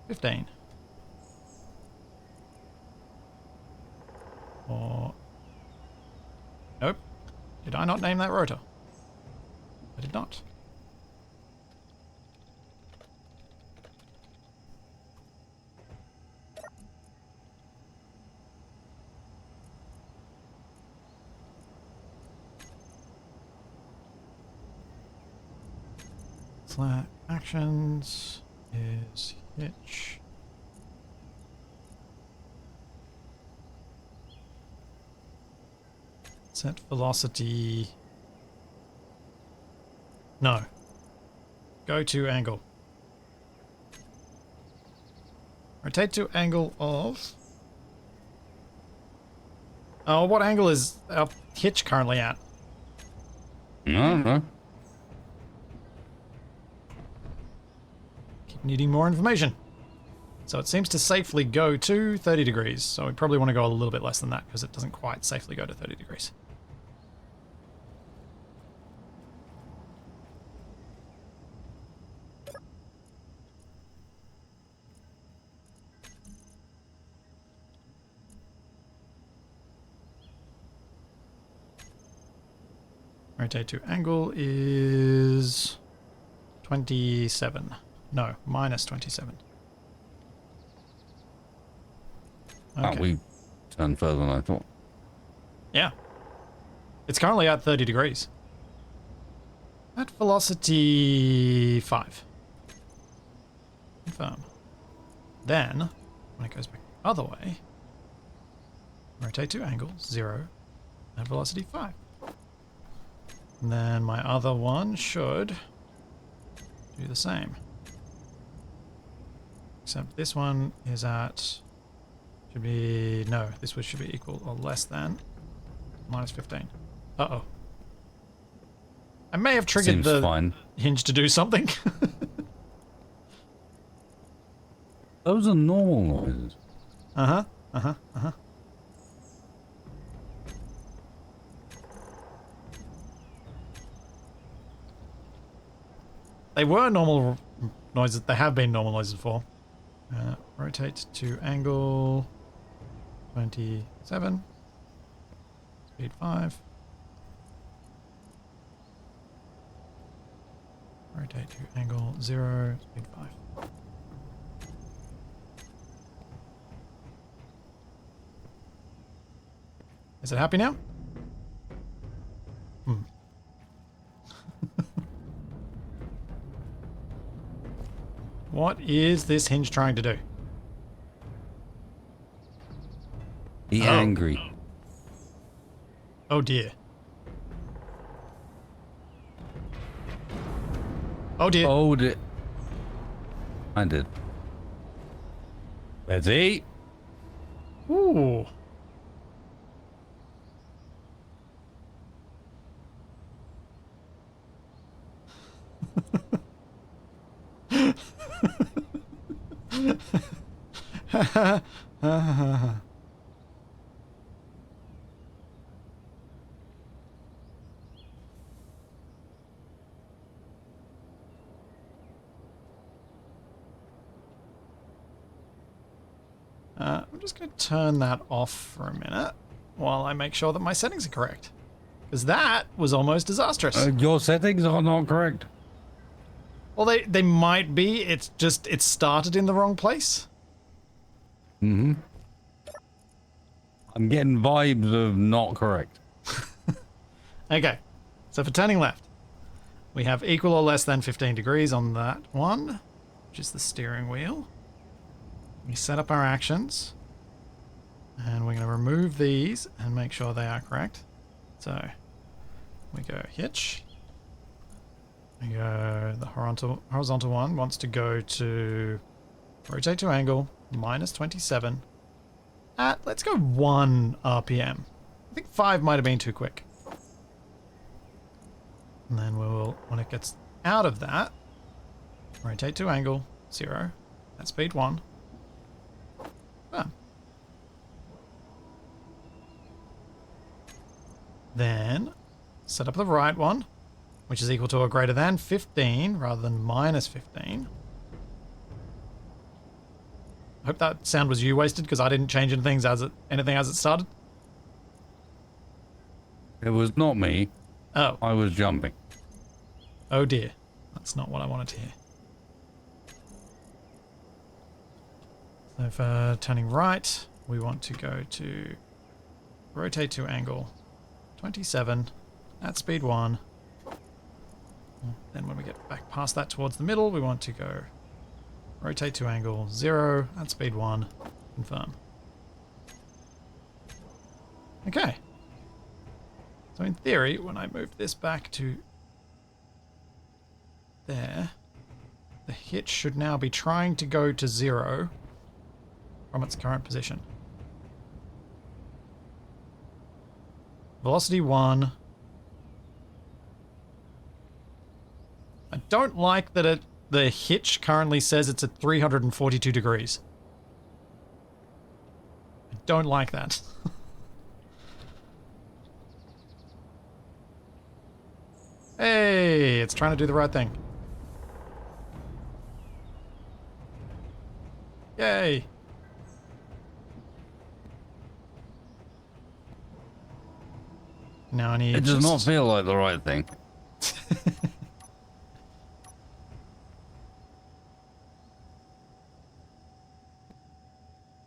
15. Or... Nope. Did I not name that rotor? I did not. Slash actions is hitch. Set velocity. No. Go to angle. Rotate to angle of... Oh, what angle is our hitch currently at? No. Keep needing more information. So it seems to safely go to 30 degrees. So we probably want to go a little bit less than that because it doesn't quite safely go to 30 degrees. Rotate to angle is 27. No, minus 27. Okay. Oh, we turned further than I thought. Yeah. It's currently at 30 degrees. At velocity 5. Confirm. Then, when it goes back the other way, rotate to angle 0 at velocity 5. And then my other one should do the same. Except this one is at... Should be... No, this one should be equal or less than minus 15. Uh-oh. I may have triggered Seems the fine. hinge to do something. Those are normal noises. Uh-huh. Uh-huh. Uh-huh. They were normal noises. They have been normal noises before. Rotate to angle 27. Speed 5. Rotate to angle 0. Speed 5. Is it happy now? Hmm. What is this hinge trying to do? Be angry. Oh dear. Oh dear. Oh, I did. Betty. Ooh. I'm just going to turn that off for a minute while I make sure that my settings are correct. Because that was almost disastrous. Your settings are not correct. Well, they might be. It's just, it started in the wrong place. Mm-hmm. I'm getting vibes of not correct. Okay, so for turning left, we have equal or less than 15 degrees on that one, which is the steering wheel. We set up our actions, and we're going to remove these and make sure they are correct. So we go hitch. We go, the horizontal one wants to go to rotate to angle, minus 27, at, let's go 1 RPM. I think 5 might have been too quick. And then we'll, when it gets out of that, rotate to angle 0 at speed 1. Bam. Then set up the right one which is equal to or greater than 15 rather than minus 15. I hope that sound was you wasted because I didn't change anything as it started. It was not me. Oh. I was jumping. Oh dear. That's not what I wanted to hear. So for turning right, we want to go to rotate to angle 27 at speed 1. Then when we get back past that towards the middle, we want to go rotate to angle 0 at speed 1. Confirm. Okay. So in theory, when I move this back to there, the hitch should now be trying to go to 0 from its current position. Velocity 1. I don't like that the hitch currently says it's at 342 degrees. I don't like that. Hey, it's trying to do the right thing. Yay. Now I need It does not feel like the right thing.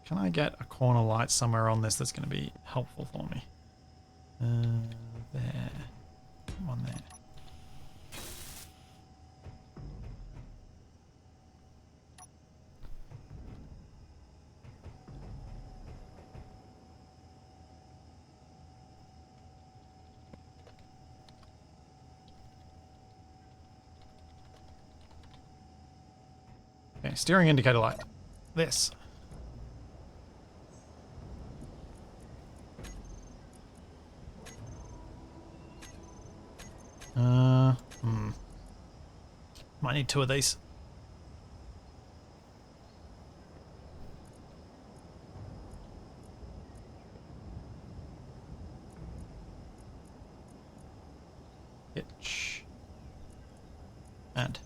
Can I get a corner light somewhere on this that's going to be helpful for me? There. One there. Okay, steering indicator light. This. Might need 2 of these. Hitch. And.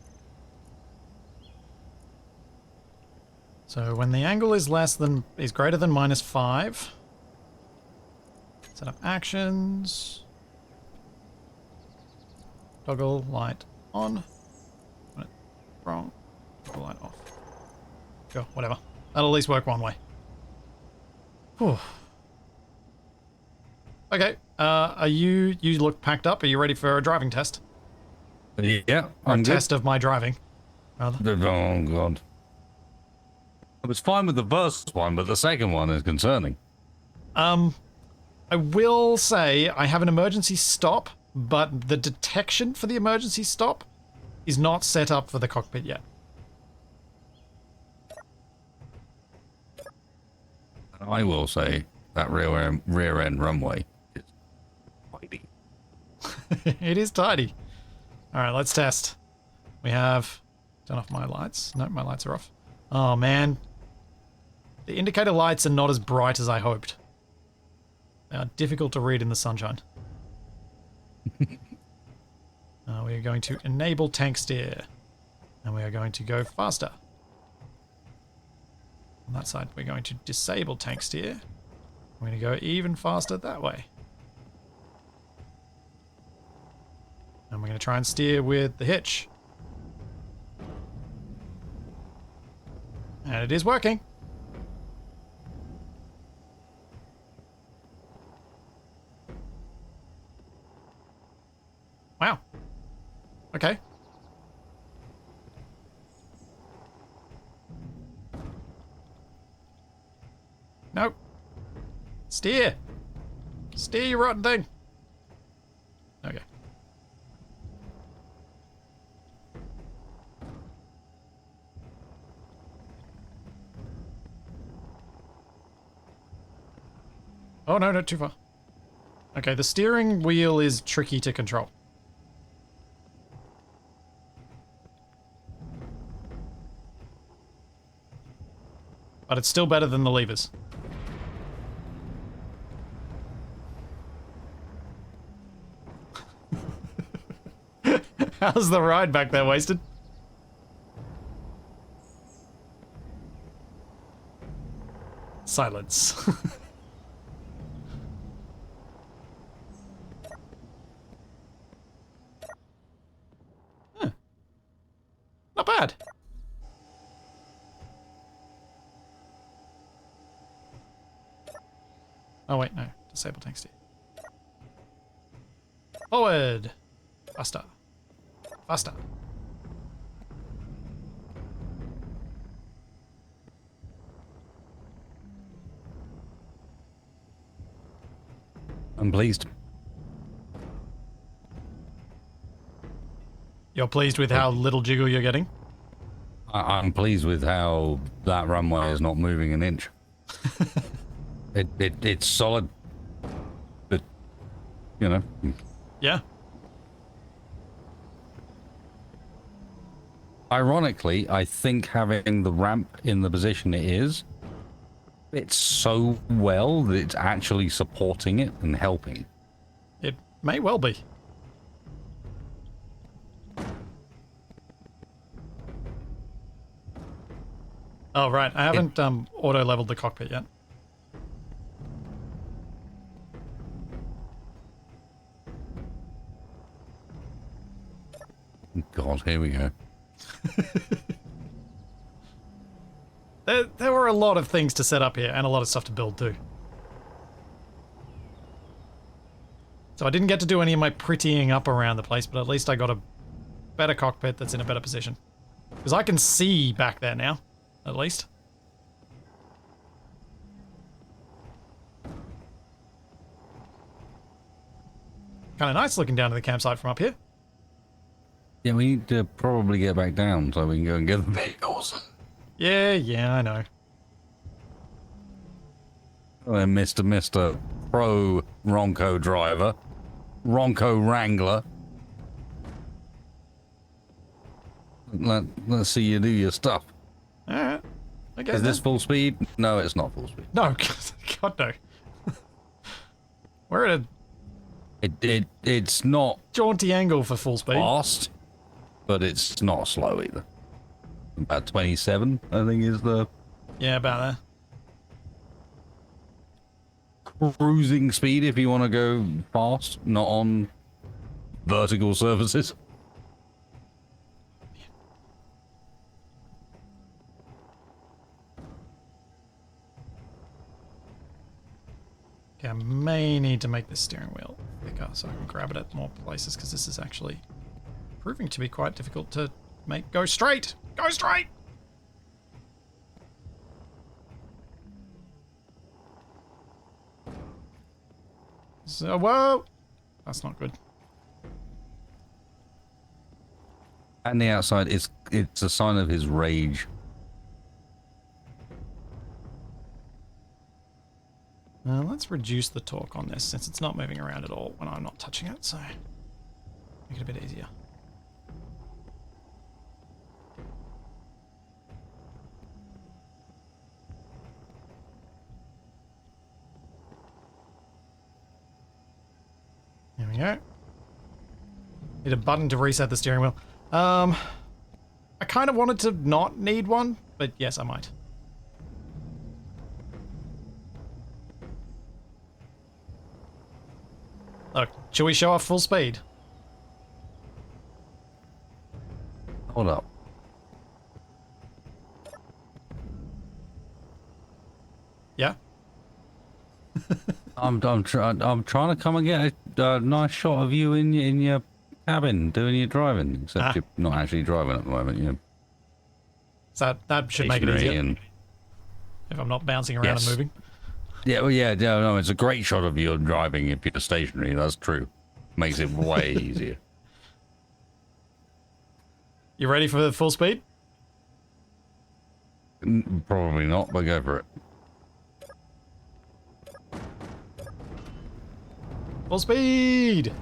So when the angle is greater than -5, set up actions. Toggle light on. Wrong. Toggle light off. Sure, whatever. That'll at least work one way. Whew. Okay. You look packed up. Are you ready for a driving test? Yeah, Or I'm a good. test of my driving, rather. Oh god. I was fine with the first one, but the second one is concerning. I will say I have an emergency stop, but the detection for the emergency stop is not set up for the cockpit yet. I will say that rear end runway is tidy. It is tidy. All right, let's test. We have... Turn off my lights. No, my lights are off. Oh, man. The indicator lights are not as bright as I hoped. They are difficult to read in the sunshine. We are going to enable tank steer. And we are going to go faster. On that side, we're going to disable tank steer. We're going to go even faster that way. And we're going to try and steer with the hitch. And it is working. Wow. Okay. Nope. Steer. Steer, you rotten thing. Okay. Oh, no, not too far. Okay, the steering wheel is tricky to control. But it's still better than the levers. How's the ride back there, Wasted? Silence. Huh. Not bad. Oh wait, no. Disable tank steer. Forward! Faster. Faster. I'm pleased. You're pleased with how little jiggle you're getting? I'm pleased with how that runway is not moving an inch. It's solid. But, you know. Yeah. Ironically, I think having the ramp in the position it is, it's so well that it's actually supporting it and helping. It may well be. Oh, right. I haven't auto-leveled the cockpit yet. God, here we go. There were a lot of things to set up here and a lot of stuff to build too. So I didn't get to do any of my prettying up around the place, but at least I got a better cockpit that's in a better position. Because I can see back there now, at least. Kind of nice looking down to the campsite from up here. Yeah, we need to probably get back down so we can go and get the vehicles. Yeah, I know. Oh, and Mr. Pro Ronco driver, Ronco Wrangler. Let's see you do your stuff. Alright. I guess Is this full speed? No, it's not full speed. No, God no. We're at a It's not jaunty angle for full speed. fast, but it's not slow either. About 27, I think, is the Yeah, about there. cruising speed if you want to go fast, not on vertical surfaces. Okay, I may need to make this steering wheel thicker so I can grab it at more places because this is actually proving to be quite difficult to make go straight. Go straight! So, whoa! That's not good. And the outside, it's a sign of his rage. Let's reduce the torque on this since it's not moving around at all when I'm not touching it, so make it a bit easier. There we go. Need a button to reset the steering wheel. I kind of wanted to not need one, but yes, I might. Look, shall we show off full speed? Hold up. Yeah? I'm trying to come and get a nice shot of you in your cabin doing your driving, except you're not actually driving at the moment. You're So that should make it stationary easier. If I'm not bouncing around and moving. Yeah, well, yeah, no, it's a great shot of you driving if you're stationary. That's true. Makes it way easier. You ready for the full speed? Probably not, but go for it. Full speed!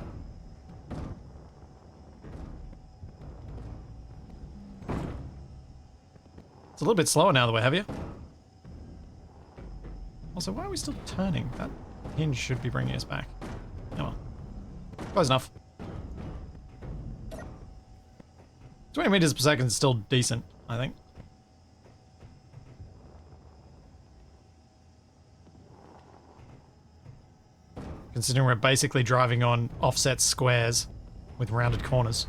It's a little bit slower now that we're heavier. Also, why are we still turning? That hinge should be bringing us back. Come on. Close enough. 20 meters per second is still decent, I think. Considering we're basically driving on offset squares with rounded corners.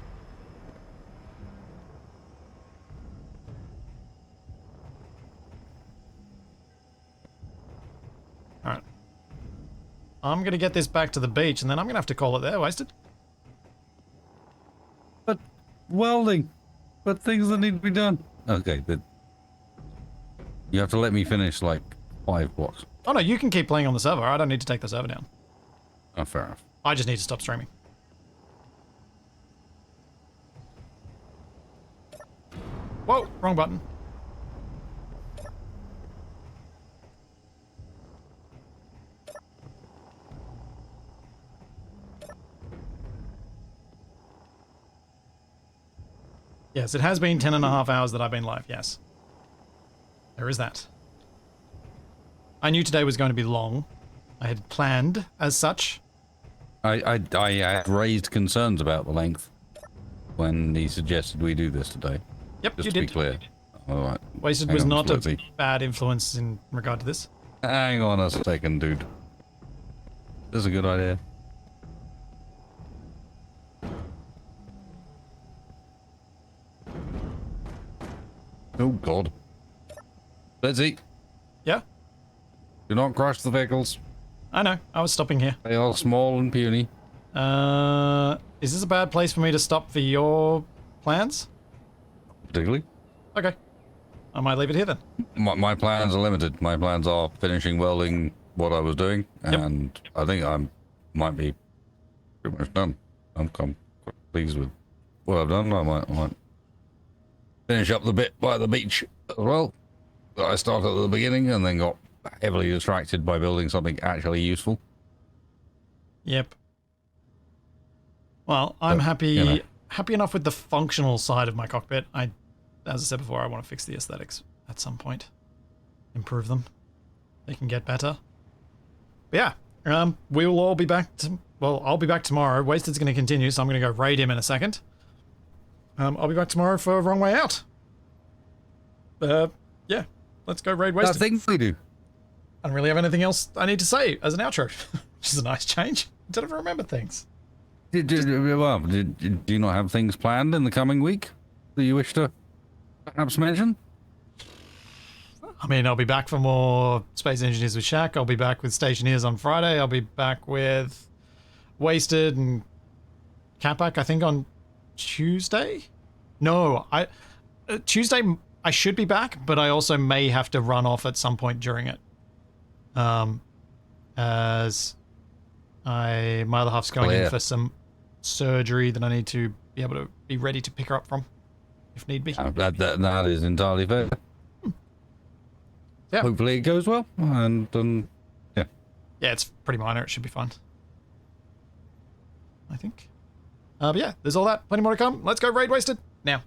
Alright. I'm gonna get this back to the beach and then I'm gonna have to call it there, Wasted. But welding. But things that need to be done. Okay, but you have to let me finish like 5 blocks. Oh no, you can keep playing on the server. I don't need to take the server down. Oh, fair enough. I just need to stop streaming. Whoa, wrong button. Yes, it has been 10.5 hours that I've been live, yes. There is that. I knew today was going to be long. I had planned as such. I had raised concerns about the length when he suggested we do this today. Yep, Just you to did. be clear. All right. Wasted Hang was on, not a Slipsy. bad influence in regard to this. Hang on a second, dude. This is a good idea. Oh, God. Let's eat. Yeah, Do not crush the vehicles. I know. I was stopping here. They are small and puny. Is this a bad place for me to stop for your plans? Particularly. Okay. I might leave it here then. My plans are limited. My plans are finishing welding what I was doing, and I think I might be pretty much done. I'm quite pleased with what I've done. I might finish up the bit by the beach as well that I started at the beginning and then got heavily distracted by building something actually useful. Yep. Well, I'm But, happy you know. happy enough with the functional side of my cockpit. As I said before, I want to fix the aesthetics at some point. Improve them. They can get better. But yeah, we will all be back well, I'll be back tomorrow. Wasted's going to continue, so I'm going to go raid him in a second. I'll be back tomorrow for Wrong Way Out. Yeah, let's go raid I Wasted. think we do. I don't really have anything else I need to say as an outro, which is a nice change. I don't ever remember things. Do you not have things planned in the coming week that you wish to perhaps mention? I mean, I'll be back for more Space Engineers with Shaq. I'll be back with Stationeers on Friday. I'll be back with Wasted and Capac, I think, on Tuesday? No, Tuesday I should be back, but I also may have to run off at some point during it. As my other half's going in for some surgery that I need to be able to be ready to pick her up from, if need be. That is entirely fair. Yeah. Hopefully it goes well, and yeah. Yeah, it's pretty minor. It should be fun. I think. But yeah, there's all that. Plenty more to come. Let's go raid Wasted now.